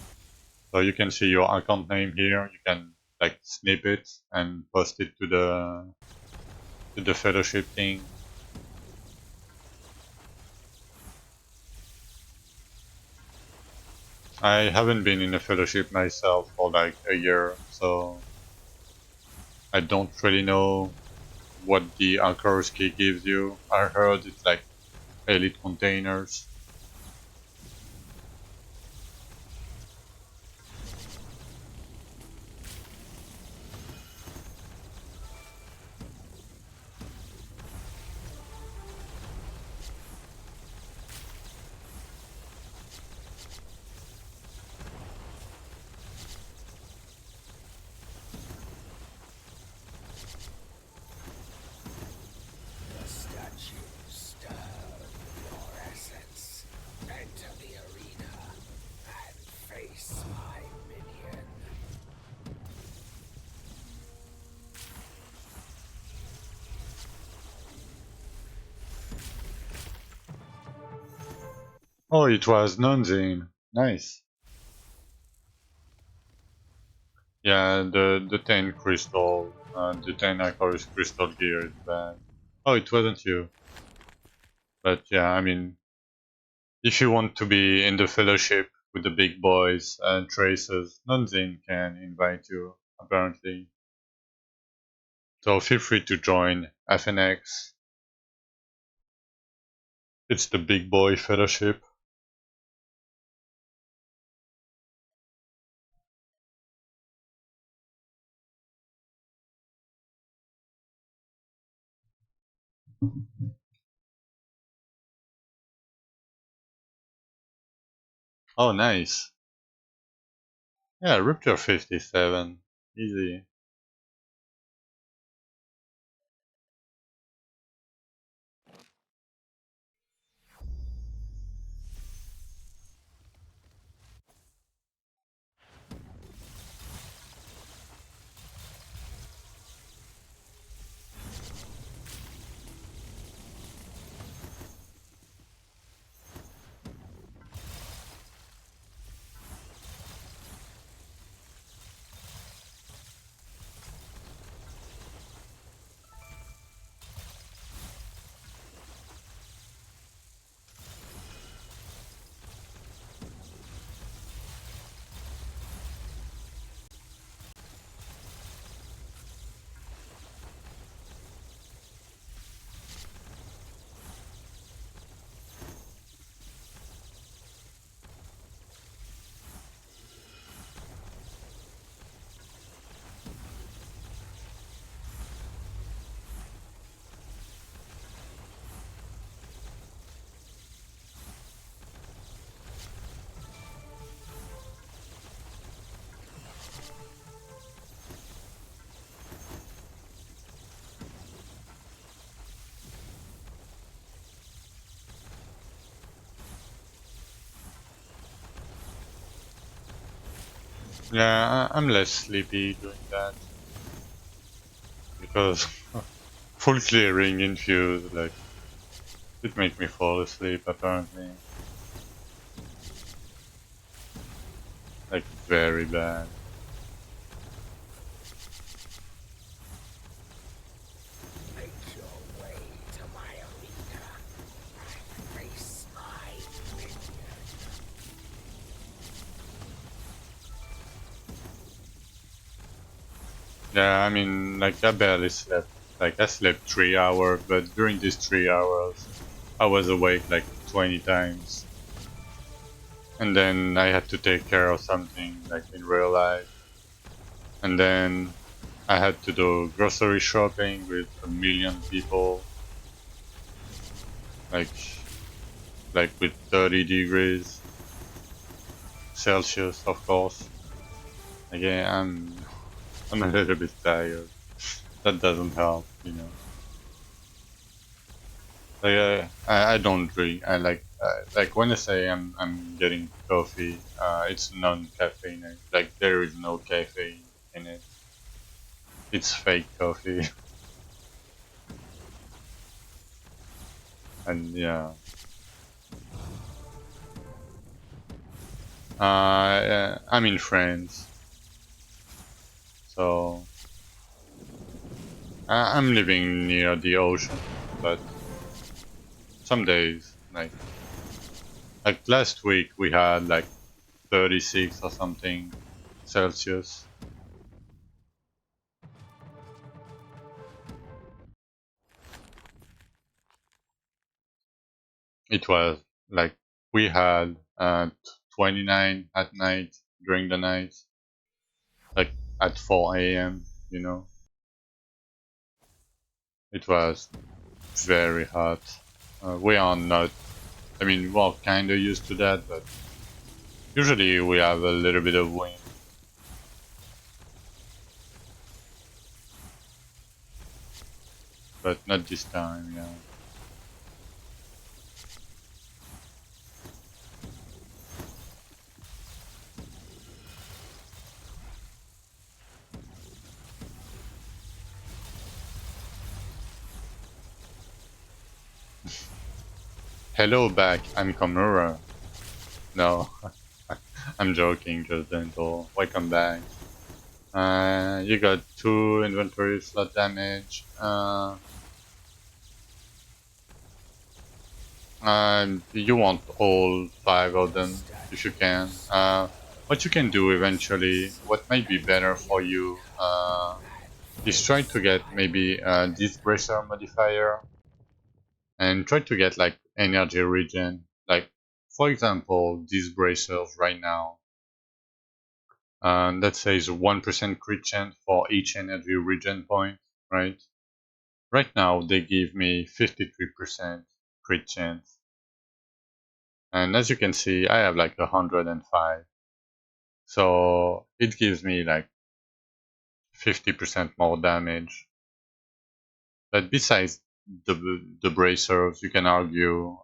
so you can see your account name here. You can like snip it and post it to the fellowship thing. I haven't been in a fellowship myself for like a year, so I don't really know what the Anchor's key gives you. I heard it's like elite containers. The statue stirred with your essence. Enter the arena and face my minion. Oh, it was Nonzine. Nice. Yeah, the 10 crystal, the 10 Icarus crystal gear is bad. Oh, it wasn't you. But yeah, I mean, if you want to be in the fellowship with the big boys and tracers, Nonzine can invite you, apparently. So feel free to join FNX. It's the big boy fellowship. Oh, nice. Yeah, Rupture 57. Easy. Yeah, I'm less sleepy doing that because full clearing infused, like, it make me fall asleep apparently. Like, very bad. Make your way to my arena and face my minion. Yeah, I mean, like, I barely slept. Like, I slept 3 hours, but during these 3 hours, I was awake like 20 times. And then I had to take care of something, like, in real life. And then I had to do grocery shopping with a million people. like with 30 degrees Celsius, of course. Again, I'm a little bit tired. That doesn't help, you know. Like I don't drink. I like when I say I'm getting coffee, it's non-caffeine. Like there is no caffeine in it. It's fake coffee, and yeah. I'm in France, so I'm living near the ocean. But some days, like last week, we had like 36 or something Celsius. It was like we had 29 at night during the night, like at 4 a.m. You know, it was very hot. We are not. I mean, we're kind of used to that, but usually we have a little bit of wind. But not this time. Yeah. Hello back. I'm Komura. No, I'm joking. Just gentle. Welcome back. You got 2 inventory slot damage. You want all 5 of them if you can. What you can do eventually, what might be better for you, is try to get maybe this bracer modifier and try to get like energy regen. Like, for example, these bracers right now, that says 1% crit chance for each energy regen point, right? Right now, they give me 53% crit chance. And as you can see, I have like 105. So it gives me like 50% more damage. But besides the bracers, you can argue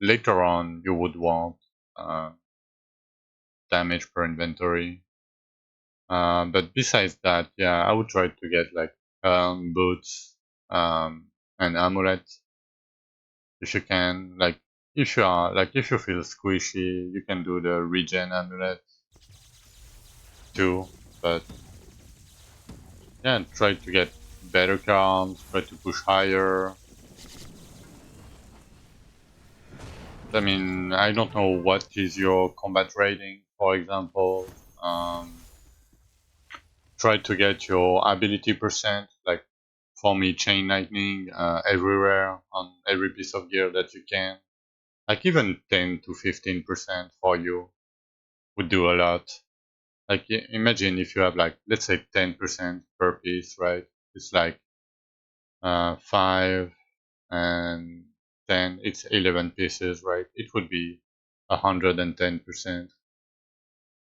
later on you would want uh, damage per inventory. But besides that, yeah, I would try to get like boots and amulet if you can. Like if you feel squishy, you can do the regen amulet too. But yeah, try to get better comps, try to push higher. I mean, I don't know what is your combat rating, for example. Try to get your ability percent, like for me, chain lightning everywhere on every piece of gear that you can. Like even 10 to 15% for you would do a lot. Like imagine if you have like, let's say 10% per piece, right? It's like 5 and 10, it's 11 pieces, right? It would be 110%.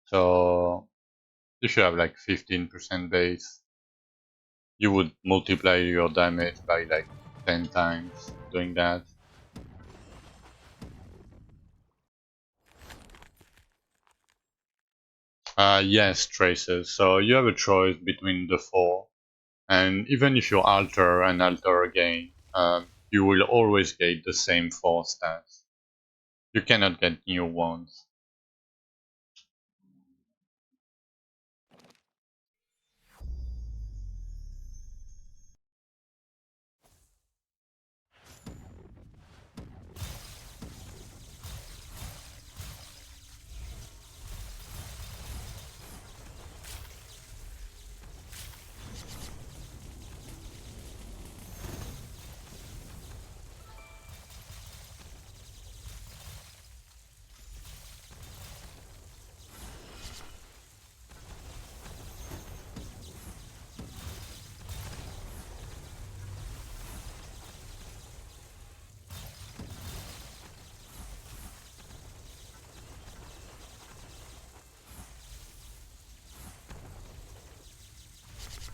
So if you have like 15% base, you would multiply your damage by like 10 times doing that. Yes, traces. So you have a choice between the 4. And even if you alter and alter again, you will always get the same 4 stats. You cannot get new ones.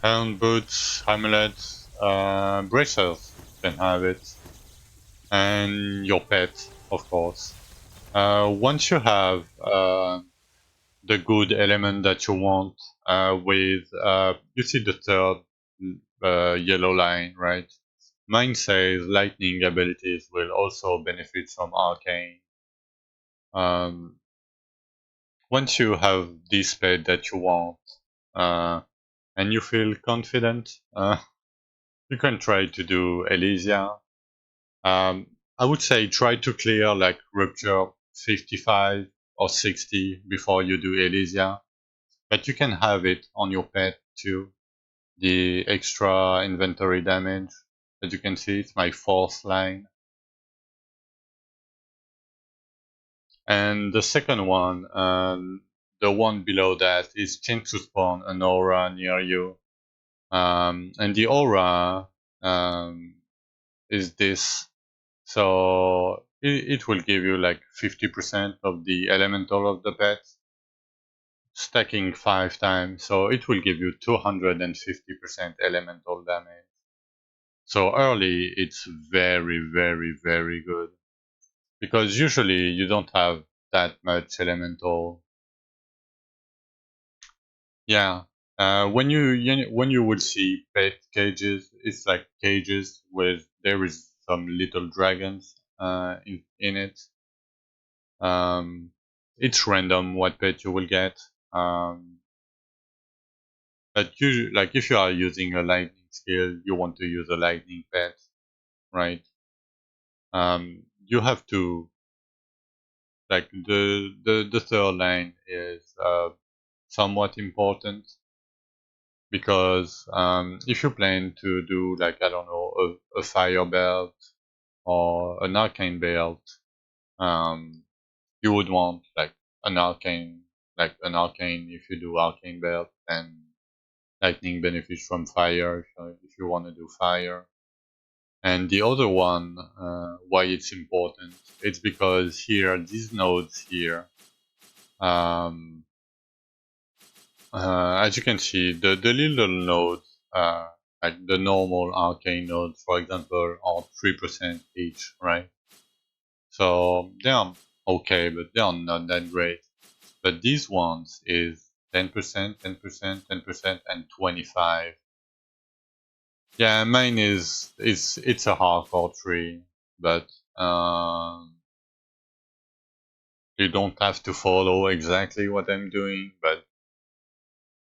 And boots, amulets, bracers can have it, and your pet, of course. Once you have the good element that you want, with you see the third yellow line, right? Mine says lightning abilities will also benefit from arcane. Um, Once you have this pet that you want, uh, and you feel confident, you can try to do Elysia. I would say try to clear like Rupture 55 or 60 before you do Elysia, but you can have it on your pet too. The extra inventory damage, as you can see, it's my fourth line. And the second one, the one below that, is chance to spawn an aura near you. And the aura is this. So it will give you like 50% of the elemental of the pet, stacking 5 times. So it will give you 250% elemental damage. So early, it's very, very, very good. Because usually you don't have that much elemental. Yeah. When you will see pet cages, it's like cages with there is some little dragons in it. It's random what pet you will get. But usually, like if you are using a lightning skill, you want to use a lightning pet, right? You have to like the third line is somewhat important because if you plan to do like I don't know a fire belt or an arcane belt, um, you would want like an arcane if you do arcane belt and lightning benefits from fire if you want to do fire. And the other one, why it's important, it's because here these nodes here, um, as you can see, the little nodes, like the normal arcane nodes, for example, are 3% each, right? So they are okay, but they are not that great. But these ones is 10%, 10%, 10%, and 25. Yeah, mine is it's a hardcore tree, but you don't have to follow exactly what I'm doing, but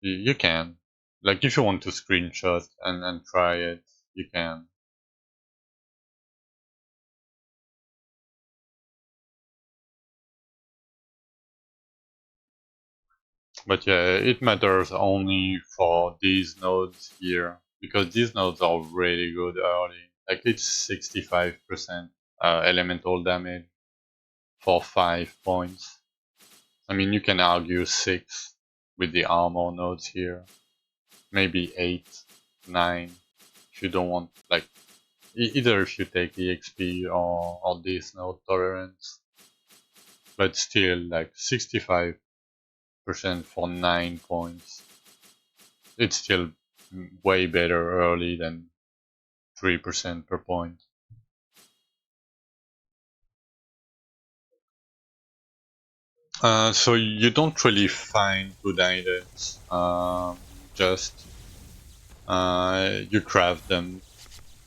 you can. Like if you want to screenshot and try it, you can. But yeah, it matters only for these nodes here because these nodes are really good early. Like it's 65% elemental damage for 5 points. I mean, you can argue 6 with the armor nodes here. Maybe 8, 9 if you don't want, like, either if you take EXP or this node tolerance. But still, like, 65% for 9 points. It's still way better early than 3% per point. So you don't really find good items, just you craft them.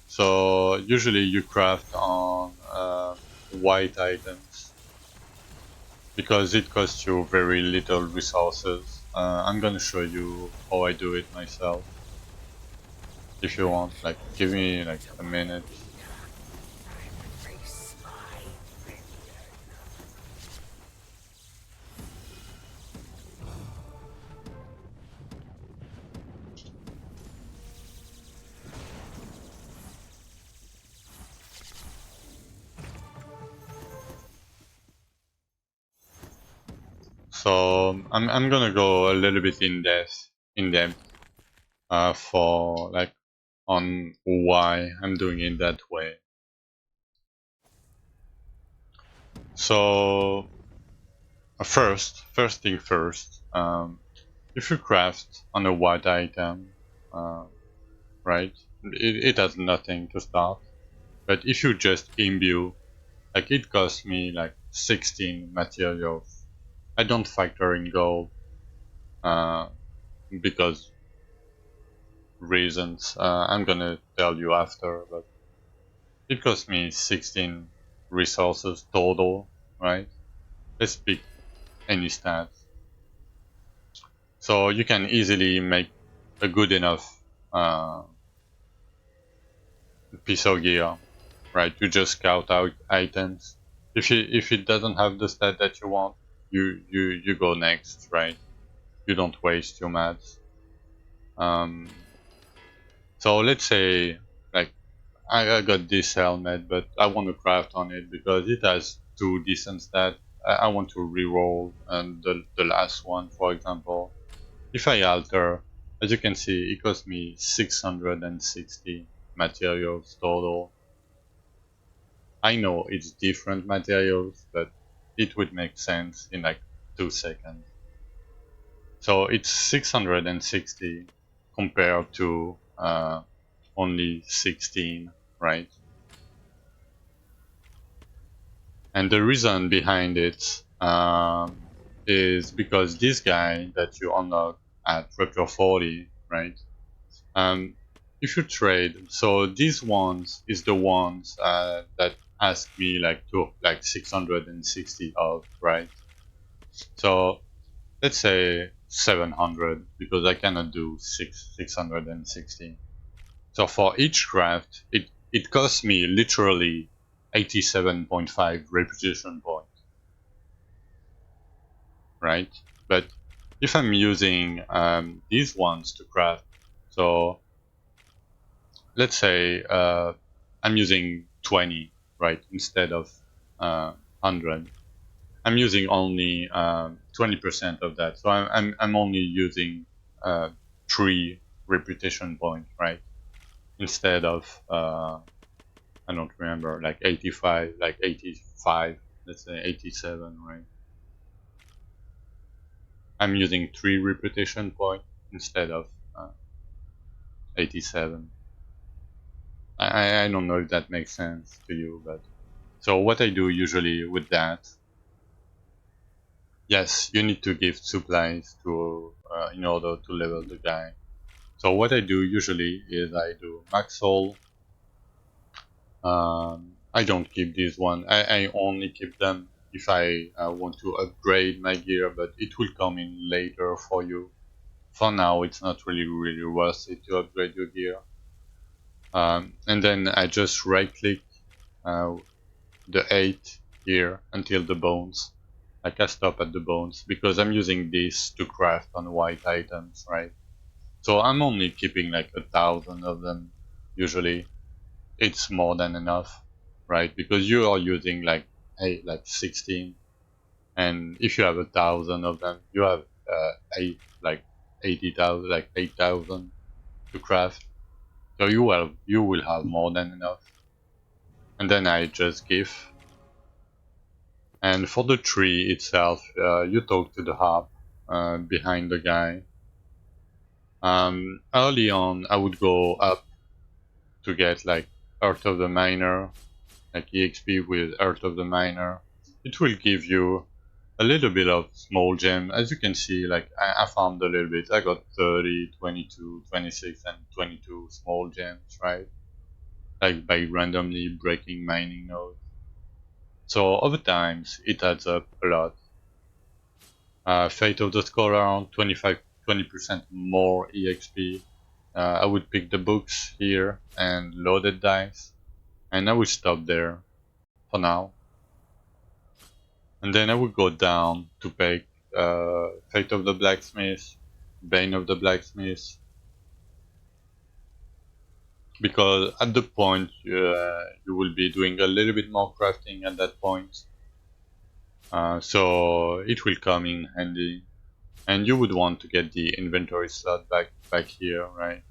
So usually you craft on white items because it costs you very little resources. I'm gonna show you how I do it myself. If you want, like, give me like a minute. Face my minion. So I'm gonna go a little bit in depth for like on why I'm doing it that way. So first thing first, if you craft on a white item, right? It has nothing to start. But if you just imbue, like it costs me like 16 materials. I don't factor in gold uh, because reasons I'm gonna tell you after, but it cost me 16 resources total, right? Let's pick any stat. So you can easily make a good enough uh, piece of gear, right? You just scout out items. If it doesn't have the stat that you want, you go next, right? You don't waste your mats. Um, so let's say like I got this helmet, but I want to craft on it because it has two decent stats. I want to reroll and the last one, for example. If I alter, as you can see, it cost me 660 materials total. I know it's different materials, but it would make sense in like 2 seconds. So it's 660 compared to only 16, right? And the reason behind it is because this guy that you unlock at Raptor 40, right? Um, if you trade, so these ones is the ones that ask me like to like 660 of, right? So let's say 700 because I cannot do 660. So for each craft, it costs me literally 87.5 reputation points, right? But if I'm using these ones to craft, so let's say I'm using 20, right, instead of 100. I'm using only 20% of that, so I'm only using 3 reputation points, right, instead of I don't remember, like 85, like 85, let's say 87, right? I'm using 3 reputation points instead of 87. I don't know if that makes sense to you, but so what I do usually with that, yes, you need to give supplies to in order to level the guy. So what I do usually is I do max soul. I don't keep this one. I only keep them if I want to upgrade my gear, but it will come in later for you. For now, it's not really worth it to upgrade your gear. And then I just right click uh, the 8 here until the bones. Like I stop at the bones because I'm using this to craft on white items, right? So I'm only keeping like 1,000 of them. Usually, it's more than enough, right? Because you are using like 16, and if you have 1,000 of them, you have 80,000, like 8,000 to craft. So you will have more than enough. And then I just give. And for the tree itself, you talk to the harp behind the guy. Early on, I would go up to get like Earth of the Miner, like EXP with Earth of the Miner. It will give you a little bit of small gem. As you can see, like I farmed a little bit. I got 30, 22, 26, and 22 small gems, right? Like by randomly breaking mining nodes. So over time, it adds up a lot. Fate of the Scholar, 20% more EXP. I would pick the books here and loaded dice, and I would stop there for now. And then I would go down to pick Fate of the Blacksmith, Bane of the Blacksmith, because at the point you will be doing a little bit more crafting at that point. So it will come in handy. And you would want to get the inventory slot back here, right?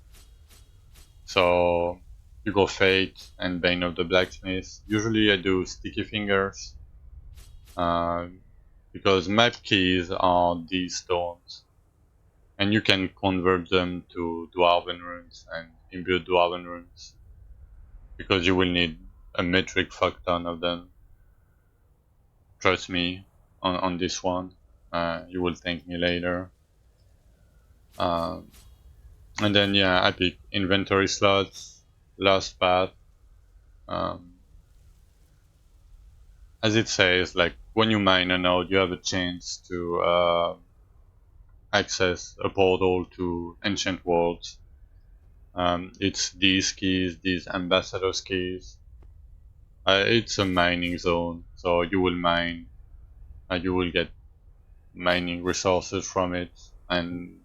So you go Fate and Bane of the Blacksmith. Usually I do Sticky Fingers uh, because map keys are these stones, and you can convert them to Dwarven runes and imbue Dwarven runes, because you will need a metric fuck ton of them. Trust me on this one. You will thank me later. Um, and then yeah, I pick inventory slots, last path. Um, as it says, like when you mine a node, you have a chance to access a portal to ancient worlds. It's these keys, these ambassadors keys. It's a mining zone, so you will mine, you will get mining resources from it, and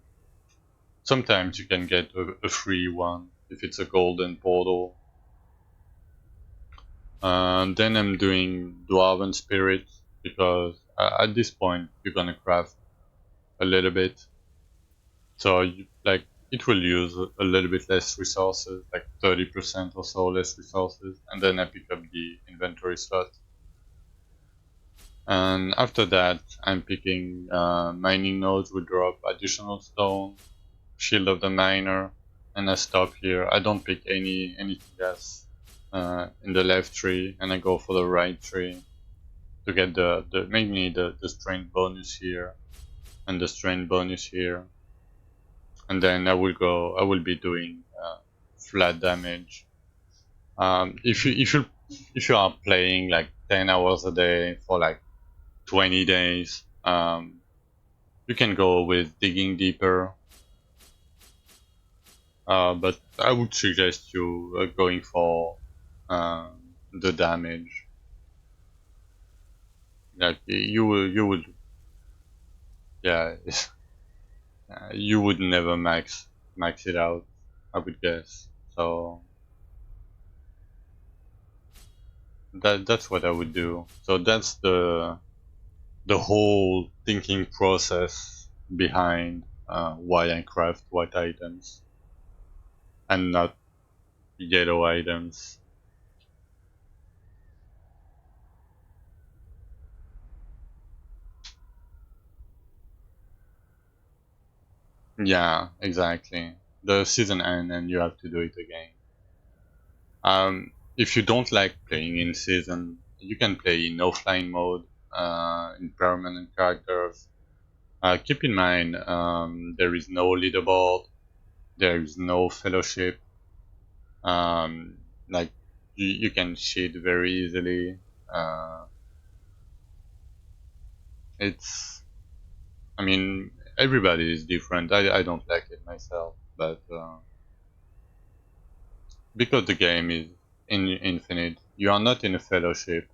sometimes you can get a free one if it's a golden portal. Then I'm doing Dwarven Spirit, because at this point you're gonna craft a little bit, so like it will use a little bit less resources, like 30% or so less resources, and then I pick up the inventory slot. And after that, I'm picking mining nodes will drop additional stone, shield of the miner, and I stop here. I don't pick anything else in the left tree, and I go for the right tree to get the mainly the strength bonus here and the strength bonus here, and then I will be doing flat damage. If you are playing like 10 hours a day for like 20 days, you can go with digging deeper, but I would suggest you going for the damage. Like you would, yeah, you would never max it out, I would guess. So that's what I would do. So that's the whole thinking process behind why I craft white items and not yellow items. Yeah, exactly. The season ends and you have to do it again. If you don't like playing in season, you can play in offline mode, in permanent characters. Keep in mind, there is no leaderboard, there is no fellowship. Um, like you can cheat very easily. Uh, it's, I mean, everybody is different. I don't like it myself, but because the game is infinite, you are not in a fellowship.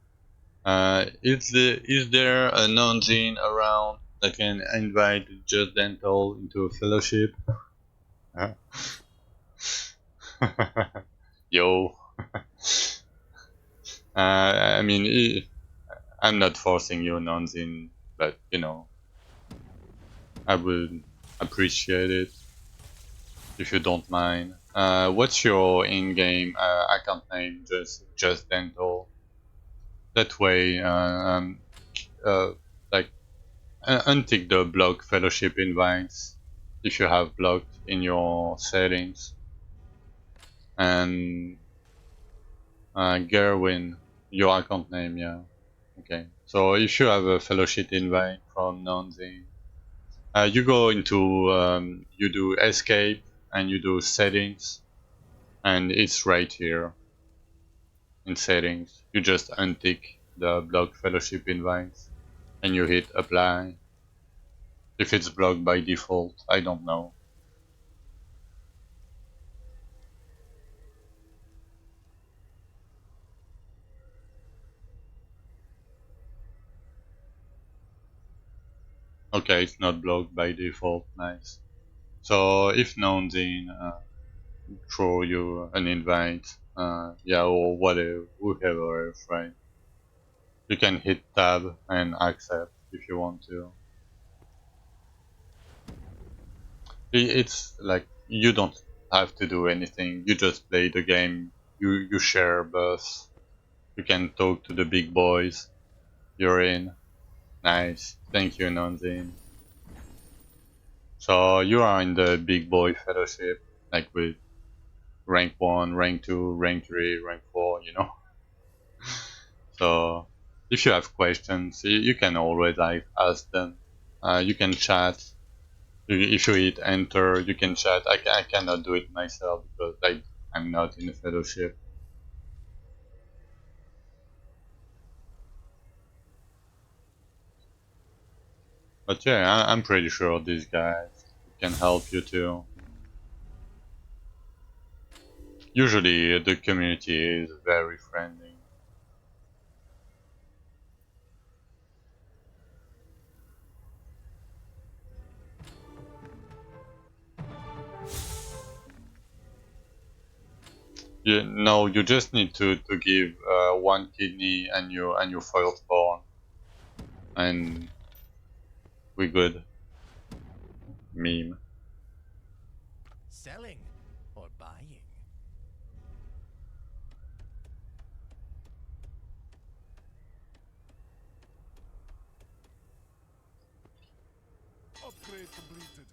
Is there a non-Zine around that can invite Just Dental into a fellowship? Huh? Yo. I mean, I'm not forcing you non-Zine, but you know, I would appreciate it if you don't mind. What's your in-game account name? Just Dental. That way, uh, like untick the block fellowship invites if you have blocked in your settings. And Gerwin, your account name, yeah. Okay. So if you have a fellowship invite from Nonzi, you go into you do escape and you do settings, and it's right here in settings. You just untick the block fellowship invites and you hit apply. If it's blocked by default, I don't know. Okay, it's not blocked by default. Nice. So if Nonzine throw you an invite, yeah, or whatever, whoever else, right? You can hit tab and accept if you want to. It's like you don't have to do anything. You just play the game. You share buffs. You can talk to the big boys. You're in. Nice. Thank you, Nonzine. So you are in the big boy fellowship, like with rank 1, rank 2, rank 3, rank 4, you know. So if you have questions, you can always like ask them. You can chat. If you hit enter, you can chat. I cannot do it myself because I'm not in a fellowship. But yeah, I'm pretty sure these guys can help you too. Usually the community is very friendly. You just need to give one kidney and your firstborn, and we good. Meme. Selling or buying? Upgrade completed.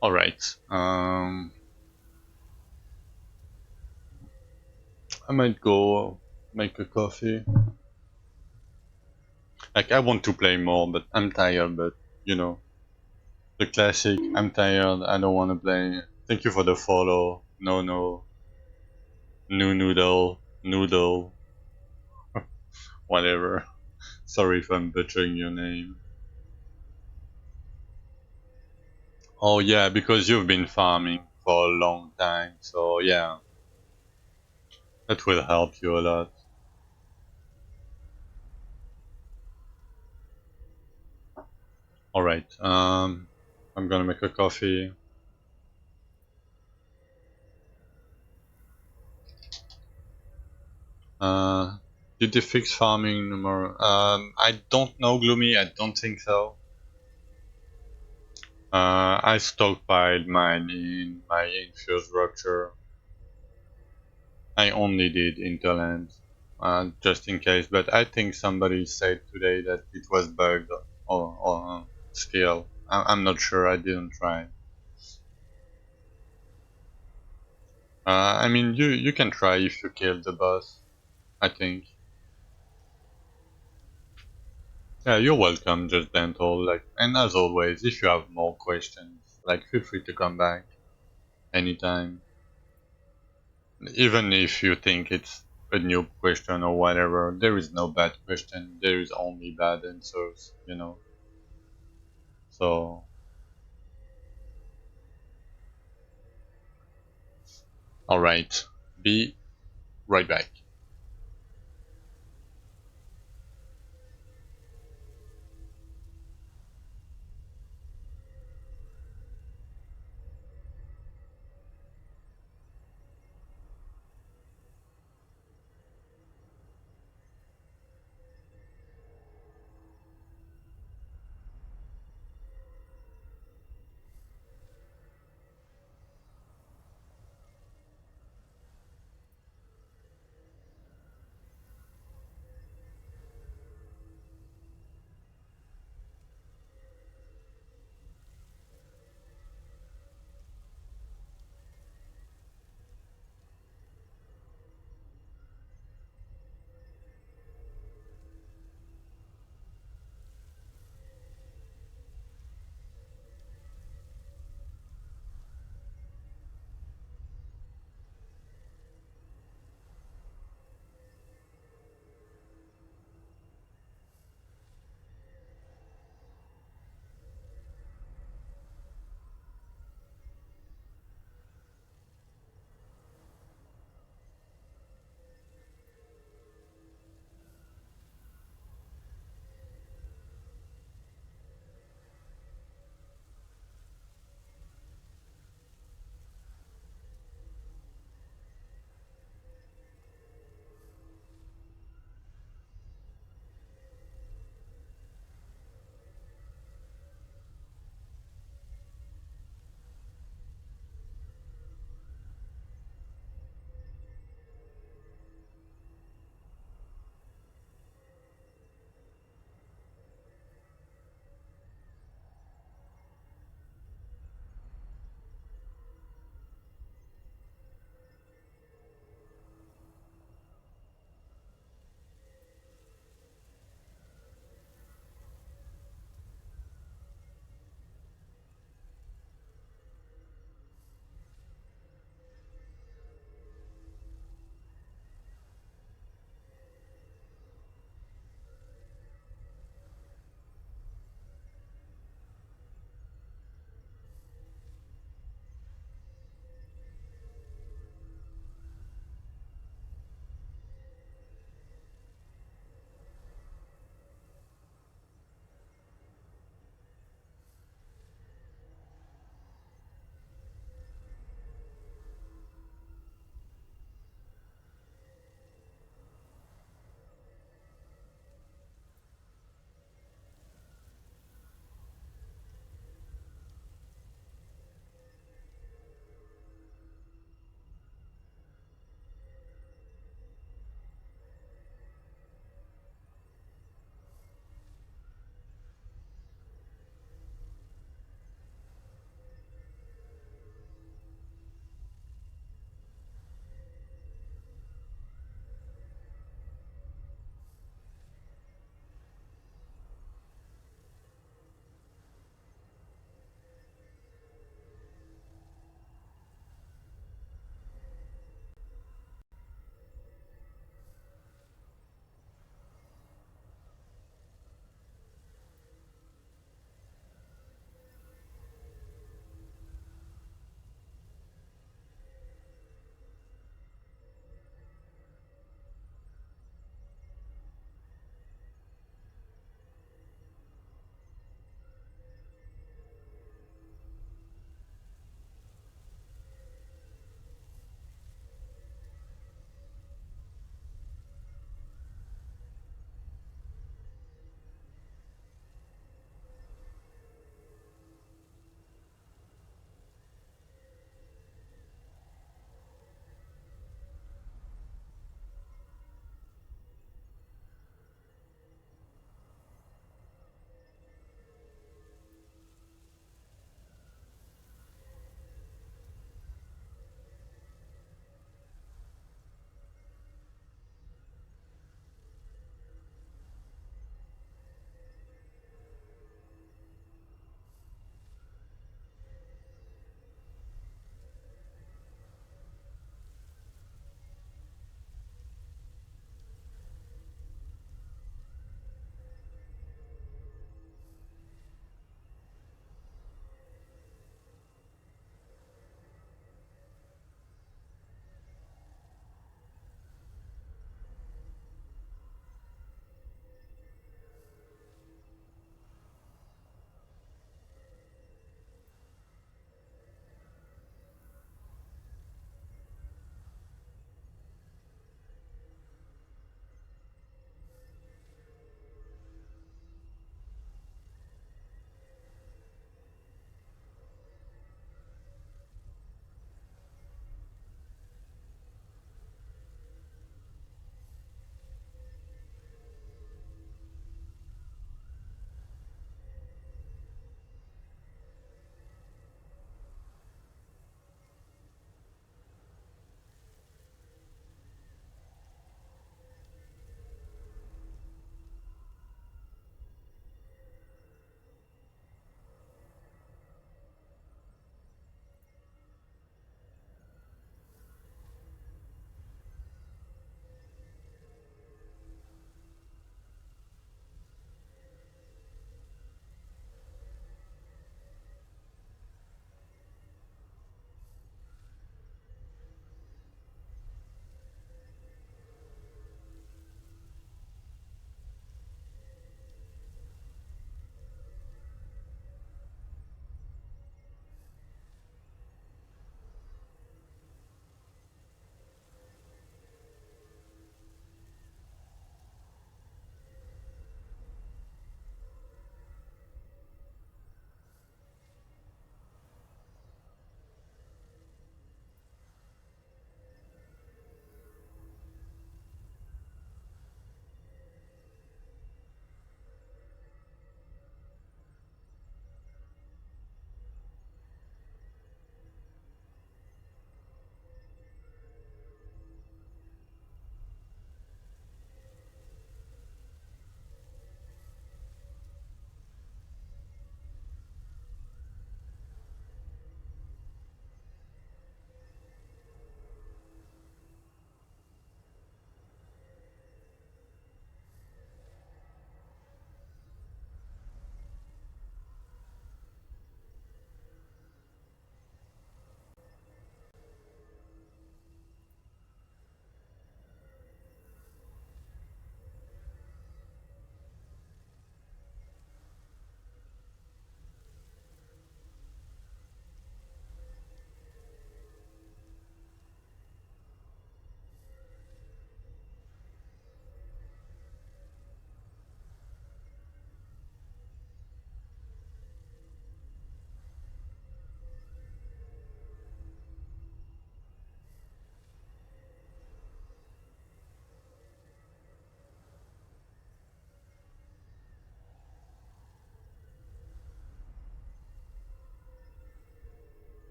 All right. I might go make a coffee. Like I want to play more, but I'm tired. But you know, the classic. I'm tired. I don't want to play. Thank you for the follow. No, new noodle, whatever. Sorry if I'm butchering your name. Oh yeah, because you've been farming for a long time, so yeah, that will help you a lot. All right. I'm gonna make a coffee. Uh, did they fix farming no more? I don't know, Gloomy. I don't think so. I stockpiled mine in my infrastructure. I only did interland, just in case. But I think somebody said today that it was bugged or still. I'm not sure. I didn't try. I mean, you can try if you kill the boss. I think. Yeah, you're welcome, just dental. Like, and as always, if you have more questions, like, feel free to come back anytime. Even if you think it's a new question or whatever, there is no bad question. There is only bad answers, you know. So, all right, be right back.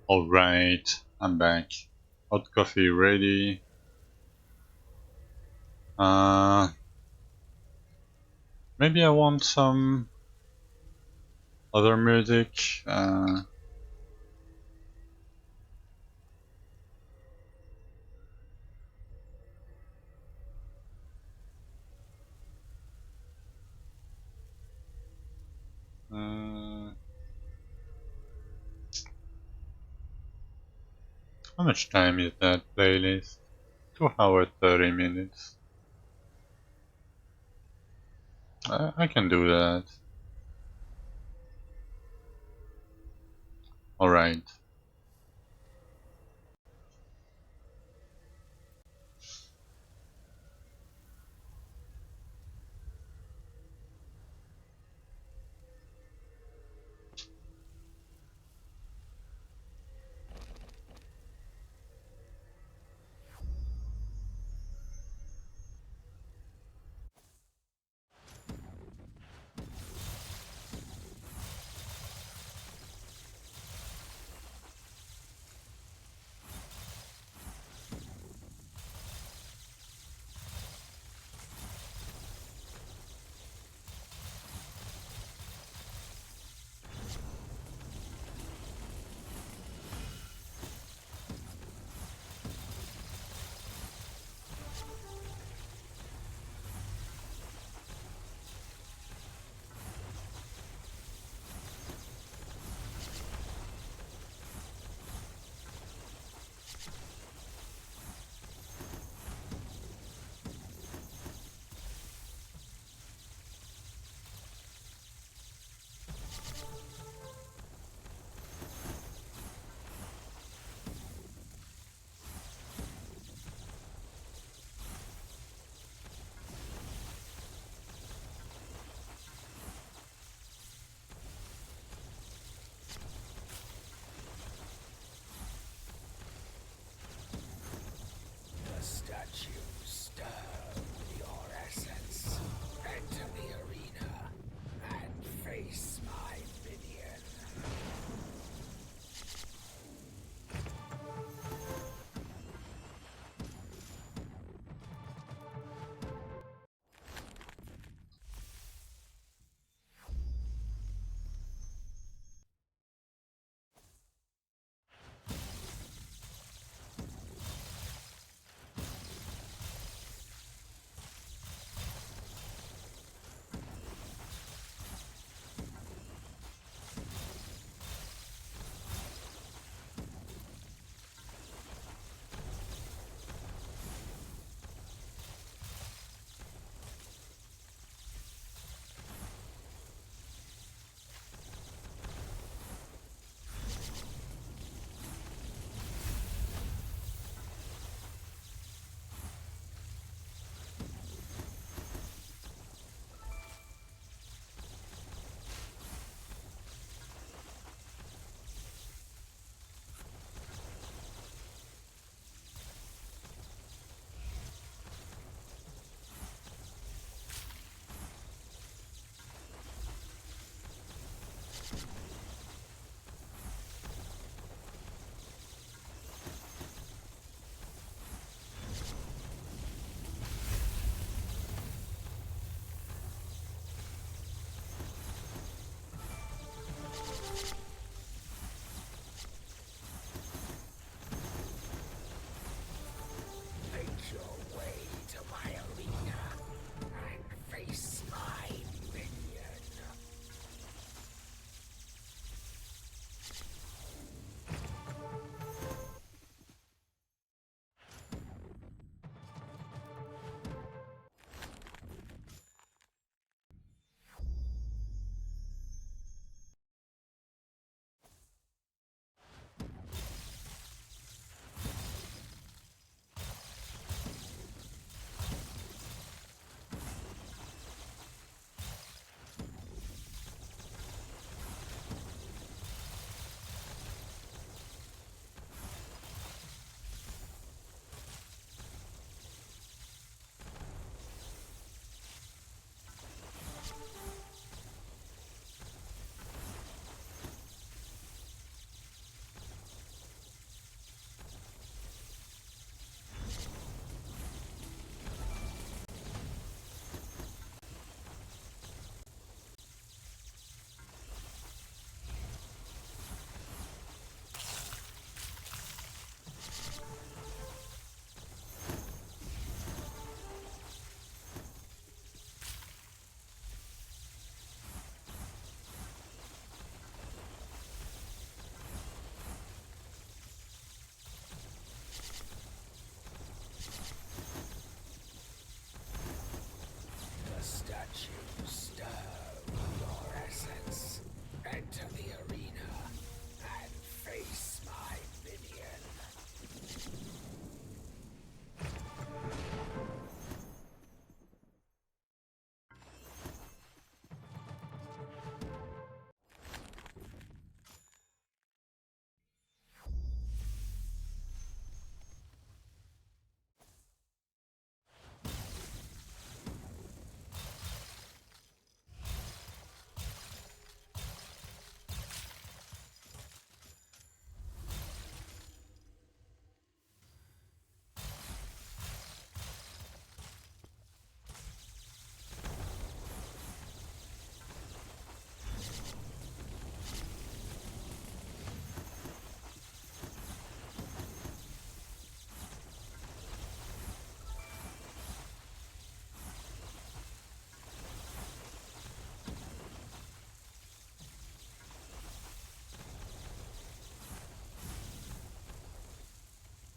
Alright, I'm back. Hot coffee ready. Maybe I want some other music. Uh, how much time is that playlist? 2 hours 30 minutes. I can do that. Alright.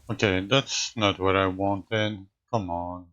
Okay, that's not what I wanted. Come on.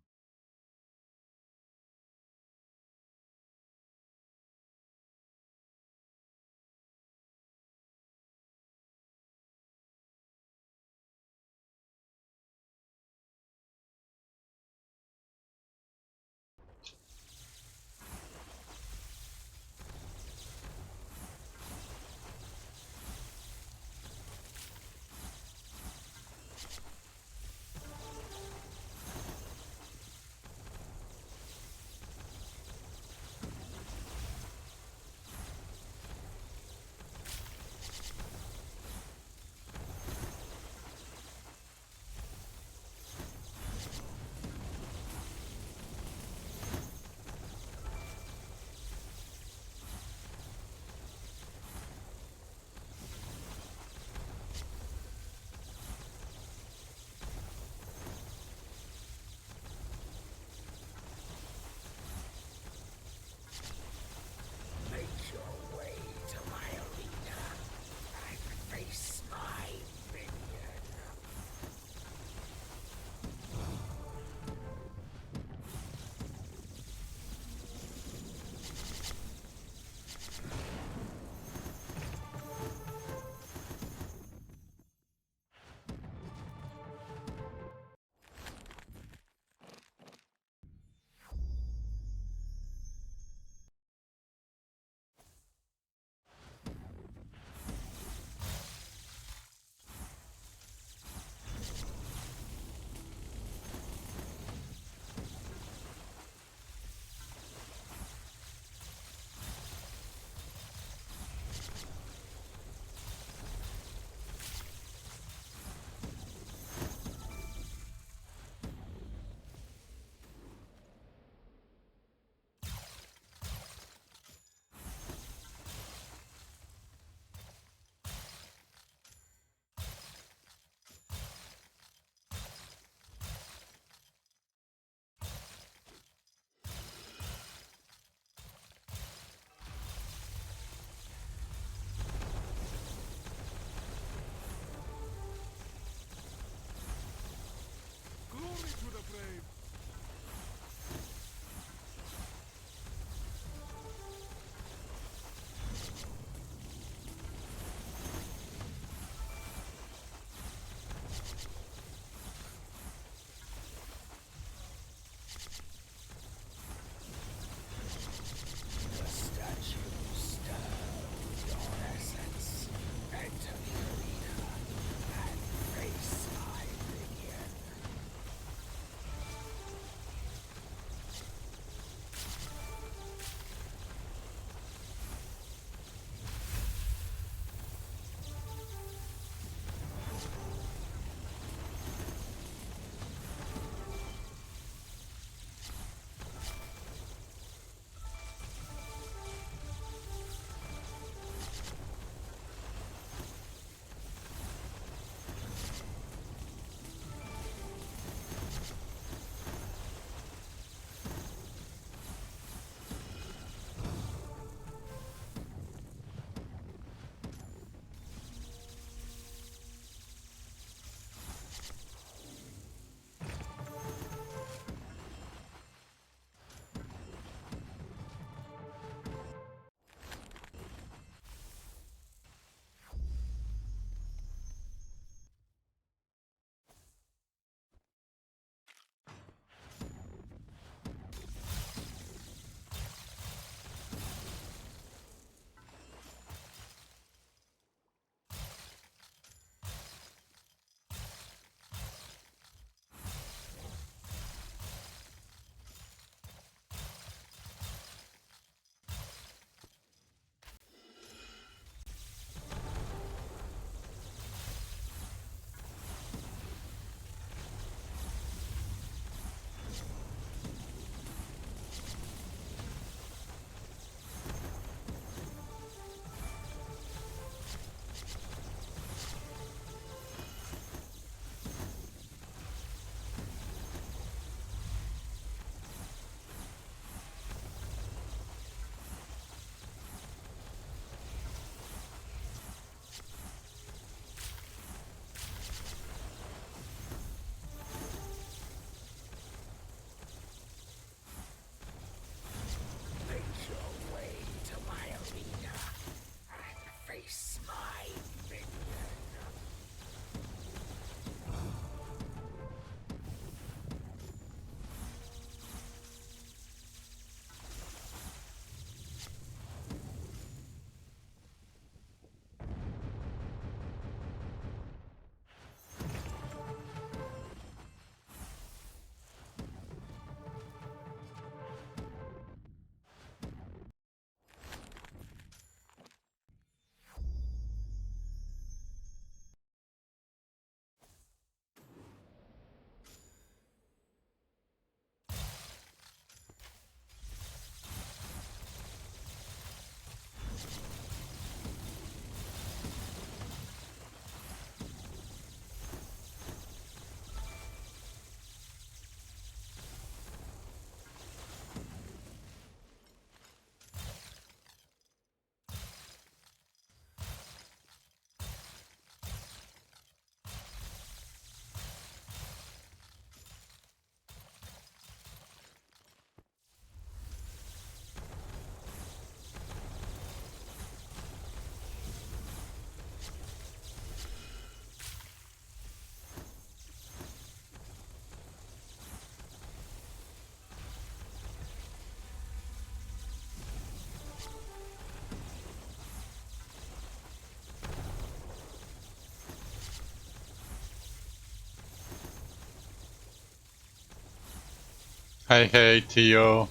Hey, Theo.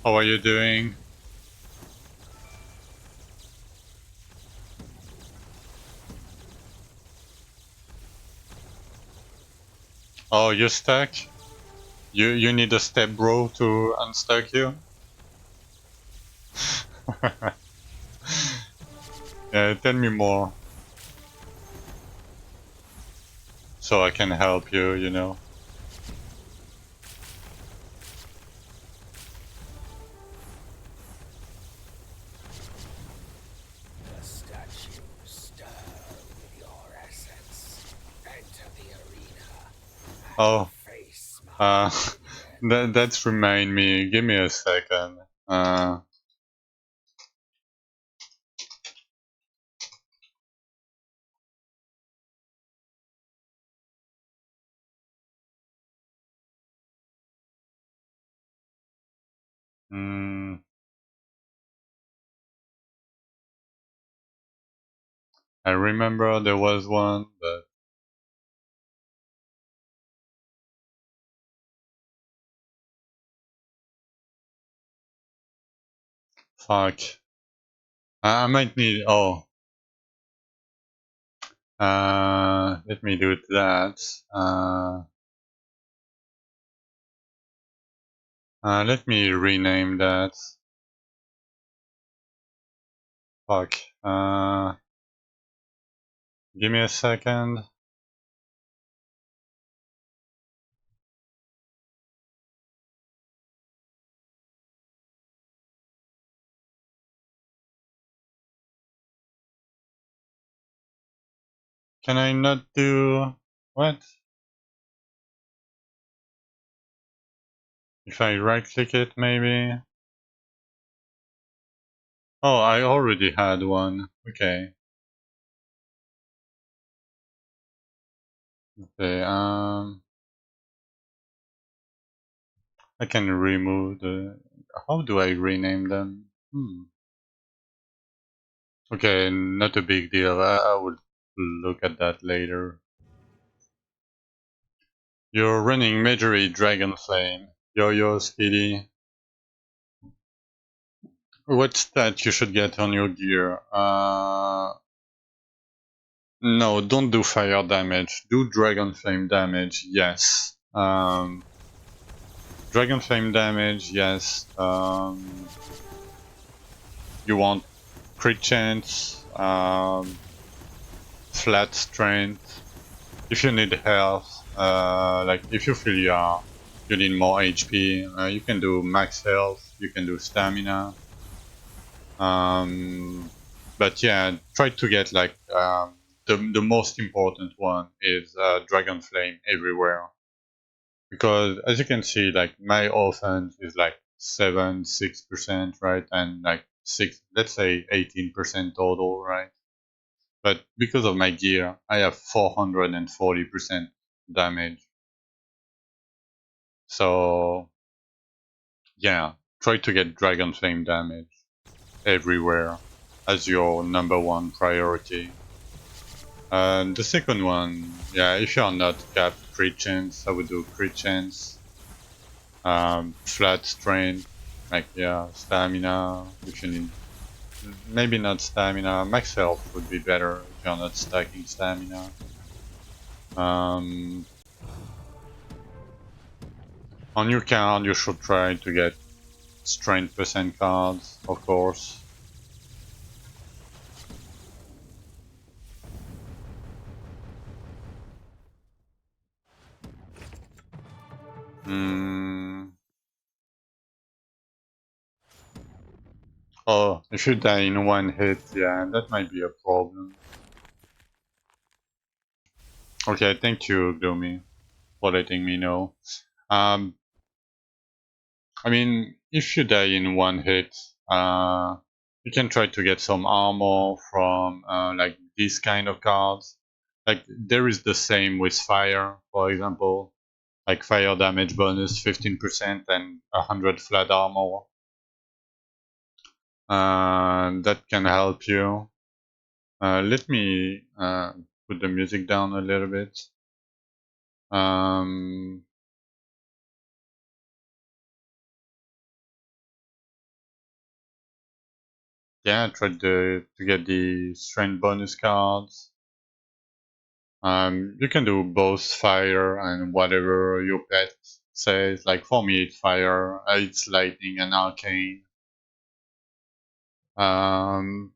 How are you doing? Oh, you're stuck? You need a step bro to unstuck you? Yeah, tell me more so I can help you, you know. The statue stir with your essence. Enter the arena and Oh, face my uh, minion. that's remind me. Give me a second. Uh, hmm, I remember there was one, but fuck. I might need. Oh, let me do that. Let me rename that. Fuck. Give me a second. Can I not do what? If I right click it, maybe? Oh, I already had one. Okay. Okay, I can remove the... How do I rename them? Okay, not a big deal. I will look at that later. You're running Majory Dragon Flame. Yo-yo, Speedy. What's that you should get on your gear? No, don't do fire damage. Do Dragon Flame damage, yes. Dragon Flame damage, yes. You want crit chance, flat strength. If you need health, like if you feel you need more HP, you can do max health. You can do stamina. Um, but yeah, try to get like the most important one is Dragon Flame everywhere, because as you can see, like my offense is like 6%, right, and like six, let's say 18% total, right. But because of my gear, I have 440% damage. So yeah, try to get Dragon Flame damage everywhere as your number one priority. And the second one, yeah, if you're not capped crit chance, I would do crit chance. Flat strength, like yeah, stamina if you need. Maybe not stamina. Max health would be better if you're not stacking stamina. Um, on your card, you should try to get strength percent cards, of course. Mm. Oh, if you die in one hit, yeah, that might be a problem. Okay, thank you, Gloomy, for letting me know. Um, I mean, if you die in one hit, you can try to get some armor from like these kind of cards. Like there is the same with fire, for example, like fire damage bonus 15% and 100 flat armor. That can help you. Let me put the music down a little bit. Um, yeah, try to get the strength bonus cards. You can do both fire and whatever your pet says. Like for me, it's fire, it's lightning and arcane. Um,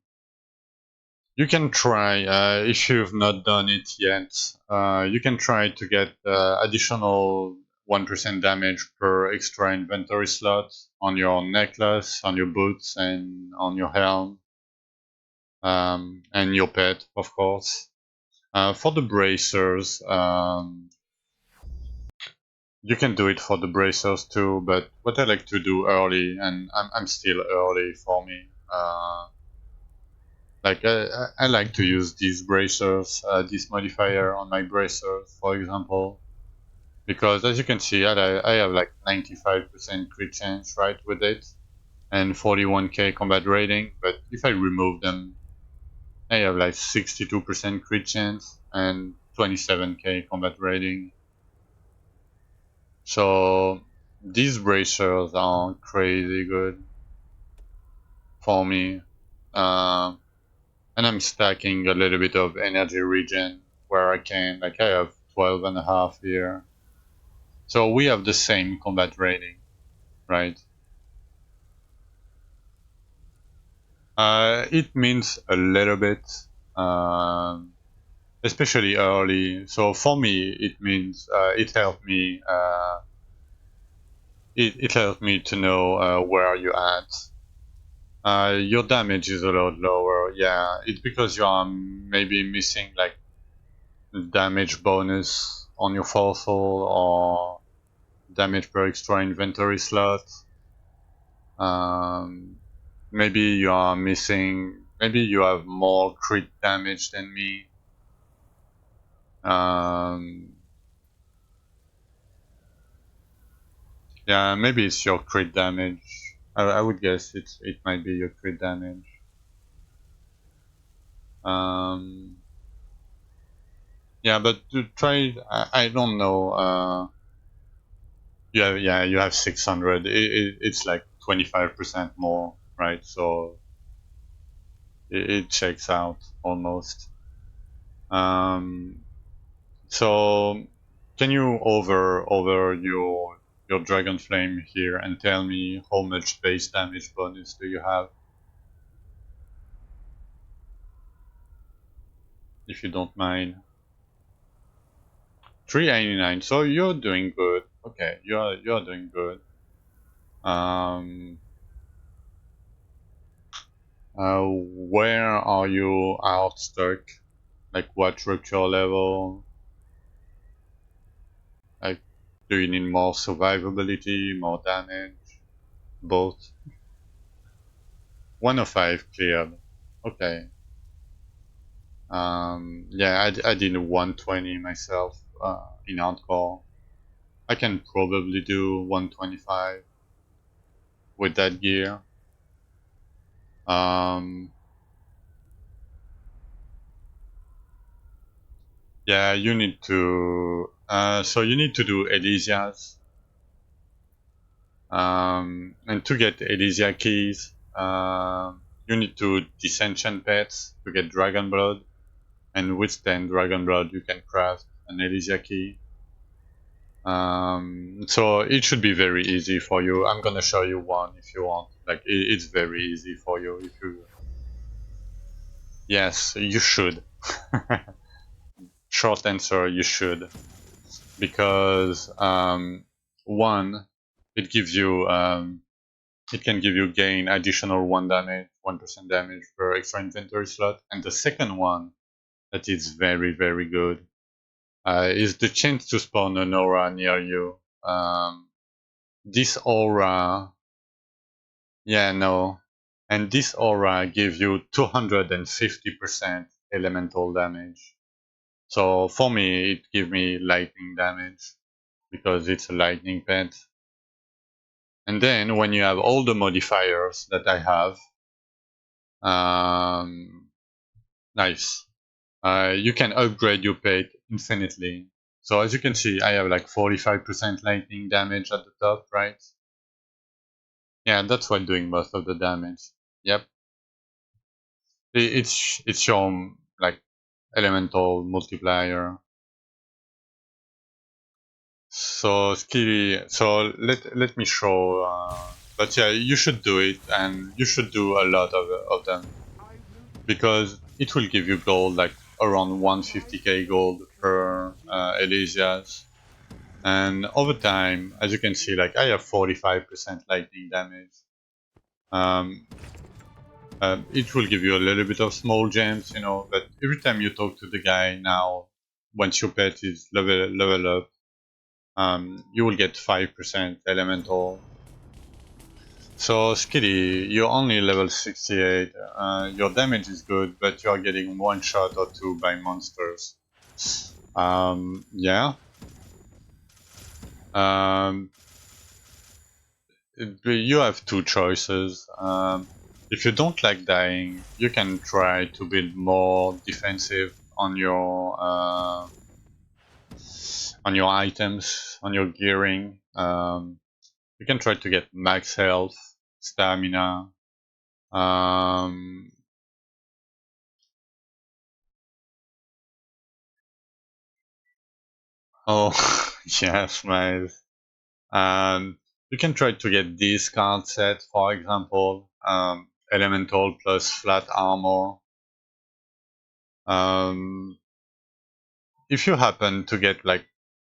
you can try, if you've not done it yet, you can try to get additional 1% damage per extra inventory slot on your necklace, on your boots, and on your helm, and your pet, of course. For the bracers, you can do it for the bracers too, but what I like to do early, and I'm still early for me, like I like to use these bracers, this modifier on my bracers, for example, because as you can see, I have like 95% crit chance, right, with it, and 41k combat rating, but if I remove them, I have like 62% crit chance and 27k combat rating. So these bracers are crazy good for me. Um, and I'm stacking a little bit of energy regen where I can. Like I have 12 and a half here. So we have the same combat rating, right? It means a little bit, um, especially early. So for me, it means it helped me. It helped me to know where you're at. Your damage is a lot lower. Yeah, it's because you are maybe missing like damage bonus on your fossil or damage per extra inventory slot. Um, maybe you are missing. Maybe you have more crit damage than me. Um, yeah, maybe it's your crit damage. I would guess it might be your crit damage. Um, yeah, but to try, I don't know. Yeah, you have 600. It's like 25% more, right? So it checks out almost. Um, so can you over your dragon flame here and tell me how much base damage bonus do you have, if you don't mind? 389. So you're doing good. Okay, you're doing good. Um, where are you out stuck? Like what structure level? Like, do you need more survivability, more damage? Both? 105 cleared. Okay. Yeah, I did 120 myself in hardcore. I can probably do 125 with that gear. Um, yeah, you need to. So you need to do Elysia's. And to get Elysia keys, you need to disenchant pets to get Dragon Blood. And with 10 Dragon Blood, you can craft an Elysia key. So it should be very easy for you. I'm gonna show you one if you want. Like it's very easy for you if you. Yes, you should. Short answer, you should, because one, it gives you it can give you gain additional 1% damage per extra inventory slot, and the second one that is very good is the chance to spawn an aura near you. This aura, yeah, no, and this aura gives you 250% elemental damage. So for me, it gives me lightning damage because it's a lightning pet. And then when you have all the modifiers that I have, um, nice. You can upgrade your pet infinitely. So as you can see, I have like 45% lightning damage at the top, right? Yeah, that's what doing most of the damage. Yep. It's your like elemental multiplier. So Skilly, so let me show. But yeah, you should do it, and you should do a lot of them because it will give you gold, like around 150k gold per Elysias. And over time, as you can see, like I have 45% lightning damage. Um, it will give you a little bit of small gems, but every time you talk to the guy now, once your pet is level up, you will get 5% elemental. So Skitty, you're only level 68. Your damage is good, but you're getting one shot or two by monsters. Yeah. Um, you have two choices. If you don't like dying, you can try to build more defensive on your items, on your gearing. You can try to get max health, stamina. Um, oh, yes, mate. You can try to get this card set, for example, elemental plus flat armor. Um, if you happen to get like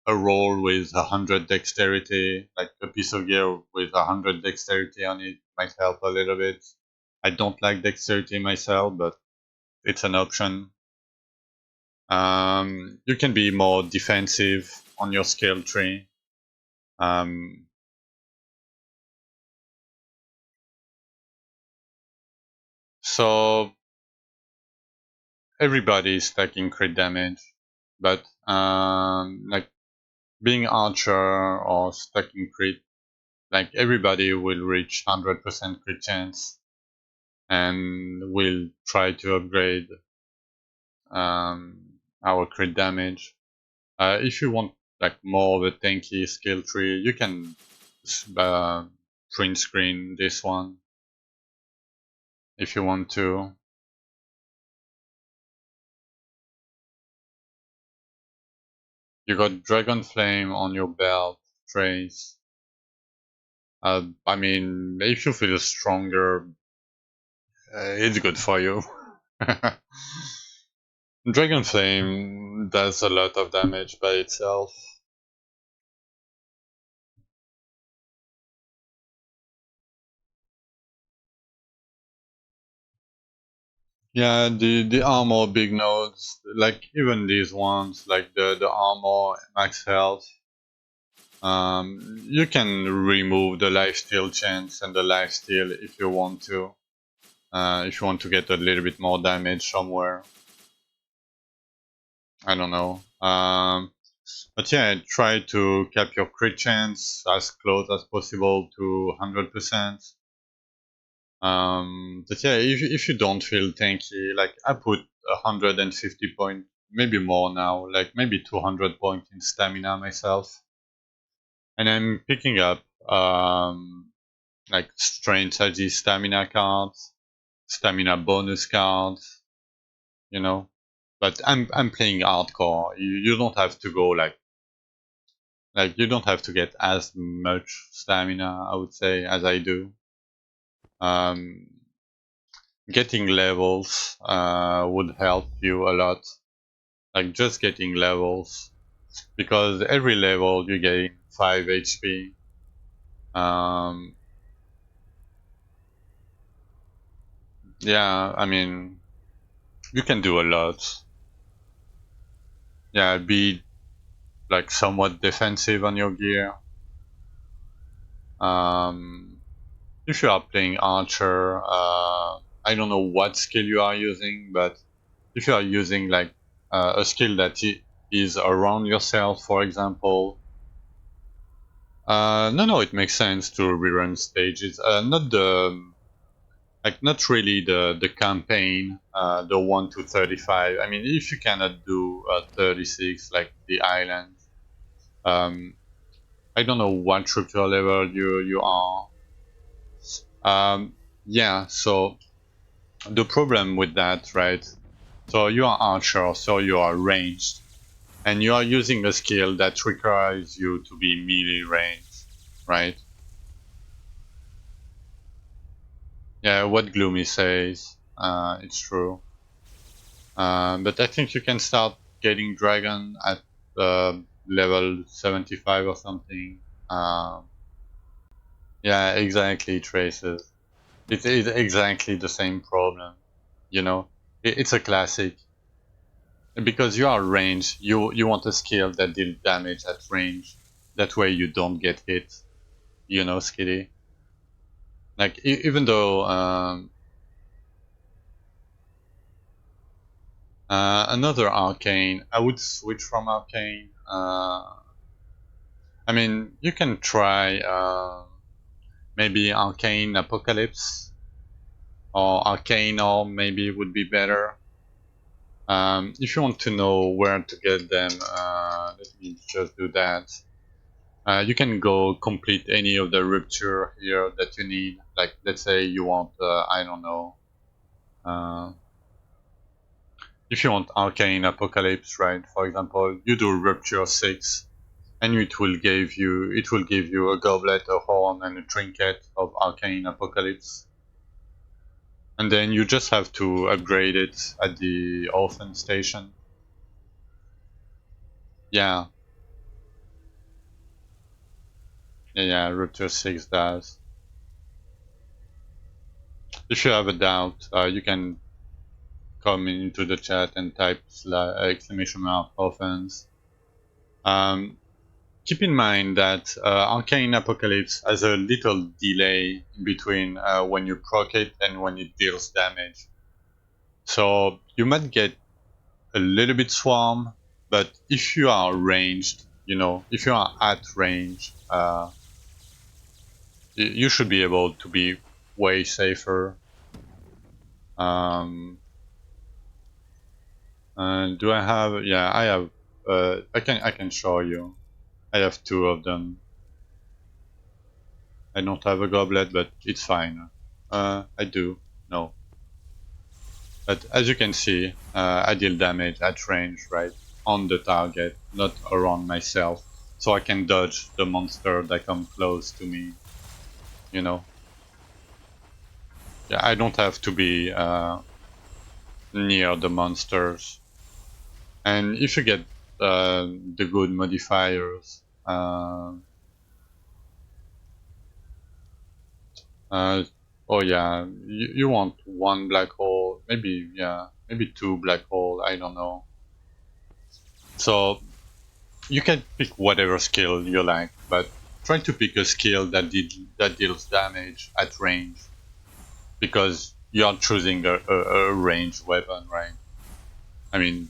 a roll with 100 dexterity, like a piece of gear with 100 dexterity on it, might help a little bit. I don't like dexterity myself, but it's an option. You can be more defensive on your skill tree. Um, so everybody is stacking crit damage, but like being archer or stacking crit, like everybody will reach 100% crit chance and will try to upgrade our crit damage. If you want like more of a tanky skill tree, you can uh, print screen this one if you want to. You got Dragon Flame on your belt, Trace. I mean, if you feel stronger, it's good for you. Dragon Flame does a lot of damage by itself. Yeah, the armor big nodes, like even these ones, like the armor max health, you can remove the lifesteal chance and the lifesteal if you want to. If you want to get a little bit more damage somewhere. I don't know. But yeah, try to cap your crit chance as close as possible to 100%. But yeah, if you don't feel tanky, like I put 150 point, maybe more now, like maybe 200 point in stamina myself, and I'm picking up like strength as stamina cards, stamina bonus cards, you know. But I'm playing hardcore. You don't have to go like you don't have to get as much stamina, I would say, as I do. Um, Getting levels would help you a lot. Like just getting levels, because every level you gain 5 HP. Um, yeah, I mean, you can do a lot. Yeah, be like somewhat defensive on your gear. Um, if you are playing archer, I don't know what skill you are using, but if you are using like a skill that is around yourself, for example, no, it makes sense to rerun stages. Not the like not really the campaign, the 1 to 35. I mean, if you cannot do 36 like the island, um, I don't know what structure level you are. Yeah, so the problem with that, right? So you are archer, so you are ranged, and you are using a skill that requires you to be melee ranged, right? Yeah, what Gloomy says, it's true. But I think you can start getting dragon at level 75 or something. Yeah, exactly, traces. It's exactly the same problem, you know. It's a classic. Because you are ranged, you want a skill that deals damage at range. That way you don't get hit, you know, Skitty. Like even though another arcane, I would switch from arcane. I mean, you can try maybe arcane apocalypse or arcane, or maybe would be better. If you want to know where to get them, let me just do that. You can go complete any of the rupture here that you need. Like, let's say you want, I don't know, uh, if you want Arcane Apocalypse, right? For example, you do Rupture 6, and it will give you a goblet, a horn, and a trinket of Arcane Apocalypse. And then you just have to upgrade it at the Orphan Station. Yeah, yeah, Rupture 6 does. If you have a doubt, you can come into the chat and type exclamation mark offense. Um, keep in mind that Arcane Apocalypse has a little delay in between when you proc it and when it deals damage. So you might get a little bit swarm, but if you are ranged, you know, if you are at range, you should be able to be way safer. Um, do I have? Yeah, I have. I can show you. I have two of them. I don't have a goblet, but it's fine. I do. No. But as you can see, I deal damage at range, right? On the target, not around myself. So I can dodge the monster that come close to me, you know? Yeah, I don't have to be near the monsters. And if you get the good modifiers, Uh, oh yeah, you want one black hole, maybe yeah, maybe two black hole. I don't know. So you can pick whatever skill you like, but try to pick a skill that deals damage at range, because you are choosing a ranged weapon, right? I mean,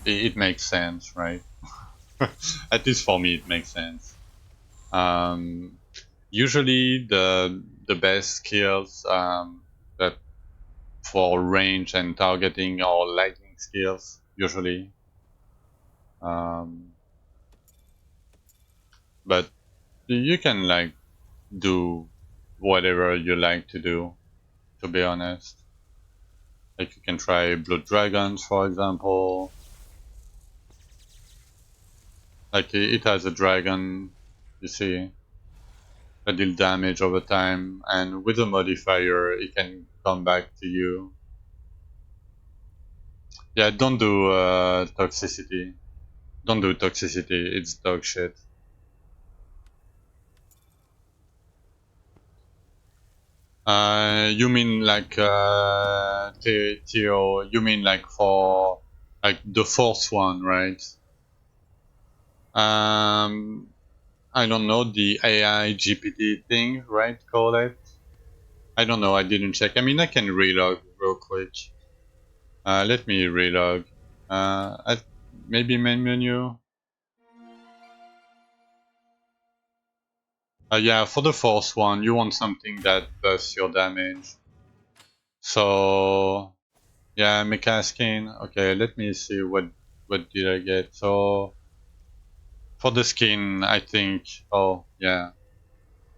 it makes sense, right? At least for me, it makes sense. Um, usually, the best skills that for range and targeting or lightning skills usually. Um, but you can like do whatever you like to do. To be honest, like you can try blood dragons, for example. Like it has a dragon, you see, that deal damage over time, and with a modifier, it can come back to you. Yeah, don't do toxicity. Don't do toxicity. It's dog shit. You mean like Theo? You mean like for like the fourth one, right? Um, I don't know, the AI GPT thing, right? Call it. I don't know. I didn't check. I mean, I can relog real quick. Let me relog. At maybe main menu. Yeah, for the fourth one, you want something that buffs your damage. So yeah, mecha skin. Okay, let me see what did I get. So for the skin, I think. Oh yeah,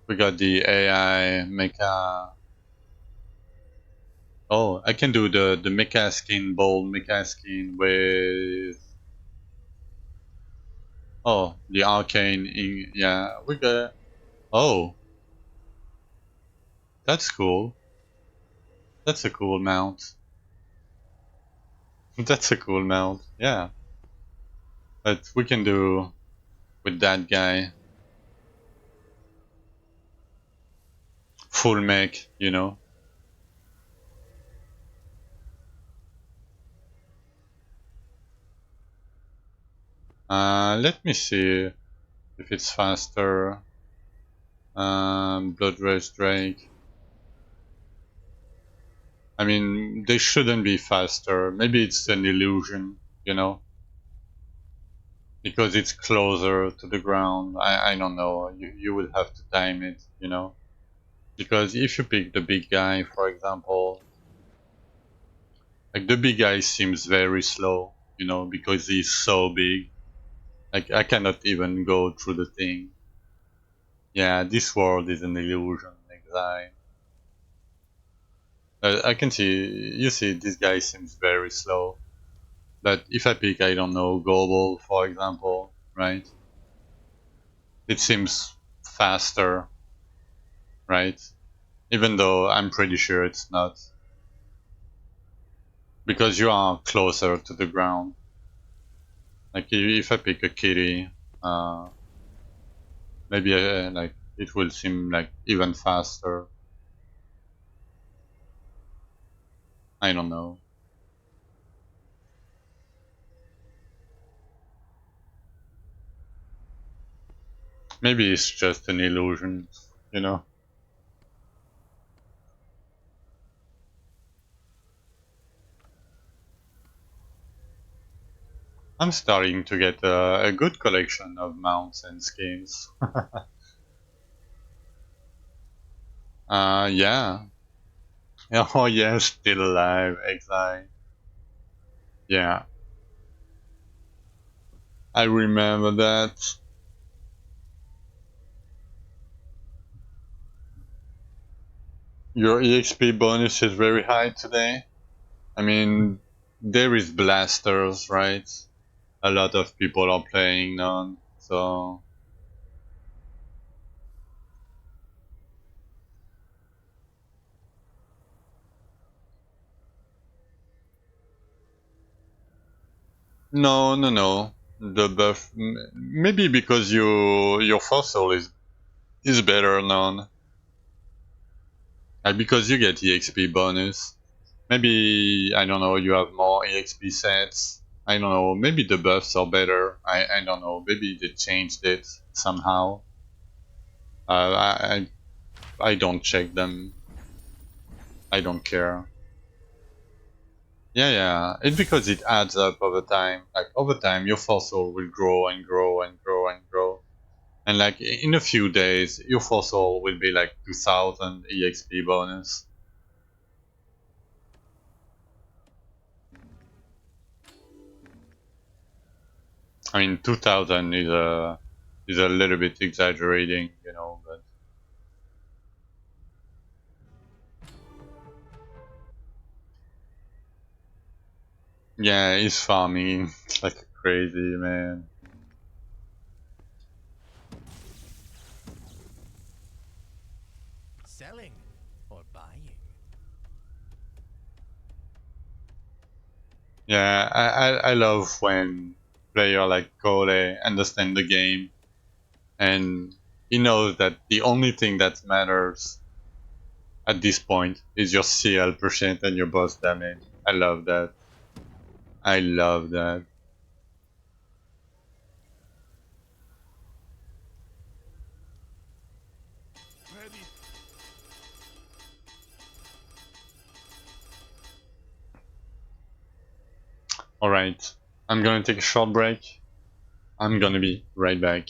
we got the AI mecha. Oh, I can do the mecha skin, bold mecha skin with oh the arcane. Yeah, we got. Oh, that's cool. That's a cool mount. That's a cool mount. Yeah, but we can do with that guy full mech. You know. Let me see if it's faster. Blood Rage Drake. I mean, they shouldn't be faster. Maybe it's an illusion, you know, because it's closer to the ground. I don't know. You would have to time it, you know, because if you pick the big guy, for example, like the big guy seems very slow, you know, because he's so big. Like I cannot even go through the thing. Yeah, this world is an illusion, exactly. I can see. You see, this guy seems very slow. But if I pick, I don't know, global, for example, right? It seems faster, right? Even though I'm pretty sure it's not, because you are closer to the ground. Like if I pick a kitty, uh, maybe like it will seem like even faster. I don't know. Maybe it's just an illusion, you know. I'm starting to get a good collection of mounts and skins. Yeah. Oh yeah, still alive, exile. Yeah, I remember that. Your EXP bonus is very high today. I mean, there is blasters, right? A lot of people are playing on, so no, no, no. The buff, maybe because your fossil is better known, because you get EXP bonus. Maybe I don't know. You have more EXP sets. I don't know. Maybe the buffs are better. I don't know. Maybe they changed it somehow. I don't check them. I don't care. Yeah, yeah. It's because it adds up over time. Like over time, your fossil will grow and grow and grow and grow. And like in a few days, your fossil will be like 2000 EXP bonus. I mean, 2000 is a little bit exaggerating, you know. But yeah, he's farming like crazy, man. Selling or buying? Yeah, I love when player like Cole understand the game and he knows that the only thing that matters at this point is your CL percent and your boss damage. I love that. I love that. Ready. Alright, I'm gonna take a short break. I'm gonna be right back.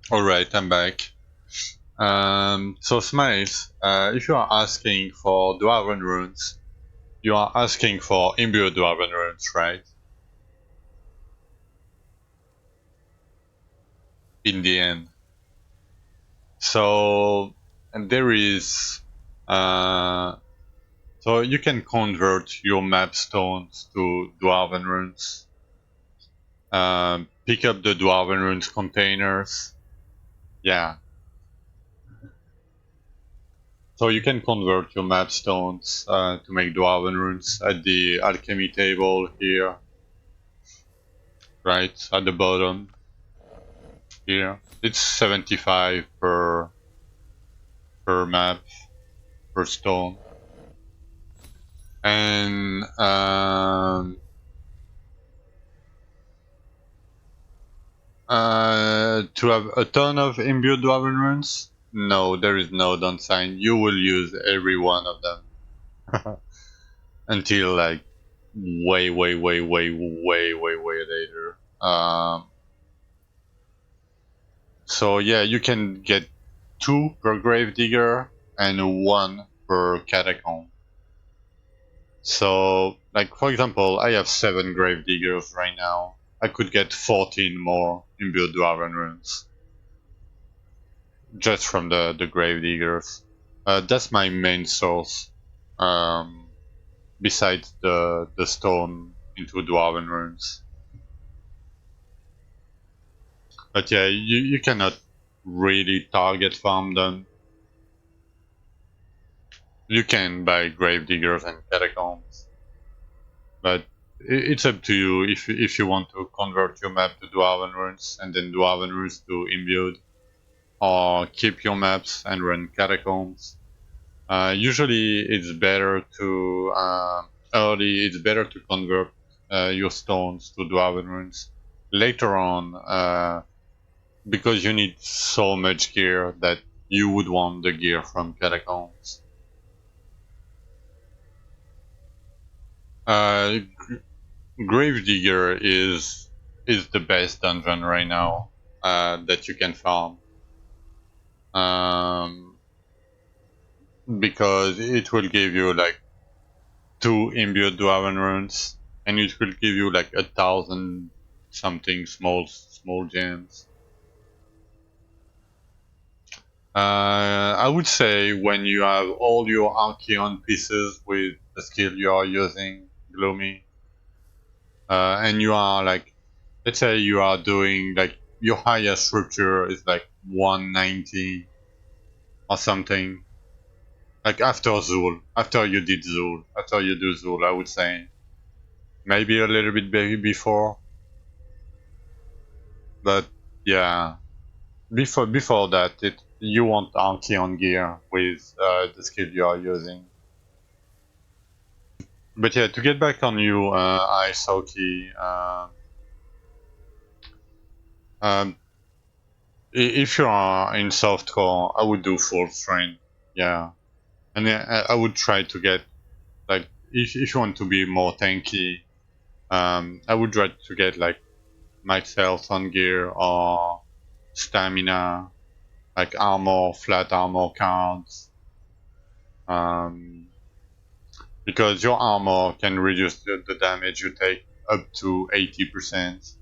Alright, I'm back. So Smiles, if you are asking for Dwarven runes, you are asking for imbued Dwarven runes, right? In the end. So, and there is, uh, so you can convert your map stones to Dwarven runes. Pick up the Dwarven runes containers. Yeah. So you can convert your map stones to make Dwarven runes at the alchemy table here, right at the bottom here. It's 75 per map per stone, and to have a ton of imbued Dwarven runes. No, there is no downside. You will use every one of them until like way later. So yeah, you can get 2 per gravedigger and 1 per catacomb. So, like for example, I have 7 gravediggers right now. I could get 14 more imbued Dwarven runes just from the gravediggers. That's my main source. Um, besides the stone into Dwarven runes. But yeah, you cannot really target farm them. You can buy gravediggers and catacombs, but it's up to you if you want to convert your map to Dwarven runes and then Dwarven runes to imbued, or keep your maps and run catacombs. Usually, it's better to early. It's better to convert your stones to Dwarven runes. Later on, because you need so much gear that you would want the gear from catacombs. Uh, Gravedigger is the best dungeon right now that you can farm, um, because it will give you like 2 imbued Dwarven runes, and it will give you like 1,000 something small gems. I would say when you have all your Archeon pieces with the skill you are using, Gloomy, and you are like, let's say you are doing like your highest rupture is like 190 or something. Like after Zul, after you did Zul, after you do Zul, I would say maybe a little bit before, but yeah, before that, you want Archeon gear with the skill you are using. But yeah, to get back on you, Ice Hockey, um, if you are in softcore, I would do full strength. Yeah, and I would try to get like if you want to be more tanky, I would try to get like max health on gear or stamina, like armor, flat armor cards, um, because your armor can reduce the damage you take up to 80%.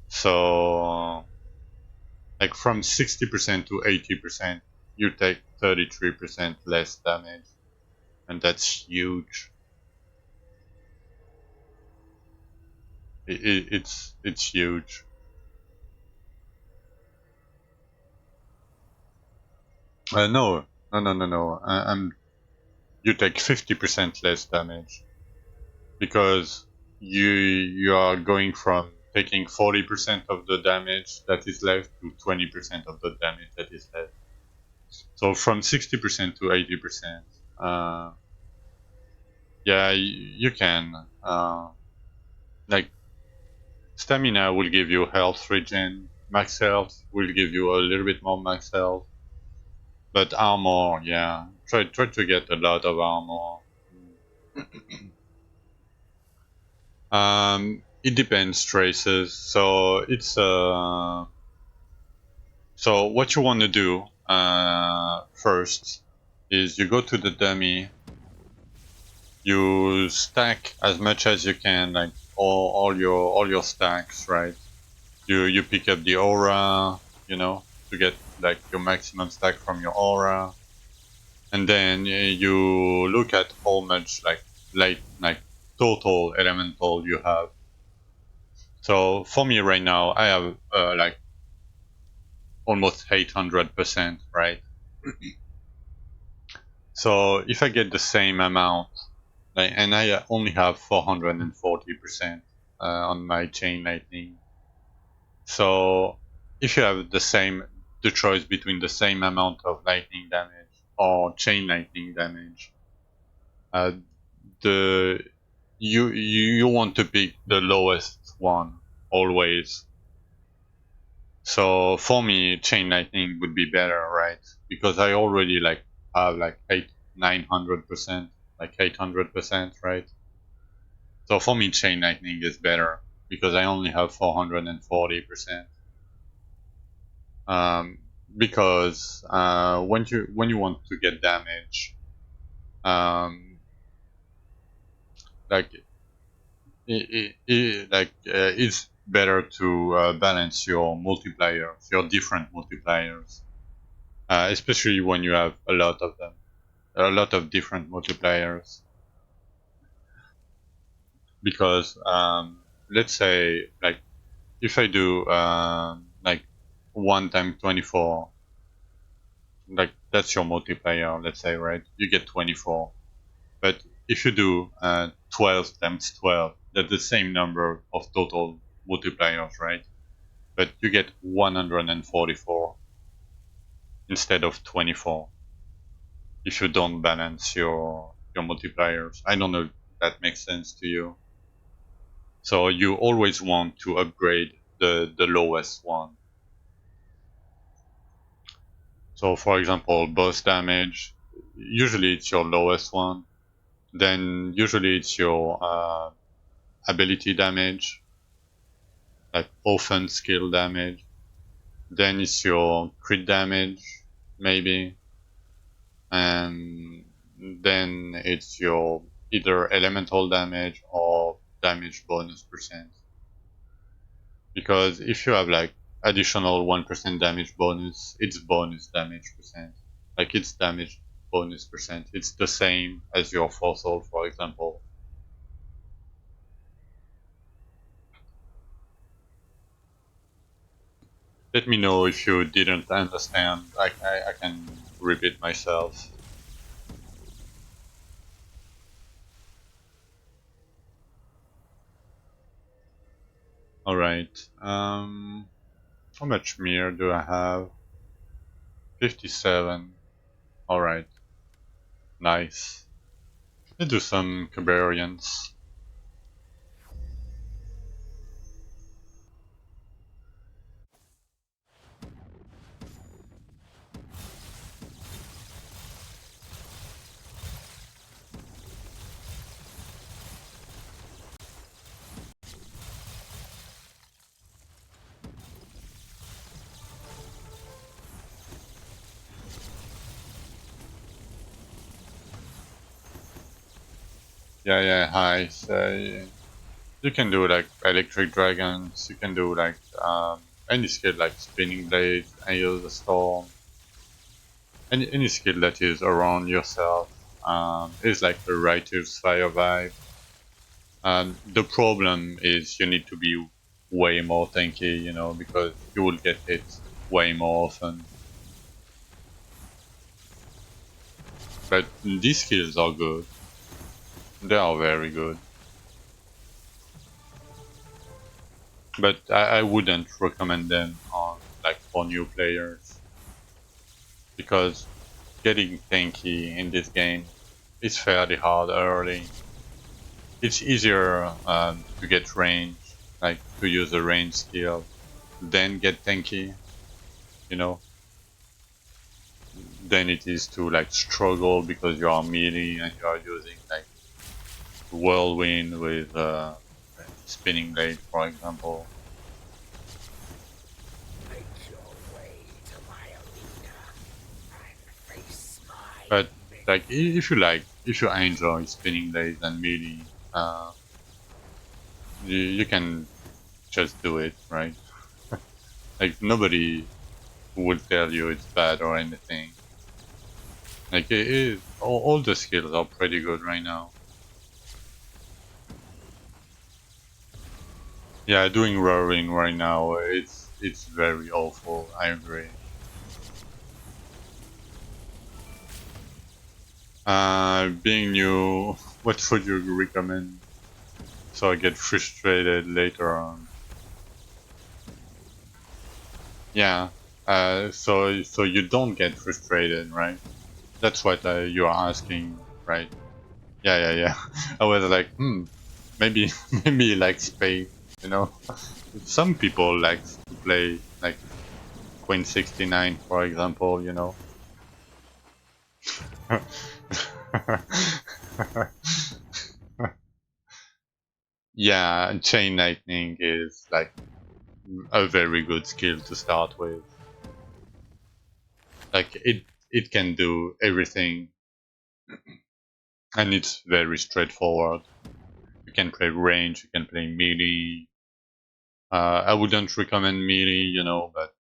So, like from 60% to 80%, you take 33% less damage, and that's huge. It's huge. No, no. You take 50% less damage because you are going from taking 40% of the damage that is left to 20% of the damage that is left. So from 60% to 80%. Yeah, you can. Like stamina will give you health regen. Max health will give you a little bit more max health. But armor, yeah, try to get a lot of armor. It depends traces. So it's So what you want to do first is you go to the dummy, you stack as much as you can, like all your stacks, right? You pick up the aura, you know, to get like your maximum stack from your aura, and then you look at how much like total elemental you have. So for me right now, I have like almost 800%, right? So if I get the same amount, like, and I only have 440% on my chain lightning. So if you have the choice between the same amount of lightning damage or chain lightning damage, uh, the you want to pick the lowest one always. So for me, chain lightning would be better, right? Because I already like have like 900%, like 800%, right? So for me, chain lightning is better because I only have 440%. Um, because when you want to get damage, um, like it's better to balance your multipliers, your different multipliers, especially when you have a lot of them, a lot of different multipliers. Because let's say like if I do like 1 times 24, like that's your multiplier, let's say, right? You get 24. But if you do 12 times 12, that's the same number of total multipliers, right? But you get 144 instead of 24 if you don't balance your multipliers. I don't know if that makes sense to you. So you always want to upgrade the lowest one. So for example, boss damage, usually it's your lowest one. Then usually it's your ability damage, like offense skill damage. Then it's your crit damage, maybe, and then it's your either elemental damage or damage bonus percent. Because if you have like additional 1% damage bonus, it's bonus damage percent. Like it's damage bonus percent. It's the same as your fossil, for example. Let me know if you didn't understand. I can repeat myself. Alright. How much mirror do I have? 57. Alright. Nice. Let's do some Cabarians. Yeah, yeah, hi. So you can do like electric dragons, you can do like any skill like spinning blades, Hail the storm, any skill that is around yourself is like a writer's fire vibe. The problem is you need to be way more tanky, you know, because you will get hit way more often. But these skills are good. They are very good. But I wouldn't recommend them on like for new players because getting tanky in this game is fairly hard early. It's easier to get range, like to use a range skill, then get tanky, you know, than it is to like struggle because you are melee and you are using like whirlwind with spinning blade, for example. Make your way But like, if you enjoy spinning blades and melee, you can just do it, right? Like nobody will tell you it's bad or anything. Like all the skills are pretty good right now. Yeah, doing roaring right now, it's very awful. I agree. Being new, what would you recommend? So I get frustrated later on. Yeah. So you don't get frustrated, right? That's what you're asking, right? Yeah, yeah, yeah. I was like, maybe maybe he likes space, you know. Some people like to play like Queen 69, for example, you know. Yeah, chain lightning is like a very good skill to start with. Like it can do everything, and it's very straightforward. You can play range, you can play melee. I wouldn't recommend melee, you know, but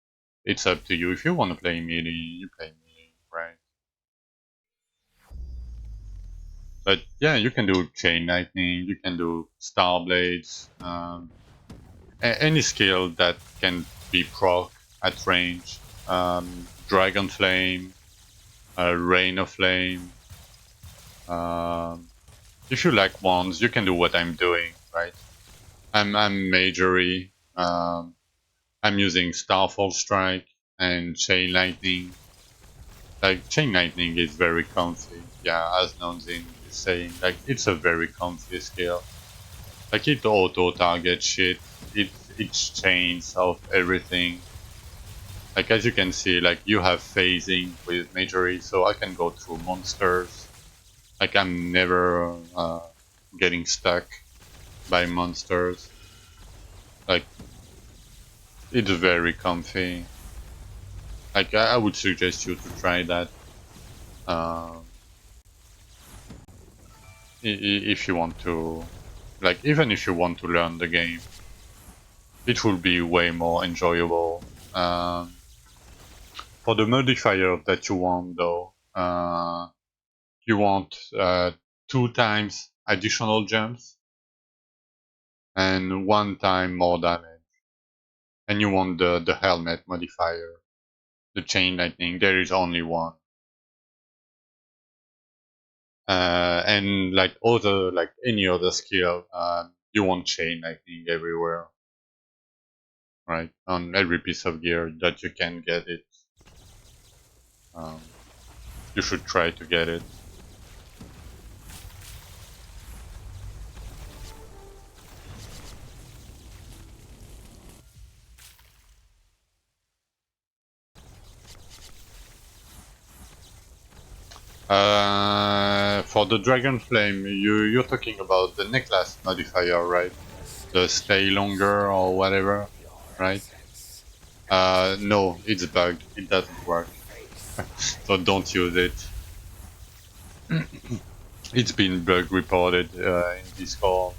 it's up to you. If you want to play melee, you play melee, right? But yeah, you can do chain lightning, you can do star blades, any skill that can be proc at range. Dragon flame, rain of flame. Um, if you like wands, you can do what I'm doing, right? I'm majory. I'm using Starfall Strike and Chain Lightning. Like Chain Lightning is very comfy. Yeah, as Nonzin is saying, like it's a very comfy skill. Like it auto target shit. It chains of everything. Like as you can see, like you have phasing with majory, so I can go through monsters. Like I'm never getting stuck by monsters. Like it's very comfy. Like I would suggest you to try that um, if you want to. Like even if you want to learn the game, it will be way more enjoyable. For the modifier that you want, though, you want 2 times additional jumps and 1 time more damage, and you want the helmet modifier, the chain lightning. There is only one. And like any other skill, you want chain lightning everywhere, right? On every piece of gear that you can get it, um, you should try to get it. For the dragon flame, you're talking about the necklace modifier, right? The stay longer or whatever, right? No, it's bugged. It doesn't work, so don't use it. It's been bug reported in Discord.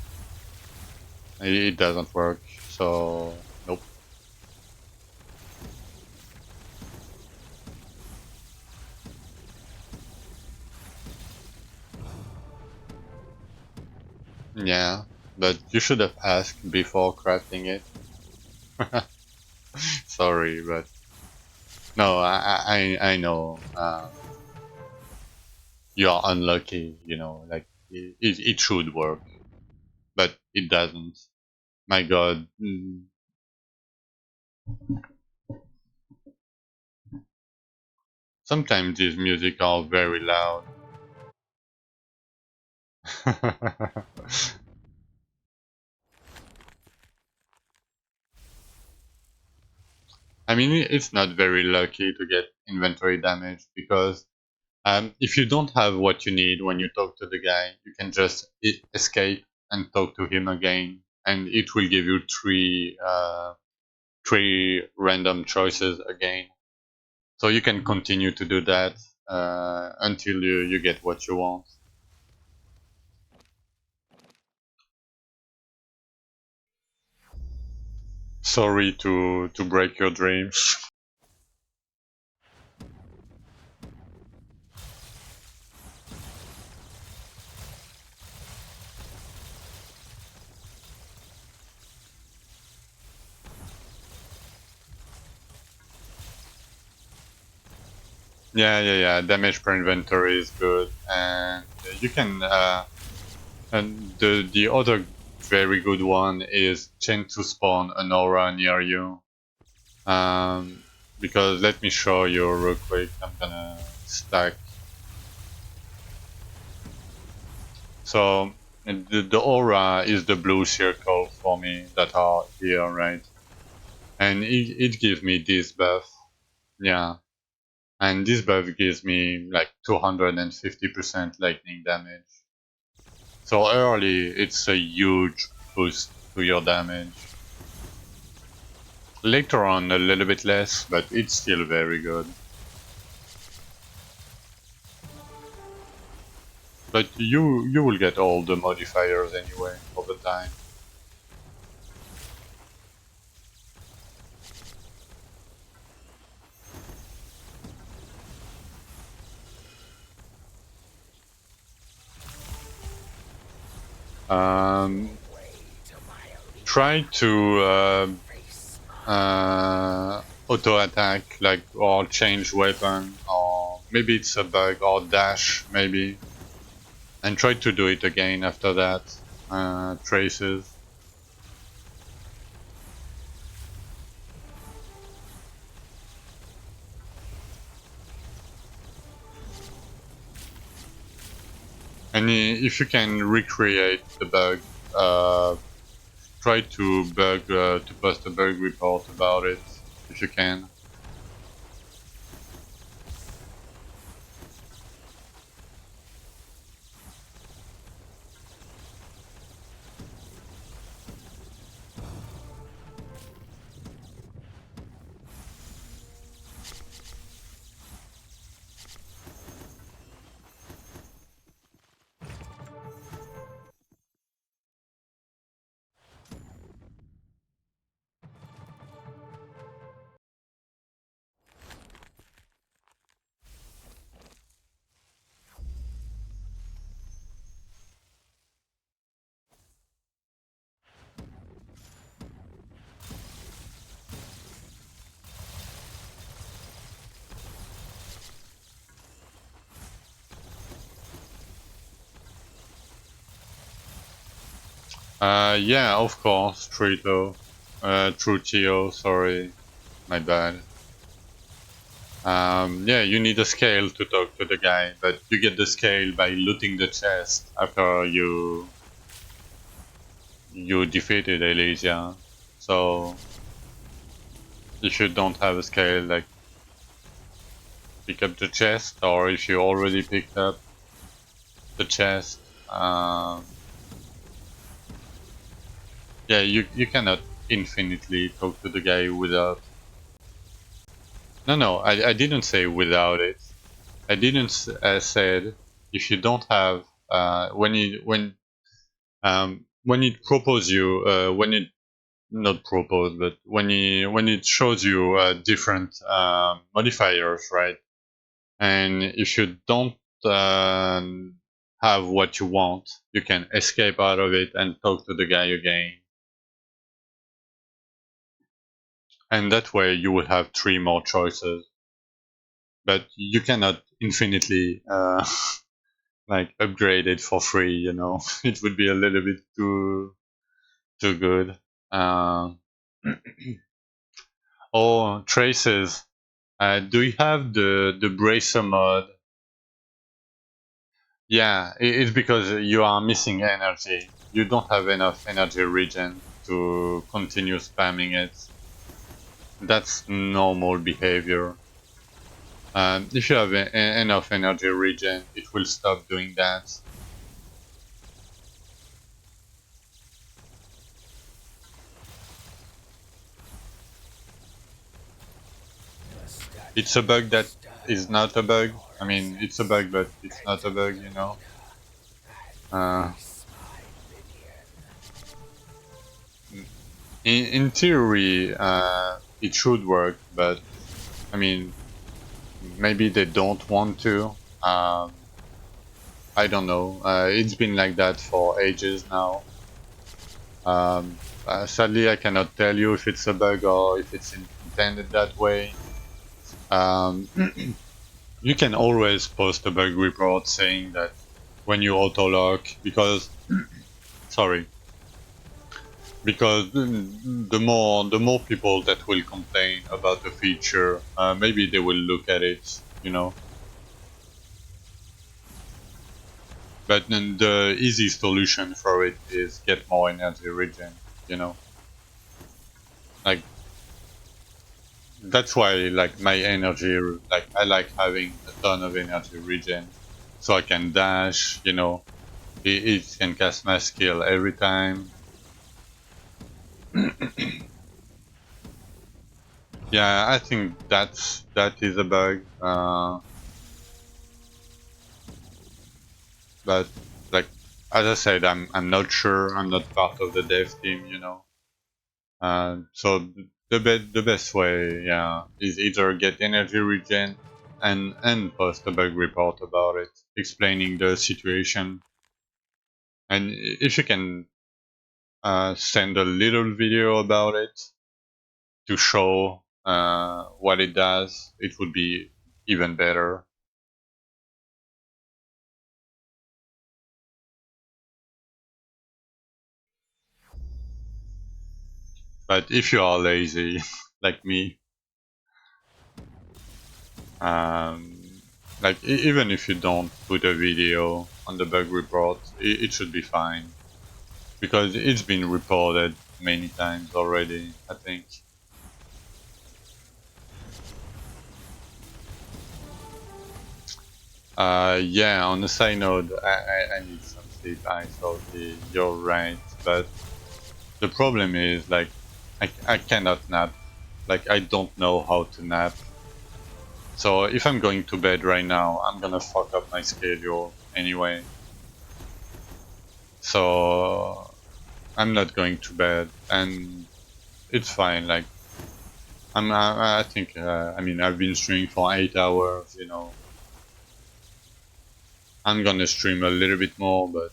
It doesn't work, so nope. Yeah, but you should have asked before crafting it. Sorry, but no, I know. You are unlucky. You know, like it should work, but it doesn't. My God. Sometimes these music are very loud. I mean, it's not very lucky to get inventory damage because if you don't have what you need when you talk to the guy, you can just escape and talk to him again, and it will give you three random choices again. So you can continue to do that. until you get what you want. Sorry to break your dreams. Yeah. Damage per inventory is good, and you can. And the other very good one is chain to spawn an aura near you. Because let me show you real quick. I'm gonna stack. So the aura is the blue circle for me that are here, right? And it gives me this buff. Yeah. And this buff gives me like 250% lightning damage. So early, it's a huge boost to your damage. Later on, a little bit less, but it's still very good. But you will get all the modifiers anyway over time. Way to my arena. Try to Face auto attack, like, or change weapon, or maybe it's a bug, or dash maybe, and try to do it again after that. Traces. And if you can recreate the bug, uh, try to post a bug report about it if you can. Yeah, of course, Trito. Trutio, sorry, my bad. Yeah, you need a scale to talk to the guy, but you get the scale by looting the chest after you defeated Elysia. So if you don't have a scale, like, pick up the chest, or if you already picked up the chest, yeah, you cannot infinitely talk to the guy without. No, I didn't say without it. I didn't said if you don't have when it propose you when it not propose, but when it shows you different modifiers, right? And if you don't have what you want, you can escape out of it and talk to the guy again, and that way you will have three more choices. But you cannot infinitely like upgrade it for free. It would be a little bit too good. Uh, oh, traces. Do you have the bracer mod? Yeah, it's because you are missing energy. You don't have enough energy regen to continue spamming it. That's normal behavior. If you have enough energy regen, it will stop doing that. the statue It's a bug that stone. is not a bug. I mean, it's a bug, but it's not a bug, you know. Uh, in theory, it should work, but I mean, maybe they don't want to. I don't know. It's been like that for ages now. Sadly, I cannot tell you if it's a bug or if it's intended that way. Um, you can always post a bug report saying that when you auto-lock, because, sorry, because the more people that will complain about the feature, maybe they will look at it, you know. But then the easy solution for it is get more energy regen, you know. Like that's why like my energy, like I like having a ton of energy regen, so I can dash, you know. It can cast my skill every time. Yeah, I think that is a bug. But like as I said, I'm not sure. I'm not part of the dev team, you know. So the best way, yeah, is either get energy regen and post a bug report about it, explaining the situation. And if you can send a little video about it to show what it does, it would be even better. But if you are lazy, like me, um, like even if you don't put a video on the bug report, it should be fine because it's been reported many times already, I think. Yeah, on the side note, I need some sleep. I salty. You're right, but the problem is like I cannot nap. Like I don't know how to nap. So if I'm going to bed right now, I'm gonna fuck up my schedule anyway. So I'm not going to bed, and it's fine. Like I think I mean I've been streaming for 8 hours. You know, I'm gonna stream a little bit more, but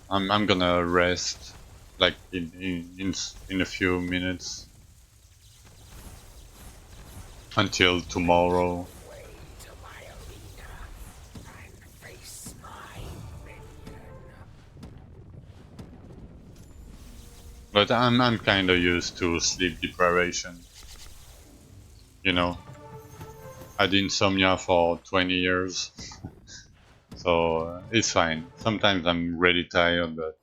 I'm gonna rest like in a few minutes until tomorrow. way to my arena and face my minion. But I'm kind of used to sleep deprivation. You know, I had insomnia for 20 years, so it's fine. Sometimes I'm really tired, but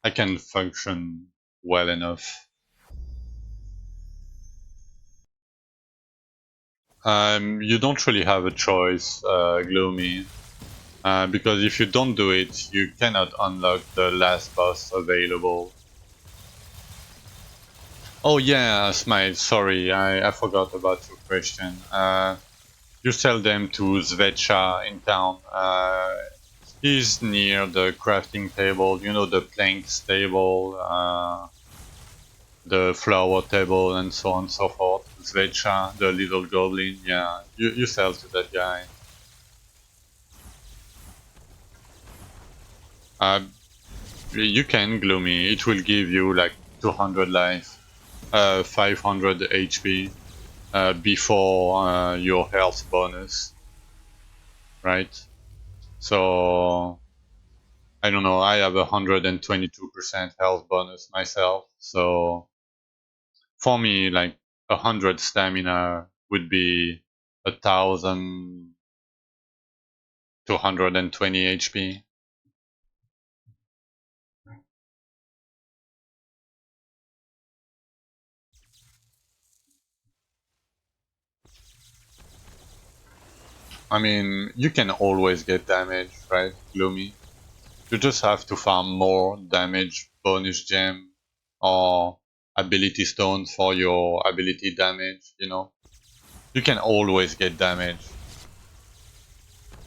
I can function well enough. You don't really have a choice, Gloomy, because if you don't do it, you cannot unlock the last boss available. Oh yeah, Smile, sorry, I forgot about your question. You sell them to Svecha in town. He's near the crafting table, you know, the planks table, the flower table, and so on and so forth. Svecha, the little goblin, yeah, you sell to that guy. Uh, you can, Gloomy, it will give you like 200 life, 500 HP, before your health bonus, right? So I don't know. I have 122% health bonus myself. So for me, like 100 stamina would be 1,220 HP. I mean, you can always get damage, right, Gloomy? You just have to farm more damage bonus gem or ability stones for your ability damage, you know? You can always get damage.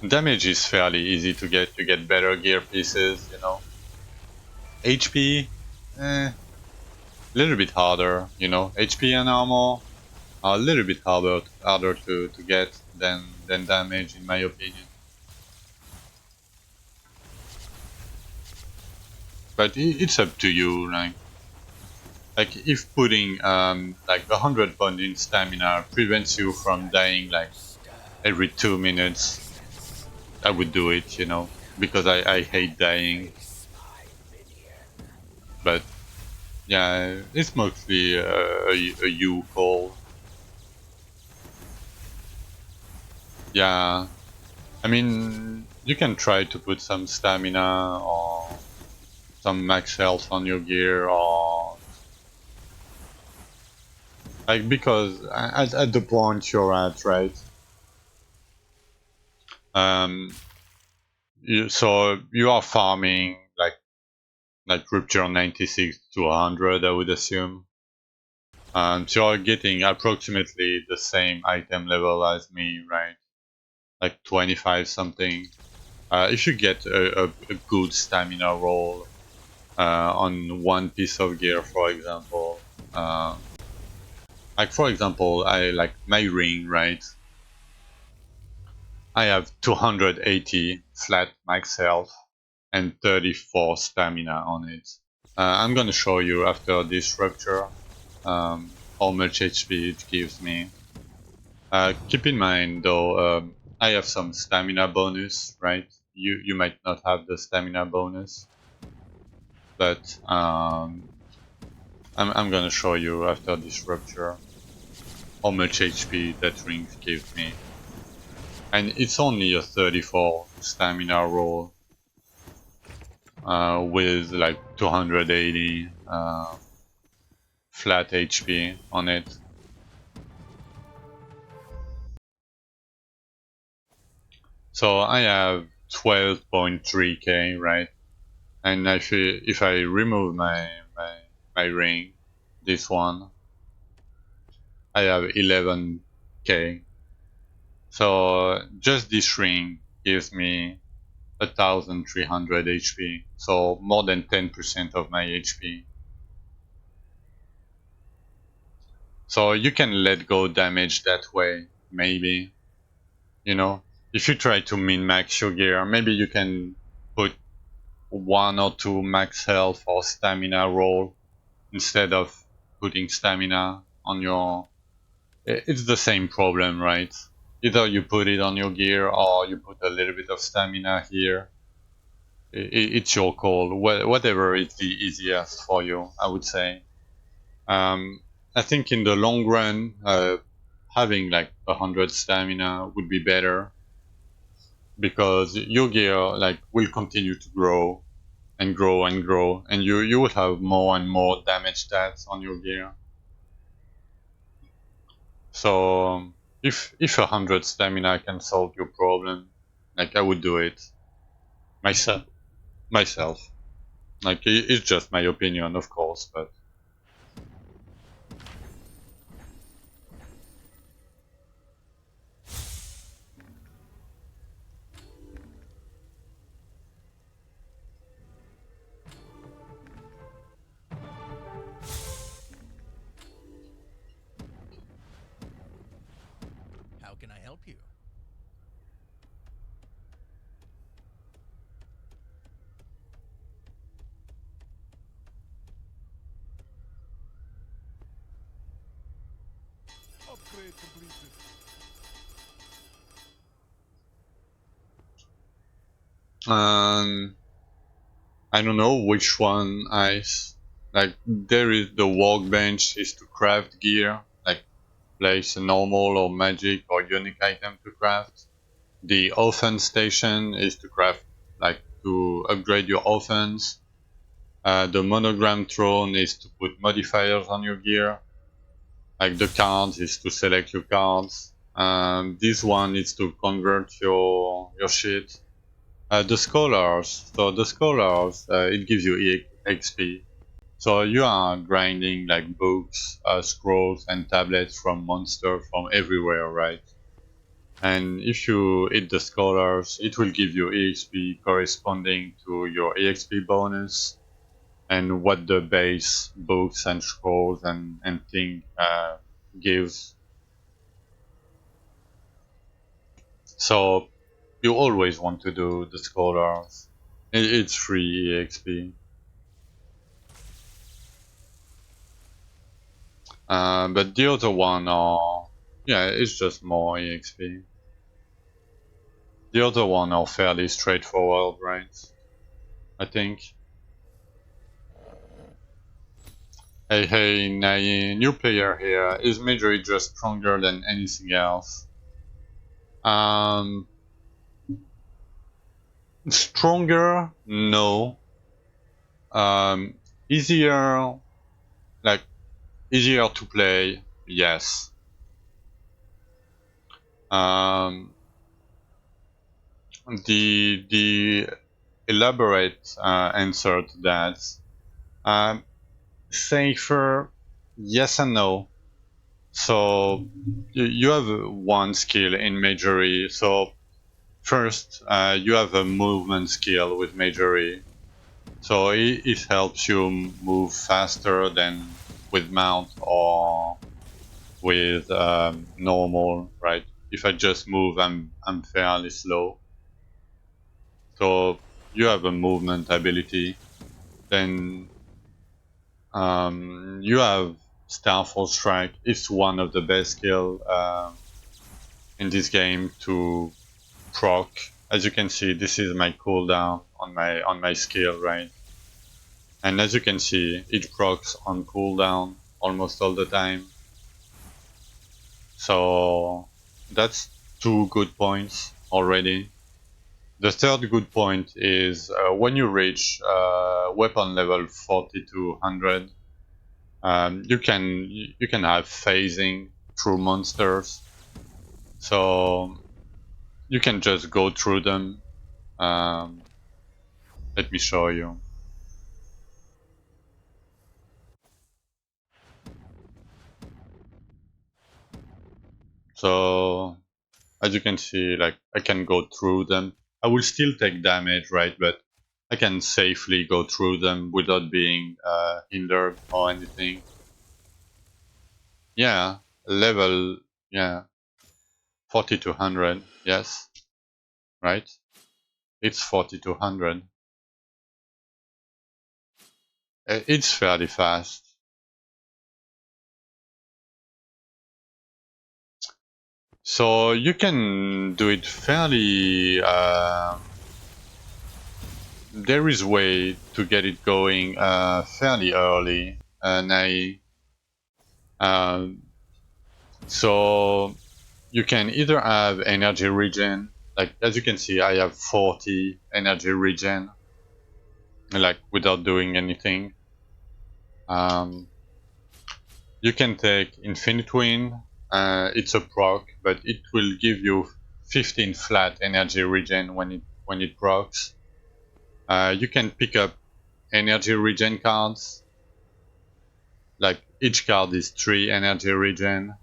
Damage is fairly easy to get. You get better gear pieces, you know. HP, a little bit harder, you know. HP and armor are a little bit harder to get than damage, in my opinion. But it's up to you, like if putting like 100 points in stamina prevents you from dying like every 2 minutes, I would do it, you know, because I hate dying. Face my minion. But yeah, it's mostly a you call. Yeah, I mean, you can try to put some stamina or some max health on your gear, or like because at the point you're at, right? Um, so you are farming like Rupture 96 to 100, I would assume. So you're getting approximately the same item level as me, right? Like 25 something. If you get a good stamina roll on one piece of gear, for example, like for example, I like my ring, right? I have 280 flat max health and 34 stamina on it. I'm gonna show you after this rupture how much HP it gives me. Keep in mind though, I have some stamina bonus, right? You might not have the stamina bonus, but I'm gonna show you after this rupture how much HP that ring gives me. And it's only a 34 stamina roll with like 280 flat HP on it. So I have 12.3k, right? And if I remove my ring, this one, I have 11k. So just this ring gives me 1300 HP. So more than 10% of my HP. So you can let go damage that way, maybe. You know, if you try to min-max your gear, maybe you can put one or two max health or stamina roll instead of putting stamina on your. It's the same problem, right? Either you put it on your gear or you put a little bit of stamina here. It's your call. Whatever is the easiest for you, I would say. Um, I think in the long run, having like 100 stamina would be better because your gear like will continue to grow and grow and grow, and you will have more and more damage stats on your gear. So if 100 stamina can solve your problem, like I would do it myself. Myself, like it's just my opinion, of course, but How can I help you? Upgrade completed. um, I don't know which one like. There is the workbench is to craft gear, like place a normal or magic or unique item to craft. The offense station is to craft, like to upgrade your offense. The monogram throne is to put modifiers on your gear. Like the cards is to select your cards. This one is to convert your shit. The scholars. So the scholars, it gives you XP. So you are grinding like books, scrolls, and tablets from monsters from everywhere, right? And if you hit the scholars, it will give you EXP corresponding to your EXP bonus and what the base books and scrolls and thing gives. So you always want to do the scholars. It's free EXP. But the other one are, yeah, it's just more EXP. The other one are fairly straightforward, right? I think. Hey, hey, Nayi, new player here. Is Majori just stronger than anything else? Um, Stronger? No. Um, Easier, like easier to play? Yes. Um, the elaborate answer to that. Um, Safer? Yes and no. So you have one skill in Majory. So first, you have a movement skill with Majory. So it helps you move faster than with mount or with normal, right? If I just move, I'm fairly slow. So you have a movement ability. Then you have Starfall Strike. It's one of the best skill in this game to proc. As you can see, this is my cooldown on my skill, right? And as you can see, it procs on cooldown almost all the time. So that's two good points already. The third good point is when you reach weapon level 40 to 100, you can have phasing through monsters. So you can just go through them. Um, Let me show you. So as you can see, like I can go through them. I will still take damage, right? But I can safely go through them without being hindered or anything. Yeah, level, yeah, 40 to 100, yes, right? It's 40 to 100. It's fairly fast. So you can do it fairly. There is way to get it going fairly early, and um, so you can either have energy regen. Like as you can see, I have 40 energy regen, like without doing anything. Um, you can take Infinite Wind. It's a proc, but it will give you 15 flat energy regen when it procs. You can pick up energy regen cards. Like each card is 3 energy regen.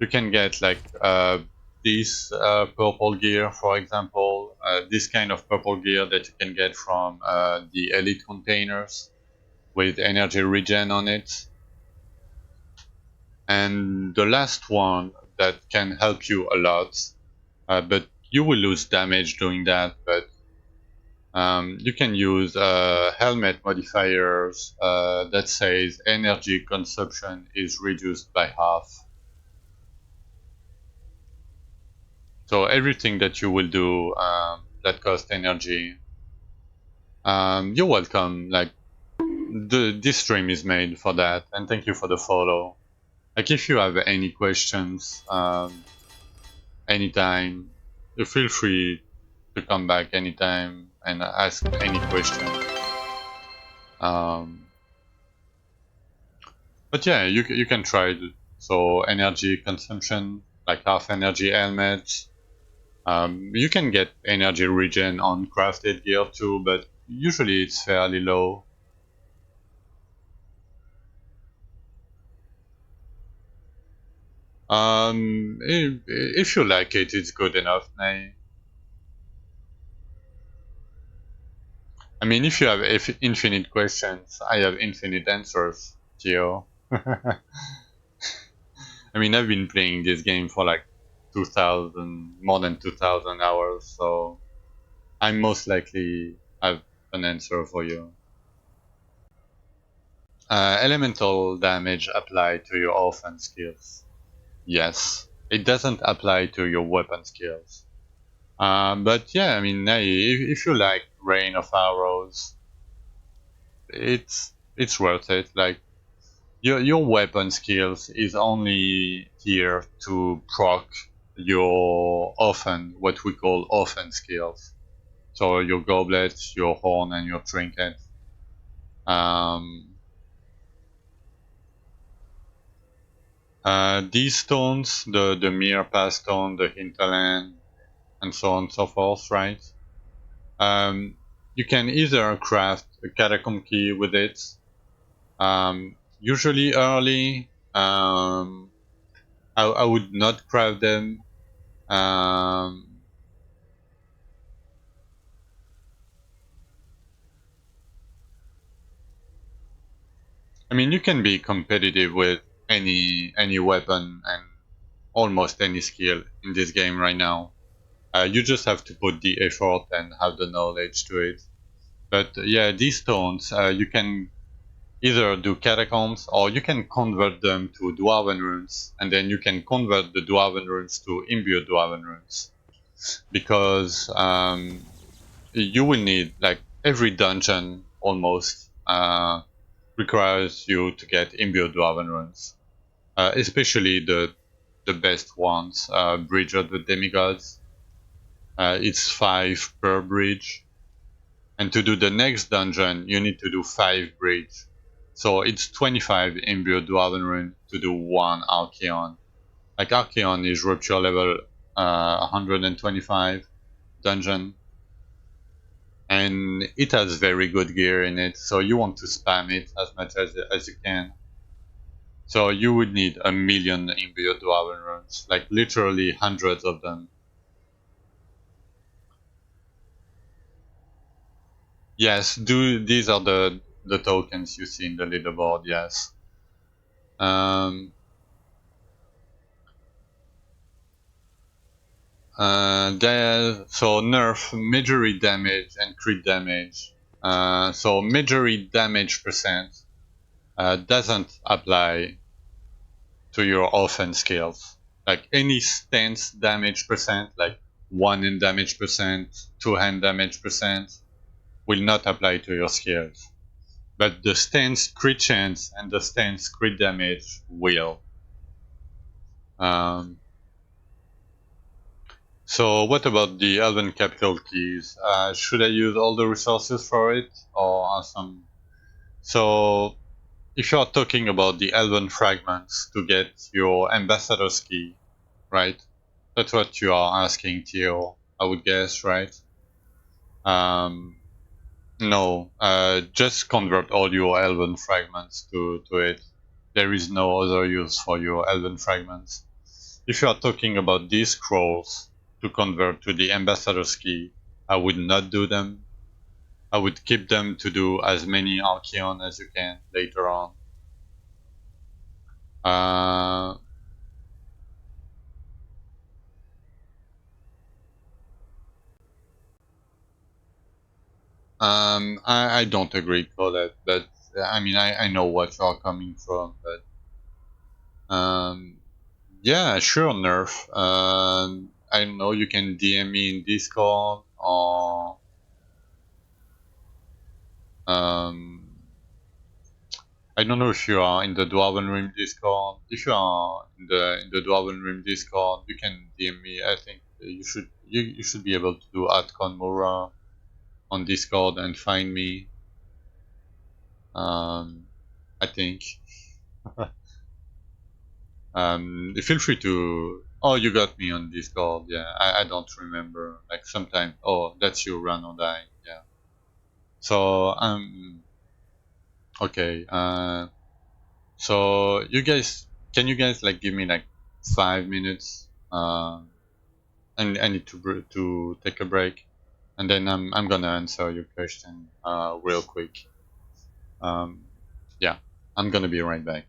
You can get like this purple gear, for example. This kind of purple gear that you can get from the elite containers with energy regen on it. And the last one that can help you a lot, but you will lose damage doing that, but you can use helmet modifiers that says energy consumption is reduced by half. So everything that you will do that costs energy, you're welcome. Like this stream is made for that, and thank you for the follow. Like if you have any questions, anytime, you feel free to come back anytime and ask any question. Um, but yeah, you can try it. So energy consumption, like half energy helmet. You can get energy regen on crafted gear too, but usually it's fairly low. If you like it, it's good enough, Nay. I mean, if you have infinite questions, I have infinite answers, Gio. I mean, I've been playing this game for like 2,000, more than 2,000 hours, so I most likely have an answer for you. Elemental damage apply to your offense skills. Yes. It doesn't apply to your weapon skills. But yeah, I mean, if you like Rain of Arrows, it's worth it. Like your weapon skills is only here to proc your what we call offense skills. So your goblet, your horn, and your trinket. Um, these stones, the mere pass stone, the hinterland, and so on and so forth, right? Um, you can either craft a catacomb key with it, usually early. I would not craft them. Um, I mean, you can be competitive with any weapon and almost any skill in this game right now. You just have to put the effort and have the knowledge to it. But yeah, these stones, you can either do catacombs or you can convert them to Dwarven runes, and then you can convert the Dwarven runes to imbued Dwarven runes. Because you will need, like, every dungeon almost requires you to get imbued Dwarven runes. Especially the best ones, Bridge of the Demigods. It's 5 per bridge. And to do the next dungeon, you need to do 5 bridge. So it's 25 imbued Dwarven rune to do 1 Archeon. Like Archeon is rupture level 125 dungeon. And it has very good gear in it, so you want to spam it as much as you can. So you would need 1,000,000 imbued Dwarven runes, like literally hundreds of them. Yes, these are the tokens you see in the leaderboard, yes. Um, so nerf majory damage and crit damage. So majory damage percent doesn't apply to your offense skills. Like any stance damage percent, like 1 in damage percent, 2 hand damage percent, will not apply to your skills. But the stance crit chance and the stance crit damage will. Um, So what about the Elven capital keys? Should I use all the resources for it, or are some? So if you are talking about the Elven fragments to get your ambassador's key, right? That's what you are asking, Theo. I would guess, right? Um, no, just convert all your Elven fragments to it. There is no other use for your Elven fragments. If you are talking about these scrolls to convert to the ambassador's key, I would not do them. I would keep them to do as many Archeon as you can later on. Uh, I don't agree, Colette, but I mean, I know what you're coming from, but yeah, sure, Nerf. I know you can DM me in Discord or um, I don't know if you are in the Dwarven Rim Discord. If you are in the Dwarven Rim Discord, you can DM me. I think you should be able to do @Conmora on Discord and find me. I think. Feel free to. Oh, you got me on Discord. Yeah, I don't remember. Like sometimes. Oh, that's you, Run or Die. Yeah. So okay. So you guys, can you guys like give me like 5 minutes. And I need to take a break, and then I'm gonna answer your question real quick. Um, yeah, I'm gonna be right back.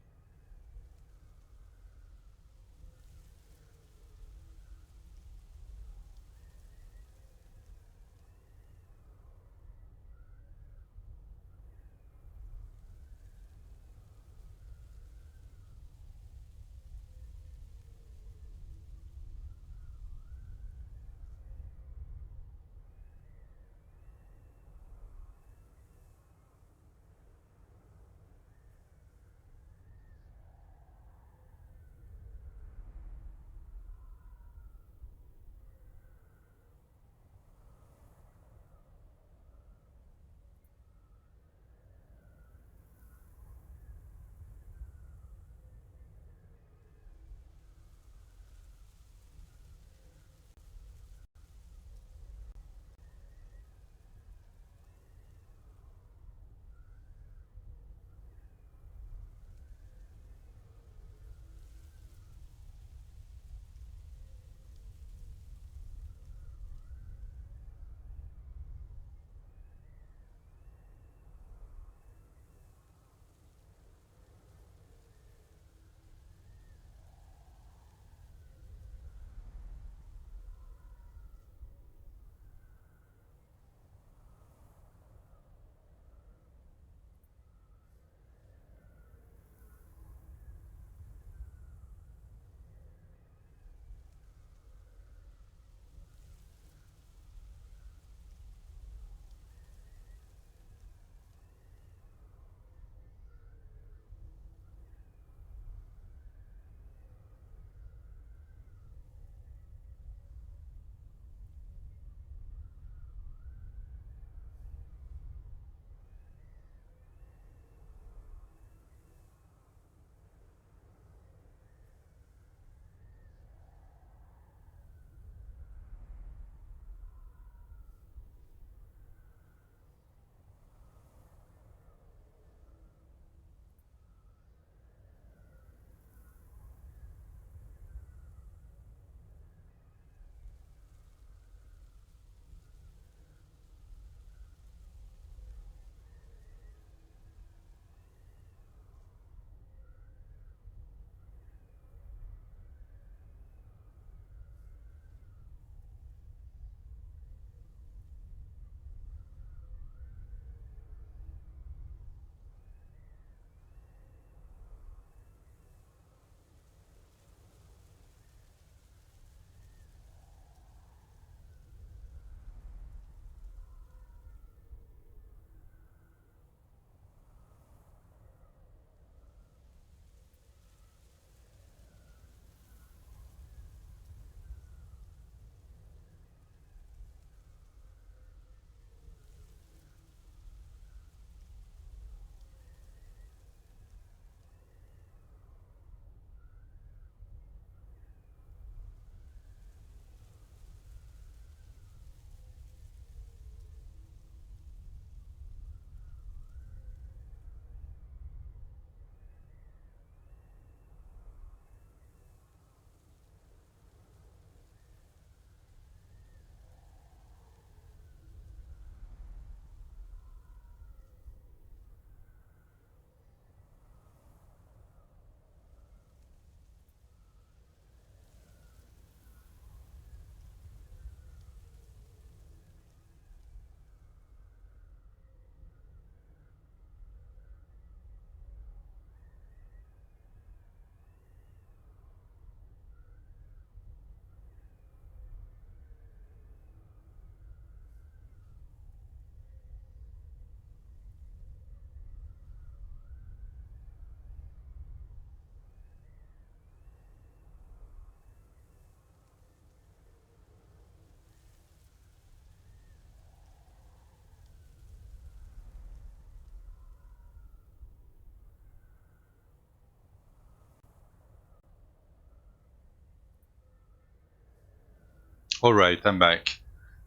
All right, I'm back.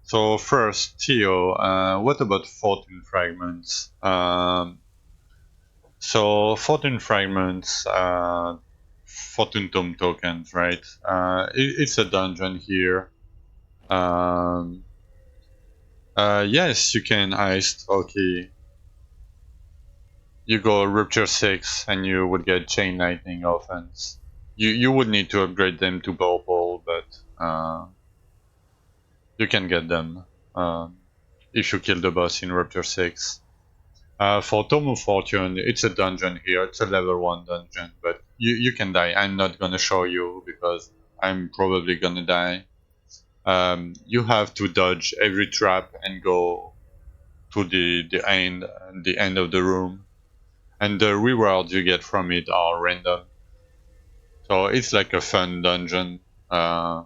So first, Theo, what about 14 fragments? So 14 fragments Fortune Tome tokens, right? It's a dungeon here. Um, yes, you can heist. Okay, you go Rupture 6 and you would get Chain Lightning offense. You would need to upgrade them to purple, but you can get them if you kill the boss in Rupture 6. For Tome of Fortune, it's a dungeon here. It's a level 1 dungeon, but you can die. I'm not gonna show you because I'm probably gonna die. You have to dodge every trap and go to the end of the room, and the rewards you get from it are random. So it's like a fun dungeon. Uh,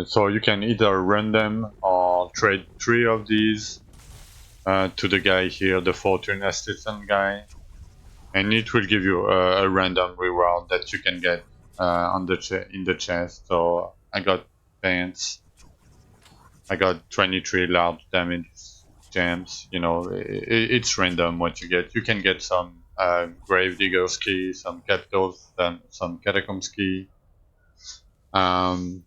so you can either run them or trade 3 of these to the guy here, the Fortune Assistant guy, and it will give you a random reward that you can get on the in the chest. So I got pants. I got 23 large damage gems. You know, it's random what you get. You can get some Gravedigger's key, some capitals, some catacombs key. Um,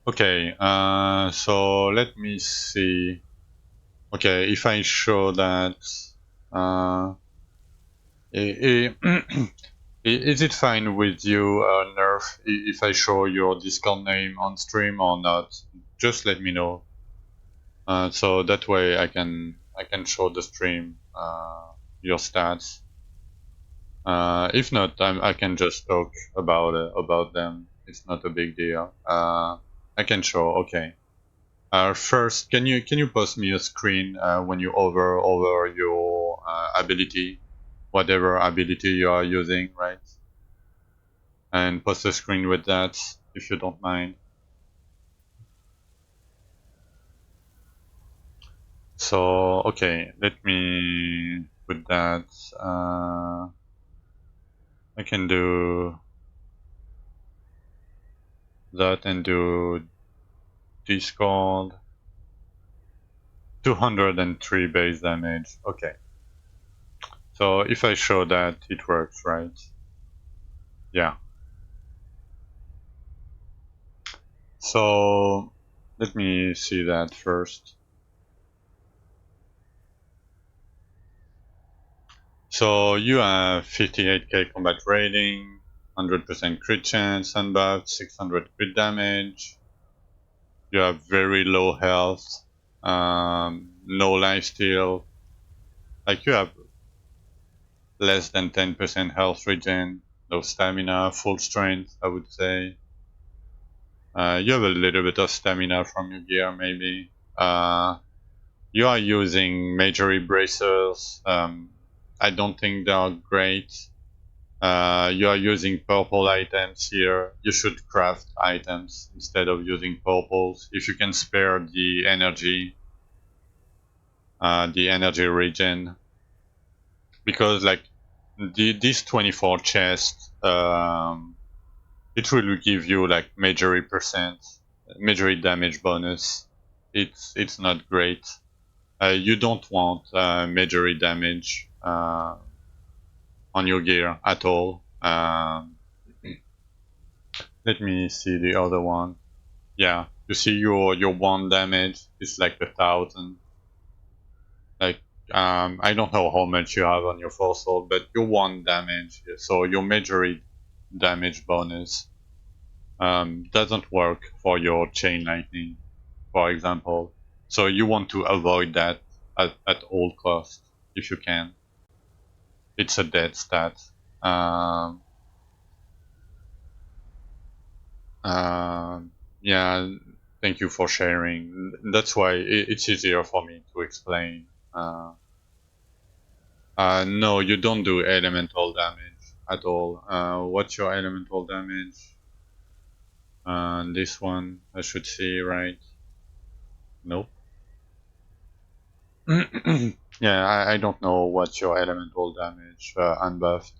okay, so let me see. Okay, if I show that, uh, i- is it fine with you, Nerf, if I show your Discord name on stream or not? Just let me know. So that way I can show the stream your stats. If not, I can just talk about them. It's not a big deal. I can show. Okay. First, can you post me a screen when you over your ability, whatever ability you are using, right? And post a screen with that if you don't mind. So okay, let me put that. I can do that and do Discord. 203 base damage. Okay. So if I show that, it works, right? Yeah. So let me see that first. So you have 58k combat rating, 100% crit chance, unbuffed, 600 crit damage. You have very low health, no lifesteal. Like you have less than 10% health regen, no stamina, full strength, I would say. You have a little bit of stamina from your gear, maybe. You are using majory bracers. I don't think they are great. You are using purple items here. You should craft items instead of using purples if you can spare the energy regen, because like this 24 chest, it will give you like majory damage bonus. It's not great. You don't want majory damage on your gear at all. Let me see the other one. Yeah, you see your one damage is like 1,000. Like I don't know how much you have on your force sword, but your one damage. So your majory damage bonus doesn't work for your chain lightning, for example. So you want to avoid that at all costs if you can. It's a dead stat. Um, yeah, thank you for sharing. That's why it's easier for me to explain. No, you don't do elemental damage at all. What's your elemental damage? This one I should see, right? Nope. Yeah, I don't know what's your elemental damage unbuffed.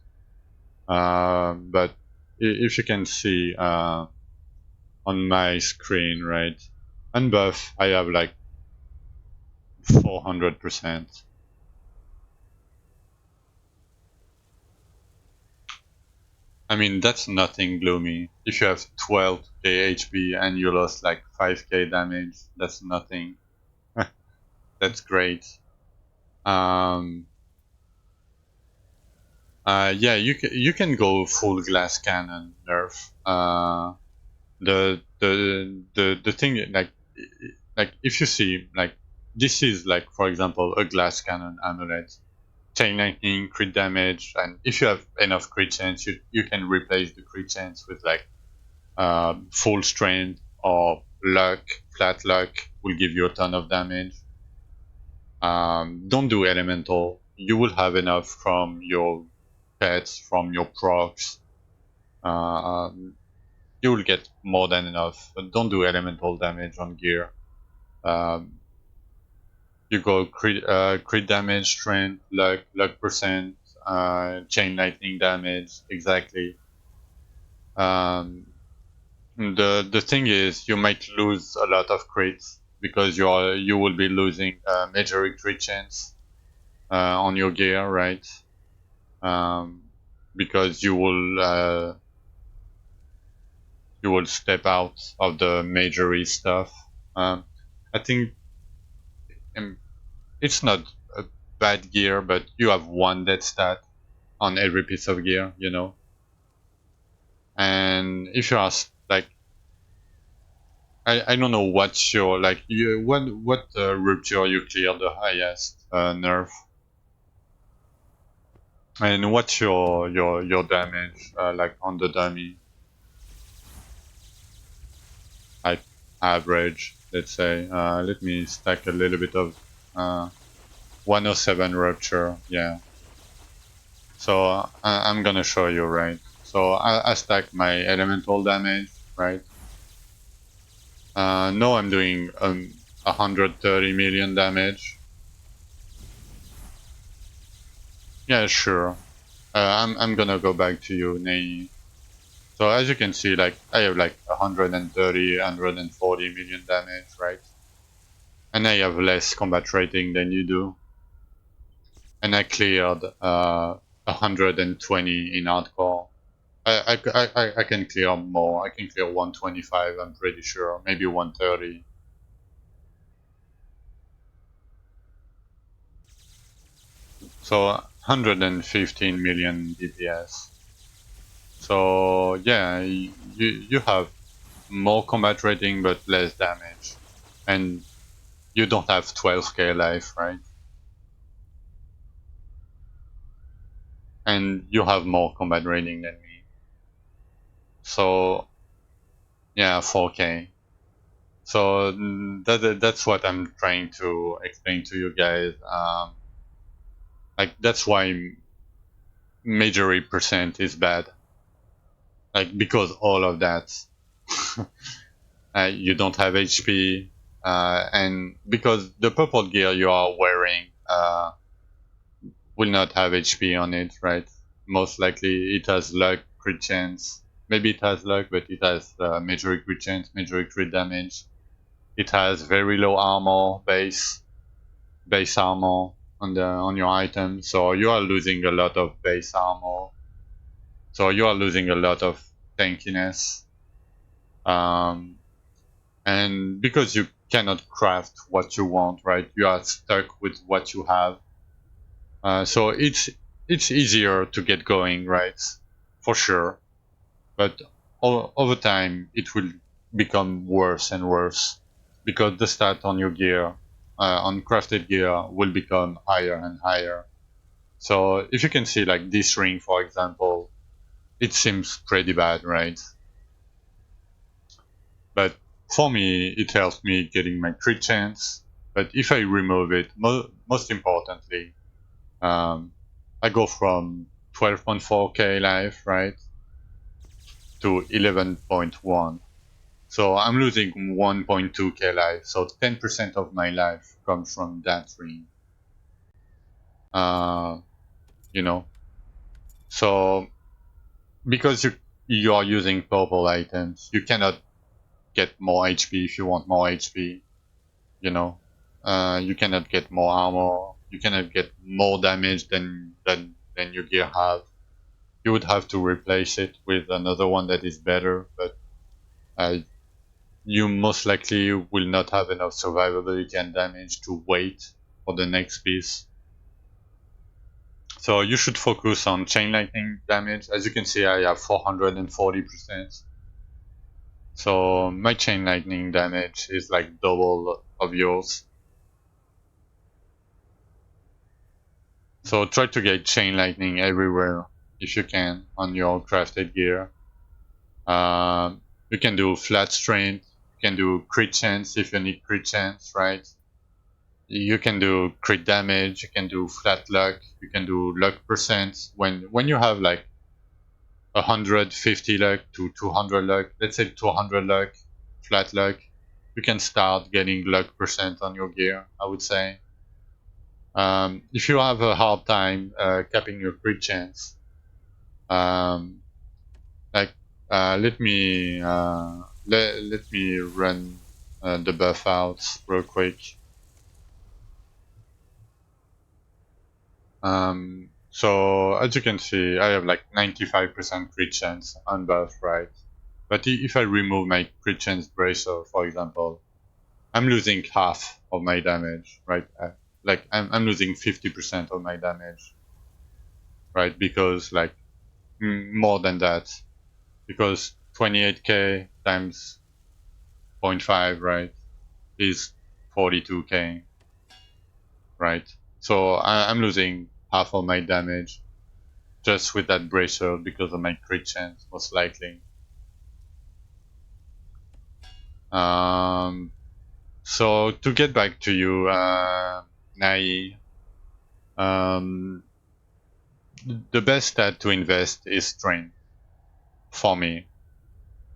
But if you can see on my screen, right? Unbuff, I have like 400%. I mean, that's nothing gloomy. If you have 12k HP and you lost like 5k damage, that's nothing. That's great. Um, yeah, you can go full glass cannon nerf. The thing like if you see like this is like for example a glass cannon amulet, chain lightning, crit damage, and if you have enough crit chance, you can replace the crit chance with like full strength or luck. Flat luck will give you a ton of damage. Don't do elemental. You will have enough from your pets, from your procs. Um, you will get more than enough. But don't do elemental damage on gear. Um, you go crit damage, strength, luck percent, chain lightning damage, exactly. Um, the thing is, you might lose a lot of crits because you will be losing major crit chance on your gear, right? Um, because you will step out of the majory stuff. Um, I think um, it's not a bad gear, but you have one dead stat on every piece of gear, you know. And if you ask, like, I don't know what's your like you what rupture you clear the highest nerf, and what's your damage like on the dummy, like average, let's say. Let me stack a little bit of uh, 107 rupture, yeah. So I'm gonna show you, right? So I stack my elemental damage, right? Now I'm doing 130 million damage. Yeah, sure. I'm gonna go back to you, Nei. So as you can see, like I have like 130, 140 million damage, right? And I have less combat rating than you do. And I cleared 120 in hardcore. I can clear more. I can clear 125. I'm pretty sure, maybe 130. So 115 million DPS. So yeah, you have more combat rating but less damage, and you don't have 12k life, right? And you have more combat rating than me. So yeah, 4k. So that's what I'm trying to explain to you guys. Like that's why majory percent is bad. Like because all of that, you don't have HP, and because the purple gear you are wearing will not have HP on it, right? Most likely it has luck, crit chance. Maybe it has luck, but it has major crit chance, major crit damage. It has very low armor, base armor on your item, so you are losing a lot of base armor. So you are losing a lot of tankiness, um, and because you cannot craft what you want, right? You are stuck with what you have. So it's easier to get going, right? For sure. But over time, it will become worse and worse because the stat on your gear, on crafted gear, will become higher and higher. So if you can see, like this ring, for example, it seems pretty bad, right? But for me, it helps me getting my crit chance. But if I remove it, most importantly, um, I go from 12.4k life, right, to 11.1. So I'm losing 1.2k life. So 10% of my life comes from that ring. Uh, you know, so because you are using purple items, you cannot get more HP if you want more HP. You know, you cannot get more armor. You cannot get more damage than your gear have. you would have to replace it with another one that is better, but uh, you most likely will not have enough survivability and damage to wait for the next piece. So you should focus on chain lightning damage. As you can see, I have 440%. So my chain lightning damage is like double of yours. So try to get chain lightning everywhere if you can on your crafted gear. You can do flat strength, you can do crit chance if you need crit chance, right? You can do crit damage, you can do flat luck, you can do luck percent. When you have like 150 luck to 200 luck, let's say 200 luck, flat luck, you can start getting luck percent on your gear, I would say. If you have a hard time capping your crit chance, um, like let me run the buff out real quick. So as you can see, I have like 95% crit chance on buff, right? But if I remove my crit chance bracer, for example, I'm losing half of my damage, right? Like I'm losing 50% of my damage, right? Because like more than that, because 28k times 0.5, right, is 42k, right? So I'm losing half of my damage just with that bracer because of my crit chance, most likely. Um, so to get back to you, Nai, um, the best stat to invest is strength for me,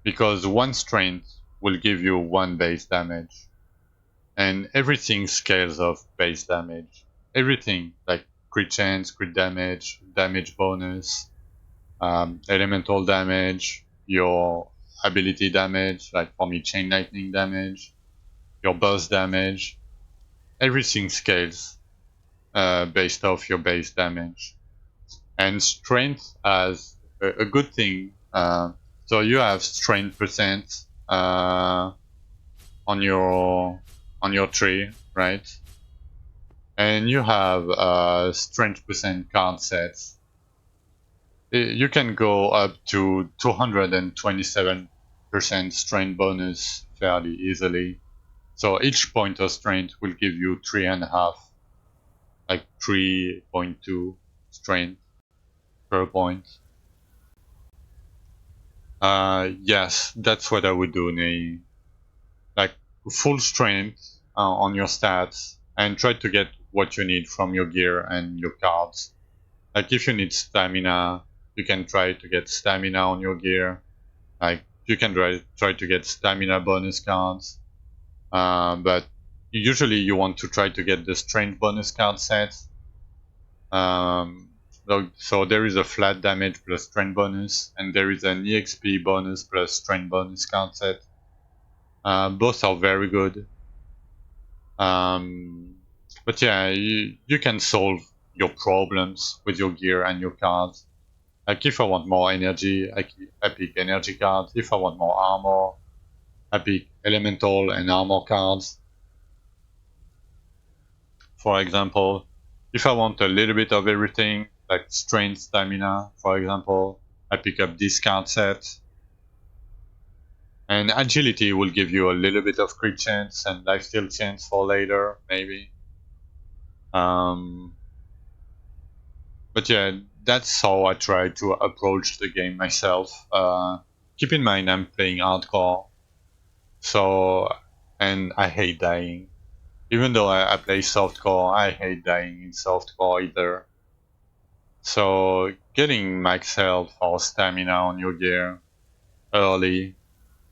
because one strength will give you one base damage, and everything scales of base damage. Everything like crit chance, crit damage, damage bonus, elemental damage, your ability damage, like for me, chain lightning damage, your boss damage. Everything scales based off your base damage. And strength as a good thing. So you have strength percent on your tree, right? And you have strength percent card sets. You can go up to 227% strength bonus fairly easily. So each point of strength will give you 3.5, like 3.2 strength per point. Yes, that's what I would do, Nei. Like full strength on your stats and try to get what you need from your gear and your cards. Like if you need stamina, you can try to get stamina on your gear. Like you can try to get stamina bonus cards. But usually you want to try to get the strength bonus card set. Um, so there is a flat damage plus strength bonus, and there is an EXP bonus plus strength bonus card set. Both are very good. But yeah, you can solve your problems with your gear and your cards. Like if I want more energy, I pick energy cards. If I want more armor, I pick elemental and armor cards. For example, if I want a little bit of everything, like strength, stamina, for example, I pick up this card set. And agility will give you a little bit of crit chance and lifesteal chance for later, maybe. Um, but yeah, that's how I try to approach the game myself. Keep in mind I'm playing hardcore, so and I hate dying. Even though I play softcore, I hate dying in softcore either. So getting max health or stamina on your gear early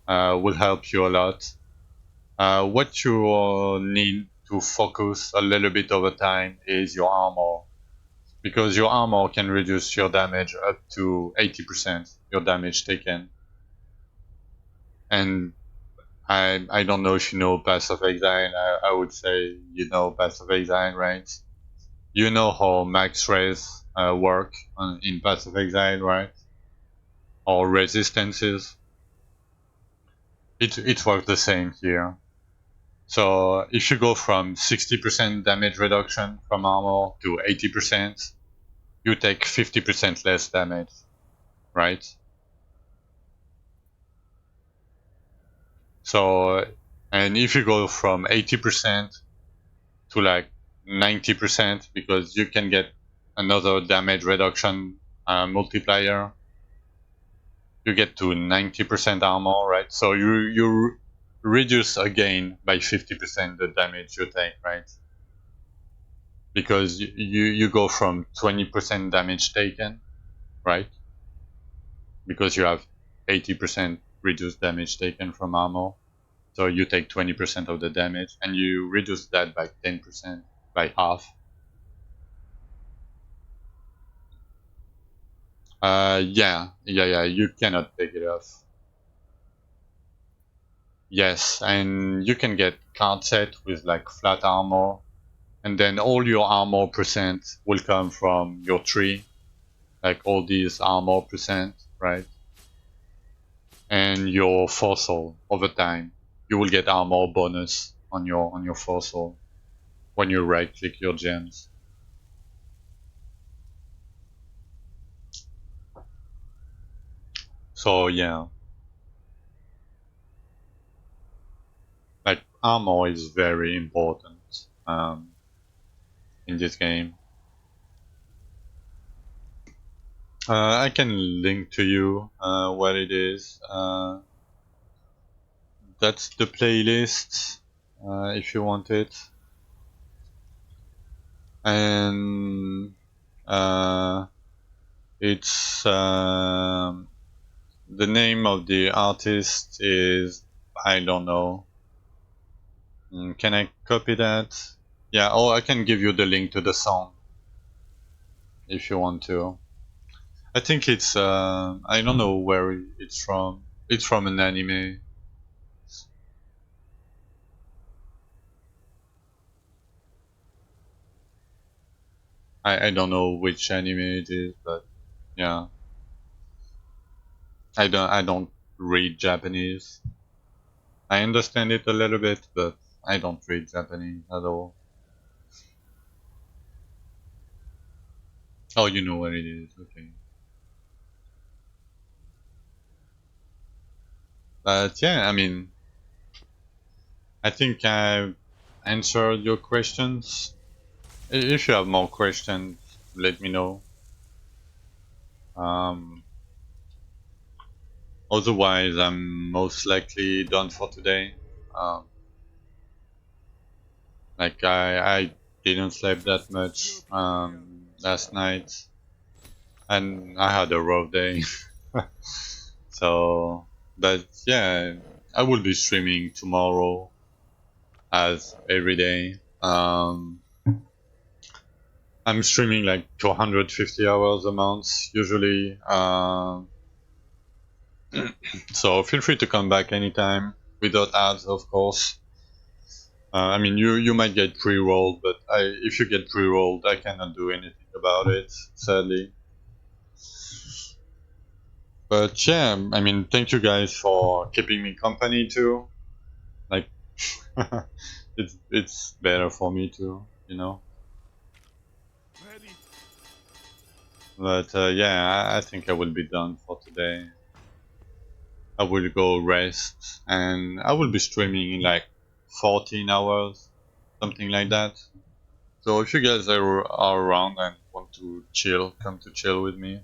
will help you a lot. What you need to focus a little bit over time is your armor, because your armor can reduce your damage up to 80%, your damage taken. And I don't know if you know Path of Exile. I would say you know Path of Exile, right? You know how max res work in Path of Exile, right? Or resistances. It works the same here. So if you go from 60% damage reduction from armor to 80%, you take 50% less damage, right? So, and if you go from 80% to like 90%, because you can get another damage reduction multiplier, you get to 90% armor, right? So you reduce again by 50% the damage you take, right? Because you go from 20% damage taken, right? Because you have 80% reduced damage taken from armor. So you take 20% of the damage and you reduce that by 10%, by half. Yeah, you cannot take it off. Yes, and you can get card set with like flat armor, and then all your armor percent will come from your tree, like all these armor percent, right? And your fossil over time, you will get armor bonus on your fossil when you right click your gems. So yeah, like armor is very important in this game. I can link to you what it is. That's the playlist if you want it. And uh, it's the name of the artist is, I don't know. Can I copy that? Yeah, or I can give you the link to the song if you want to. I think it's I don't know where it's from. It's from an anime. I don't know which anime it is, but yeah. I don't read Japanese. I understand it a little bit, but I don't read Japanese at all. Oh, you know what it is, okay. But yeah, I mean, I think I've answered your questions. If you have more questions, let me know. Um, Otherwise, I'm most likely done for today. Um, like I didn't sleep that much last night, and I had a rough day. So, but yeah, I will be streaming tomorrow as every day. I'm streaming like 250 hours a month usually. So feel free to come back anytime without ads, of course. I mean, you might get pre-rolled, but if you get pre-rolled, I cannot do anything about it, sadly. But yeah, I mean, thank you guys for keeping me company too. Like, it's better for me too, you know. Ready. But yeah, I think I will be done for today. I will go rest, and I will be streaming in like 14 hours, something like that. So if you guys are around and want to chill, come to chill with me,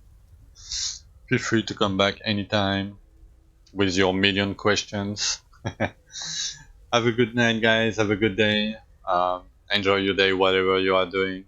feel free to come back anytime with your million questions. Have a good night, guys. Have a good day. Enjoy your day, whatever you are doing.